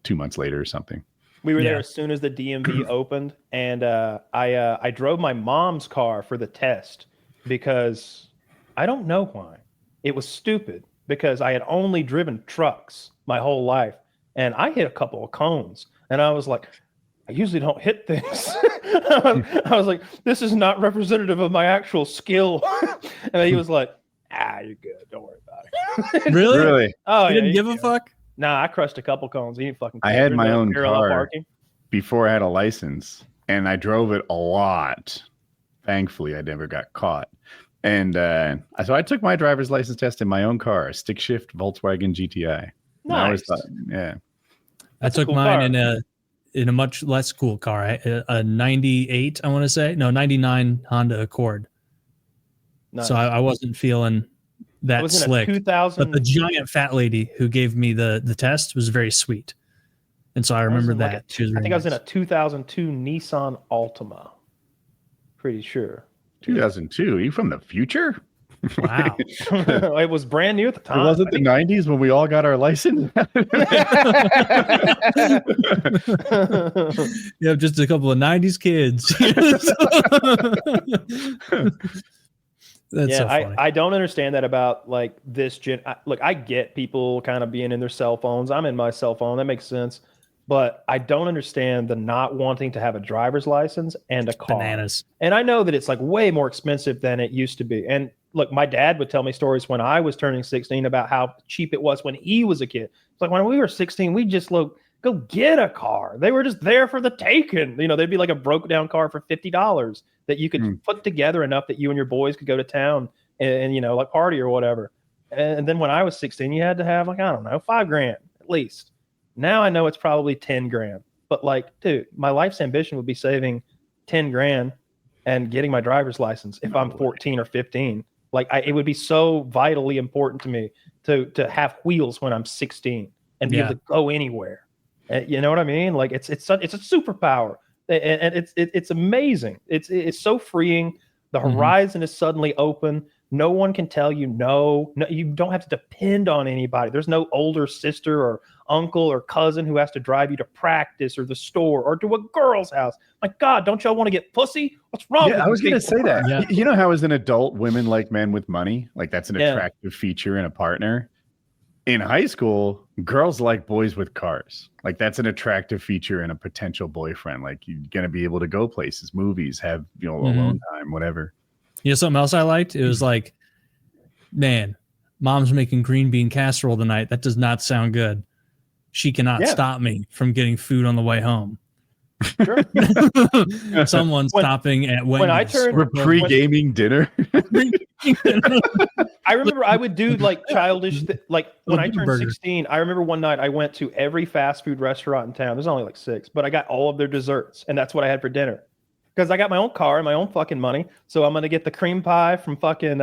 A: 2 months later or something.
C: We were there as soon as the DMV opened, and I drove my mom's car for the test because I don't know why. It was stupid because I had only driven trucks my whole life, and I hit a couple of cones, and I was like, I usually don't hit things. I was like, this is not representative of my actual skill. And he was like, you're good. Don't worry about it.
B: Really?
C: Oh,
B: You didn't give a fuck?
C: Nah, I crushed a couple cones. He didn't fucking
A: I
C: care.
A: had
C: There's
A: my
C: no
A: own
C: parallel
A: car
C: parking.
A: before I had a license, and I drove it a lot. Thankfully, I never got caught. And so I took my driver's license test in my own car, a stick shift Volkswagen GTI. And I always thought, yeah.
B: I took
C: cool
B: mine
C: car.
B: in a much less cool car, a 98, I want to say. No, 99 Honda Accord.
C: Nice.
B: So I wasn't feeling
C: I
B: that
C: was in a
B: slick.
C: 2000.
B: But the giant fat lady who gave me the test was very sweet. And so I remember that. She was
C: I
B: really
C: think I was in
B: nice.
C: a 2002 Nissan Altima. Pretty sure.
A: 2002. Are you from the future?
B: Wow.
C: It was brand new at the time.
A: It wasn't the 90s when we all got our license.
B: You have just a couple of 90s kids. That's so funny.
C: I don't understand that about like this gen. Look, I get people kind of being in their cell phones. I'm in my cell phone. That makes sense. But I don't understand the not wanting to have a driver's license and a car.
B: Bananas.
C: And I know that it's like way more expensive than it used to be. And look, my dad would tell me stories when I was turning 16 about how cheap it was when he was a kid. It's like when we were 16, we just go get a car. They were just there for the taking. You know, they'd be like a broke down car for $50 that you could put together enough that you and your boys could go to town and you know, like party or whatever. And then when I was 16, you had to have like, I don't know, $5,000 at least. Now I know it's probably $10,000, but like, dude, my life's ambition would be saving $10,000 and getting my driver's license if I'm 14 or 15. Like it would be so vitally important to me to have wheels when I'm 16 and be able to go anywhere. You know what I mean? Like it's a superpower, and it's amazing. It's so freeing. The horizon is suddenly open. No one can tell you no. You don't have to depend on anybody. There's no older sister or uncle or cousin who has to drive you to practice or the store or to a girl's house. My God, don't y'all want to get pussy? What's wrong?
A: Yeah, I was going to say that.
B: Yeah.
A: You know how as an adult, women like men with money? Like that's an attractive feature in a partner. In high school, girls like boys with cars. Like that's an attractive feature in a potential boyfriend. Like you're going to be able to go places, movies, have, you know, alone time, whatever.
B: You know, something else I liked? It was like, man, mom's making green bean casserole tonight. That does not sound good. She cannot stop me from getting food on the way home.
C: Sure.
B: Someone's stopping at Wendy's.
C: When I turned,
A: We're pre-gaming dinner.
C: I remember I would do like childish, like when I turned
B: Burger.
C: 16, I remember one night I went to every fast food restaurant in town. There's only like 6, but I got all of their desserts, and that's what I had for dinner. Because I got my own car and my own fucking money. So I'm going to get the cream pie from fucking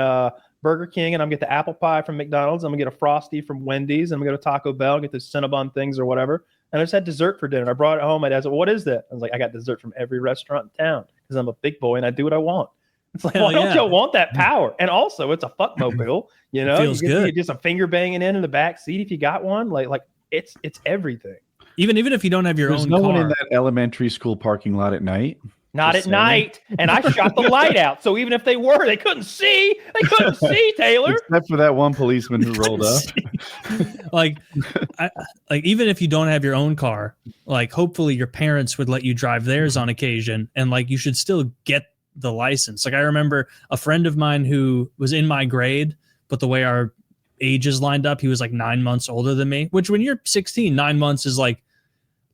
C: Burger King, and I'm going to get the apple pie from McDonald's. I'm going to get a Frosty from Wendy's. And I'm going to go to Taco Bell, get the Cinnabon things or whatever. And I just had dessert for dinner. I brought it home. And I said, what is that? I was like, I got dessert from every restaurant in town because I'm a big boy and I do what I want. It's like, why don't y'all want that power? And also, it's a fuck mobile. You know,
B: Feels good.
C: You get some finger banging in the back seat if you got one. Like it's everything.
B: Even if you don't have your
A: There's
B: own
A: no
B: car.
A: one in that elementary school parking lot at night.
C: Not
A: Just
C: at night. And I shot the light out. So even if they were, they couldn't see. They couldn't see, Taylor.
A: Except for that one policeman who rolled up.
B: like even if you don't have your own car, like hopefully your parents would let you drive theirs on occasion, and like you should still get the license. Like I remember a friend of mine who was in my grade, but the way our ages lined up, he was like 9 months older than me, which when you're 16, 9 months is like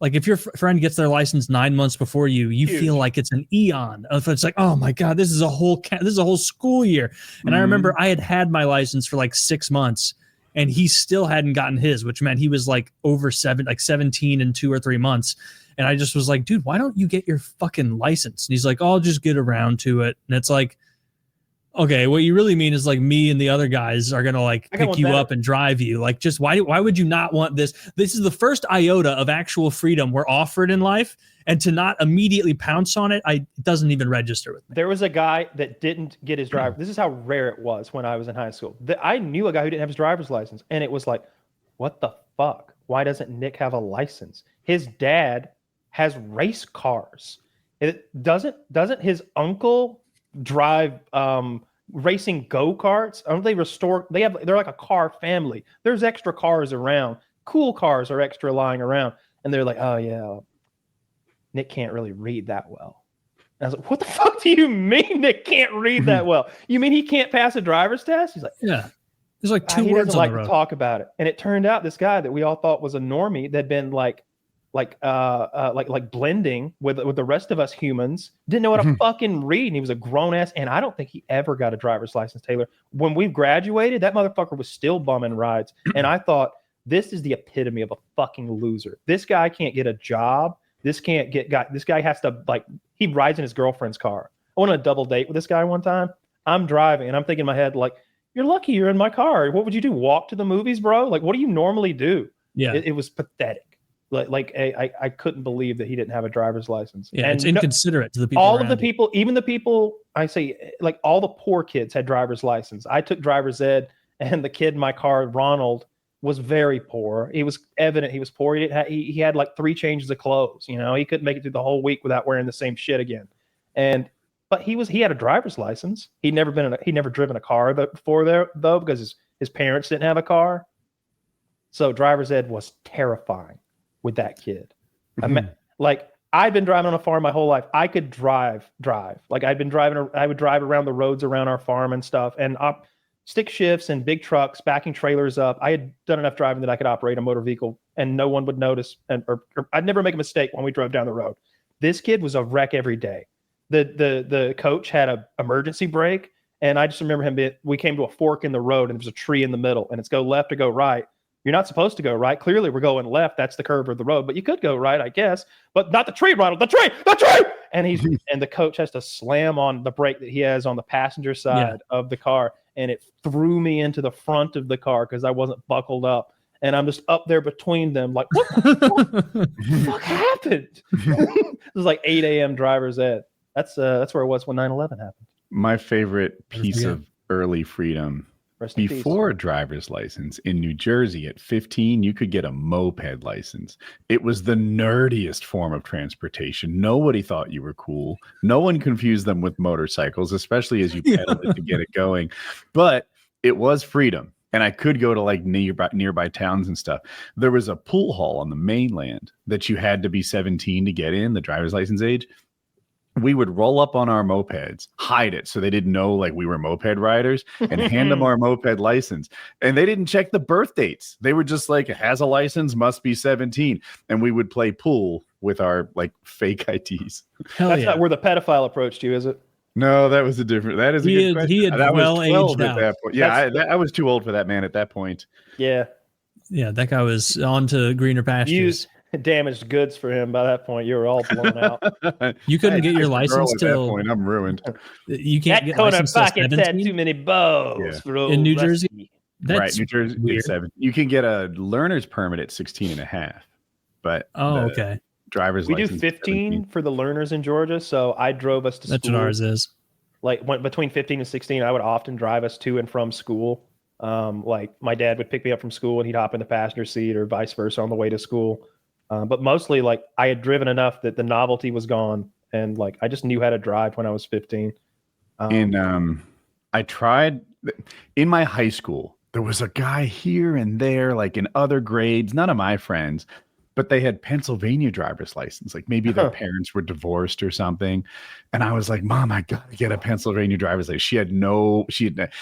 B: if your friend gets their license 9 months before you
C: Huge.
B: feel like it's an eon. It's like, oh my God, this is a whole school year. And I remember I had my license for like 6 months, and he still hadn't gotten his, which meant he was like over 17 in 2 or 3 months. And I just was like, dude, why don't you get your fucking license? And he's like, I'll just get around to it. And it's like, okay, what you really mean is like me and the other guys are gonna like pick you up and drive you. Like, just why would you not want this? This is the first iota of actual freedom we're offered in life, and to not immediately pounce on it, it doesn't even register with me.
C: There was a guy that didn't get his driver. This is how rare it was when I was in high school. I knew a guy who didn't have his driver's license, and it was like, what the fuck? Why doesn't Nick have a license? His dad has race cars. It doesn't his uncle drive racing go-karts? They're like a car family. There's extra cars around. Cool cars are extra lying around. And they're like, oh yeah, Nick can't really read that well. And I was like, what the fuck do you mean Nick can't read that well? You mean he can't pass a driver's test? He's like,
B: yeah. There's like 2
C: he
B: words
C: doesn't
B: on
C: like
B: the road.
C: to talk about it. And it turned out this guy that we all thought was a normie that'd been like blending with the rest of us humans, didn't know how to fucking read, and he was a grown ass. And I don't think he ever got a driver's license, Taylor. When we graduated, that motherfucker was still bumming rides, and I thought, this is the epitome of a fucking loser. This guy can't get a job. This guy has to he rides in his girlfriend's car. I went on a double date with this guy one time. I'm driving and I'm thinking in my head, like, you're lucky you're in my car. What would you do? Walk to the movies, bro? Like, what do you normally do?
B: Yeah.
C: It was pathetic. I couldn't believe that he didn't have a driver's license.
B: Yeah,
C: and
B: it's inconsiderate to the people.
C: All of the
B: around
C: people, even the people, I say, like all the poor kids had driver's license. I took driver's ed, and the kid in my car, Ronald, was very poor. It was evident he was poor. He had like 3 changes of clothes. You know, he couldn't make it through the whole week without wearing the same shit again. And but he had a driver's license. He'd never driven a car before there though, because his parents didn't have a car. So driver's ed was terrifying with that kid. Like I'd been driving on a farm my whole life. I could drive. Like I would drive around the roads around our farm and stuff, and stick shifts and big trucks, backing trailers up. I had done enough driving that I could operate a motor vehicle and no one would notice. Or I'd never make a mistake when we drove down the road. This kid was a wreck every day. The coach had an emergency brake, and I just remember we came to a fork in the road and there was a tree in the middle, and it's go left or go right. You're not supposed to go right. Clearly we're going left. That's the curve of the road, but you could go right, I guess, but not the tree, Ronald, the tree. And and the coach has to slam on the brake that he has on the passenger side of the car. And it threw me into the front of the car because I wasn't buckled up. And I'm just up there between them like, what the fuck happened? It was like 8 a.m. driver's ed. That's where it was when 9/11 happened.
A: My favorite piece of early freedom, before a driver's license in New Jersey at 15, you could get a moped license. It was the nerdiest form of transportation. Nobody thought you were cool. No one confused them with motorcycles, especially as you pedaled it to get it going. But it was freedom. And I could go to like nearby towns and stuff. There was a pool hall on the mainland that you had to be 17 to get in, the driver's license age. We would roll up on our mopeds, hide it so they didn't know like we were moped riders, and hand them our moped license. And they didn't check the birth dates. They were just like, has a license, must be 17. And we would play pool with our like fake IDs.
C: That's not where the pedophile approached you, is it?
A: No, that was a different. That is a good question.
B: He had well aged
A: at that point. Yeah, I was too old for that man at that point.
C: Yeah.
B: Yeah, that guy was on to greener pastures.
C: Damaged goods for him by that point. You were all blown out.
B: You couldn't get your license till
A: that point. I'm ruined.
B: You can't get license till 17?
C: Had too many bows
B: in New Jersey.
A: Right, New Jersey is 7. You can get a learner's permit at 16 and a half. But
B: okay.
A: Driver's
C: we
A: license.
C: We do 15 for the learners in Georgia, so I drove us to school.
B: That's what ours is.
C: Like between 15 and 16, I would often drive us to and from school. Like my dad would pick me up from school and he'd hop in the passenger seat or vice versa on the way to school. But mostly like I had driven enough that the novelty was gone. And like, I just knew how to drive when I was 15.
A: I tried in my high school, there was a guy here and there, like in other grades, none of my friends, but they had Pennsylvania driver's license. Like maybe their parents were divorced or something. And I was like, Mom, I got to get a Pennsylvania driver's license.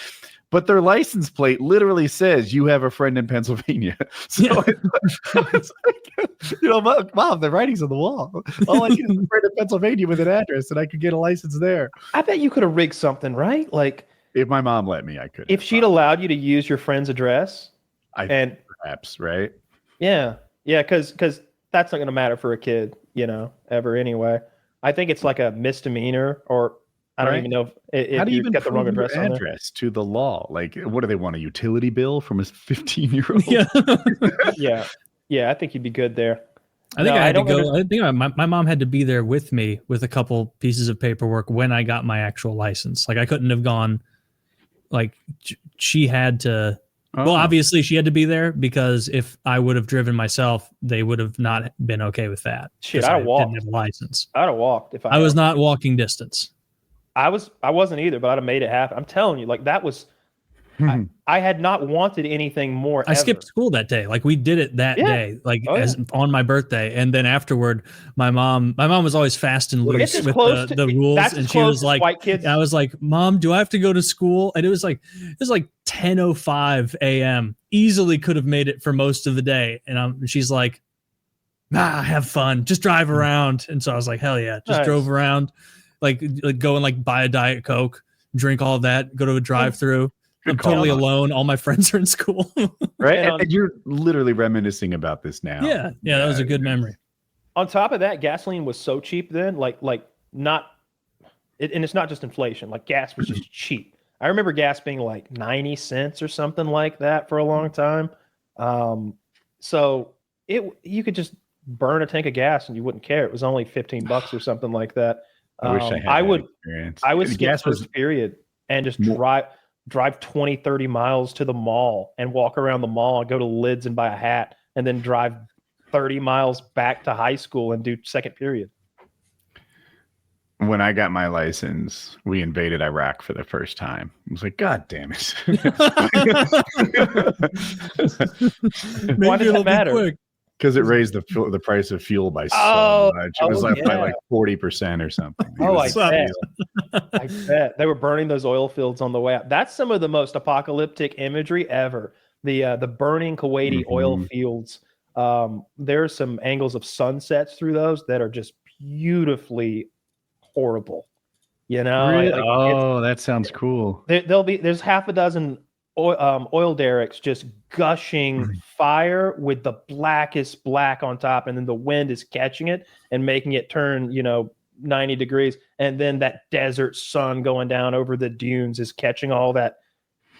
A: But their license plate literally says you have a friend in Pennsylvania. So it's like, Mom, the writing's on the wall. All I need is a friend in Pennsylvania with an address and I could get a license there.
C: I bet you could have rigged something, right? Like
A: if my mom let me, I could.
C: If she'd allowed you to use your friend's address.
A: Perhaps, right?
C: Yeah. Yeah, because that's not going to matter for a kid, ever anyway. I think it's like a misdemeanor or I don't even know if
A: how do you even
C: get the wrong address on
A: address to the law. Like, what do they want? A utility bill from a 15-year-old?
C: Yeah. I think you'd be good there.
B: I think I had to go. I think my mom had to be there with me with a couple pieces of paperwork when I got my actual license. Like I couldn't have gone. Like she had to. Well, obviously she had to be there because if I would have driven myself, they would have not been okay with that.
C: Shit, I'd have walked.
B: Didn't have a license.
C: I'd have walked if I
B: was not walking distance.
C: I wasn't either, but I'd have made it happen. I'm telling you, like that was. I had not wanted anything more.
B: I skipped school that day. Like we did it that day, like on my birthday. And then afterward, my mom was always fast and loose with the rules. And she was like, I was like, Mom, do I have to go to school? And it was like 10:05 a.m. Easily could have made it for most of the day. And she's like, nah, have fun. Just drive around. And so I was like, hell yeah. Just drove around, like go and like buy a Diet Coke, drink all of that, go to a drive-through. I'm totally alone. All my friends are in school.
A: Right. And you're literally reminiscing about this now.
B: Yeah. That was a good memory.
C: On top of that, gasoline was so cheap then, and it's not just inflation. Like gas was just cheap. I remember gas being like 90 cents or something like that for a long time. So you could just burn a tank of gas and you wouldn't care. It was only $15 or something like that.
A: I wish I had
C: I would
A: skip
C: first period and just drive 20, 30 miles to the mall and walk around the mall and go to Lids and buy a hat and then drive 30 miles back to high school and do second period.
A: when I got my license, we invaded Iraq for the first time. I was like, God damn it.
C: Why did that matter?
A: Because it raised the price of fuel by so much. It was by like 40% or something.
C: I bet. They were burning those oil fields on the way out. That's some of the most apocalyptic imagery ever. The burning Kuwaiti oil fields. There's some angles of sunsets through those that are just beautifully horrible. You know?
A: Really? That sounds cool.
C: There's half a dozen oil derricks just gushing fire with the blackest black on top, and then the wind is catching it and making it turn 90 degrees, and then that desert sun going down over the dunes is catching all that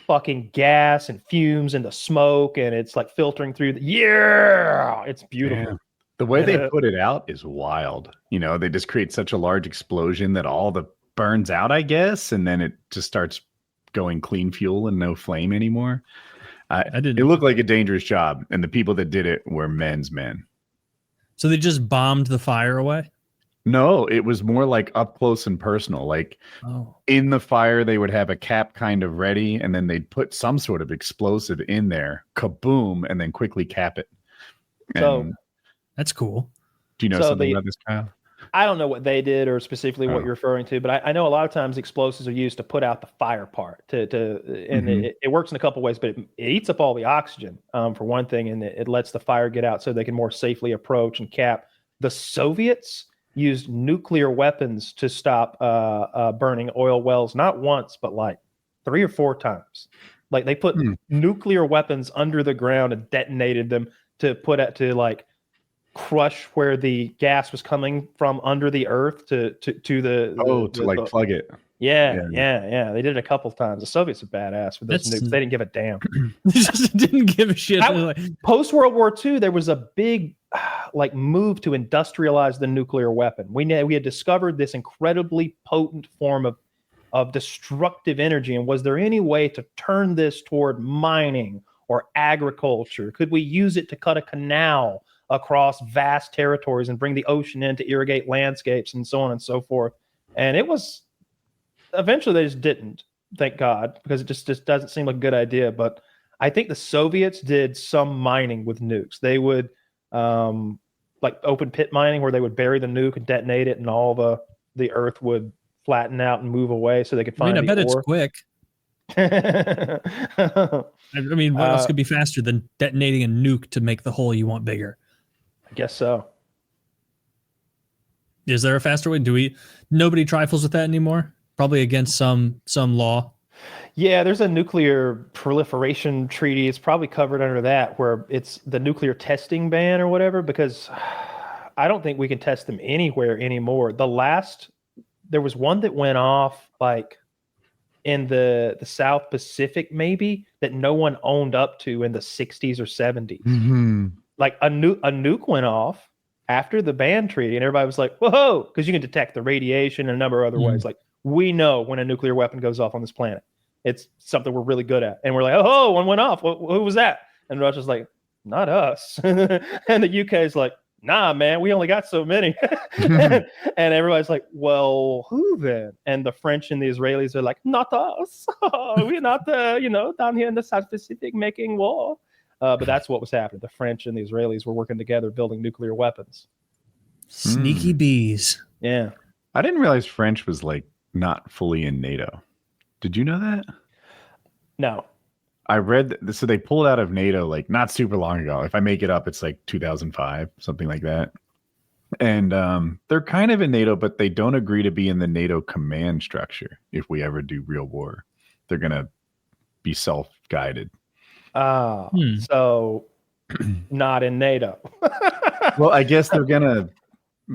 C: fucking gas and fumes and the smoke, and it's like filtering through it's beautiful.
A: Yeah. The way they put it out is wild. They just create such a large explosion that all the burns out, I guess, and then it just starts going clean fuel and no flame anymore. It looked like a dangerous job, and the people that did it were men's men.
B: So they just bombed the fire away?
A: No, it was more like up close and personal. Like in the fire, they would have a cap kind of ready, and then they'd put some sort of explosive in there, kaboom, and then quickly cap it.
C: So
B: that's cool.
A: Do you know something about this, Kyle?
C: I don't know what they did or specifically what you're referring to, but I know a lot of times explosives are used to put out the fire part and it works in a couple ways, but it eats up all the oxygen for one thing, and it lets the fire get out so they can more safely approach and cap. The Soviets used nuclear weapons to stop burning oil wells, not once, but like 3 or 4 times. Like they put nuclear weapons under the ground and detonated them to crush where the gas was coming from under the earth to
A: plug it.
C: Yeah. They did it a couple times. The Soviets are badass with those nukes. They didn't give a damn.
B: They just didn't give a shit.
C: Post World War II, there was a big move to industrialize the nuclear weapon. We had discovered this incredibly potent form of destructive energy, and was there any way to turn this toward mining or agriculture? Could we use it to cut a canal across vast territories and bring the ocean in to irrigate landscapes and so on and so forth? And it was eventually they just didn't, thank God, because it just doesn't seem like a good idea. But I think the Soviets did some mining with nukes. They would open pit mining where they would bury the nuke and detonate it, and all the earth would flatten out and move away so they could find
B: I bet it's quick. What else could be faster than detonating a nuke to make the hole you want bigger?
C: I guess so.
B: Is there a faster way? Nobody trifles with that anymore? Probably against some law.
C: Yeah, there's a nuclear proliferation treaty. It's probably covered under that, where it's the nuclear testing ban or whatever, because I don't think we can test them anywhere anymore. There was one that went off in the South Pacific, maybe, that no one owned up to in the 60s or 70s.
A: Mm-hmm.
C: Like a nuke went off after the ban treaty, and everybody was like, whoa, because you can detect the radiation in a number of other ways. Like, we know when a nuclear weapon goes off on this planet. It's something we're really good at. And we're like, oh, one went off. Who was that? And Russia's like, not us. And the UK is like, nah, man, we only got so many. And everybody's like, well, who then? And the French and the Israelis are like, not us. We're not, down here in the South Pacific making war. But that's what was happening. The French and the Israelis were working together building nuclear weapons.
B: Sneaky bees.
C: Yeah.
A: I didn't realize French was not fully in NATO. Did you know that?
C: No.
A: I read so they pulled out of NATO not super long ago. If I make it up, it's 2005, something like that. And they're kind of in NATO, but they don't agree to be in the NATO command structure. If we ever do real war, they're gonna be self-guided.
C: So not in NATO.
A: Well, I guess they're gonna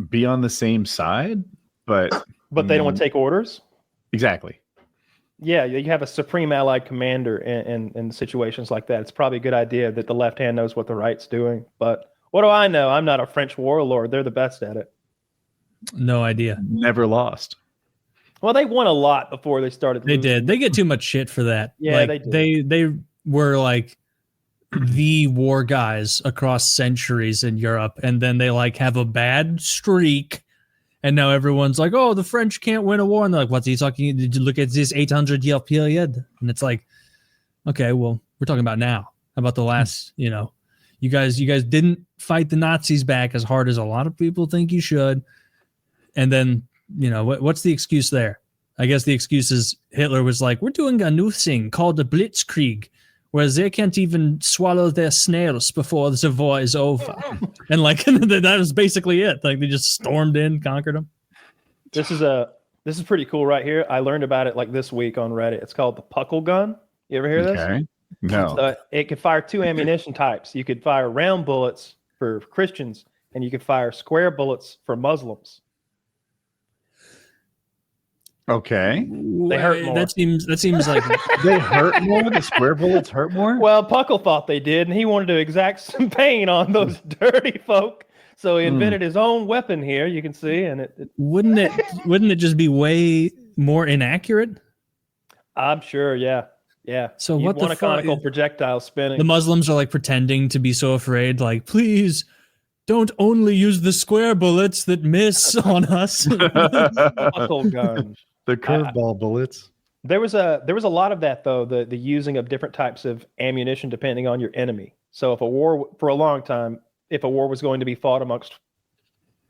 A: be on the same side, but
C: they don't want to take orders.
A: Exactly.
C: Yeah, you have a supreme allied commander in situations like that. It's probably a good idea that the left hand knows what the right's doing. But what do I know? I'm not a French warlord. They're the best at it.
B: No idea.
A: Never lost.
C: Well, they won a lot before they started.
B: They did. They get too much shit for that.
C: Yeah, they did.
B: They were the war guys across centuries in Europe, and then they have a bad streak, And now everyone's like, oh, the French can't win a war. And they're like, what's he talking? Did you look at this 800-year period? And it's like, okay, well, we're talking about now. How about the last, you guys didn't fight the Nazis back as hard as a lot of people think you should. And then, what's the excuse there? I guess the excuse is Hitler was like, we're doing a new thing called the Blitzkrieg, where they can't even swallow their snails before the war is over. And that was basically it. Like they just stormed in, conquered them.
C: This is pretty cool right here. I learned about it like this week on Reddit. It's called the Puckle gun. You ever hear this?
A: Okay. No.
C: So it could fire 2 ammunition types. You could fire round bullets for Christians, and you could fire square bullets for Muslims.
A: Okay.
C: They hurt more.
B: That seems like
A: They hurt more? The square bullets hurt more?
C: Well, Puckle thought they did, and he wanted to exact some pain on those dirty folk. So he invented his own weapon here. You can see, and it
B: wouldn't it just be way more inaccurate?
C: I'm sure, yeah.
B: So
C: You'd
B: what the
C: want a
B: fuck?
C: conical projectile spinning.
B: The Muslims are like pretending to be so afraid, like, please don't only use the square bullets that miss on us.
C: Puckle gun.
A: The curveball bullets.
C: There was a lot of that though, the using of different types of ammunition depending on your enemy. So if a war for a long time, if a war was going to be fought amongst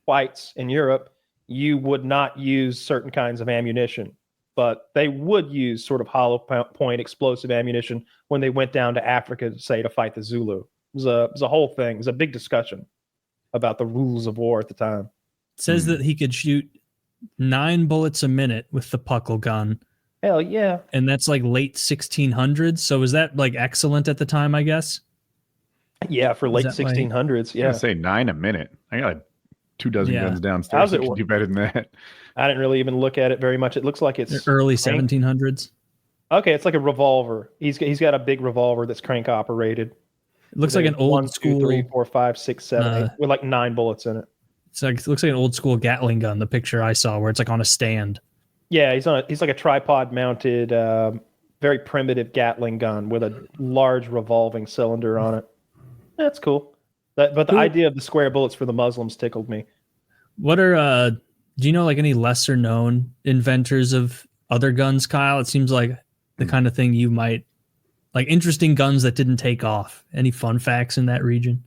C: whites in Europe, you would not use certain kinds of ammunition, but they would use sort of hollow point explosive ammunition when they went down to Africa, say, to fight the Zulu. It was a whole thing. It was a big discussion about the rules of war at the time.
B: It says that he could shoot 9 bullets a minute with the Puckle gun.
C: Hell yeah.
B: And that's like late 1600s. So was that like excellent at the time, I guess?
C: Yeah, for late
B: that like-
C: 1600s.
A: I
C: Yeah.
A: say 9 a minute. I got 24
B: Yeah.
A: guns downstairs.
C: How's it
A: I can
C: work?
A: do better than that.
C: I didn't really even look at it very much. It looks like it's
B: Early
C: crank-
B: 1700s.
C: Okay, it's like a revolver. He's got a big revolver that's crank operated.
B: It looks like an old
C: 1,
B: school.
C: 2, 3, 4, 5, 6, 7, 8, with like 9 bullets in it.
B: It looks like an old school Gatling gun. The picture I saw, where it's like on a stand.
C: Yeah, he's like a tripod mounted, very primitive Gatling gun with a large revolving cylinder on it. That's cool. But the idea of the square bullets for the Muslims tickled me.
B: What are do you know like any lesser known inventors of other guns, Kyle? It seems like the kind of thing you might like, interesting guns that didn't take off. Any fun facts in that region?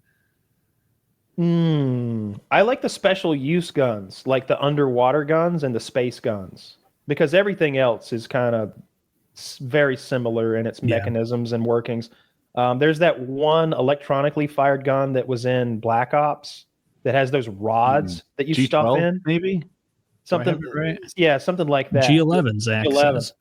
C: I like the special use guns, like the underwater guns and the space guns, because everything else is kind of very similar in its mechanisms and workings. There's that one electronically fired gun that was in Black Ops that has those rods that you
A: G12,
C: stuff in.
A: maybe?
C: Something,
A: Do I have it right?
C: yeah, something like that.
B: G11, Zach
C: G11.
B: says.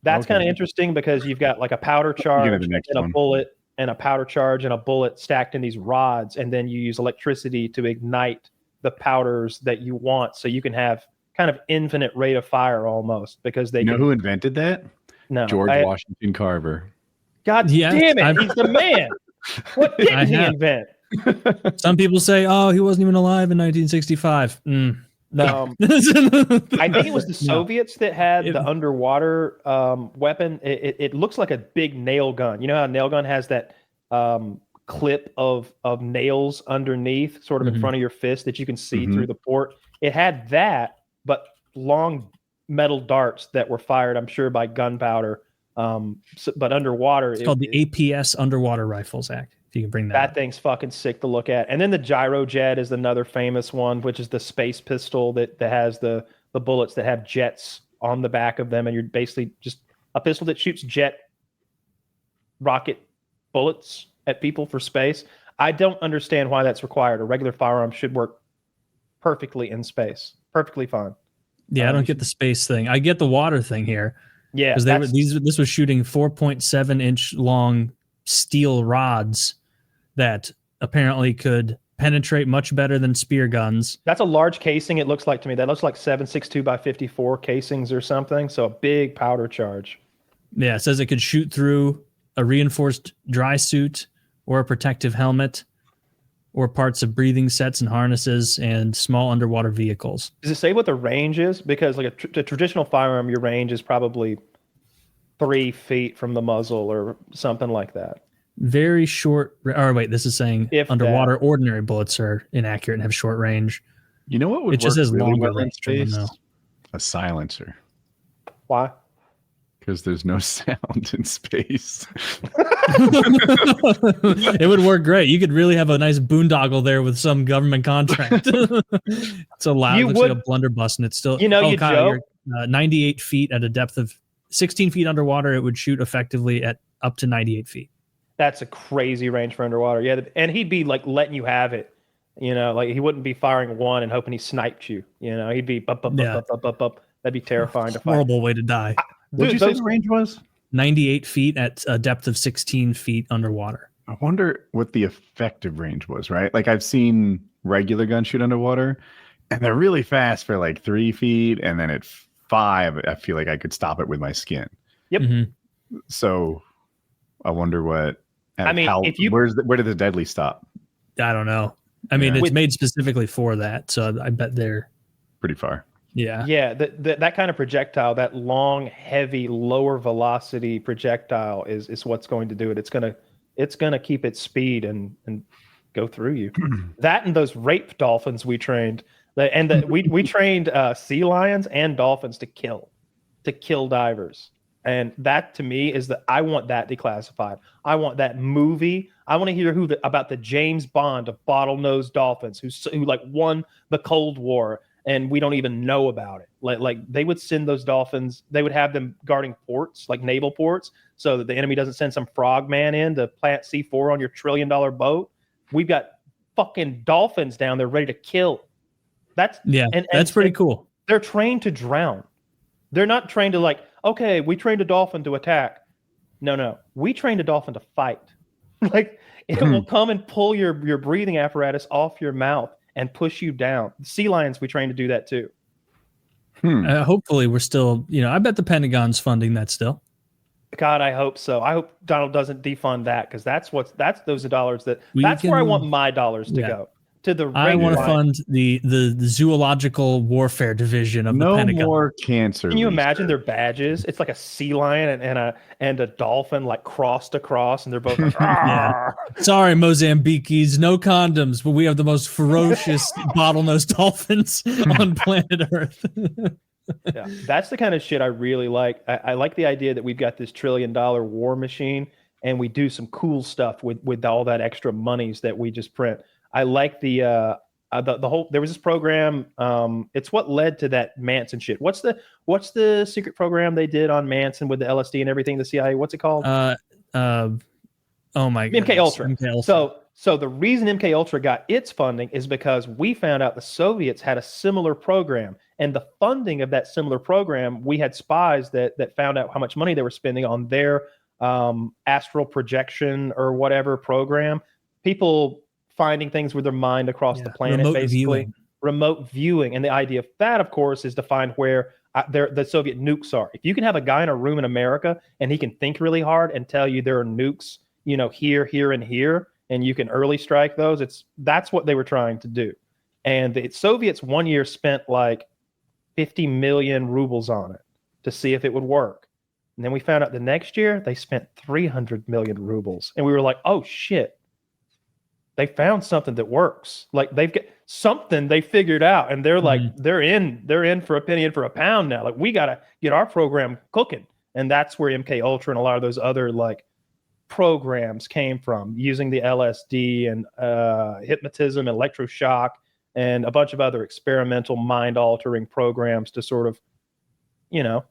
C: That's
A: Okay.
C: kind of interesting because you've got like a powder charge
A: the
C: and
A: next
C: a
A: one.
C: bullet and a powder charge and a bullet stacked in these rods, and then you use electricity to ignite the powders that you want, so you can have kind of infinite rate of fire almost, because they
A: You know
C: can,
A: who invented that?
C: no,
A: George
C: I-
A: Washington Carver.
C: God
B: Yes,
C: damn it,
B: I've-
C: he's the man. What
B: I
C: didn't he
B: have.
C: invent?
B: Some people say, "Oh, he wasn't even alive in 1965." No.
C: I think it was the Soviets that had
B: It-
C: the underwater weapon. It looks like a big nail gun. You know how a nail gun has that clip of nails underneath, sort of in
B: Mhm.
C: front of your fist that you can see
A: Mhm.
C: through the port? It had that, but long metal darts that were fired, I'm sure, by gunpowder. But underwater,
B: It's called the APS Underwater Rifles Act. If you can bring that.
C: that
B: up.
C: thing's fucking sick to look at. And then the gyrojet is another famous one, which is the space pistol that has the bullets that have jets on the back of them. And you're basically just a pistol that shoots jet rocket bullets at people for space. I don't understand why that's required. A regular firearm should work perfectly in space. Perfectly fine.
B: Yeah, I don't get the space thing. I get the water thing here
C: Yeah.
B: because this was shooting 4.7-inch long steel rods that apparently could penetrate much better than spear guns.
C: That's a large casing, it looks like to me. That looks like 7.62 by 54 casings or something. So a big powder charge.
B: Yeah, it says it could shoot through a reinforced dry suit or a protective helmet or parts of breathing sets and harnesses and small underwater vehicles.
C: Does it say what the range is? Because like a traditional firearm, your range is probably 3 feet from the muzzle or something like that.
B: Very short. Or wait, this is saying
C: If
B: underwater ordinary bullets are inaccurate and have short range.
A: You know what would
B: It just
A: work
B: has
A: really
B: longer
A: well in
B: range, I don't
A: space?
B: know.
A: A silencer.
C: Why?
A: Because there's no sound in space.
B: It would work great. You could really have a nice boondoggle there with some government contract. It's a loud, looks like a blunderbuss, and it's still.
C: You
B: Kyle,
C: joke.
B: you're, 98 feet at a depth of 16 feet underwater. It would shoot effectively at up to 98 feet.
C: That's a crazy range for underwater. Yeah, and he'd be like letting you have it. You know, like he wouldn't be firing one and hoping he sniped you. You know, he'd be up. That'd be terrifying to fight.
B: Horrible way to die.
A: What did you say the range was?
B: 98 feet at a depth of 16 feet underwater.
A: I wonder what the effective range was, right? Like I've seen regular guns shoot underwater, and they're really fast for like 3 feet, and then at 5, I feel like I could stop it with my skin.
C: Yep.
B: Mm-hmm.
A: So I wonder what.
C: I mean,
A: where did the deadly stop?
B: I don't know. I mean,
A: Yeah.
B: it's made specifically for that, so I bet they're
A: Pretty far.
B: yeah.
C: Yeah, that kind of projectile, that long, heavy, lower velocity projectile is what's going to do it. It's gonna keep its speed and go through you. That and those rape dolphins we trained, we trained sea lions and dolphins to kill divers. And that to me is I want that declassified. I want that movie. I want to hear about the James Bond of bottlenose dolphins who like won the Cold War. And we don't even know about it. Like they would send those dolphins, they would have them guarding ports, like naval ports, so that the enemy doesn't send some frogman in to plant C4 on your $1 trillion boat. We've got fucking dolphins down there ready to kill. That's pretty cool. They're trained to drown. They're not trained to like, okay, we trained a dolphin to attack. No. We trained a dolphin to fight. Like it will come and pull your breathing apparatus off your mouth and push you down. Sea lions, we train to do that too.
B: Hopefully we're still, I bet the Pentagon's funding that still.
C: God, I hope so. I hope Donald doesn't defund that because that's those are dollars that's where I want my dollars to go. To the
B: I want to fund the zoological warfare division of the Pentagon.
A: No more cancer.
C: Can you imagine their badges? It's like a sea lion and a dolphin like crossed across, and they're both like,
B: yeah. Sorry, Mozambikis, no condoms, but we have the most ferocious bottlenose dolphins on planet Earth.
C: Yeah, that's the kind of shit I really like. I like the idea that we've got this $1 trillion war machine, and we do some cool stuff with all that extra monies that we just print. I like the whole. There was this program. It's what led to that Manson shit. What's the secret program they did on Manson with the LSD and everything? The CIA. What's it called?
B: Oh my god.
C: MK Ultra. So the reason MK Ultra got its funding is because we found out the Soviets had a similar program, and the funding of that similar program, we had spies that found out how much money they were spending on their astral projection or whatever program. People finding things with their mind across the planet, remote viewing. And the idea of that, of course, is to find where the Soviet nukes are. If you can have a guy in a room in America and he can think really hard and tell you there are nukes, here, here, and here, and you can early strike those, that's what they were trying to do. And the Soviets 1 year spent like 50 million rubles on it to see if it would work. And then we found out the next year they spent 300 million rubles. And we were like, oh shit. They found something that works. Like they've got something they figured out, and they're like, they're in for a penny and for a pound now. Like we got to get our program cooking. And that's where MK Ultra and a lot of those other like programs came from, using the LSD and hypnotism, electroshock, and a bunch of other experimental mind altering programs to sort of,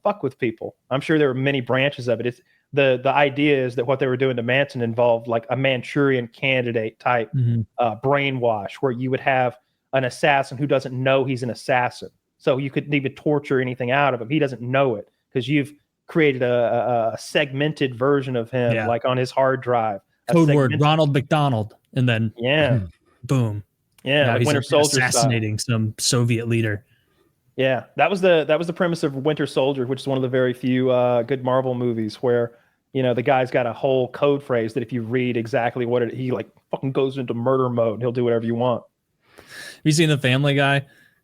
C: fuck with people. I'm sure there were many branches of it. It's the idea is that what they were doing to Manson involved like a Manchurian Candidate type brainwash, where you would have an assassin who doesn't know he's an assassin. So you couldn't even torture anything out of him. He doesn't know it because you've created a segmented version of him, like on his hard drive.
B: Code word Ronald McDonald, and then boom.
C: Yeah, like Winter Soldier
B: assassinating some Soviet leader.
C: Yeah, that was the premise of Winter Soldier, which is one of the very few good Marvel movies where, the guy's got a whole code phrase that if you read exactly what he like fucking goes into murder mode and he'll do whatever you want.
B: Have you seen The Family Guy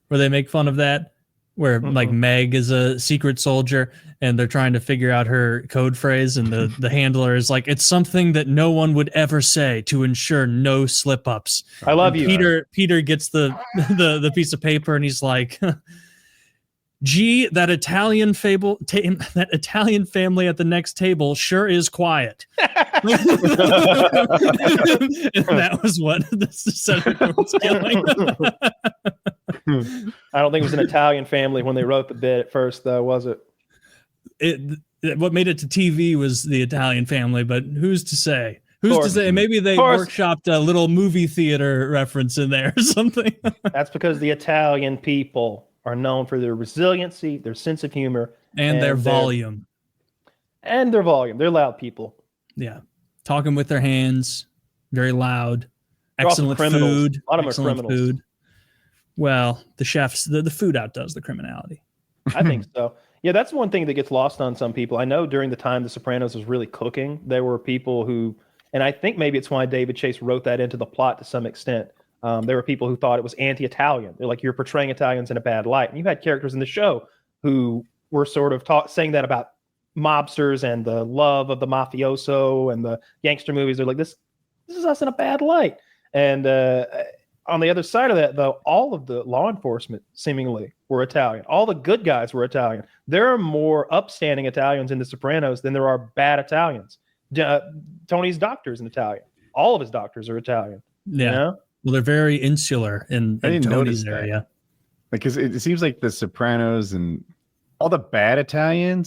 B: where they make fun of that? where like Meg is a secret soldier and they're trying to figure out her code phrase, and the handler is like, it's something that no one would ever say to ensure no slip ups.
C: I love you.
B: Peter gets the piece of paper and he's like, gee, that Italian family at the next table sure is quiet. And that was what the senator was killing.
C: I don't think it was an Italian family when they wrote the bit at first, though, was it?
B: What made it to TV was the Italian family, but who's to say? Who's to say? Maybe they workshopped a little movie theater reference in there or something.
C: That's because the Italian people are known for their resiliency, their sense of humor,
B: and their volume.
C: They're loud people.
B: Yeah. Talking with their hands, very loud.
C: They're
B: excellent food.
C: A lot of them are
B: excellent
C: criminals.
B: food. Well, the chefs, the food outdoes the criminality.
C: I think so. Yeah, that's one thing that gets lost on some people. I know during the time The Sopranos was really cooking, there were people who, and I think maybe it's why David Chase wrote that into the plot to some extent. There were people who thought it was anti-Italian. They're like, you're portraying Italians in a bad light. And you had characters in the show who were sort of saying that about mobsters and the love of the mafioso and the gangster movies. They're like, this is us in a bad light. And on the other side of that, though, all of the law enforcement seemingly were Italian. All the good guys were Italian. There are more upstanding Italians in The Sopranos than there are bad Italians. Tony's doctor is an Italian. All of his doctors are Italian.
B: Yeah.
C: You know?
B: Well, they're very insular in Tony's area.
A: Because it seems like The Sopranos and all the bad Italian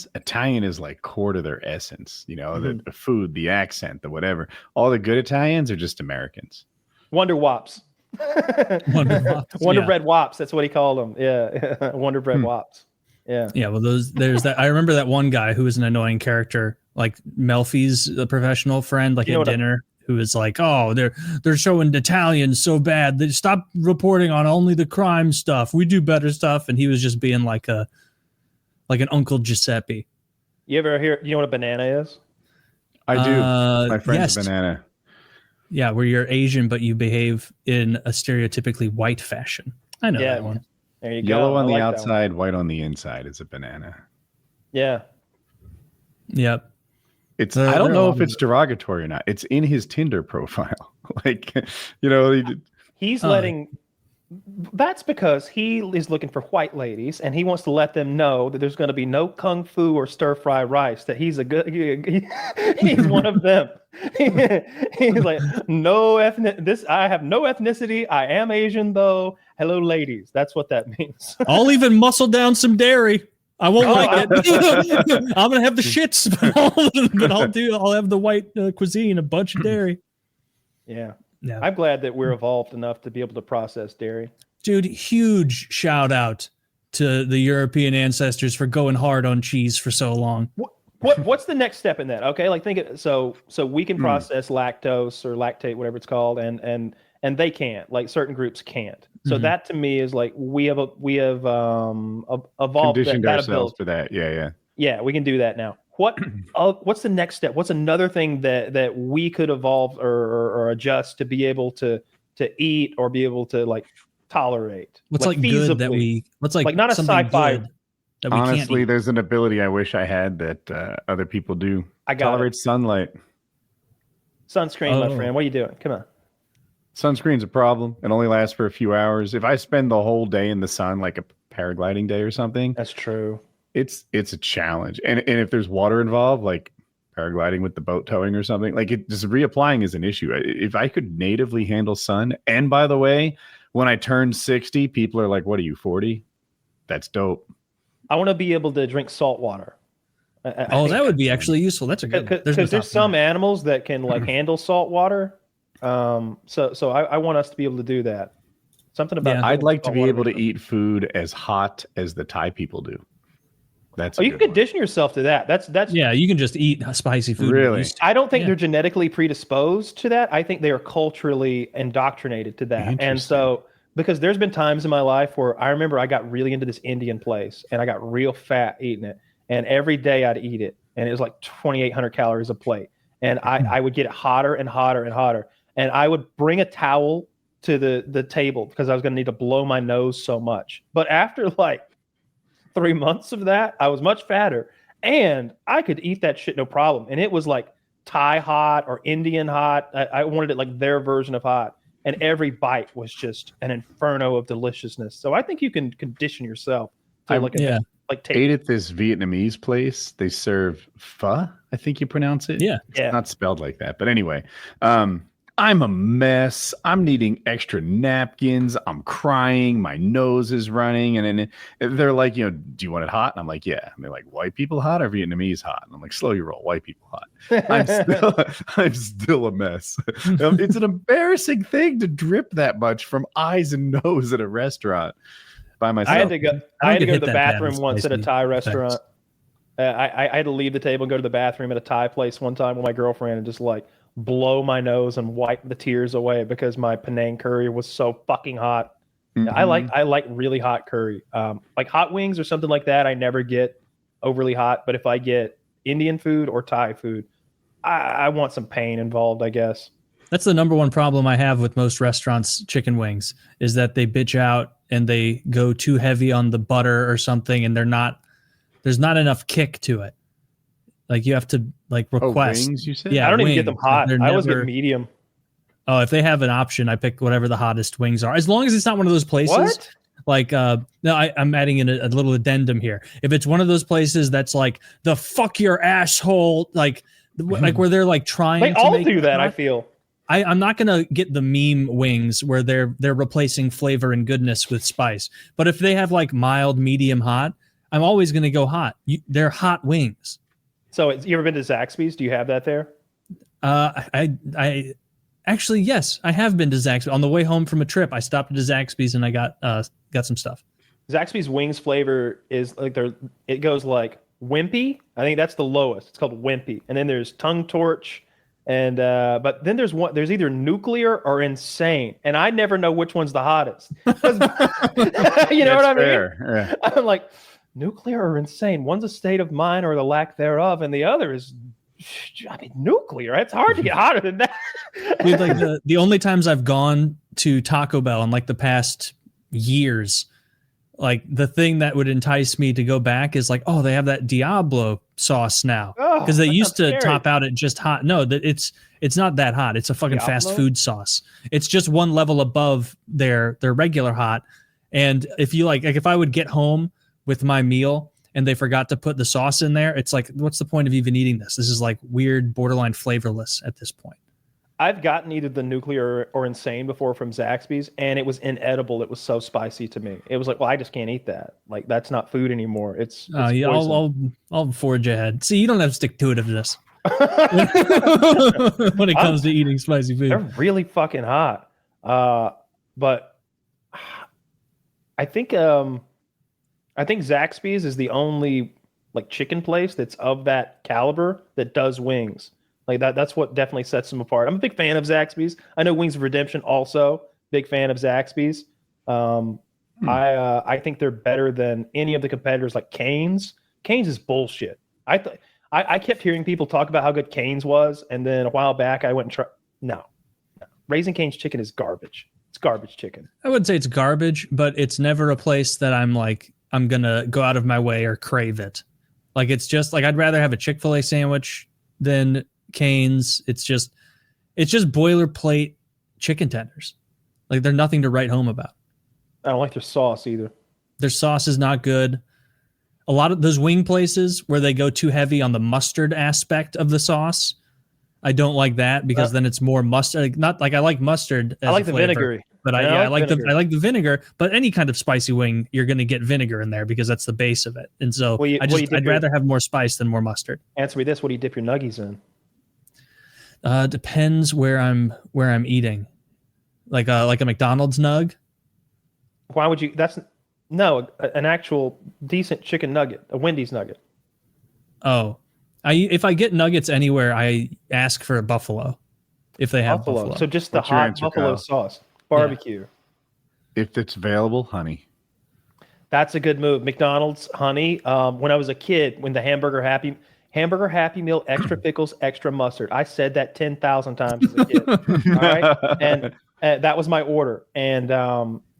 A: is like core to their essence. You know, the food, the accent, the whatever. All the good Italians are just Americans.
C: Wonder Wops. Wonder
B: Yeah.
C: Bread Wops. That's what he called them. Yeah. Wonder Bread Wops. Yeah.
B: Yeah. Well, there's that. I remember that one guy who was an annoying character, like Melfi's a professional friend, like at dinner, who was like, oh, they're showing Italians so bad. They stop reporting on only the crime stuff. We do better stuff. And he was just being like an Uncle Giuseppe.
C: You ever hear, you know what a banana is?
A: I do. My friend's
B: yes.
A: a banana.
B: Yeah, where you're Asian, but you behave in a stereotypically white fashion. I know that one.
C: There you go.
A: Yellow on
C: I
A: the
C: like that
A: outside, white on the inside is a banana.
C: Yeah.
B: Yep.
A: It's I don't know if it's derogatory or not. It's in his Tinder profile. Like, you know,
C: he's letting. That's because he is looking for white ladies, and he wants to let them know that there's going to be no kung fu or stir fry rice. That he's he's one of them. He's like, no ethnic. I have no ethnicity. I am Asian though. Hello, ladies. That's what that means.
B: I'll even muscle down some dairy. I won't like it. I'm gonna have the shits, but I'll have the white cuisine, a bunch of dairy.
C: Yeah.
B: Yeah.
C: I'm glad that we're evolved enough to be able to process dairy.
B: Dude, huge shout out to the European ancestors for going hard on cheese for so long.
C: What's the next step in that? Okay, like think it so we can process lactose or lactate, whatever it's called, and they can't. Like certain groups can't. So that to me is like we have evolved
A: conditioned
C: that
A: ourselves
C: ability.
A: for that. Yeah.
C: Yeah, we can do that now. What's the next step? What's another thing that we could evolve or adjust to be able to eat or be able to like tolerate?
B: What's like good that we? What's like
C: not a sci-fi?
B: That we
A: Honestly,
B: can't
A: there's an ability I wish I had that other people do.
C: I got
A: tolerate sunlight.
C: Sunscreen, my friend. What are you doing? Come on.
A: Sunscreen's a problem. It only lasts for a few hours. If I spend the whole day in the sun, like a paragliding day or something,
C: That's true.
A: it's a challenge. And if there's water involved, like paragliding with the boat towing or something, like it just reapplying is an issue. If I could natively handle sun, and by the way, when I turn 60, people are like, "What are you, 40?" That's dope.
C: I want to be able to drink salt water.
B: that would be actually useful. That's a good.
C: Because there's some animals that can like handle salt water. So I want us to be able to do that. Something about.
A: I'd like to be able to eat food as hot as the Thai people do. That's
C: you can condition yourself to that. That's
B: yeah. You can just eat spicy food.
A: Really?
C: I don't think they're genetically predisposed to that. I think they are culturally indoctrinated to that. And so, because there's been times in my life where I remember I got really into this Indian place and I got real fat eating it. And every day I'd eat it. And it was like 2,800 calories a plate. And I would get it hotter and hotter and hotter. And I would bring a towel to the table because I was going to need to blow my nose so much. But after like 3 months of that, I was much fatter, and I could eat that shit no problem. And it was like Thai hot or Indian hot. I wanted it like their version of hot, and every bite was just an inferno of deliciousness. So I think you can condition yourself to
A: ate at this Vietnamese place. They serve pho, I think you pronounce it.
B: Yeah.
A: It's not spelled like that. But anyway, I'm a mess. I'm needing extra napkins. I'm crying. My nose is running. And then they're like, do you want it hot? And I'm like, yeah. And they're like, white people hot or Vietnamese hot? And I'm like, slow your roll, white people hot. I'm still a mess. It's an embarrassing thing to drip that much from eyes and nose at a restaurant by myself.
C: I had to go to the bathroom once at a Thai restaurant. I had to leave the table and go to the bathroom at a Thai place one time with my girlfriend and just like blow my nose and wipe the tears away because my Penang curry was so fucking hot. Mm-hmm. I like really hot curry. Like hot wings or something like that, I never get overly hot. But if I get Indian food or Thai food, I want some pain involved, I guess.
B: That's the number one problem I have with most restaurants' chicken wings is that they bitch out and they go too heavy on the butter or something, and there's not enough kick to it. Like you have to like request.
A: Wings, you said?
B: Yeah,
C: I don't
B: wings.
C: even get them hot. I always get medium.
B: Oh, if they have an option, I pick whatever the hottest wings are. As long as it's not one of those places.
C: What?
B: Like, no, I'm adding in a little addendum here. If it's one of those places that's like the fuck your asshole, like where they're like trying.
C: They
B: to
C: all
B: make
C: do that.
B: hot,
C: I feel.
B: I'm not gonna get the meme wings where they're replacing flavor and goodness with spice. But if they have like mild, medium, hot, I'm always gonna go hot. They're hot wings.
C: So, you ever been to Zaxby's? Do you have that there?
B: I actually, yes, I have been to Zaxby's. On the way home from a trip, I stopped at Zaxby's and I got some stuff.
C: Zaxby's wings flavor is like it goes like wimpy. I think that's the lowest. It's called wimpy, and then there's tongue torch, and but then there's either nuclear or insane, and I never know which one's the hottest. You know what I mean?
A: Yeah.
C: I'm like, nuclear or insane. One's a state of mind or the lack thereof, and the other is, nuclear. It's hard to get hotter than that.
B: Dude, like the only times I've gone to Taco Bell in like the past years, like the thing that would entice me to go back is like, oh, they have that Diablo sauce now because they used to top out at just hot. No, that it's not that hot. It's a fucking fast food sauce. It's just one level above their regular hot. And if you like if I would get home with my meal and they forgot to put the sauce in there, it's like, what's the point of even eating this? This is like weird, borderline flavorless at this point.
C: I've gotten either the nuclear or insane before from Zaxby's, and it was inedible. It was so spicy to me. It was like, well, I just can't eat that. Like, that's not food anymore. It's
B: yeah, I'll forge ahead. See, you don't have stick to it of this when it comes to eating spicy food.
C: They're really fucking hot. But I think Zaxby's is the only like chicken place that's of that caliber that does wings. Like that's what definitely sets them apart. I'm a big fan of Zaxby's. I know Wings of Redemption also big fan of Zaxby's. I think they're better than any of the competitors like Cane's. Cane's is bullshit. I kept hearing people talk about how good Cane's was, and then a while back I went and tried. No. Raising Cane's chicken is garbage. It's garbage chicken.
B: I wouldn't say it's garbage, but it's never a place that I'm gonna go out of my way or crave it. Like it's just like I'd rather have a Chick-fil-A sandwich than Cane's. It's just boilerplate chicken tenders. Like they're nothing to write home about.
C: I don't like their sauce either.
B: Their sauce is not good. A lot of those wing places where they go too heavy on the mustard aspect of the sauce, I don't like that because then it's more mustard. Like, not like I like mustard. As
C: I like
B: a
C: the
B: flavor,
C: vinegary,
B: but I like the vinegar. But any kind of spicy wing, you're going to get vinegar in there because that's the base of it. And so I'd rather have more spice than more mustard.
C: Answer me this: what do you dip your nuggies in?
B: Depends where I'm eating. Like a McDonald's nug.
C: Why would you? An actual decent chicken nugget, a Wendy's nugget.
B: Oh, if I get nuggets anywhere, I ask for a buffalo. If they have buffalo.
C: So just the hot buffalo sauce, barbecue.
A: Yeah. If it's available, honey.
C: That's a good move. McDonald's honey. When I was a kid, when the hamburger Happy Meal, extra pickles, extra mustard. I said that 10,000 times as a kid. All right, and that was my order. And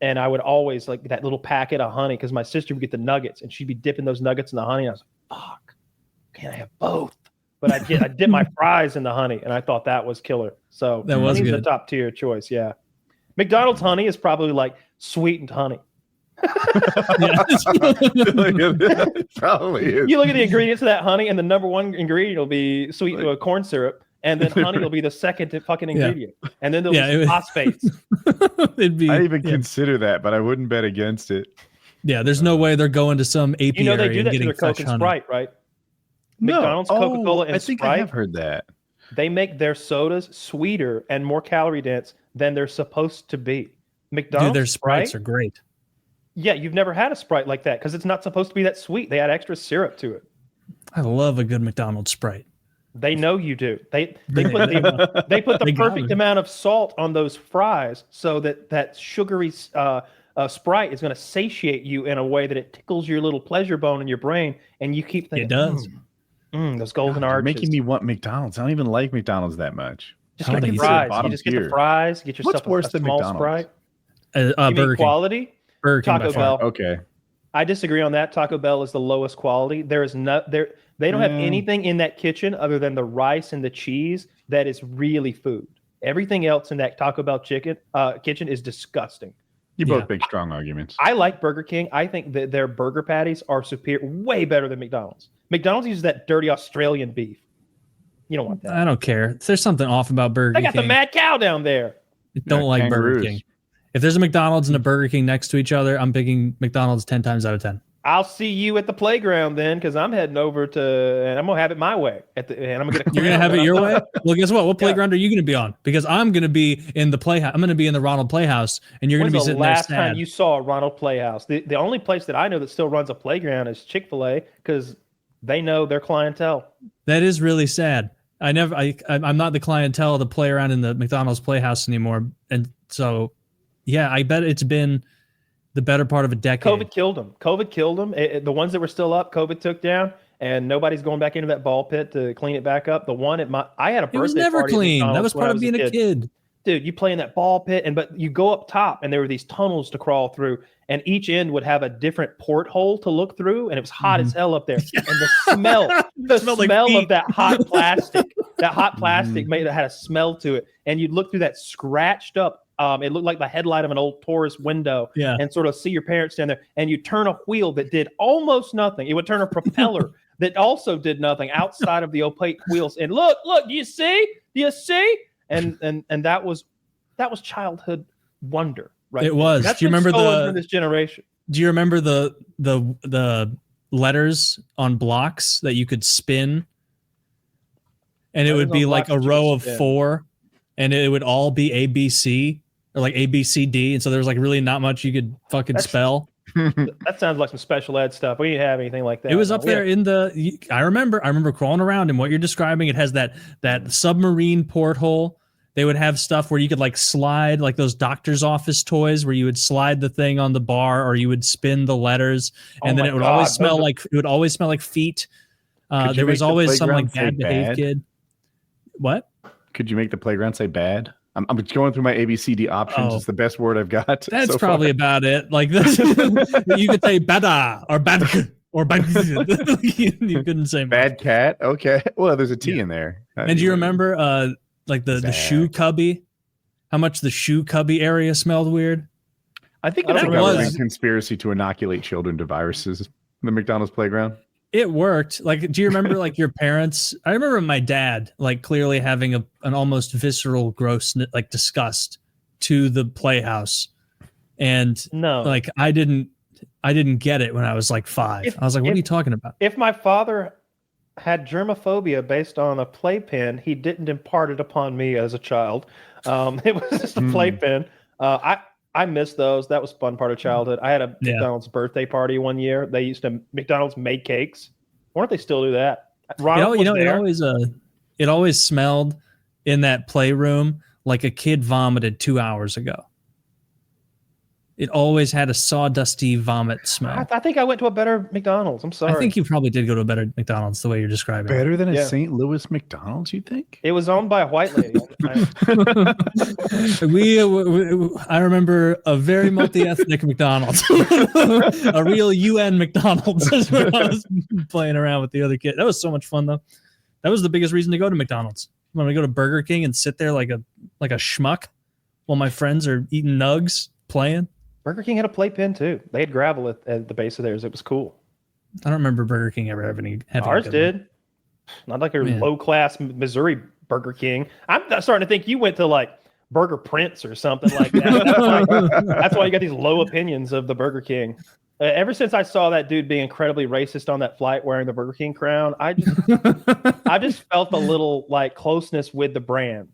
C: And I would always like that little packet of honey because my sister would get the nuggets and she'd be dipping those nuggets in the honey. And I was like, fuck, can't I have both? But I dip my fries in the honey, and I thought that was killer. So
B: that was
C: honey's
B: good.
C: a top tier choice. Yeah, McDonald's honey is probably like sweetened honey.
A: Probably is.
C: You look at the ingredients of that honey, and the number one ingredient will be sweet corn syrup, and then honey will be the second fucking ingredient, and then there'll be phosphates.
B: It'd be.
A: I even consider that, but I wouldn't bet against it.
B: Yeah, there's no way they're going to some apiary.
C: You know they do that to
B: getting
C: their Coke and
B: honey.
C: Sprite, right?
A: No.
C: McDonald's, Coca-Cola, and
A: I think
C: Sprite.
A: I have heard that.
C: They make their sodas sweeter and more calorie dense than they're supposed to be. McDonald's,
B: Dude, their Sprites
C: Sprite,
B: are great.
C: Yeah, you've never had a Sprite like that because it's not supposed to be that sweet. They add extra syrup to it.
B: I love a good McDonald's Sprite.
C: They know you do. They put the perfect amount of salt on those fries so that sugary Sprite is going to satiate you in a way that it tickles your little pleasure bone in your brain, and you keep thinking,
B: It does.
C: Those golden
A: You're
C: arches.
A: making me want McDonald's. I don't even like McDonald's that much.
C: Just
B: I
C: get
B: don't
C: the
B: think
C: fries.
A: bottom
C: You just get
A: tier.
C: the fries. Get yourself
A: What's worse
C: a
A: than
C: small
A: McDonald's?
C: Sprite. You mean
B: Burger King.
C: quality?
B: Burger King
C: Taco
B: by far.
C: Bell.
A: Okay.
C: I disagree on that. Taco Bell is the lowest quality. There is not there. They don't have anything in that kitchen other than the rice and the cheese that is really food. Everything else in that Taco Bell kitchen is disgusting.
A: You both make strong arguments.
C: I like Burger King. I think that their burger patties are superior, way better than McDonald's. McDonald's uses that dirty Australian beef. You don't want that.
B: I don't care. There's something off about Burger
C: They
B: King.
C: got the mad cow down there.
B: I don't like Burger
A: kangaroos.
B: King. If there's a McDonald's and a Burger King next to each other, I'm picking McDonald's 10 times out of 10.
C: I'll see you at the playground then, because I'm heading over to, and I'm gonna have it my way. And I'm gonna get.
B: You're gonna have it your way. Well, guess what? What playground are you gonna be on? Because I'm gonna be in the playhouse. I'm gonna be in the Ronald Playhouse, and you're gonna be
C: When's the
B: sitting there
C: last
B: sad.
C: time you saw a Ronald Playhouse? The only place that I know that still runs a playground is Chick-fil-A, because they know their clientele.
B: That is really sad. I'm not the clientele to play around in the McDonald's Playhouse anymore, and so yeah, I bet it's been the better part of a decade.
C: COVID killed them. The ones that were still up, COVID took down, and nobody's going back into that ball pit to clean it back up. The one at I had a birthday
B: It was never
C: party at
B: clean. That
C: McDonald's
B: was
C: when
B: part
C: I
B: of being a kid.
C: Dude, you play in that ball pit, but you go up top, and there were these tunnels to crawl through, and each end would have a different porthole to look through, and it was hot as hell up there. And the smell, of that hot plastic, had a smell to it, and you'd look through that scratched up. It looked like the headlight of an old tourist window, and sort of see your parents stand there, and you turn a wheel that did almost nothing. It would turn a propeller that also did nothing outside of the opaque wheels. And look, do you see? And that was childhood wonder, right?
B: It was.
C: That's
B: Do you remember
C: for this generation?
B: Do you remember the letters on blocks that you could spin? And it would be like a row of 4, and it would all be ABC or like ABCD, and so there was like really not much you could fucking spell.
C: That sounds like some special ed stuff. We didn't have anything like that.
B: It was up there in the. I remember crawling around, and what you're describing, it has that submarine porthole. They would have stuff where you could like slide, like those doctor's office toys, where you would slide the thing on the bar, or you would spin the letters, and then it would always smell like feet. There was always some like bad behaved kid. What?
A: Could you make the playground say bad? I'm going through my ABCD options. It's the best word I've got.
B: That's
A: so
B: probably about it. Like this, you could say bada or bad or bad. You couldn't say
A: bad cat. Okay. Well, there's a T in there.
B: And do you remember like the shoe cubby? How much the shoe cubby area smelled weird?
C: I think
A: it was
C: a
A: conspircy to inoculate children to viruses in the McDonald's playground.
B: It worked. Like, do you remember like your parents? I remember my dad like clearly having an almost visceral gross like disgust to the playhouse, and like I didn't get it when I was like 5. I was like, what are you talking about? If
C: my father had germophobia based on a playpen, he didn't impart it upon me as a child. It was just a playpen. I miss those. That was a fun part of childhood. I had a McDonald's birthday party one year. McDonald's made cakes. Why don't they still do that?
B: It always smelled in that playroom like a kid vomited 2 hours ago. it always had a sawdusty vomit smell.
C: I think I went to a better McDonald's. I'm sorry.
B: I think you probably did go to a better McDonald's the way you're describing it.
A: Better than a
C: Yeah.
A: St. Louis McDonald's, you think?
C: It was owned by a white lady.
B: I remember a very multi-ethnic McDonald's, a real UN McDonald's is where I was playing around with the other kid. That was so much fun though. That was the biggest reason to go to McDonald's. When I go to Burger King and sit there like a schmuck while my friends are eating nugs playing.
C: Burger King had a playpen too. They had gravel at the base of theirs. It was cool.
B: I don't remember Burger King ever having
C: Ours did. Not like a low class Missouri Burger King. I'm starting to think you went to like Burger Prince or something like that. That's why you got these low opinions of the Burger King. Ever since I saw that dude being incredibly racist on that flight wearing the Burger King crown, I just felt a little like closeness with the brand.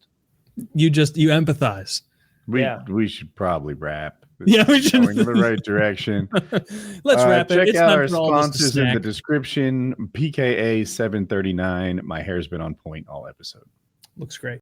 B: You empathize.
A: We should probably wrap.
B: Yeah, we should.
A: Going in the right direction.
B: Let's wrap it.
A: Check
B: It's
A: out
B: time
A: our
B: for all this to
A: sponsors in the
B: snack.
A: description. PKA 739. My hair's been on point all episode.
B: Looks great.